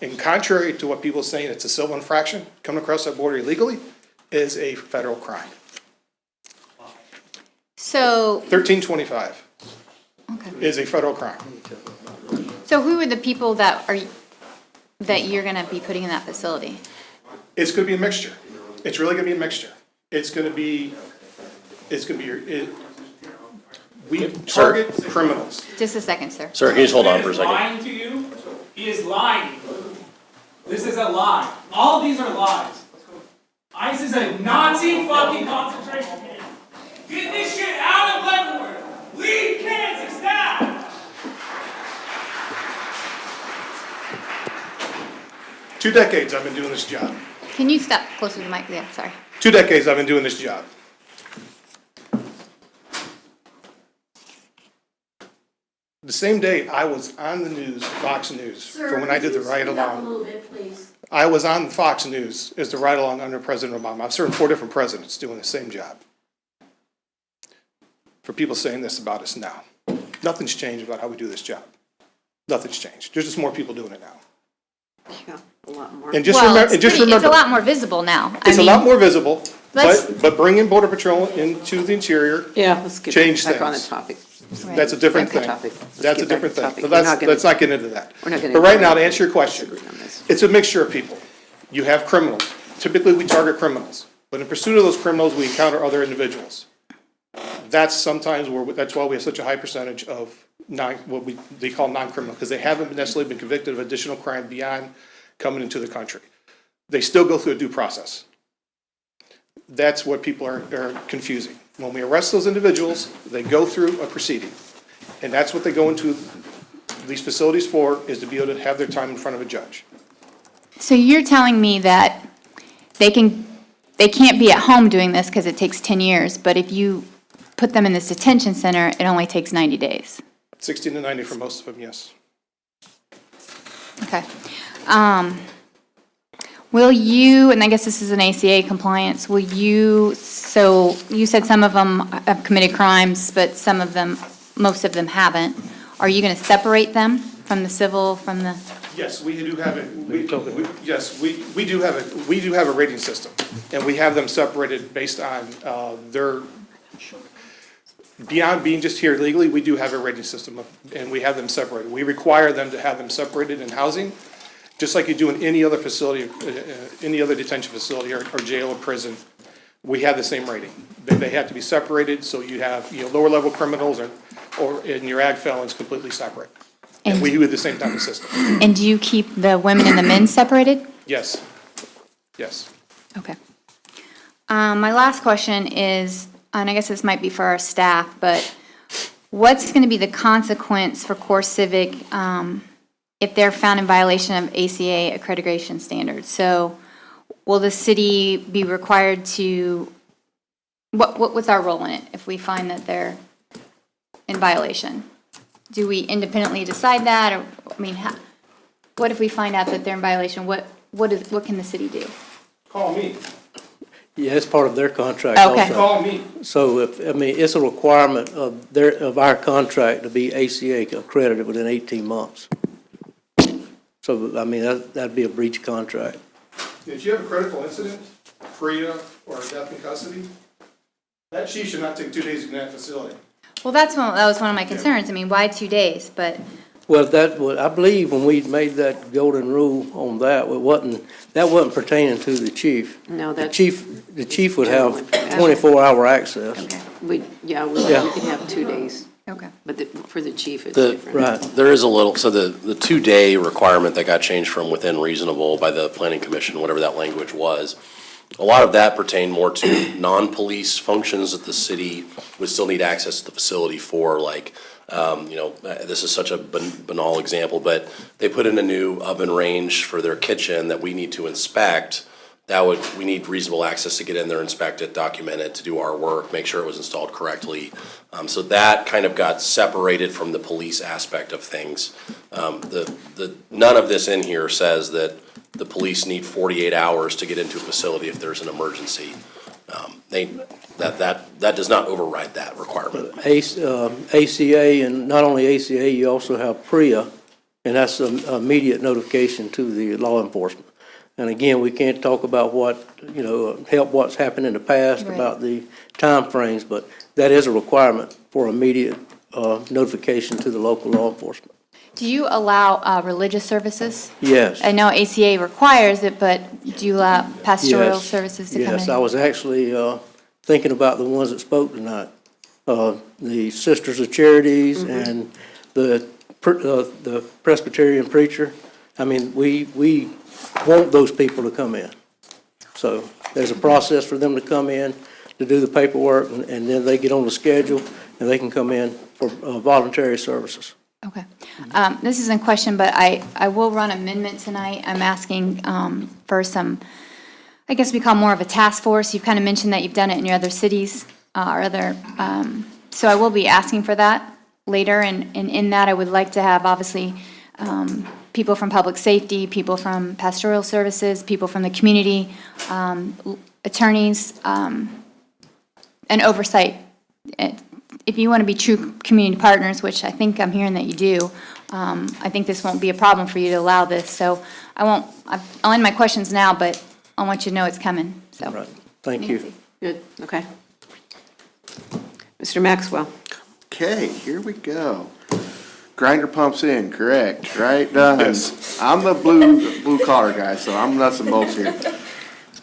And contrary to what people are saying, it's a civil infraction, coming across that border illegally is a federal crime. So 1325 is a federal crime. So who are the people that you're going to be putting in that facility? It's going to be a mixture. It's really going to be a mixture. It's going to be It's gonna be we target criminals. Just a second, sir. Sir, can you just hold on for a second? Lying to you? He is lying. This is a lie. All of these are lies. ICE is a Nazi fucking concentration camp. Get this shit out of Leavenworth. Leave Kansas now. 2 decades I've been doing this job. Can you step closer to the mic? Yeah, sorry. 2 decades I've been doing this job. The same day I was on the news, Fox News, for when I did the ride-along. I was on Fox News as the ride-along under President Obama. I've served 4 different presidents doing the same job. For people saying this about us now. Nothing's changed about how we do this job. Nothing's changed. There's just more people doing it now. Yeah, a lot more. And just Well, remember, and just it's remember, a lot more visible now. it's a lot more visible, let's- but bringing Border Patrol into the interior Yeah, let's get change back on the things. topic. That's a different That's thing. the topic. Let's That's a get back different to thing. topic. But We're not gonna- let's not get into that. We're not gonna But right agree now, on to that. answer your question, Disagree on this. it's a mixture of people. You have criminals. Typically, we target criminals. But in pursuit of those criminals, we encounter other individuals. That's sometimes that's why we have such a high percentage of they call non-criminal, because they haven't necessarily been convicted of additional crime beyond coming into the country. They still go through a due process. That's what people are confusing. When we arrest those individuals, they go through a proceeding. And that's what they go into these facilities for, is to be able to have their time in front of a judge. So you're telling me that they can't be at home doing this because it takes 10 years, but if you put them in this detention center, it only takes 90 days? 60 to 90 for most of them, yes. Okay. Will you, and I guess this is an ACA compliance, will you, so you said some of them have committed crimes, but most of them haven't. Are you going to separate them from the civil, from the? Yes, we do have it. We do have a rating system, and we have them separated based on their, beyond being just here legally, we do have a rating system, and we have them separated. We require them to have them separated in housing, just like you do in any other facility, any other detention facility or jail or prison. We have the same rating. They have to be separated, so you have, lower level criminals or in your ag felons completely separate. And we do the same type of system. And do you keep the women and the men separated? Yes. Yes. Okay. My last question is, and I guess this might be for our staff, but what's going to be the consequence for Core Civic if they're found in violation of ACA accreditation standards? So will the city be required to, what's our role in it if we find that they're in violation? Do we independently decide that, or, I mean, what if we find out that they're in violation? What can the city do? Call me. Yeah, it's part of their contract Okay. also. Call me. So it's a requirement of our contract to be ACA accredited within 18 months. So, that'd be a breach of contract. If you have a critical incident, FRIA, or a death in custody, that chief should not take 2 days in that facility. Well, that was one of my concerns. I mean, why 2 days? But Well, I believe when we made that golden rule on that, that wasn't pertaining to the chief. No, that's. The chief would have 24-hour access. Okay, we can have 2 days. Okay. But for the chief, it's different. Right. There is a little, so the 2-day requirement that got changed from within reasonable by the planning commission, whatever that language was, a lot of that pertained more to non-police functions that the city would still need access to the facility for, like, this is such a banal example, but they put in a new oven range for their kitchen that we need to inspect. We need reasonable access to get in there, inspect it, document it, to do our work, make sure it was installed correctly. So that kind of got separated from the police aspect of things. None of this in here says that the police need 48 hours to get into a facility if there's an emergency. That does not override that requirement. ACA, and not only ACA, you also have PREA, and that's an immediate notification to the law enforcement. And again, we can't talk about what's happened in the past about the timeframes, but that is a requirement for immediate notification to the local law enforcement. do you allow religious services? Yes. I know ACA requires it, but do you allow pastoral Yes. services to come in? Yes, I was actually thinking about the ones that spoke tonight. The Sisters of Charities and the Presbyterian preacher. I mean, we want those people to come in. So there's a process for them to come in, to do the paperwork, and then they get on the schedule, and they can come in for voluntary services. Okay. This isn't a question, but I will run amendment tonight. I'm asking for some, I guess we call more of a task force. You've kind of mentioned that you've done it in your other cities or other, so I will be asking for that later. And in that, I would like to have, obviously, people from public safety, people from pastoral services, people from the community, attorneys, and oversight. If you want to be true community partners, which I think I'm hearing that you do, I think this won't be a problem for you to allow this. So I'll end my questions now, but I want you to know it's coming, so. Right. Thank you. Good, okay. Mr. Maxwell. Okay, here we go. Grinder pumps in, correct, right? Done. Yes. I'm the blue collar guy, so I'm nuts and bolts here.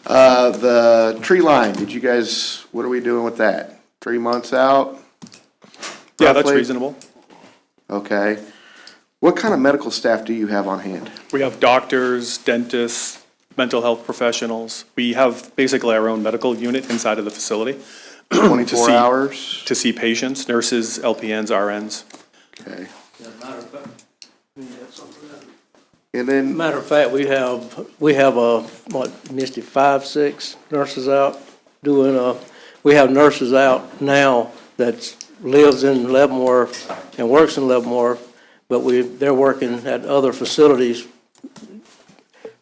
The tree line, did you guys, what are we doing with that? 3 months out? Yeah, that's roughly? reasonable. Okay. What kind of medical staff do you have on hand? We have doctors, dentists, mental health professionals. We have basically our own medical unit inside of the facility. 24 hours? To see patients, nurses, LPNs, RNs. Okay. And then. Matter of fact, we have Misty, 5, 6 nurses out doing, we have nurses out now that lives in Leavenworth and works in Leavenworth, but they're working at other facilities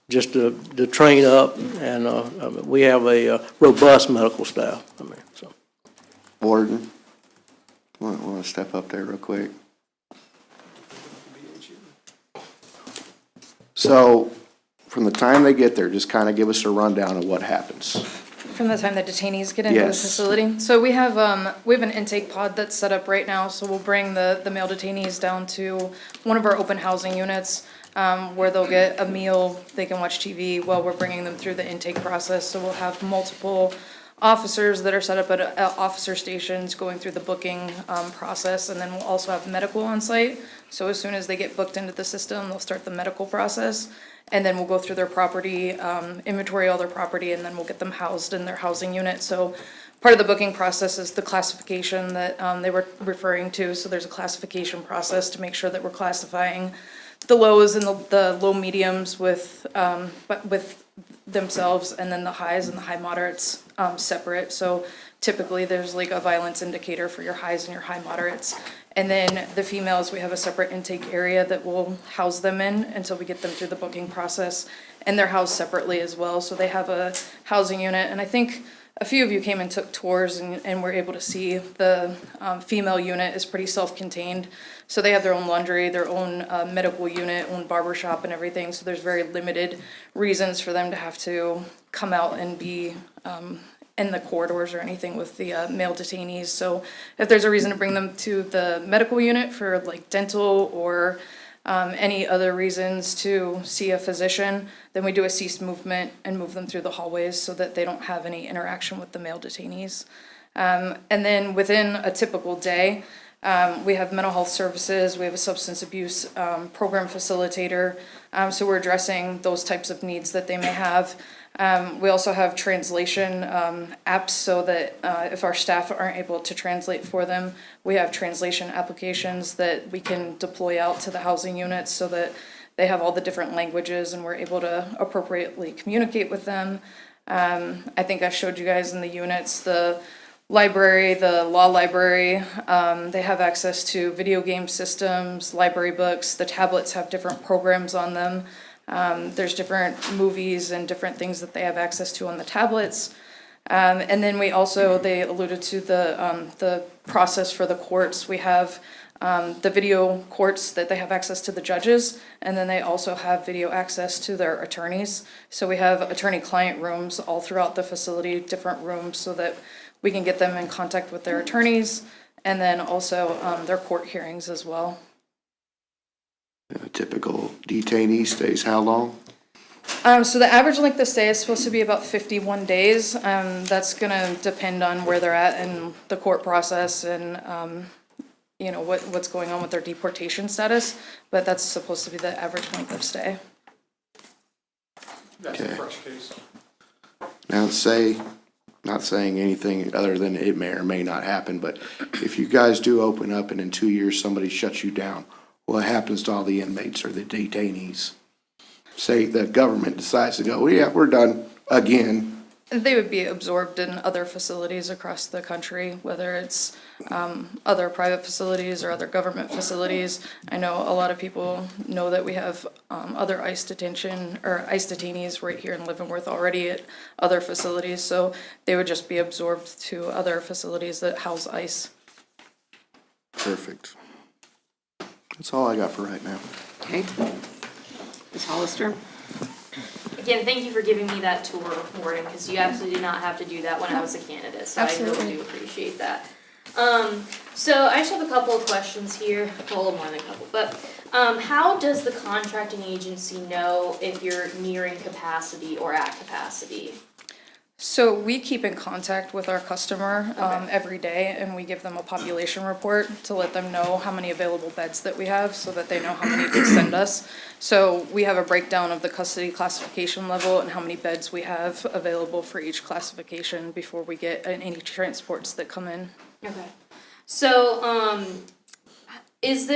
just to train up, and we have a robust medical staff. I mean, so. Warden, want to step up there real quick? So, from the time they get there, just kind of give us a rundown of what happens. From the time that detainees get into Yes. the facility. So we have an intake pod that's set up right now, so we'll bring the male detainees down to one of our open housing units, where they'll get a meal, they can watch TV while we're bringing them through the intake process. So we'll have multiple officers that are set up at officer stations going through the booking process, and then we'll also have medical on site. So as soon as they get booked into the system, they'll start the medical process, and then we'll go through their property, inventory all their property, and then we'll get them housed in their housing unit. So part of the booking process is the classification that they were referring to. So there's a classification process to make sure that we're classifying the lows and the low mediums with themselves, and then the highs and the high moderates separate. So typically there's like a violence indicator for your highs and your high moderates. And then the females, we have a separate intake area that we'll house them in until we get them through the booking process. And they're housed separately as well. So they have a housing unit. And I think a few of you came and took tours and were able to see the female unit is pretty self-contained. So they have their own laundry, their own medical unit, own barber shop and everything. So there's very limited reasons for them to have to come out and be in the corridors or anything with the male detainees. So if there's a reason to bring them to the medical unit for like dental or any other reasons to see a physician, then we do a cease movement and move them through the hallways so that they don't have any interaction with the male detainees. And then within a typical day, we have mental health services, we have a substance abuse program facilitator, so we're addressing those types of needs that they may have. We also have translation apps so that if our staff aren't able to translate for them, we have translation applications that we can deploy out to the housing units so that they have all the different languages and we're able to appropriately communicate with them. I think I showed you guys in the units, the library, the law library, they have access to video game systems, library books. The tablets have different programs on them. There's different movies and different things that they have access to on the tablets. And then we also, they alluded to the process for the courts. We have the video courts that they have access to the judges, and then they also have video access to their attorneys. So we have attorney-client rooms all throughout the facility, different rooms, so that we can get them in contact with their attorneys, and then also their court hearings as well. A typical detainee stays how long? So the average length of stay is supposed to be about 51 days. That's gonna depend on where they're at in the court process and, you know, what's going on with their deportation status, but that's supposed to be the average length of stay. That's a Okay. fresh case. Now, not saying anything other than it may or may not happen, but if you guys do open up and in 2 years somebody shuts you down, what happens to all the inmates or the detainees? Say the government decides to go, well, yeah, we're done again. They would be absorbed in other facilities across the country, whether it's other private facilities or other government facilities. I know a lot of people know that we have other ICE detention or ICE detainees right here in Leavenworth already at other facilities, so they would just be absorbed to other facilities that house ICE. Perfect. That's all I got for right now. Okay. Ms. Hollister? Again, thank you for giving me that tour, Warden, because you absolutely did not have to do that when I was a candidate, so I Absolutely. really do appreciate that. So I just have a couple of questions here, well, more than a couple, but how does the contracting agency know if you're nearing capacity or at capacity? So we keep in contact with our customer every day, and we give them a population report to let them know how many available beds that we have so that they know how many to send us. So we have a breakdown of the custody classification level and how many beds we have available for each classification before we get any transports that come in. Okay. So, is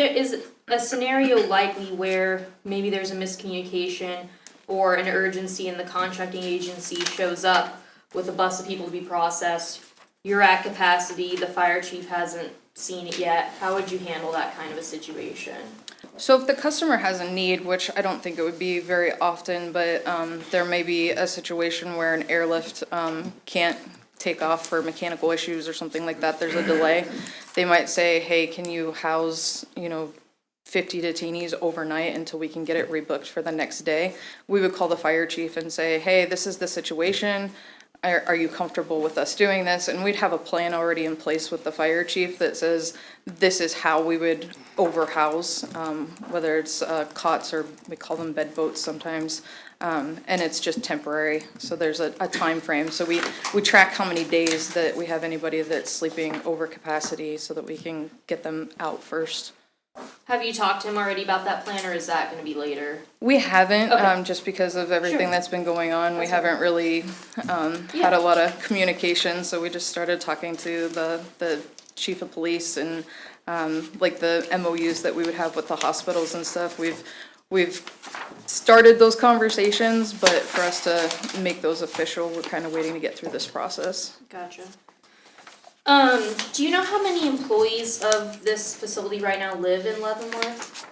a scenario likely where maybe there's a miscommunication or an urgency and the contracting agency shows up with a bus of people to be processed, you're at capacity, the fire chief hasn't seen it yet? How would you handle that kind of a situation? So if the customer has a need, which I don't think it would be very often, but there may be a situation where an airlift can't take off for mechanical issues or something like that, there's a delay. They might say, hey, can you house, 50 detainees overnight until we can get it rebooked for the next day? We would call the fire chief and say, hey, this is the situation. Are you comfortable with us doing this? And we'd have a plan already in place with the fire chief that says, this is how we would overhouse, whether it's cots or we call them bed boats sometimes. And it's just temporary, so there's a time frame. So we track how many days that we have anybody that's sleeping over capacity so that we can get them out first. Have you talked to him already about that plan, or is that gonna be later? We haven't, Okay. just because of everything Sure. that's been going on. We That's haven't really Yeah. had a lot of communication, so we just started talking to the chief of police and like the MOUs that we would have with the hospitals and stuff. We've started those conversations, but for us to make those official, we're kind of waiting to get through this process. Gotcha. Do you know how many employees of this facility right now live in Leavenworth?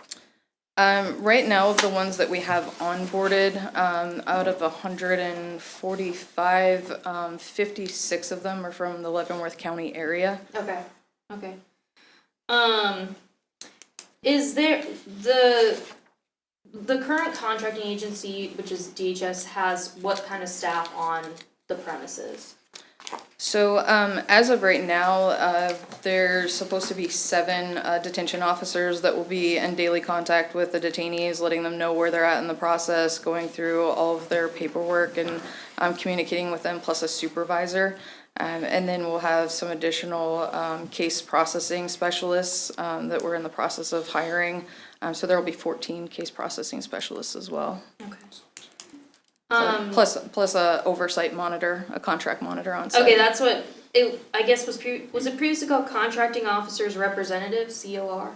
Right now, the ones that we have onboarded, out of 145, 56 of them are from the Leavenworth County area. Okay, okay. Is there, the current contracting agency, which is DHS, has what kind of staff on the premises? So, as of right now, there's supposed to be 7 detention officers that will be in daily contact with the detainees, letting them know where they're at in the process, going through all of their paperwork and communicating with them, plus a supervisor. And then we'll have some additional case processing specialists that we're in the process of hiring. So there will be 14 case processing specialists as well. Okay. Plus a oversight monitor, a contract monitor on site. Okay, that's what it, I guess was it previously called contracting officers representative, COR?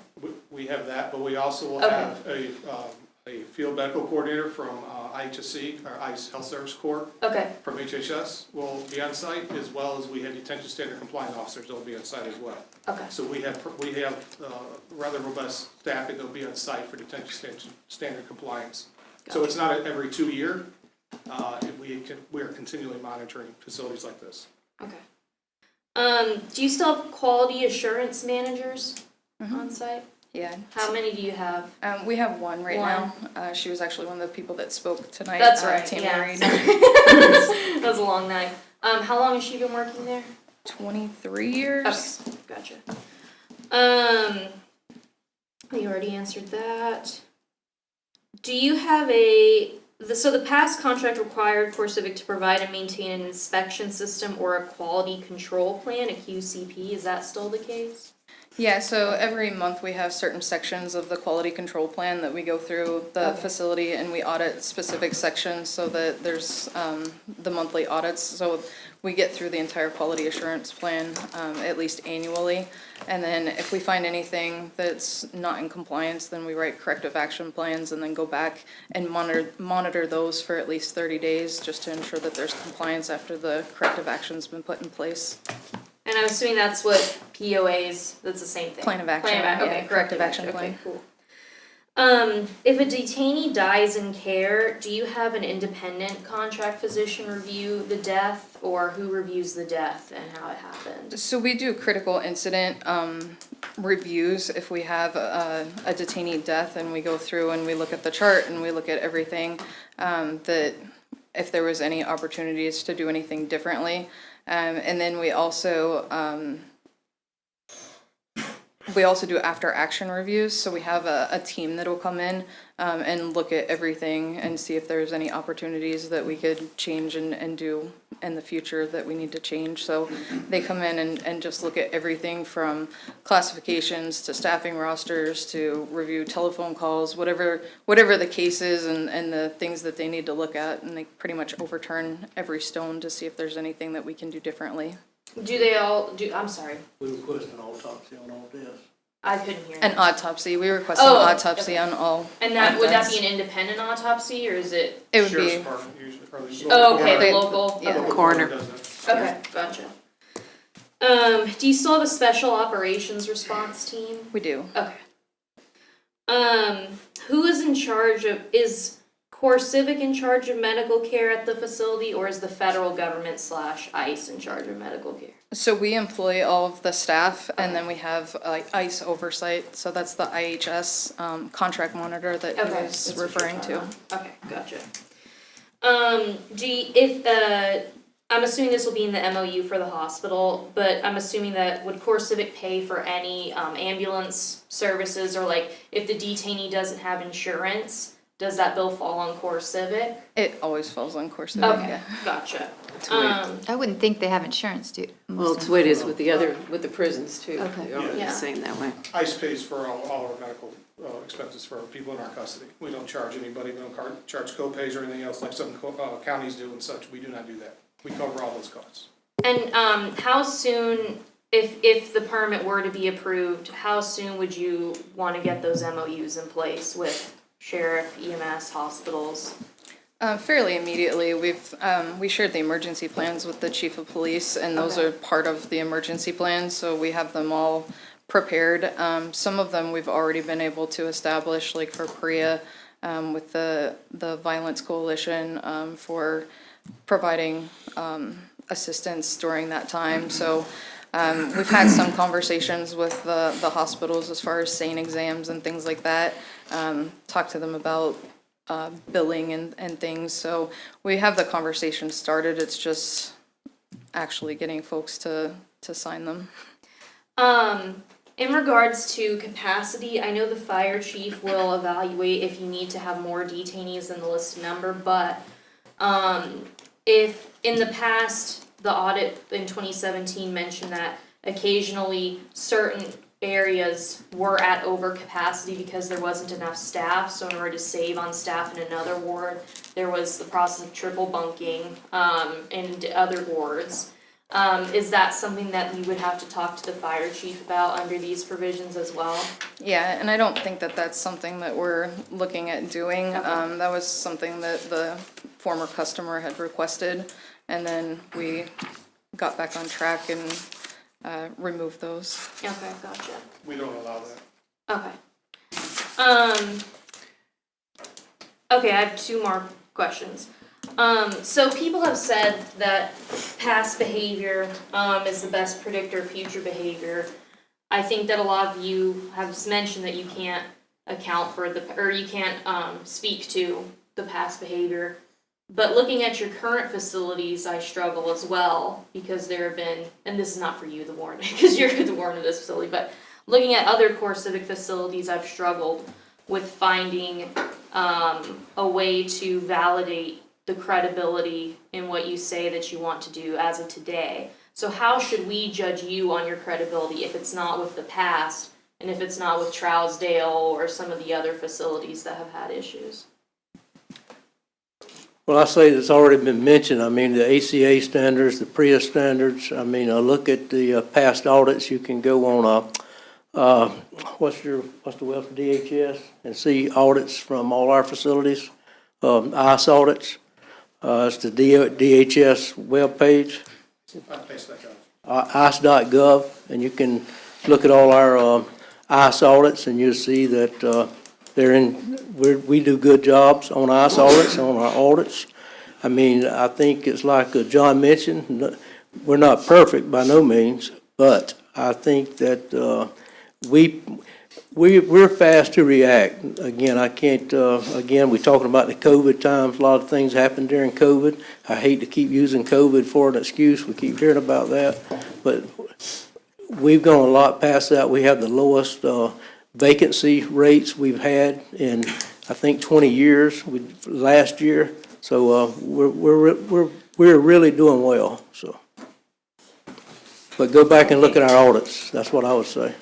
We have that, but we also will Okay. have a field medical coordinator from IHSC, or ICE Health Service Corps. Okay. From HHS will be on site, as well as we have detention standard compliance officers that will be on site as well. Okay. So we have rather robust staffing that will be on site for detention standard compliance. So it's not every 2 year. We are continually monitoring facilities like this. Okay. Do you still have quality assurance managers on site? Yeah. How many do you have? We have one right One. now. She was actually one of the people that spoke tonight. That's right, Tammy yeah. Reed. That was a long night. How long has she been working there? 23 years. Okay, gotcha. You already answered that. Do you have a So the past contract required CoreCivic to provide and maintain an inspection system or a quality control plan, a QCP. Is that still the case? Yeah, so every month we have certain sections of the quality control plan that we go through the facility, and we audit specific sections so that there's the monthly audits. So we get through the entire quality assurance plan at least annually. And then if we find anything that's not in compliance, then we write corrective action plans and then go back and monitor those for at least 30 days just to ensure that there's compliance after the corrective action's been put in place. And I'm assuming that's what POAs, that's the same thing. Plan of action, Okay, yeah, corrective action Okay, plan. cool. If a detainee dies in care, do you have an independent contract physician review the death, or who reviews the death and how it happened? So we do critical incident reviews if we have a detainee death, and we go through and we look at the chart and we look at everything that if there was any opportunities to do anything differently. And then we also do after action reviews. So we have a team that'll come in and look at everything and see if there's any opportunities that we could change and do in the future that we need to change. So they come in and just look at everything from classifications to staffing rosters to review telephone calls, whatever the case is, and the things that they need to look at. And they pretty much overturn every stone to see if there's anything that we can do differently. Do they all do, I'm sorry, We request an autopsy on all deaths. I couldn't hear. An autopsy, we request an autopsy on all. And that, would that be an independent autopsy, or is it? It would be. Sheriff's Department usually, or the Oh, okay, They- the local. yeah. Okay. Coroner. does that. Okay, gotcha. Do you still have a special operations response team? We do. Okay. Who is in charge of, is CoreCivic in charge of medical care at the facility, or is the federal government / ICE in charge of medical care? So we employ all of the staff, and then we have ICE oversight, so that's the IHS contract monitor that he Okay, was that's what referring you're to. talking about. Okay, gotcha. I'm assuming this will be in the MOU for the hospital, but I'm assuming that would CoreCivic pay for any ambulance services, or like if the detainee doesn't have insurance, does that bill fall on CoreCivic? It always falls on CoreCivic, Okay, yeah. gotcha. I wouldn't think they have insurance, do. Well, it's the way it is with the prisons too. Okay. They're all Yeah. the same that way. ICE pays for all our medical expenses for people in our custody. We don't charge anybody, we don't charge co-pays or anything else like some counties do and such. We do not do that. We cover all those costs. And how soon, if the permit were to be approved, how soon would you want to get those MOUs in place with sheriff, EMS, hospitals? Fairly immediately. We shared the emergency plans with the chief of police, and those are part of the emergency plans, so we have them all prepared. Some of them we've already been able to establish, like for PREA, with the Violence Coalition, for providing assistance during that time. So we've had some conversations with the hospitals as far as SANE exams and things like that. Talk to them about billing and things. So we have the conversation started. It's just actually getting folks to sign them. In regards to capacity, I know the fire chief will evaluate if you need to have more detainees than the listed number, but if in the past, the audit in 2017 mentioned that occasionally certain areas were at overcapacity because there wasn't enough staff, so in order to save on staff in another ward, there was the process of triple bunking in other wards. Is that something that you would have to talk to the fire chief about under these provisions as well? Yeah, and I don't think that that's something that we're looking at doing. That was something that the former customer had requested, and then we got back on track and removed those. Okay, gotcha. We don't allow that. Okay. Okay, I have two more questions. So people have said that past behavior is the best predictor of future behavior. I think that a lot of you have mentioned that you can't account for you can't speak to the past behavior. But looking at your current facilities, I struggle as well, because there have been, and this is not for you, the warden, because you're the warden of this facility, but looking at other CoreCivic facilities, I've struggled with finding a way to validate the credibility in what you say that you want to do as of today. So how should we judge you on your credibility if it's not with the past and if it's not with Trousdale or some of the other facilities that have had issues? Well, I say it's already been mentioned. I mean, the ACA standards, the PREA standards. I mean, look at the past audits. You can go on what's the web for DHS and see audits from all our facilities, ICE audits. It's the DHS webpage, ice.gov, and you can look at all our ICE audits, and you'll see that we do good jobs on ICE audits, on our audits. I mean, I think it's like John mentioned, we're not perfect by no means, but I think that we're fast to react. Again, I can't, again, we're talking about the COVID times. A lot of things happened during COVID. I hate to keep using COVID for an excuse. We keep hearing about that. But we've gone a lot past that. We have the lowest vacancy rates we've had in, I think, 20 years, last year. So we're really doing well, so. But go back and look at our audits. That's what I would say.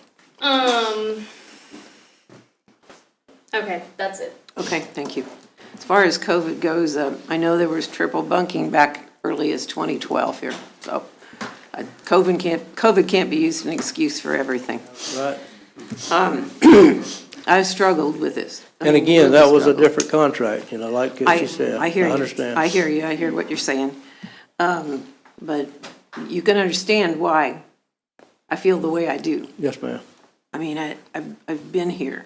Okay, that's it. Okay, thank you. As far as COVID goes, I know there was triple bunking back early as 2012 here, so COVID can't be used as an excuse for everything. Right. I've struggled with this. And again, that was a different contract, like she said. I hear you. I understand. I hear you. I hear what you're saying. But you can understand why I feel the way I do. Yes, ma'am. I mean, I've been here.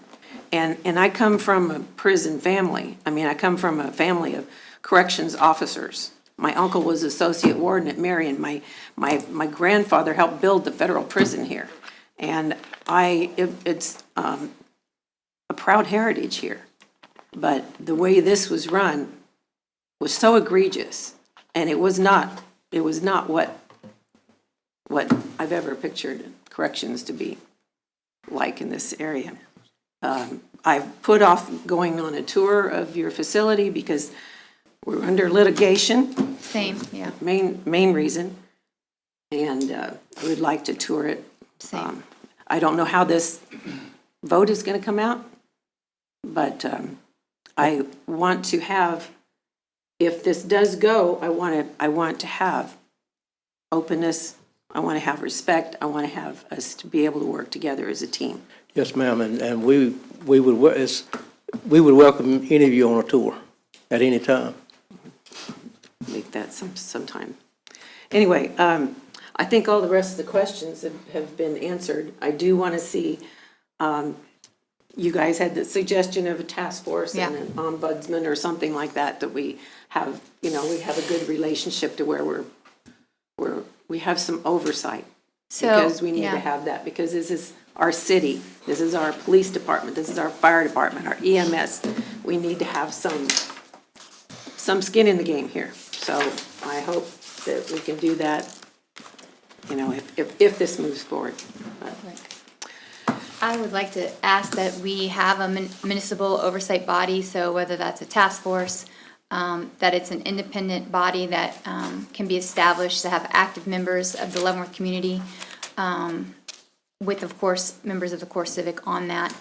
And I come from a prison family. I mean, I come from a family of corrections officers. My uncle was associate warden at Marion. My grandfather helped build the federal prison here. And it's a proud heritage here. But the way this was run was so egregious, and it was not what I've ever pictured corrections to be like in this area. I've put off going on a tour of your facility because we're under litigation. Same, yeah. Main reason. And I would like to tour it. Same. I don't know how this vote is going to come out, but I want to have, if this does go, I want to have openness. I want to have respect. I want to have us to be able to work together as a team. Yes, ma'am, and we would welcome any of you on a tour at any time. Make that sometime. Anyway, I think all the rest of the questions have been answered. I do want to see, you guys had the suggestion of a task force and an ombudsman or something like that, that we have, we have a good relationship to where we have some oversight. Because we need to have that, because this is our city, this is our police department, this is our fire department, our EMS. We need to have some skin in the game here. So I hope that we can do that, if this moves forward. I would like to ask that we have a municipal oversight body, so whether that's a task force, that it's an independent body that can be established to have active members of the Leavenworth community, with, of course, members of the Core Civic on that.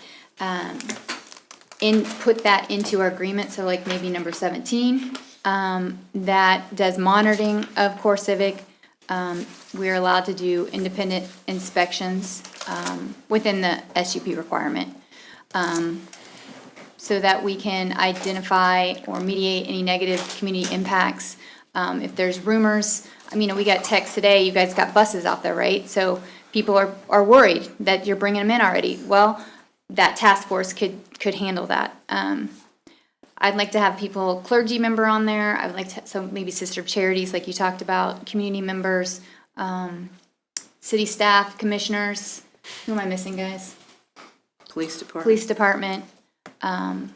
Put that into our agreement, so like maybe number 17, that does monitoring of Core Civic. We're allowed to do independent inspections within the SUP requirement, so that we can identify or mediate any negative community impacts. If there's rumors, we got texts today, you guys got buses out there, right? So people are worried that you're bringing them in already. Well, that task force could handle that. I'd like to have clergy member on there. I would like to, so maybe Sister of Charities, like you talked about, community members, city staff, commissioners. Who am I missing, guys? Police department. Police department. And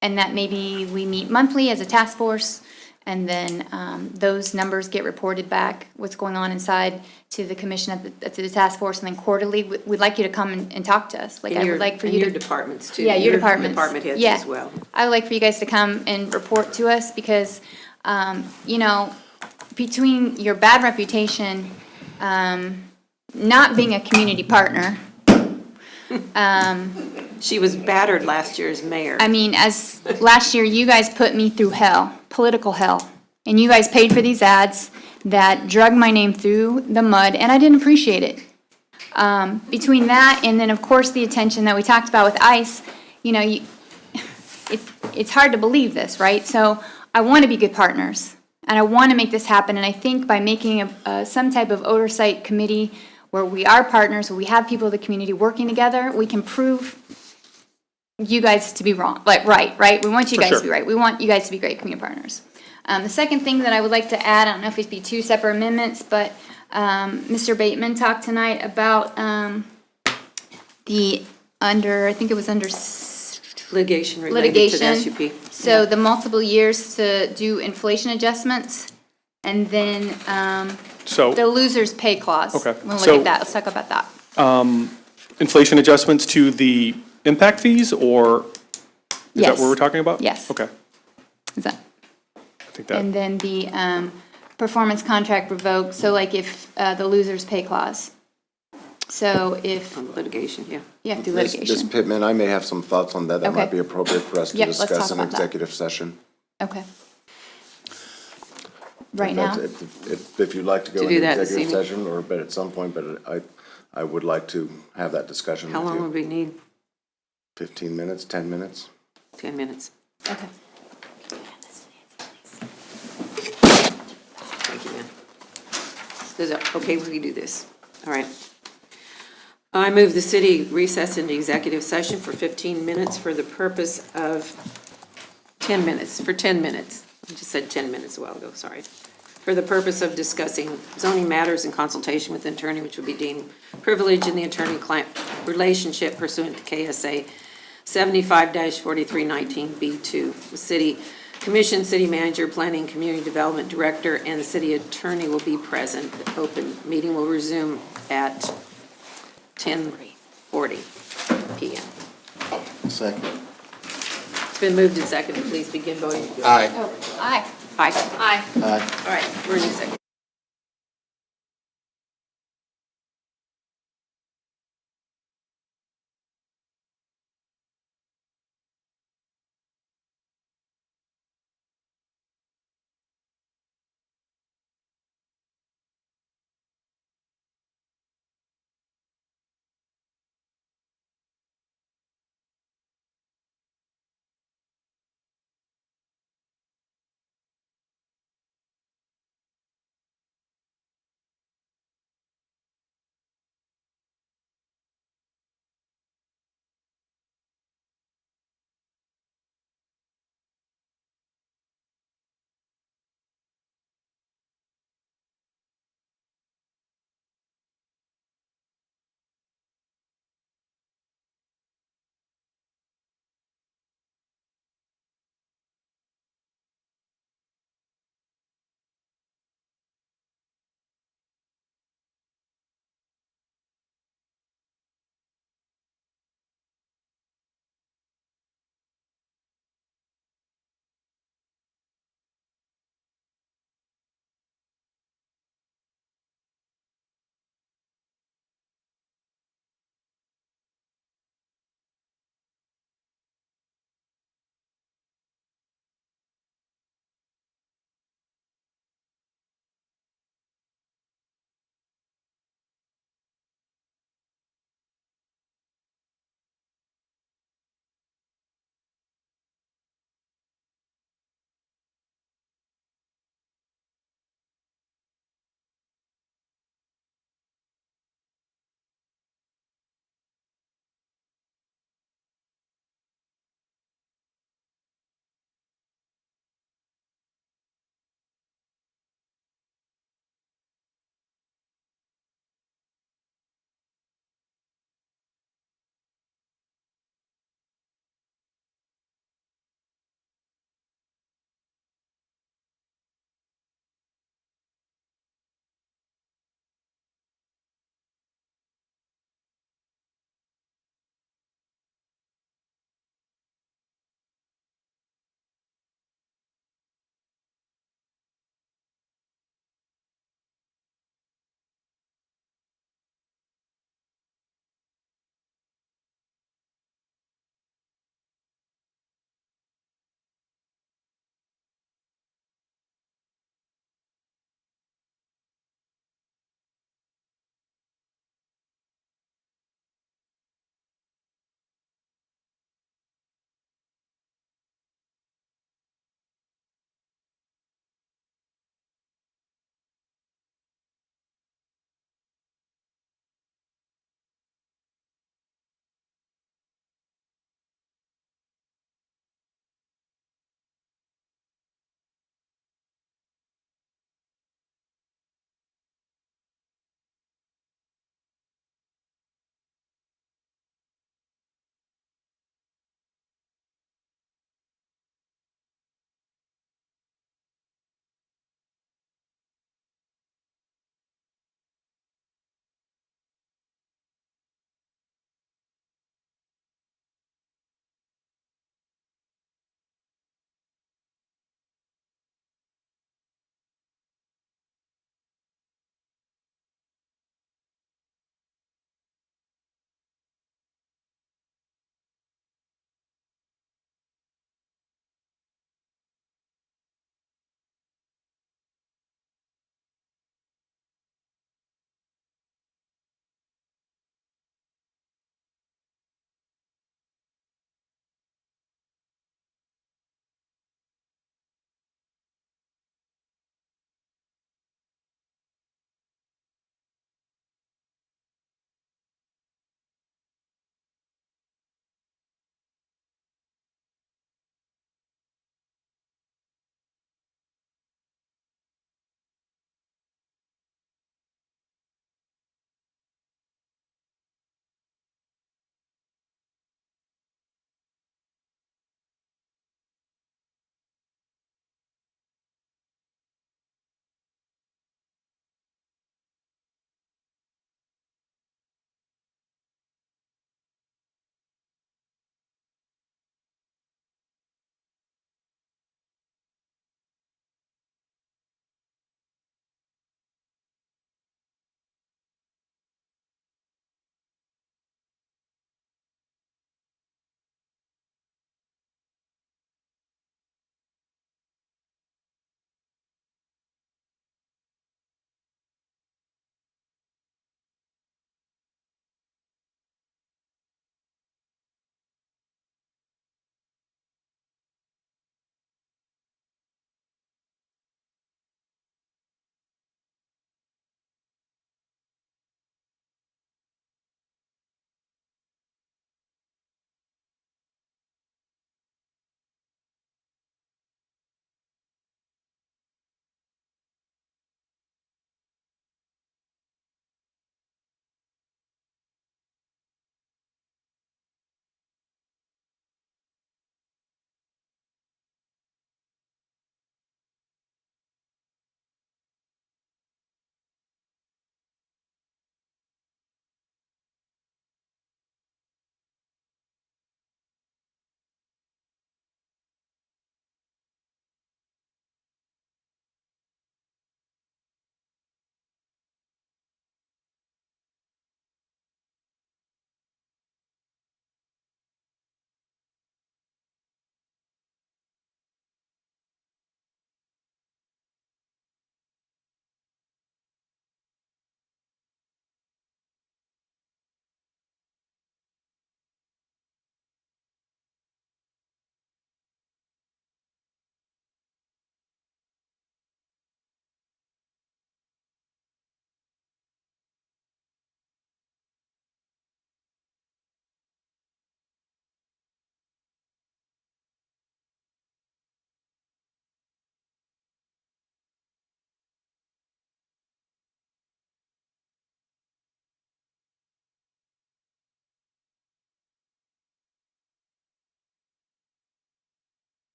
that maybe we meet monthly as a task force, and then those numbers get reported back, what's going on inside, to the commission to the task force, and then quarterly, we'd like you to come and talk to us. Like, I would like for you to. Your departments too. Yeah, your departments. Department heads Yeah. as well. I would like for you guys to come and report to us because, you know, between your bad reputation, not being a community partner, She was battered last year as mayor. I mean, as last year, you guys put me through hell, political hell. And you guys paid for these ads that drug my name through the mud, and I didn't appreciate it. Between that and then, of course, the attention that we talked about with ICE, you know, it's hard to believe this, right? So I want to be good partners, and I want to make this happen. And I think by making some type of oversight committee where we are partners, where we have people of the community working together, we can prove you guys to be wrong, like right? We want you guys to be right. We want you guys to be great community partners. The second thing that I would like to add, I don't know if it'd be two separate amendments, but Mr. Bateman talked tonight about I think it was under Litigation related to the SUP. So the multiple years to do inflation adjustments, and then the losers pay clause. Okay. We'll look at that. Let's talk about that. Inflation adjustments to the impact fees, or is that what we're talking about? Yes. Okay. Is that? I think that, And then the performance contract revoked, so like if the losers pay clause. So if. On litigation, yeah. Yeah, through Ms. litigation. Pittman, I may have some thoughts on that. That might Okay. be appropriate for us to Yep, let's discuss talk in about that. executive session. Okay. Right If now? that's- If you'd like to go To do into that this executive evening. session, or but at some point, but I would like to have that discussion How with long you. would we need? 15 minutes, 10 minutes? 10 minutes. Okay. Thank you, man. Is it okay if we do this? All right. I move the city recess into executive session for 15 minutes for the purpose of 10 minutes, for 10 minutes. I just said 10 minutes a while ago, sorry. For the purpose of discussing zoning matters in consultation with the attorney, which would be deemed privilege in the attorney-client relationship pursuant to KSA 75-4319B2. The city commission, city manager, planning, community development director, and the city attorney will be present. The open meeting will resume at 10:40 PM. Second. It's been moved and seconded. Please begin voting. Aye. Oh, aye. Aye. Aye. Aye. All right, we're in executive.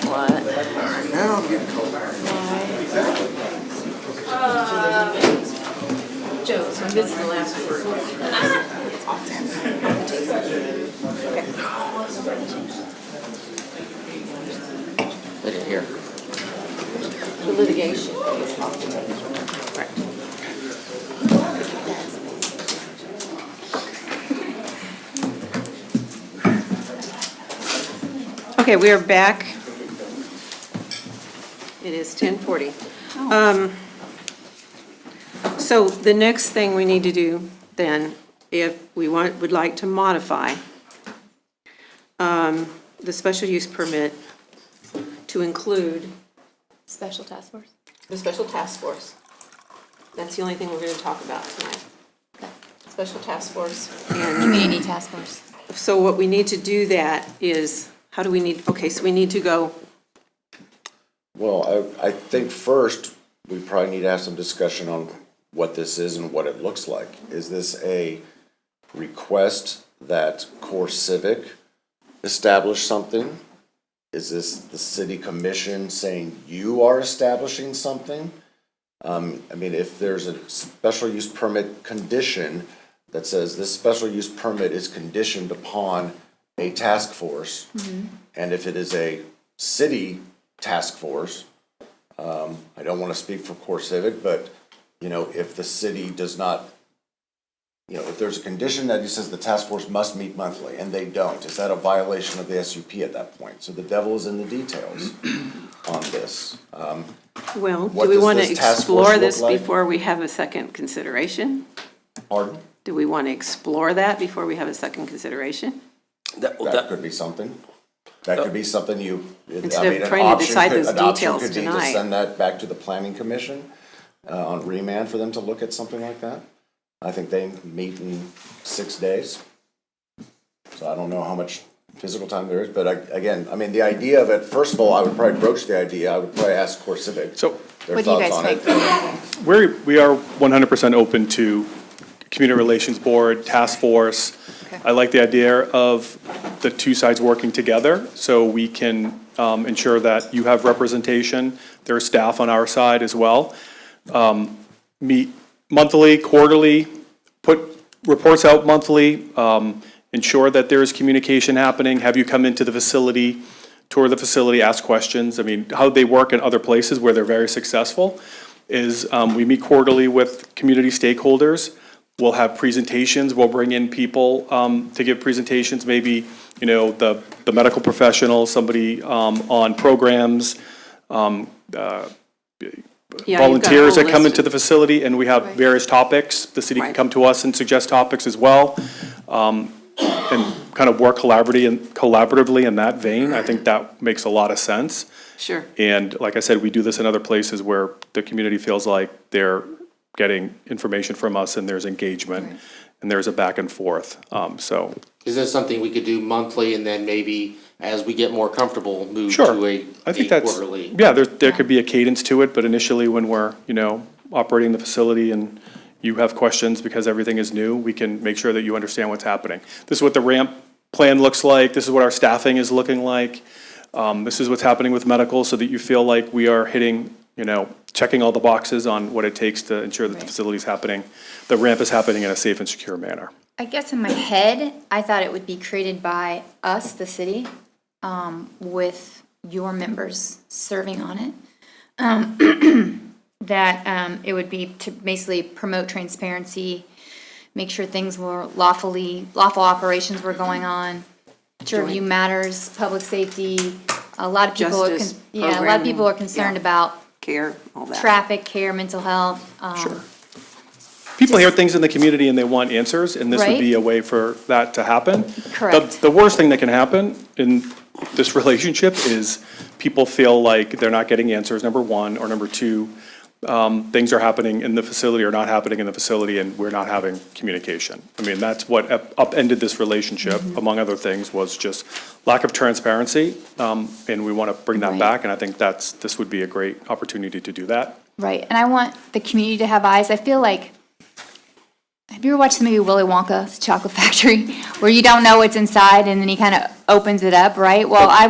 What? Now I'm getting cold. Joe, so this is the last word. I didn't hear. The litigation is off the table. Correct. Okay, we are back. It is 10:40. So the next thing we need to do then, if we would like to modify the special use permit to include Special task force. the special task force. That's the only thing we're going to talk about tonight. Special task force. And Community task force. so what we need to do that is, how do we need, okay, so we need to go, Well, I think first, we probably need to have some discussion on what this is and what it looks like. Is this a request that Core Civic establish something? Is this the city commission saying you are establishing something? I mean, if there's a special use permit condition that says this special use permit is conditioned upon a task force, and if it is a city task force, I don't want to speak for Core Civic, but, you know, if the city does not, you know, if there's a condition that he says the task force must meet monthly, and they don't, is that a violation of the SUP at that point? So the devil is in the details on this. well, What do we does want to this task explore force look this like? before we have a second consideration? Pardon? Do we want to explore that before we have a second consideration? That could be something. That could be something you, I Instead of mean, an trying to option decide could, those an option details could be to tonight. send that back to the planning commission on remand for them to look at something like that. I think they meet in 6 days. So I don't know how much physical time there is, but again, I mean, the idea of it, first of all, I would probably broach the idea, I would probably ask Core Civic their What do you thoughts on guys it. think? We are 100% open to Community Relations Board, Task Force. I like the idea of the two sides working together, so we can ensure that you have representation. There are staff on our side as well. Meet monthly, quarterly, put reports out monthly, ensure that there is communication happening, have you come into the facility, tour the facility, ask questions. I mean, how they work in other places where they're very successful is we meet quarterly with community stakeholders. We'll have presentations, we'll bring in people to give presentations, maybe, you know, the medical professionals, somebody on programs, volunteers that come into the facility, and we have various topics. The city can come to us and suggest topics as well, and kind of work collaboratively in that vein. I think that makes a lot of sense. Sure. And like I said, we do this in other places where the community feels like they're getting information from us and there's engagement and there's a back and forth, so. Is this something we could do monthly and then maybe as we get more comfortable, move Sure. to a I think that's, quarterly? yeah, there could be a cadence to it, but initially when we're, you know, operating the facility and you have questions because everything is new, we can make sure that you understand what's happening. This is what the ramp plan looks like, this is what our staffing is looking like, this is what's happening with medical, so that you feel like we are hitting, you know, checking all the boxes on what it takes to ensure that the facility's happening, the ramp is happening in a safe and secure manner. I guess in my head, I thought it would be created by us, the city, with your members serving on it. That it would be to basically promote transparency, make sure things were lawful operations were going on, to review matters, public safety. A lot of people are, Justice a lot of program, people are concerned yeah. about Care, all that. traffic, care, mental health. Sure. People hear things in the community and they want answers, and this would Right. be a way for that to happen. Correct. The worst thing that can happen in this relationship is people feel like they're not getting answers, number one, or number two, things are happening in the facility or not happening in the facility and we're not having communication. I mean, that's what upended this relationship, among other things, was just lack of transparency, and we want to bring that back, and I think this would be a great opportunity to do that. Right, and I want the community to have eyes. I feel like, have you ever watched the movie Willy Wonka's Chocolate Factory, where you don't know what's inside and then he kind of opens it up, right? Well, I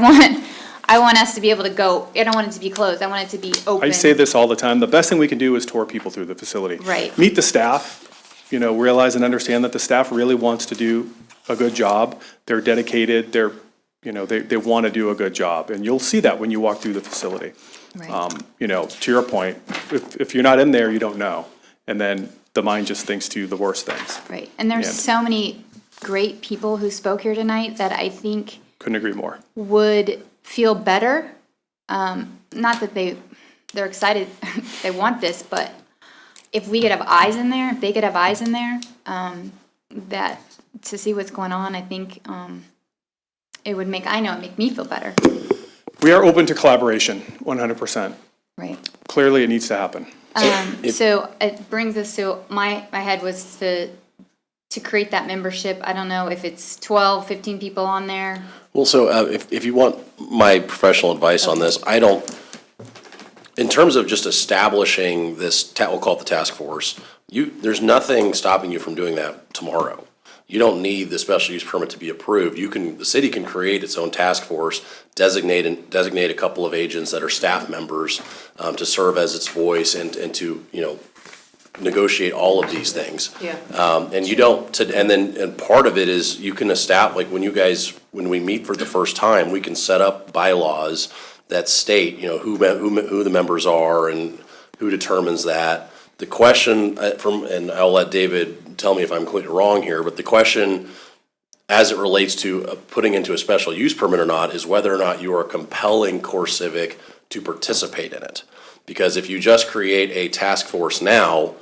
I want us to be able to go, I don't want it to be closed, I want it to be open. I say this all the time, the best thing we can do is tour people through the facility. Right. Meet the staff, realize and understand that the staff really wants to do a good job. They're dedicated, they want to do a good job, and you'll see that when you walk through the facility. Right. To your point, if you're not in there, you don't know, and then the mind just thinks to the worst things. Right, and there's Yeah. so many great people who spoke here tonight that I think Couldn't agree more. would feel better. Not that they're excited, they want this, but if we could have eyes in there, if they could have eyes in there, that, to see what's going on, I think, it would make me feel better. We are open to collaboration, 100%. Right. Clearly, it needs to happen. So it brings us to, my head was to create that membership. I don't know if it's 12, 15 people on there. Well, so if you want my professional advice on this, in terms of just establishing this, we'll call it the task force, there's nothing stopping you from doing that tomorrow. You don't need the special use permit to be approved. The city can create its own task force, designate a couple of agents that are staff members to serve as its voice and to, negotiate all of these things. Yeah. And part of it is you can establish, like when we meet for the first time, we can set up bylaws that state, who the members are and who determines that. The question and I'll let David tell me if I'm completely wrong here, but the question as it relates to putting into a special use permit or not is whether or not you are compelling CoreCivic to participate in it. Because if you just create a task force now,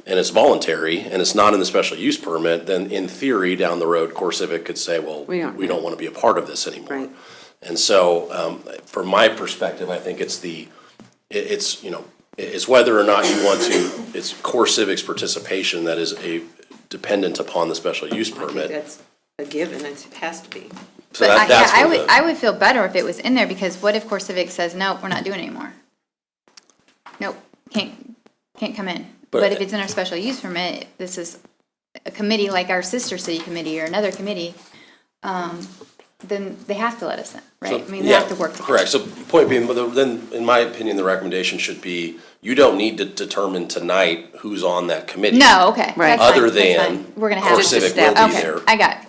and it's voluntary, and it's not in the special use permit, then in theory, down the road, CoreCivic could say, well, we don't want to be a part of this anymore. Right. And so, from my perspective, I think it's whether or not you want to, it's CoreCivic's participation that is dependent upon the special use I think permit. that's a given, it has to be. So But that's I would feel better if it was in there, because what if CoreCivic says, nope, we're not doing it anymore? Nope, can't come in. But if it's in our special use permit, this is a committee like our sister city committee or another committee, then they have to let us in, right? They have to work together. Correct. So point being, then, in my opinion, the recommendation should be, you don't need to determine tonight who's on that committee. No, okay. Right. That's fine, Other that's than fine. We're gonna have CoreCivic to- will be okay, there.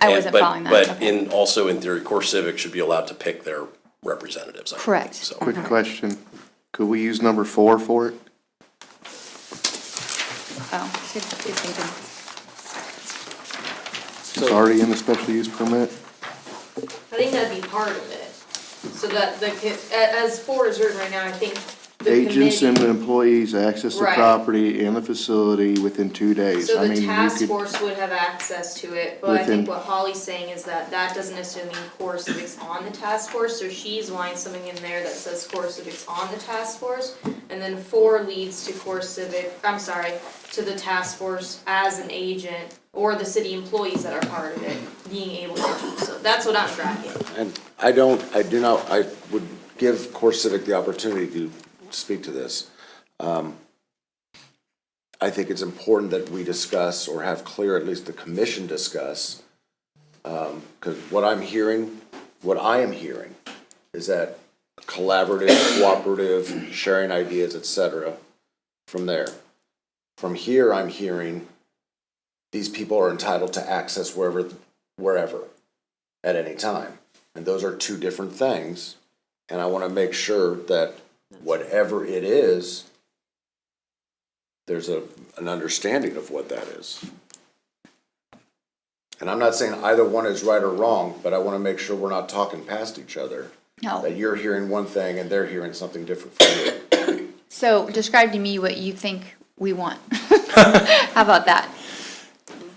I wasn't following that. But Okay. also in theory, CoreCivic should be allowed to pick their representatives. I think. Correct. So. Quick question, could we use number 4 for it? Oh, good thinking. It's already in the special use permit? I think that'd be part of it. So that as 4 is written right now, I think the Agents and committee. employees access the Right. property and the facility within 2 days. So I the mean, you task could- force would have access to it, but I Within- think what Holly's saying is that doesn't necessarily mean CoreCivic's on the task force, so she's wanting something in there that says CoreCivic's on the task force, and then 4 leads to to the task force as an agent, or the city employees that are part of it, being able to do so. That's what I'm tracking. And I would give CoreCivic the opportunity to speak to this. I think it's important that we discuss, or have clear, at least the commission discuss, because what I am hearing is that collaborative, cooperative, sharing ideas, et cetera, from there. From here, I'm hearing these people are entitled to access wherever, at any time. And those are two different things, and I want to make sure that whatever it is, there's an understanding of what that is. And I'm not saying either one is right or wrong, but I want to make sure we're not talking past each other. No. That you're hearing one thing and they're hearing something different from you. So describe to me what you think we want. How about that?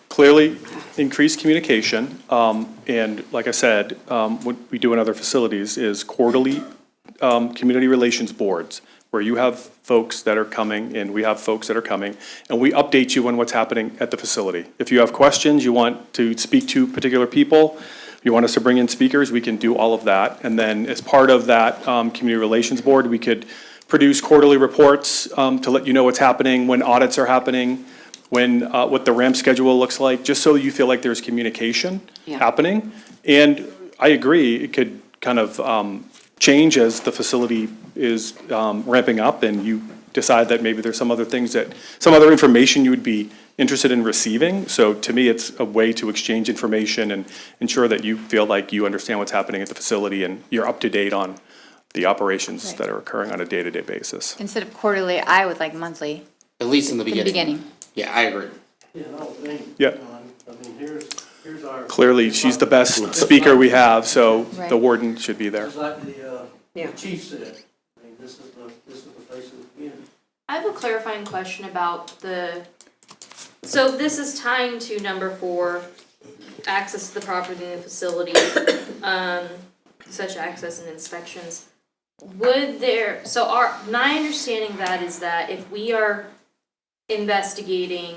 Clearly, increased communication, and like I said, what we do in other facilities is quarterly community relations boards, where you have folks that are coming, and we have folks that are coming, and we update you on what's happening at the facility. If you have questions, you want to speak to particular people, you want us to bring in speakers, we can do all of that. And then as part of that community relations board, we could produce quarterly reports to let you know what's happening, when audits are happening, when what the ramp schedule looks like, just so you feel like there's communication happening. And I agree, it could kind of change as the facility is ramping up and you decide that maybe there's some other things that, some other information you would be interested in receiving. So to me, it's a way to exchange information and ensure that you feel like you understand what's happening at the facility and you're up to date on the operations that are occurring on a day-to-day basis. Instead of quarterly, I would like monthly. At least in the From beginning. the beginning. Yeah, I agree. Yeah. I mean, here's our. Clearly, she's the best speaker we have, so the Right. warden should be there. Just like the chief said, I mean, this is the face of the community. I have a clarifying question about so this is tying to number 4, access to the property and the facility, such access and inspections. My understanding that is that if we are investigating,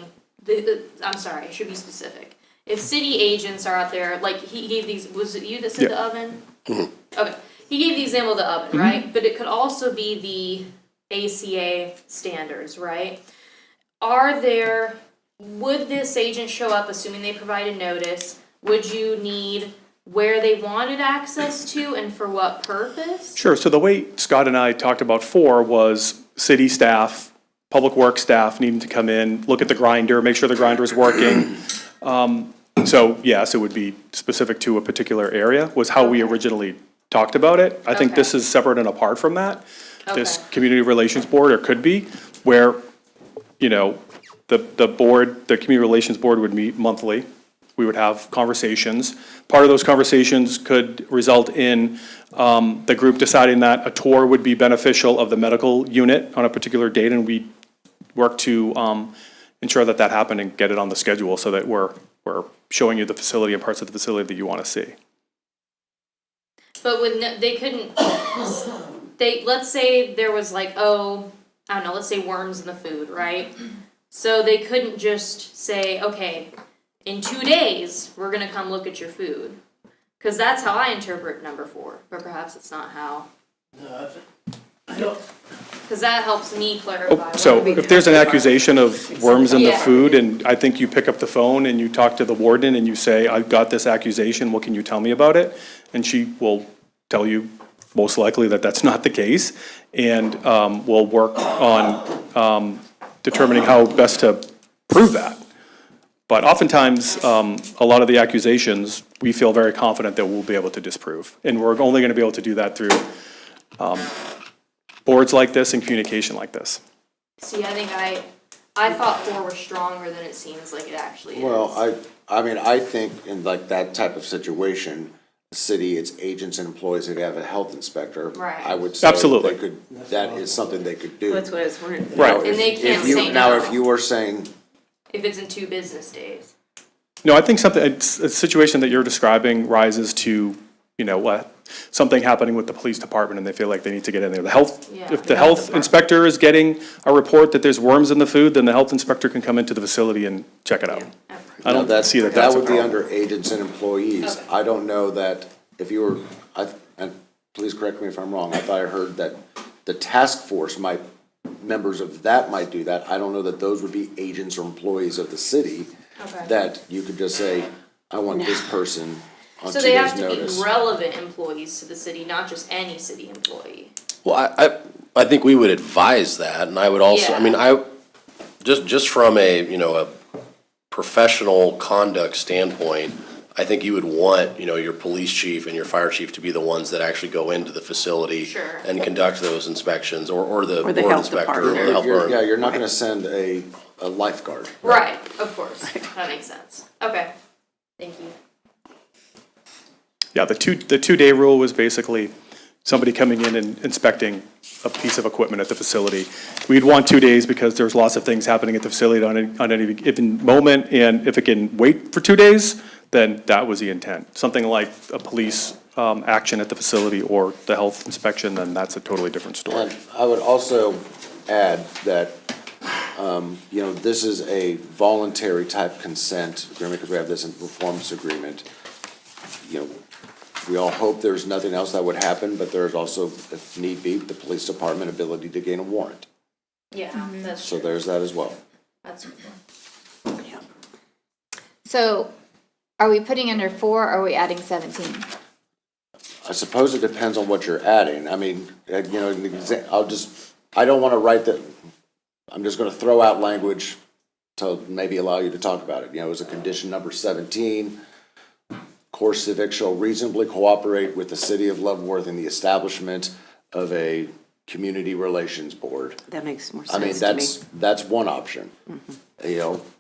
I'm sorry, I should be specific. If city agents are out there, like he gave these, was it you that said the oven? Okay, he gave the example of the oven, right? But it could also be the ACA standards, right? Would this agent show up, assuming they provided notice? Would you need where they wanted access to and for what purpose? Sure, so the way Scott and I talked about 4 was city staff, public works staff needing to come in, look at the grinder, make sure the grinder is working. So yes, it would be specific to a particular area, was how we originally talked about it. I think this is separate and apart from that. This community relations board, or could be, where, you know, the board, the community relations board would meet monthly. We would have conversations. Part of those conversations could result in the group deciding that a tour would be beneficial of the medical unit on a particular date, and we work to ensure that that happened and get it on the schedule so that we're showing you the facility and parts of the facility that you want to see. But they couldn't, let's say there was like, I don't know, let's say worms in the food, right? So they couldn't just say, okay, in 2 days, we're gonna come look at your food. Cause that's how I interpret number 4, but perhaps it's not how. No, I don't. Cause that helps me clarify. So if there's an accusation of worms in the Yeah. food, and I think you pick up the phone and you talk to the warden and you say, I've got this accusation, what can you tell me about it? And she will tell you most likely that that's not the case, and we'll work on determining how best to prove that. But oftentimes, a lot of the accusations, we feel very confident that we'll be able to disprove. And we're only gonna be able to do that through boards like this and communication like this. See, I think I thought 4 was stronger than it seems like it actually is. Well, I mean, I think in like that type of situation, the city, its agents and employees, if they have a health inspector. Right. I would say Absolutely. that is something they could do. That's what I was wondering. Right. And they can't say Now, no. if you were saying, If it's in 2 business days. No, I think it's a situation that you're describing rises to, you know, something happening with the police department and they feel like they need to get in there. If the health inspector is getting a report that there's worms in the food, then the health inspector can come into the facility and check it out. I don't see that that's that a would be problem. under agents and employees. Okay. I don't know that if you were, and please correct me if I'm wrong, I thought I heard that the task force members of that might do that. I don't know that those would be agents or employees of the city. Okay. That you could just say, I want this person on So 2 they days' have to notice. be relevant employees to the city, not just any city employee. Well, I think we would advise that, and I would also, I mean, just from a, you know, a professional conduct standpoint, I think you would want, you know, your police chief and your fire chief to be the ones that actually go into the facility Sure. and conduct those inspections, or the Or the board health inspector, or department. the health Yeah, department. you're not gonna send a lifeguard. Right, of course, that makes sense. Okay, thank you. Yeah, the 2-day rule was basically somebody coming in and inspecting a piece of equipment at the facility. We'd want 2 days because there's lots of things happening at the facility on any given moment, and if it can wait for 2 days, then that was the intent. Something like a police action at the facility or the health inspection, then that's a totally different story. And I would also add that, you know, this is a voluntary type consent agreement because we have this in performance agreement. You know, we all hope there's nothing else that would happen, but there's also, if need be, the police department ability to gain a warrant. Yeah, that's So true. there's that as well. That's true. So are we putting under 4 or are we adding 17? I suppose it depends on what you're adding. I mean, I don't want to write that, I'm just going to throw out language to maybe allow you to talk about it. As a condition number 17, Core Civic shall reasonably cooperate with the city of Leavenworth in the establishment of a community relations board. That makes more I mean, sense to me. that's one option.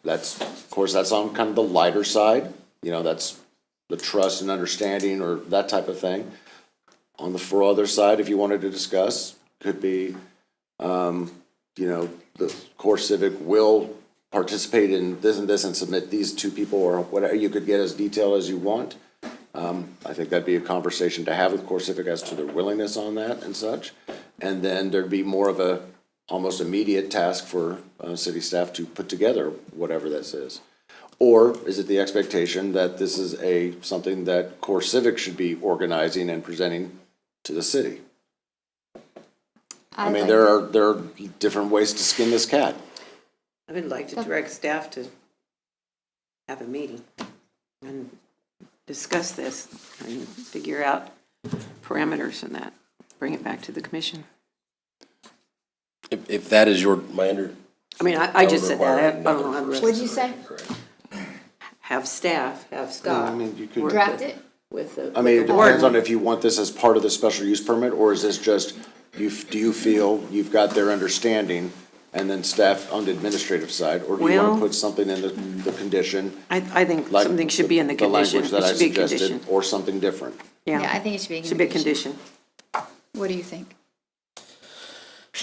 That's, of course, that's on kind of the lighter side. That's the trust and understanding or that type of thing. On the for other side, if you wanted to discuss, could be, the Core Civic will participate in this and submit these two people or whatever. You could get as detailed as you want. I think that'd be a conversation to have with Core Civic as to their willingness on that and such. And then there'd be more of a almost immediate task for city staff to put together whatever this is. Or is it the expectation that this is something that Core Civic should be organizing and presenting to the city? I mean, there are different ways to skin this cat. I would like to direct staff to have a meeting and discuss this and figure out parameters and that, bring it back to the commission. If that is I mean, I just said that, I don't know how the rest. What'd you say? Have staff, have Scott. I mean, you could Draft it? With the. I mean, it with the depends board. on if you want this as part of the special use permit, or is this just, do you feel you've got their understanding, and then staff on the administrative side, or do you want Well- to put something in the condition? I think like something should be in the condition. language that It I should be a suggested, condition. or something different. Yeah, I think it should be a Should be a condition. condition. What do you think?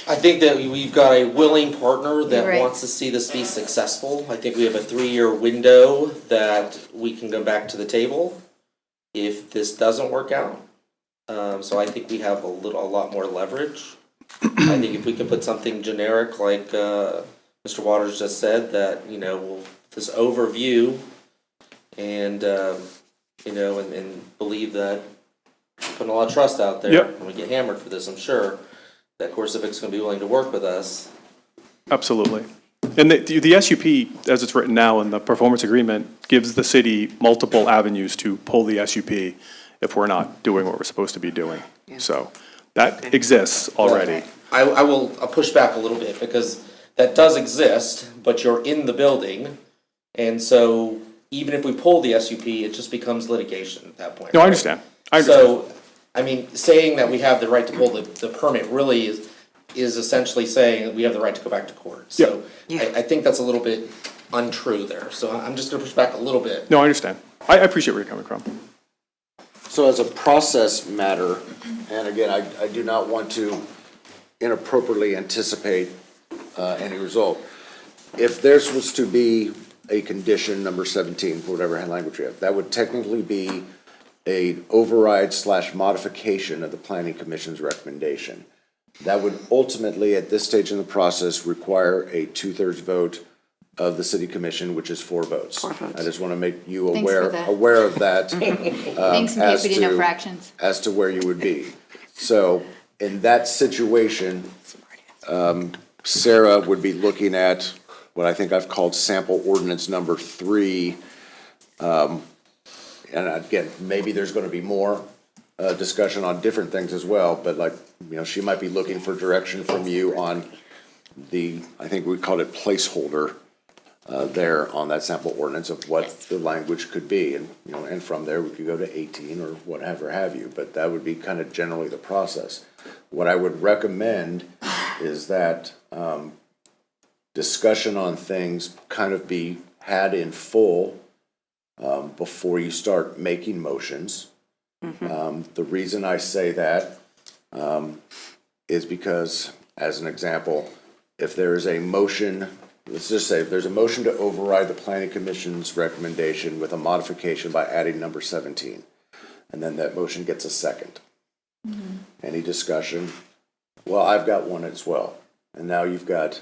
I think that we've got a willing partner that Right. wants to see this be successful. I think we have a 3-year window that we can go back to the table if this doesn't work out. So I think we have a lot more leverage. I think if we can put something generic like Mr. Waters just said, that this overview and and believe that we're putting a lot of trust out there. Yep. And we get hammered for this, I'm sure. That Core Civic's going to be willing to work with us. Absolutely. And the SUP, as it's written now in the performance agreement, gives the city multiple avenues to pull the SUP if we're not doing what we're supposed to be doing. So that exists already. I'll push back a little bit because that does exist, but you're in the building. And so even if we pull the SUP, it just becomes litigation at that point. No, I understand. So, I mean, saying that we have the right to pull the permit really is essentially saying that we have the right to go back to court. So I think that's a little bit untrue there. So I'm just gonna push back a little bit. No, I understand. I appreciate where you're coming from. So as a process matter, and again, I do not want to inappropriately anticipate any result. If this was to be a condition number 17, for whatever language you have, that would technically be a override / modification of the planning commission's recommendation. That would ultimately, at this stage in the process, require a 2/3 vote of the city commission, which is 4 votes. 4 votes. I just want to make you Thanks for that. aware of that. Thanks, and as we didn't know to- fractions. As to where you would be. So in that situation, Sarah would be looking at what I think I've called sample ordinance number 3. And again, maybe there's going to be more discussion on different things as well, but she might be looking for direction from you on I think we called it placeholder there on that sample ordinance of what the language could be. And, and from there, we could go to 18 or whatever have you, but that would be kind of generally the process. What I would recommend is that discussion on things kind of be had in full before you start making motions. The reason I say that is because, as an example, if there is a motion, let's just say if there's a motion to override the planning commission's recommendation with a modification by adding number 17, and then that motion gets a second. Any discussion? Well, I've got one as well. And now you've got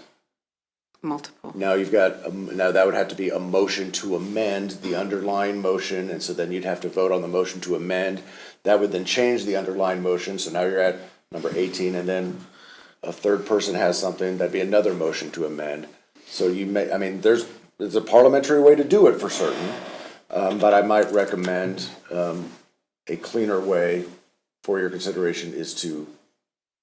Multiple. now that would have to be a motion to amend the underlying motion, and so then you'd have to vote on the motion to amend. That would then change the underlying motion, so now you're at number 18, and then a third person has something, that'd be another motion to amend. So there's a parliamentary way to do it for certain, but I might recommend a cleaner way for your consideration is to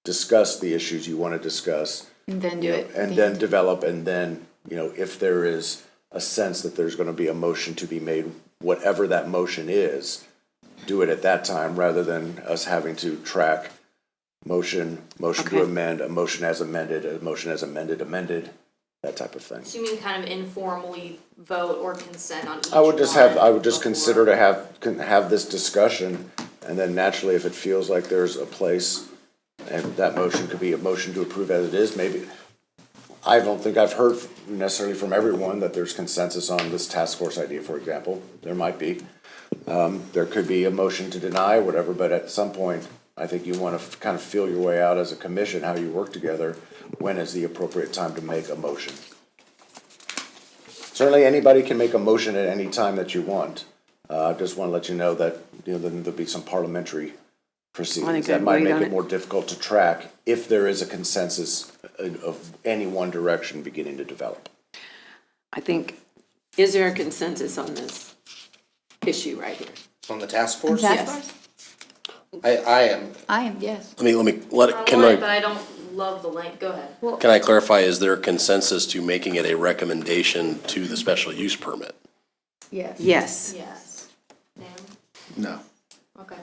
discuss the issues you want to discuss. And then do you know, it. And then develop, and then, you know, if there is a sense that there's going to be a motion to be made, whatever that motion is, do it at that time, rather than us having to track motion to amend, a motion as amended, a motion as amended, that type of thing. So you mean kind of informally vote or consent on each I would just one consider to have this discussion, and then naturally, if it feels like there's a place, and that motion could be a motion to approve as it is, maybe. I don't think I've heard necessarily from everyone that there's consensus on this task force idea, for example. There might be. There could be a motion to deny, whatever, but at some point, I think you want to kind of feel your way out as a commission, how you work together, when is the appropriate time to make a motion. Certainly, anybody can make a motion at any time that you want. I just want to let you know that, you know, then there'll be some parliamentary proceedings that might make it more difficult to track if there is a consensus of any one direction beginning to develop. I think, is there a consensus on this issue right here? On the task force? Task force? I am. I am, yes. Let me I want it, but I don't love the length. Go ahead. can I clarify, is there consensus to making it a recommendation to the special use permit? Yes. Yes. Yes. Dan? No. Okay.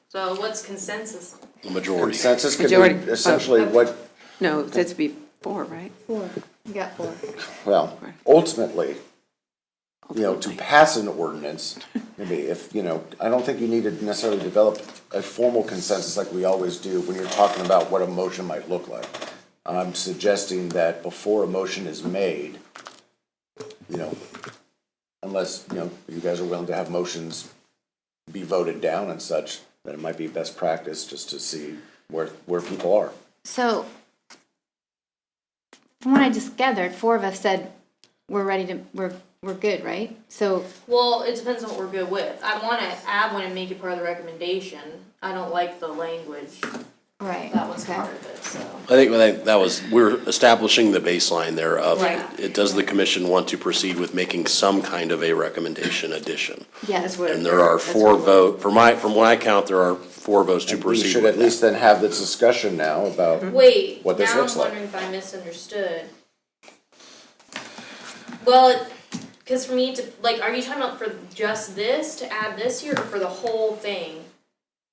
So what's consensus? The majority. Consensus could Majority. be essentially what, No, that's before, right? 4. You got 4. well, ultimately, you know, to pass an ordinance, maybe if, you know, I don't think you need to necessarily develop a formal consensus like we always do when you're talking about what a motion might look like. I'm suggesting that before a motion is made, you know, unless, you know, you guys are willing to have motions be voted down and such, then it might be best practice just to see where people are. So, from what I just gathered, 4 of us said we're ready to, we're good, right? So, Well, it depends on what we're good with. I want to add one and make it part of the recommendation. I don't like the language. right. That was okay. part of it, so. I think that was, we're establishing the baseline there of, Right. does the commission want to proceed with making some kind of a recommendation addition? Yes. And there are 4 votes, from what I count, there are 4 votes to We proceed should with at least then have this discussion now about Wait, what this now looks I'm like. wondering if I misunderstood. Well, because for me to, like, are you talking about for just this, to add this here, or for the whole thing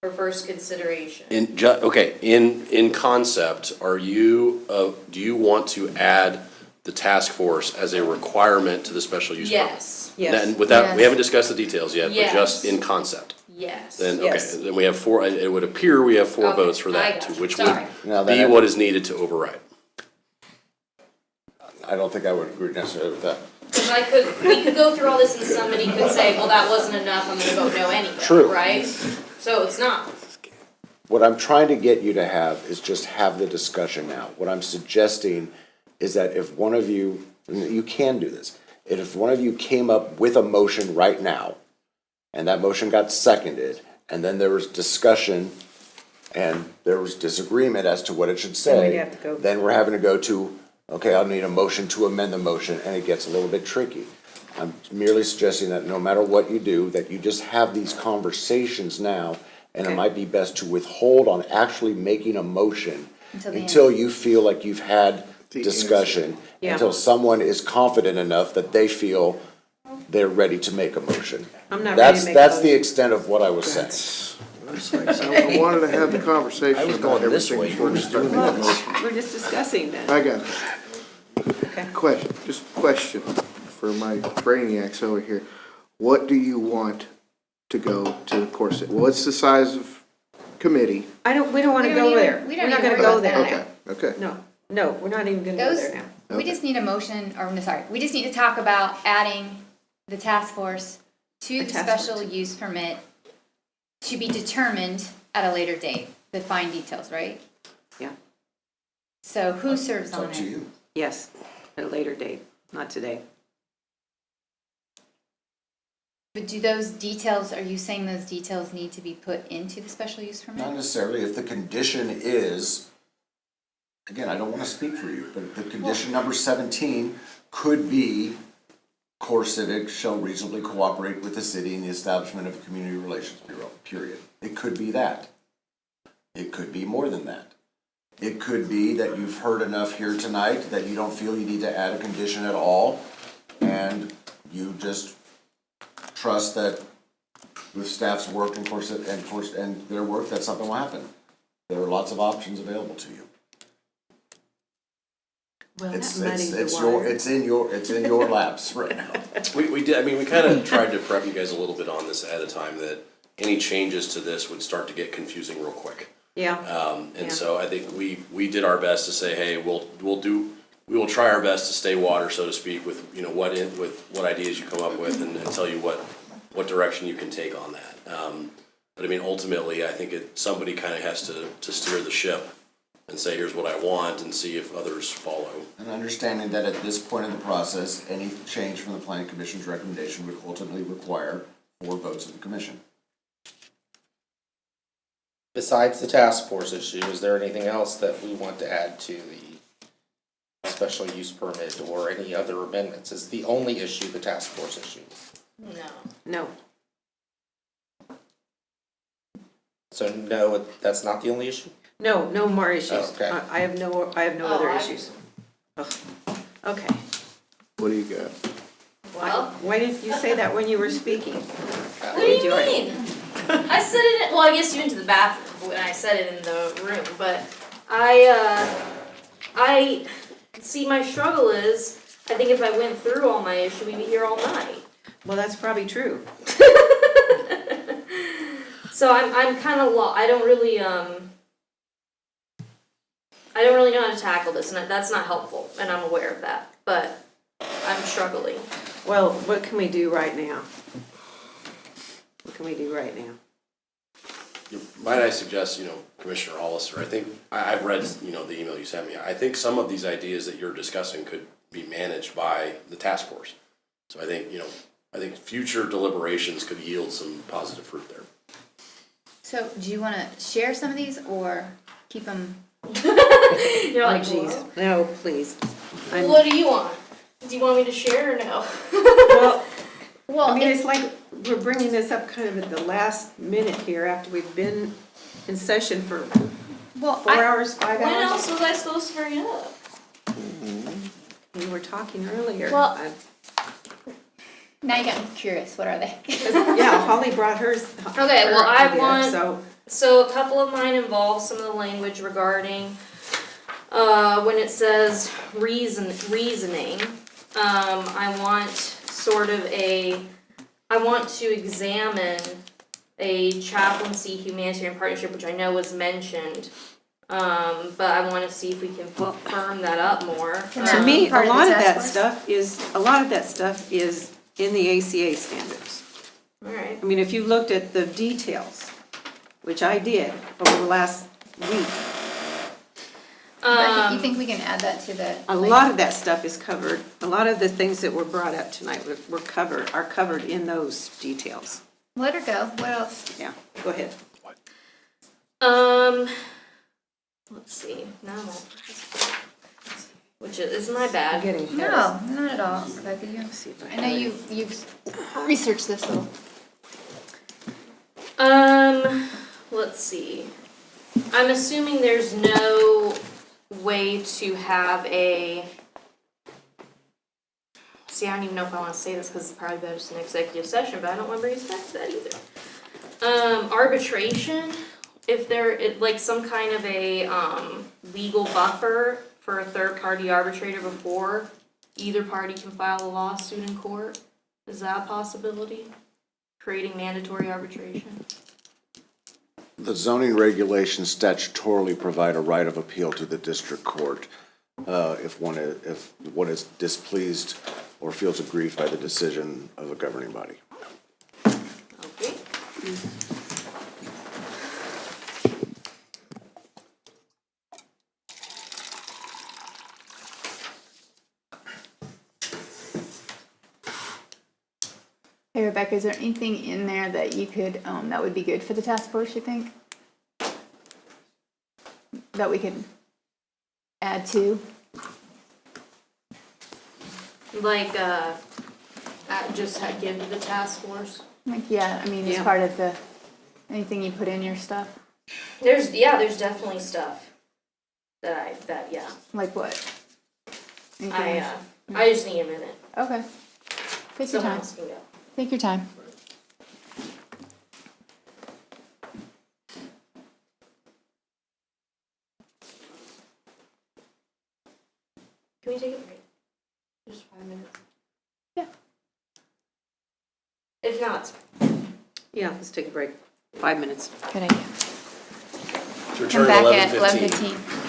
for first consideration? In concept, are you, do you want to add the task force as a requirement to the special use permit? Yes. And without, we haven't discussed the details yet, but just in concept. Yes. Then, okay, then we have 4, it would appear we have 4 Okay, votes for I that, got you. which Sorry. Now would be that- what is needed to override. I don't think I would agree necessarily with that. Because we could go through all this and somebody could say, well, that wasn't enough, I'm gonna vote no anyway, True. right? So it's not. What I'm trying to get you to have is just have the discussion now. What I'm suggesting is that if one of you, and you can do this, if one of you came up with a motion right now, and that motion got seconded, and then there was discussion, and there was disagreement as to what it should say, have to go. then we're having to go to, okay, I'll need a motion to amend the motion, and it gets a little bit tricky. I'm merely suggesting that no matter what you do, that you just have these conversations now, and it might be best to withhold on actually making a motion until you feel like you've had discussion, until someone is confident enough that they feel they're ready to make a motion. I'm not ready to make a That's the motion. extent of what I was saying. I wanted to have the conversation about everything before we started making a motion. We're just discussing that. I got it. Question for my brainiacs over here. What do you want to go to Corset? What's the size of committee? We don't want to We don't go even- there. we don't We're not even gonna worry go about there that. now. Okay. No, we're not even gonna go Those, there now. we just need a motion, or no, sorry, we just need to talk about adding the task force to the task special use permit to be determined at a later date, the fine details, right? Yeah. So who serves It's on up to it? you. Yes, at a later date, not today. But do those details, are you saying those details need to be put into the special use Not permit? necessarily. If the condition is, again, I don't want to speak for you, but the condition number 17 could be Core Civic shall reasonably cooperate with the city in the establishment of a community relations bureau, period. It could be that. It could be more than that. It could be that you've heard enough here tonight that you don't feel you need to add a condition at all, and you just trust that with staff's work and their work, that something will happen. There are lots of options available to you. Well, It's that muddies the it's in your laps right now. We did, I mean, we kind of tried to prep you guys a little bit on this ahead of time, that any changes to this would start to get confusing real quick. Yeah. And so I think we did our best to say, hey, we will try our best to stay water, so to speak, with, you know, what ideas you come up with, and tell you what direction you can take on that. But I mean, ultimately, I think somebody kind of has to steer the ship and say, here's what I want, and see if others follow. And understanding that at this point in the process, any change from the planning commission's recommendation would ultimately require 4 votes of the commission. Besides the task force issue, is there anything else that we want to add to the special use permit or any other amendments? Is the only issue the task force issue? No. So no, that's not the only issue? No, no more issues. Oh, okay. I have no other issues. Ugh. Okay. What do you got? Well, Why didn't you say that when you were speaking? what do you mean? I said it, well, I guess you went to the bathroom when I said it in the room, but I see my struggle is, I think if I went through all my issues, we'd be here all night. Well, that's probably true. So I'm kind of I don't really know how to tackle this, and that's not helpful, and I'm aware of that, but I'm struggling. Well, what can we do right now? What can we do right now? Might I suggest, Commissioner Hollister, I think, I've read, the email you sent me. I think some of these ideas that you're discussing could be managed by the task force. So I think future deliberations could yield some positive fruit there. So do you want to share some of these or keep them? You're like, geez. "Whoa." No, please. What do you want? Do you want me to share or no? Well, I mean, it's like we're bringing this up kind of at the last minute here after we've been in session for 4 hours, 5 hours. When else was I supposed to bring it up? We were talking earlier. Well, now you got me curious. What are they? Yeah, Holly brought hers. Okay, well, I idea, want, so a couple of mine involve some of the language regarding, when it says reasoning, I want to examine a chaplaincy humanitarian partnership, which I know was mentioned, but I want to see if we can firm that up more. To me, a lot of that stuff is in the ACA standards. All right. I mean, if you looked at the details, which I did over the last week, Becky, you think we can add that to the? a lot of that stuff is covered. A lot of the things that were brought up tonight are covered in those details. Let her go. What else? Yeah, go ahead. Let's see, no, which is my bad. No, not at all, Rebecca. I know you've researched this a little. Let's see. I'm assuming there's no way to have see, I don't even know if I want to say this because it's probably better just an executive session, but I don't want to bring us back to that either. Arbitration, if like some kind of a legal buffer for a third-party arbitrator before either party can file a lawsuit in court, is that a possibility? Creating mandatory arbitration? The zoning regulations statutorily provide a right of appeal to the district court if one is displeased or feels aggrieved by the decision of a governing body. Okay. Hey, Rebecca, is there anything in there that you could, that would be good for the task force, you think? That we could add to? Like, just give to the task force? Like, yeah, I mean, as part of anything you put in your stuff? There's definitely stuff yeah. Like what? I just need a minute. Okay. Take your Someone time. else can go. Take your time. Can we take a break? Just 5 minutes? Yeah. If not, Yeah, let's take a break. 5 minutes. Good idea. To return Come at back at 11:15. 11:15.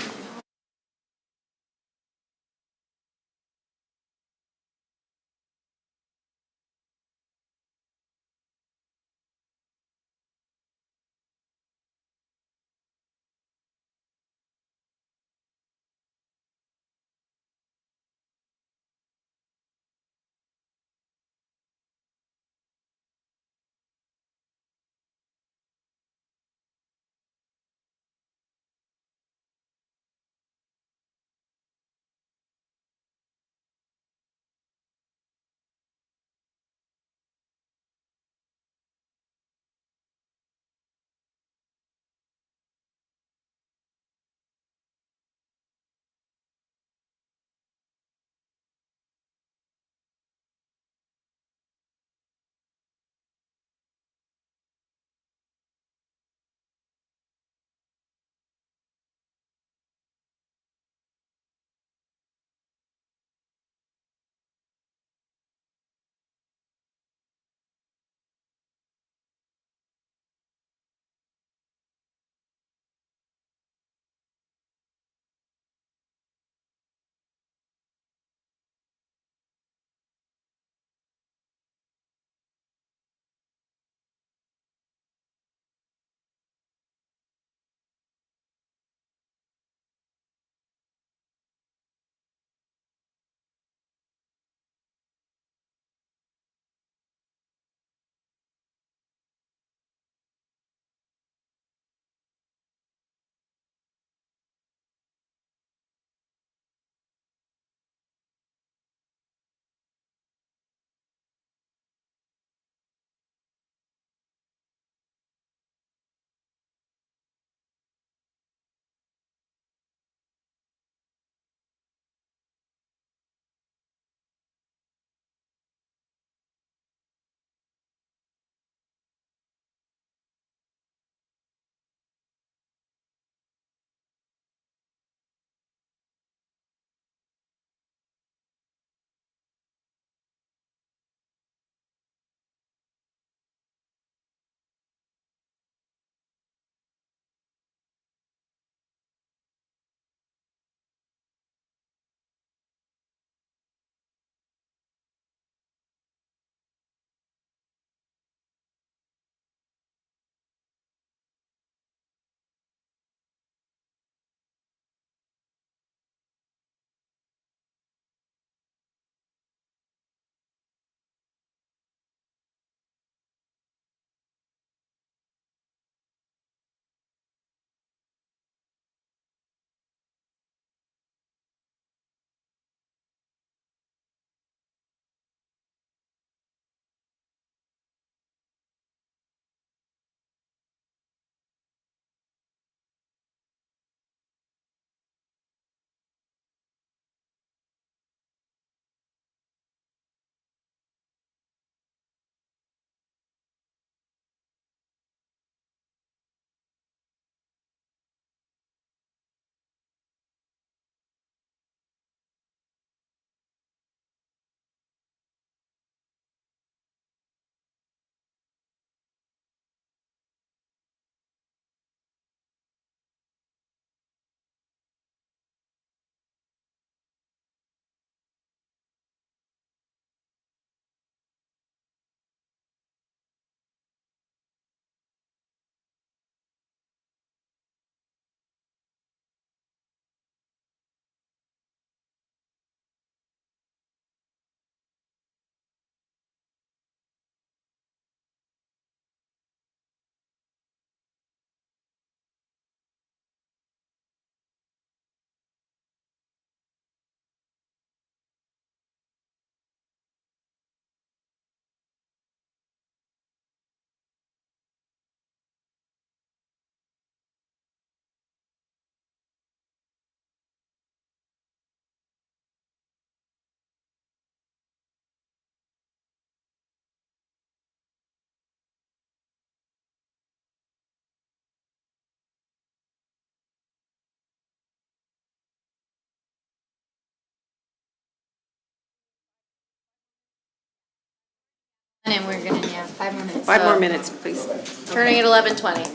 And we're gonna, yeah, 5 more minutes. 5 more So- minutes, please. Turning at 11:20.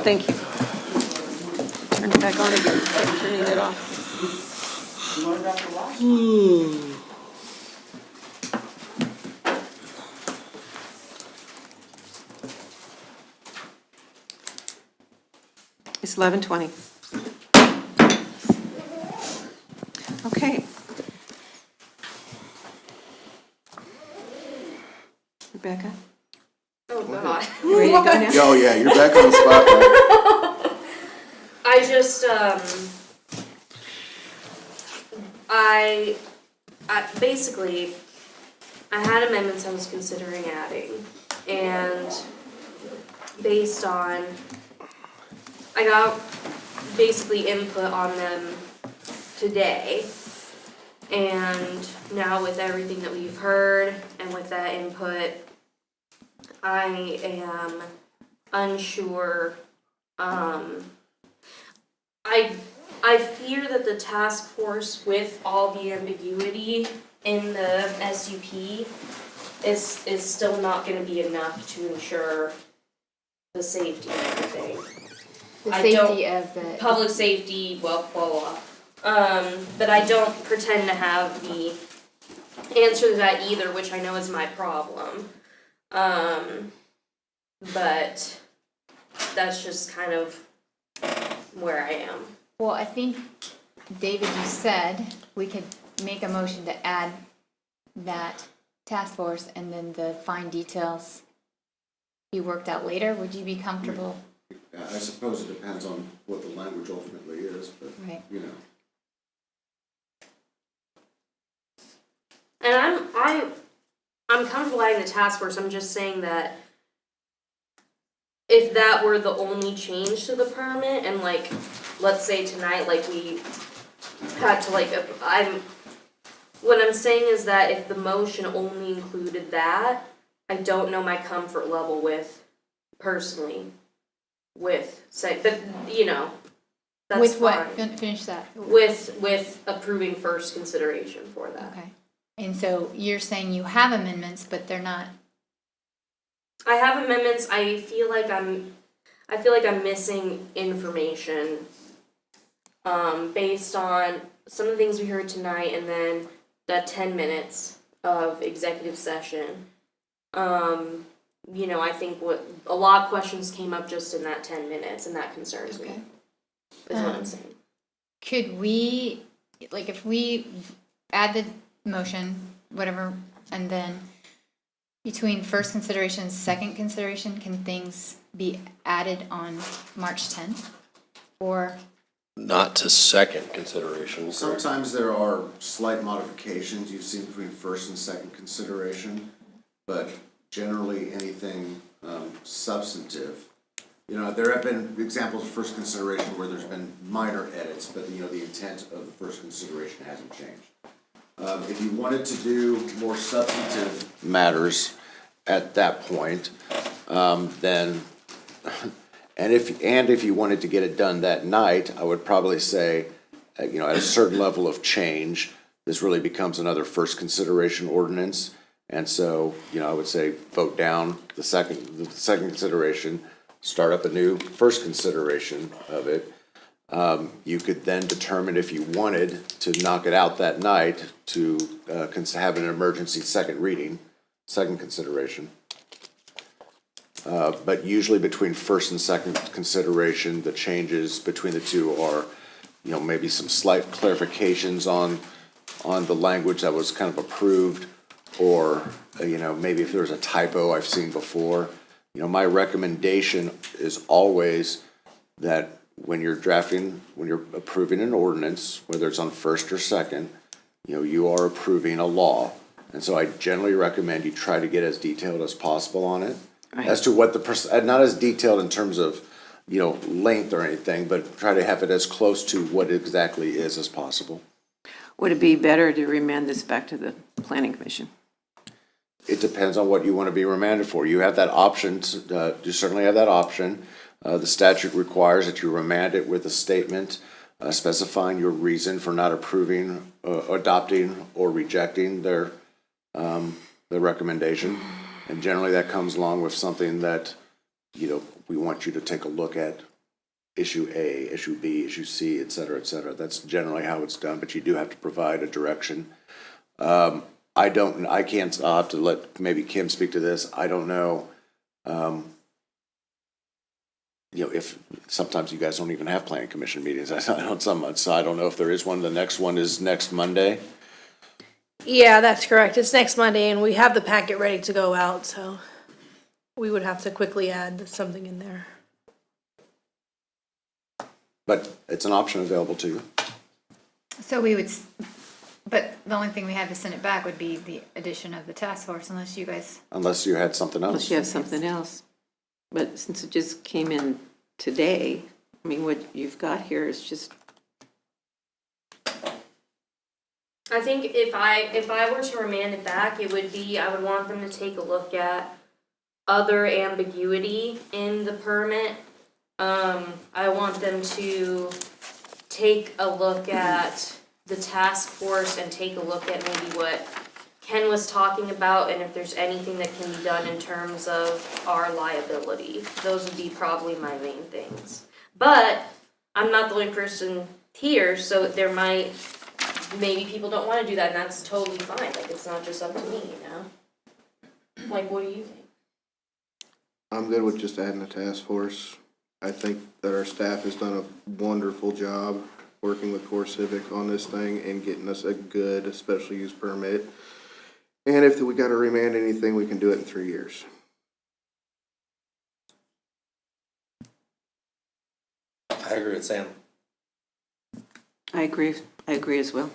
Thank you. Turn it back on again. Keep turning it off. It's 11:20. Okay. Rebecca? Oh, God. You ready to go now? Oh, yeah, you're back on the spotlight. I just, I basically, I had amendments I was considering adding, and based on, I got basically input on them today. And now with everything that we've heard and with that input, I am unsure. I fear that the task force, with all the ambiguity in the SUP, is still not gonna be enough to ensure the safety of everything. The I safety don't- of the. Public safety, well, blah, blah, blah. But I don't pretend to have the answer to that either, which I know is my problem. But that's just kind of where I am. Well, I think, David, you said we could make a motion to add that task force and then the fine details be worked out later. Would you be comfortable? I suppose it depends on what the language ultimately is, but, Right. you know. And I'm comfortable adding the task force, I'm just saying that if that were the only change to the permit, and like, let's say tonight, like we had to like, what I'm saying is that if the motion only included that, I don't know my comfort level with, personally, with, say, but, you know, that's With what? fine. Finish that. With approving first consideration for that. Okay. And so you're saying you have amendments, but they're not. I have amendments, I feel like I'm missing information, based on some of the things we heard tonight and then that 10 minutes of executive session. You know, I think a lot of questions came up just in that 10 minutes, and that concerns me, is what I'm saying. Could we, like, if we add the motion, whatever, and then between first consideration and second consideration, can things be added on March 10th? Or, Not to second consideration. Sometimes there are slight modifications you've seen between first and second consideration, but generally anything substantive. You know, there have been examples of first consideration where there's been minor edits, but you know, the intent of the first consideration hasn't changed. If you wanted to do more substantive matters at that point, then, and if you wanted to get it done that night, I would probably say, you know, at a certain level of change, this really becomes another first consideration ordinance. And so, you know, I would say vote down the second consideration, start up a new first consideration of it. You could then determine if you wanted to knock it out that night to have an emergency second reading, second consideration. But usually between first and second consideration, the changes between the two are, you know, maybe some slight clarifications on the language that was kind of approved, or, you know, maybe if there's a typo I've seen before. You know, my recommendation is always that when you're approving an ordinance, whether it's on first or second, you know, you are approving a law. And so I generally recommend you try to get as detailed as possible on it. Right. As to what not as detailed in terms of, you know, length or anything, but try to have it as close to what it exactly is as possible. Would it be better to remand this back to the planning commission? It depends on what you want to be remanded for. You have that option, you certainly have that option. The statute requires that you remand it with a statement specifying your reason for not approving, adopting, or rejecting their recommendation. And generally that comes along with something that, you know, we want you to take a look at issue A, issue B, issue C, et cetera, et cetera. That's generally how it's done, but you do have to provide a direction. I'll have to let maybe Kim speak to this. I don't know, you know, if sometimes you guys don't even have planning commission meetings. I don't some months, so I don't know if there is one. The next one is next Monday. Yeah, that's correct. It's next Monday, and we have the packet ready to go out, so we would have to quickly add something in there. But it's an option available to you. so we would, But the only thing we had to send it back would be the addition of the task force, unless you guys. Unless you had something else. Unless you have something else. But since it just came in today, I mean, what you've got here is just, I think if I were to remand it back, it would be, I would want them to take a look at other ambiguity in the permit. I want them to take a look at the task force and take a look at maybe what Ken was talking about and if there's anything that can be done in terms of our liability. Those would be probably my main things. But I'm not the only person here, so maybe people don't wanna do that, and that's totally fine, like, it's not just up to me, you know? Like, what do you think? I'm good with just adding a task force. I think that our staff has done a wonderful job working with Core Civic on this thing and getting us a good special use permit. And if we gotta remand anything, we can do it in 3 years. I agree with Sam. I agree as well.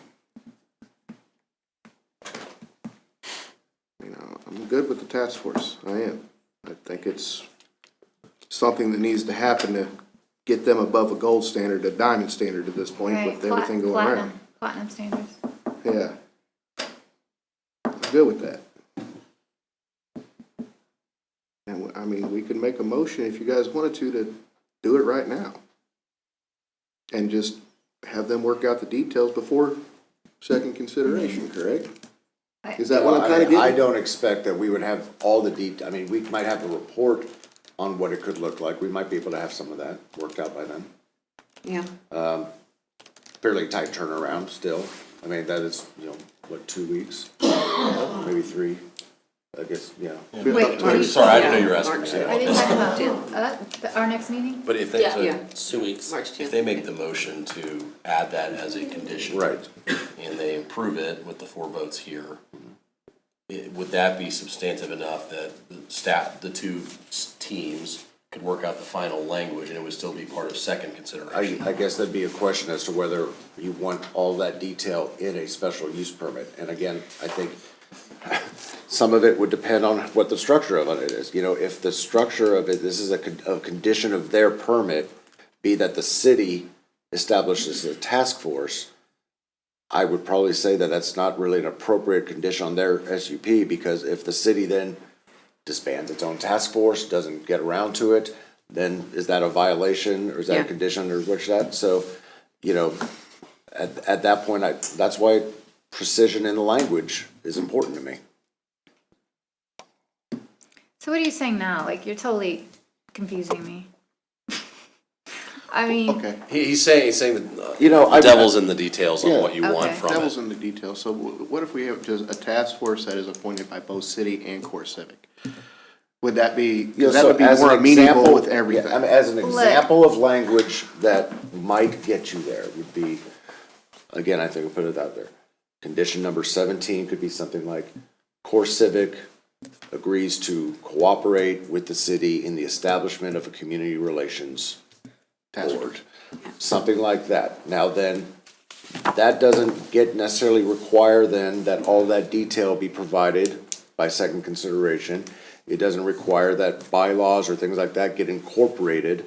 You know, I'm good with the task force. I am. I think it's something that needs to happen to get them above a gold standard, a diamond standard at this point Right, with everything going around. Platinum standards. Yeah. I'm good with that. And, I mean, we can make a motion if you guys wanted to do it right now. And just have them work out the details before second consideration, correct? Is that what I'm kinda getting? I don't expect that we would have all the I mean, we might have a report on what it could look like. We might be able to have some of that worked out by then. Yeah. Fairly tight turnaround still. I mean, that is, 2 weeks? Maybe 3, I guess, yeah. Wait, Sorry, I didn't know you were asking. Are they talking about, our next meeting? But if they, Yeah. 2 weeks. if they make the motion to add that as a condition. Right. And they approve it with the 4 votes here, would that be substantive enough that the 2 teams could work out the final language and it would still be part of second consideration? I guess that'd be a question as to whether you want all that detail in a special use permit. And again, I think some of it would depend on what the structure of it is. If the structure of it, this is a condition of their permit, be that the city establishes a task force, I would probably say that that's not really an appropriate condition on their SUP, because if the city then disbands its own task force, doesn't get around to it, then is that a violation, or is that a condition, or what's that? So, at that point, that's why precision in the language is important to me. So what are you saying now? Like, you're totally confusing me. I mean. Okay. He's saying that, the devil's in the details on what you want Okay. from it. Devil's in the details. So what if we have just a task force that is appointed by both city and Core Civic? Would that be, because that would be more amenable with everything. Yeah, I mean, as an example of language that might get you there would be, again, I think I'll put it out there. Condition number 17 could be something like, Core Civic agrees to cooperate with the city in the establishment of a community relations board. Something like that. Now then, that doesn't necessarily require then that all that detail be provided by second consideration. It doesn't require that bylaws or things like that get incorporated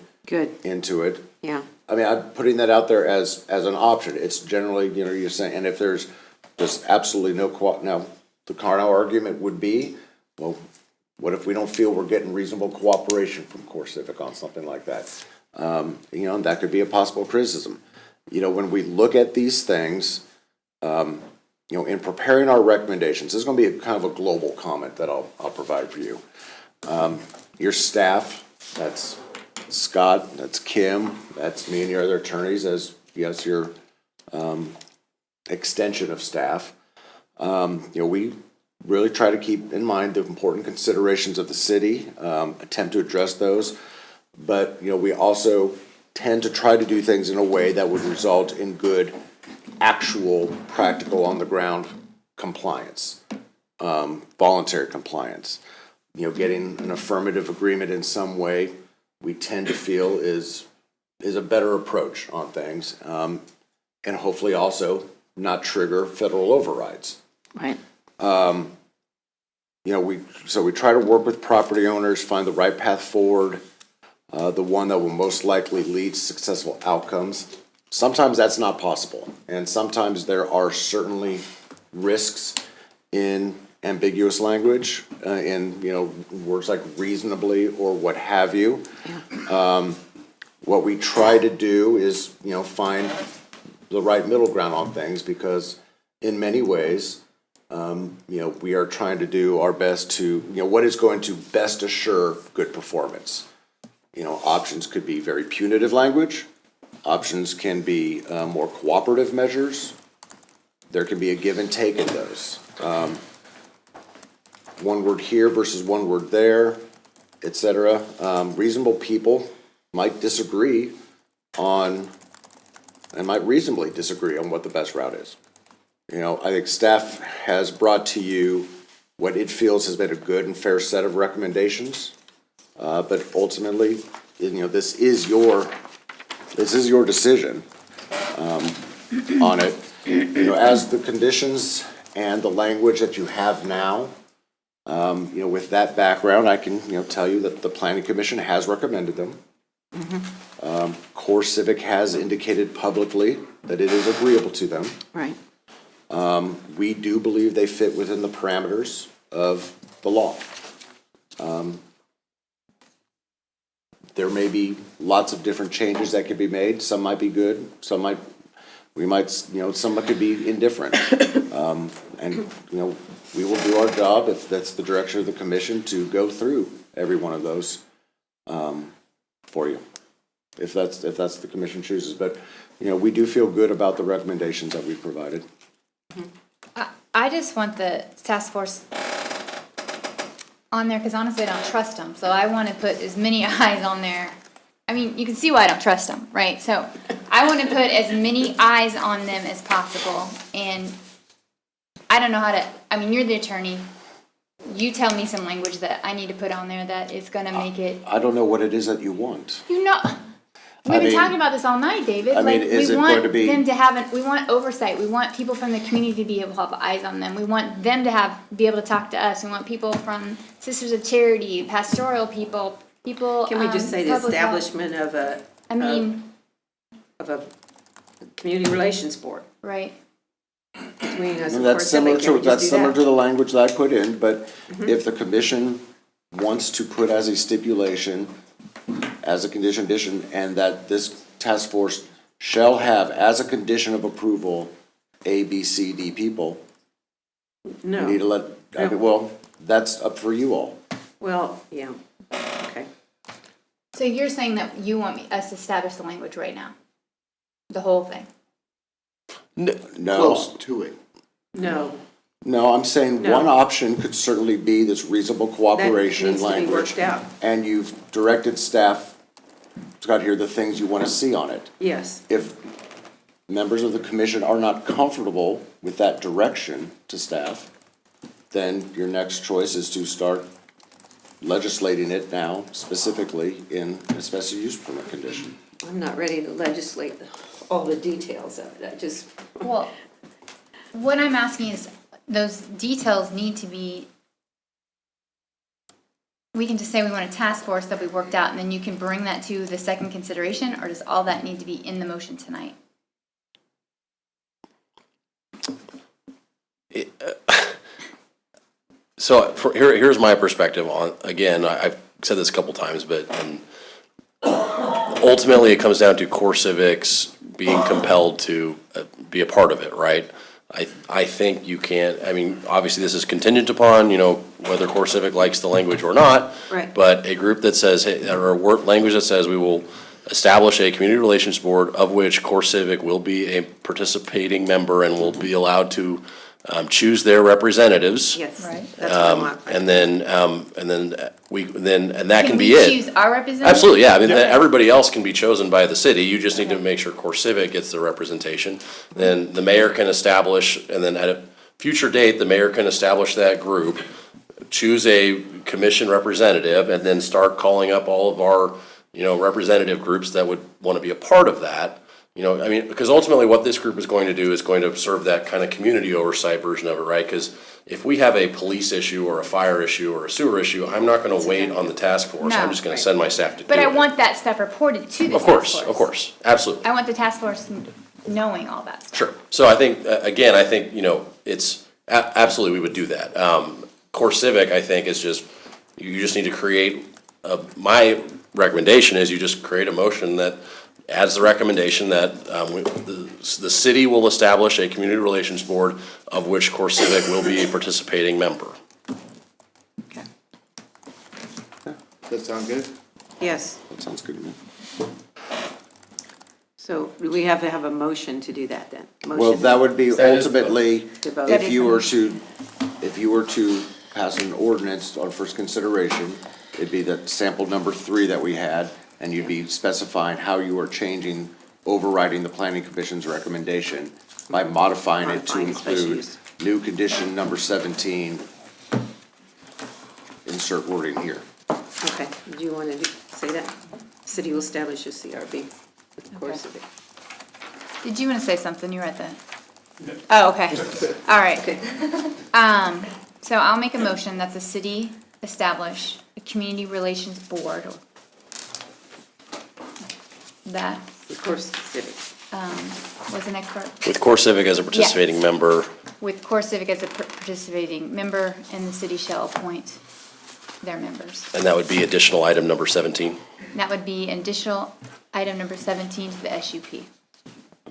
into it. Yeah. I mean, I'm putting that out there as an option. It's generally, you're saying, and if there's just absolutely no now, the carnal argument would be, well, what if we don't feel we're getting reasonable cooperation from Core Civic on something like that? That could be a possible criticism. When we look at these things, in preparing our recommendations, this is going to be kind of a global comment that I'll provide for you. Your staff, that's Scott, that's Kim, that's me and your other attorneys as your extension of staff. We really try to keep in mind the important considerations of the city, attempt to address those. But, we also tend to try to do things in a way that would result in good, actual, practical, on-the-ground compliance, voluntary compliance. Getting an affirmative agreement in some way, we tend to feel is a better approach on things. And hopefully also not trigger federal overrides. Right. You know, we try to work with property owners, find the right path forward, the one that will most likely lead to successful outcomes. Sometimes that's not possible, and sometimes there are certainly risks in ambiguous language, in, you know, words like reasonably or what have you. What we try to do is, you know, find the right middle ground on things, because in many ways, you know, we are trying to do our best to, you know, what is going to best assure good performance. You know, options could be very punitive language. Options can be more cooperative measures. There can be a give and take in those. One word here versus one word there, et cetera. Reasonable people might disagree on, and might reasonably disagree on what the best route is. You know, I think staff has brought to you what it feels has been a good and fair set of recommendations. But ultimately, you know, this is your decision on it. You know, as the conditions and the language that you have now, you know, with that background, I can, you know, tell you that the Planning Commission has recommended them. Core Civic has indicated publicly that it is agreeable to them. Right. We do believe they fit within the parameters of the law. There may be lots of different changes that could be made. Some might be good, some might, you know, some could be indifferent. And, you know, we will do our job, if that's the direction of the commission, to go through every one of those for you, if that's the commission chooses. But, you know, we do feel good about the recommendations that we've provided. I just want the task force on there, because honestly, I don't trust them. So I want to put as many eyes on there. I mean, you can see why I don't trust them, right? So I want to put as many eyes on them as possible. And I don't know how to, I mean, you're the attorney. You tell me some language that I need to put on there that is going to make it. I don't know what it is that you want. You know, we've been talking about this all night, David. Like, is we it want going to be? them to have, we want oversight. We want people from the community to be able to have eyes on them. We want them to be able to talk to us. We want people from Sisters of Charity, pastoral people. Can we just say the public health. establishment of a, I mean, of a community relations board? right. Between us And and that's Core similar Civic, can we to, just that's do similar that? to the language that I put in, but if the commission wants to put as a stipulation, as a condition, and that this task force shall have as a condition of approval, A, B, C, D people, you need to let, I mean, well, that's up for you all. Well, yeah, okay. So you're saying that you want us to establish the language right now? The whole thing? No. Close to it. No, No, I'm saying No. one option could certainly be this reasonable cooperation needs to be language. worked out. And you've directed staff, Scott, here, the things you want to see on it. yes. If members of the commission are not comfortable with that direction to staff, then your next choice is to start legislating it now, specifically in a special use permit condition. I'm not ready to legislate all the details of it. I just, Well, what I'm asking is, those details need to be, we can just say we want a task force that we worked out, and then you can bring that to the second consideration, or does all that need to be in the motion tonight? So here's my perspective on, again, I've said this a couple times, but ultimately it comes down to Core Civics being compelled to be a part of it, right? I think you can't, I mean, obviously this is contingent upon, you know, whether Core Civic likes the language or not. Right. But a group that says, hey, or a language that says we will establish a community relations board of which Core Civic will be a participating member and will be allowed to choose their representatives. yes. Right. That's what I want. And then that can be it. Can we choose our representative? Absolutely, yeah, I mean, everybody else can be chosen by the city, you just need to make sure Core Civic gets the representation. Then the mayor can establish, and then at a future date, the mayor can establish that group, choose a commission representative, and then start calling up all of our, you know, representative groups that would want to be a part of that, You know, I mean, because ultimately what this group is going to do is going to serve that kind of community oversight version of it, right? Because if we have a police issue or a fire issue or a sewer issue, I'm not gonna wait on the task force. I'm No. just gonna send my staff to do it. But I want that stuff reported to the Of task course, force. of course, absolutely. I want the task force knowing all that stuff. Sure. So I think, again, I think, you know, it's, absolutely, we would do that. Core Civic, I think, is just, you just need to create, my recommendation is you just create a motion that adds the recommendation that the city will establish a community relations board of which Core Civic will be a participating member. Does that sound good? Yes. That sounds good to me. So do we have to have a motion to do that then? Well, Motion that would be That is- ultimately, To vote. if you were to pass an ordinance on first consideration, it'd be the sample number 3 that we had, and you'd be specifying how you are changing, overriding the planning commission's recommendation by modifying it to Modifying special include use. new condition number 17, insert wording here. Okay, do you want to say that? City will establish a CRB, of course. Did you want to say something? You were at the. Oh, okay. All right. So I'll make a motion that the city establish a community relations board that, Of course, Civic. what's the next part? With Core Civic as a participating member, With Core Civic as a participating member, and the city shall appoint their members. and that would be additional item number 17. That would be additional item number 17 to the SUP.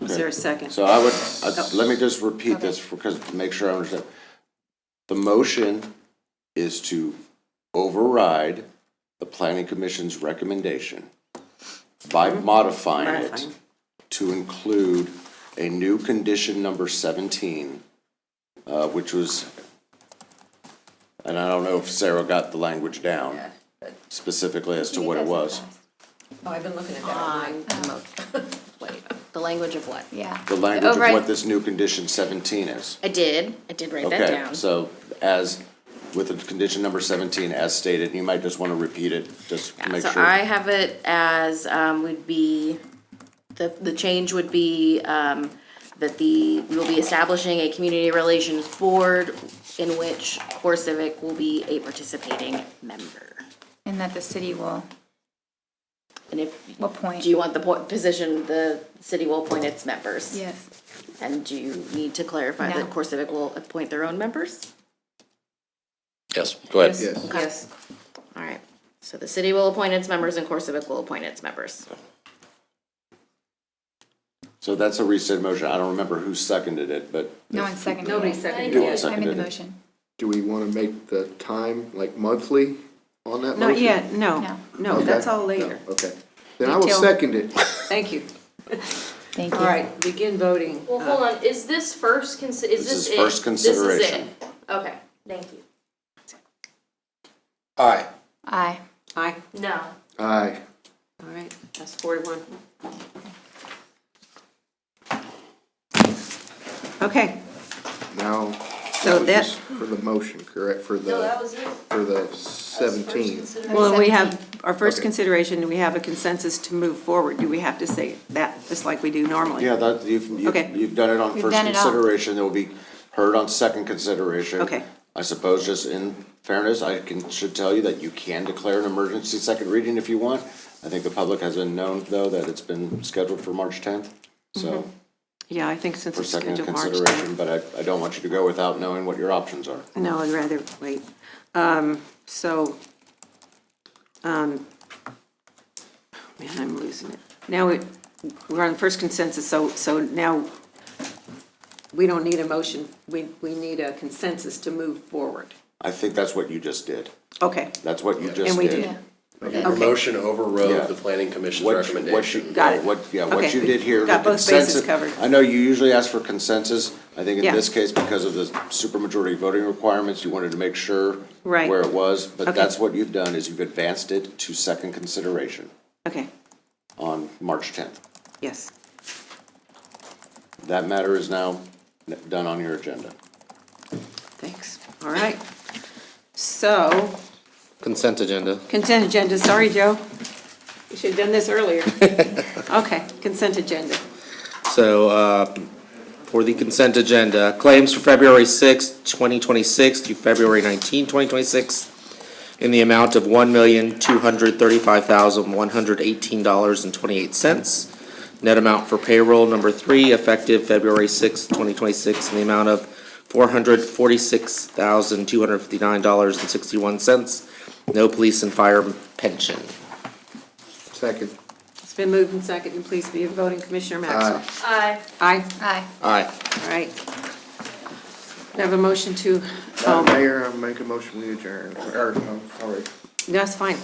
Is there a second? So let me just repeat this because, to make sure I understand. The motion is to override the planning commission's recommendation by modifying it Modifying. to include a new condition number 17, which was, and I don't know if Sarah got the language down specifically as to what it was. Oh, I've been looking at that. Wait, the language of what? Yeah. The language of Override- what this new condition 17 is. I did write that down. Okay, so as, with the condition number 17 as stated, you might just want to repeat it, just to make So sure. I have it as, would be, the change would be, that we will be establishing a community relations board in which Core Civic will be a participating member. And that the city will And if, appoint. do you want the position, the city will appoint its members? Yes. And do you need to clarify No. that Core Civic will appoint their own members? Yes, go ahead. Yes. Okay. Yes. All right, so the city will appoint its members and Core Civic will appoint its members. So that's a rescind motion. I don't remember who seconded it, but. No one seconded it. Nobody seconded No one it. I made seconded the it. motion. Do we want to make the time like monthly on that motion? Not yet, no. No. No, Okay. that's all later. No, okay. Then I will Detail. second it. Thank you. Thank you. All right, begin voting. Well, hold on, is this first is This this is it? first consideration. This is it? Okay, thank you. Aye. Aye. Aye. No. Aye. All right, that's 4-1. Okay, Now, So was that- just for the motion, correct, for No, that the, was it. for the That was first 17? consideration. well, we have, our first Okay. consideration, do we have a consensus to move forward? Do we have to say that, just like we do normally? Yeah, that, Okay. you've done it on We've first done it all. consideration. It will be heard on second consideration. Okay. I suppose just in fairness, should tell you that you can declare an emergency second reading if you want. I think the public has been known, though, that it's been scheduled for March 10th. So, Yeah, I think since for it's second scheduled March 10th. consideration, but I don't want you to go without knowing what your options are. No, I'd rather wait. Man, I'm losing it. Now, we're on first consensus, so now we don't need a motion. We need a consensus to move forward. I think that's what you just did. Okay, That's what you just did. and we did. Your Okay. motion Yeah. overrode the planning commission's recommendation. Got it. What Okay. you did here. Got the both bases consensus- covered. I know you usually ask for consensus. I think in Yeah. this case, because of the supermajority voting requirements, you wanted to make sure Right. where it was. But Okay. that's what you've done, is you've advanced it to second consideration Okay, on March 10th. yes. That matter is now done on your agenda. Thanks. All right. So, Consent agenda. consent agenda, sorry, Joe. We should have done this earlier. Okay, consent agenda. So, for the consent agenda, claims for February 6, 2026 through February 19, 2026, in the amount of $1,235,118.28. Net amount for payroll number 3, effective February 6, 2026, in the amount of $446,259.61. No police and fire pension. Second. It's been moved and seconded. Please be voting. Commissioner Maxwell. Aye. Aye. Aye. Aye. All right. We have a motion to, Mayor, I make a motion we adjourn, or, I'm sorry. that's fine.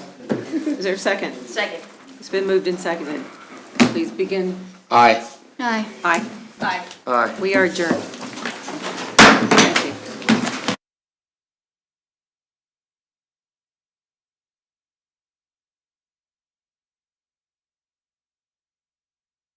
Is there a second? Second. It's been moved and seconded. Please begin. Aye. Aye. Aye. Aye. Aye. We are adjourned.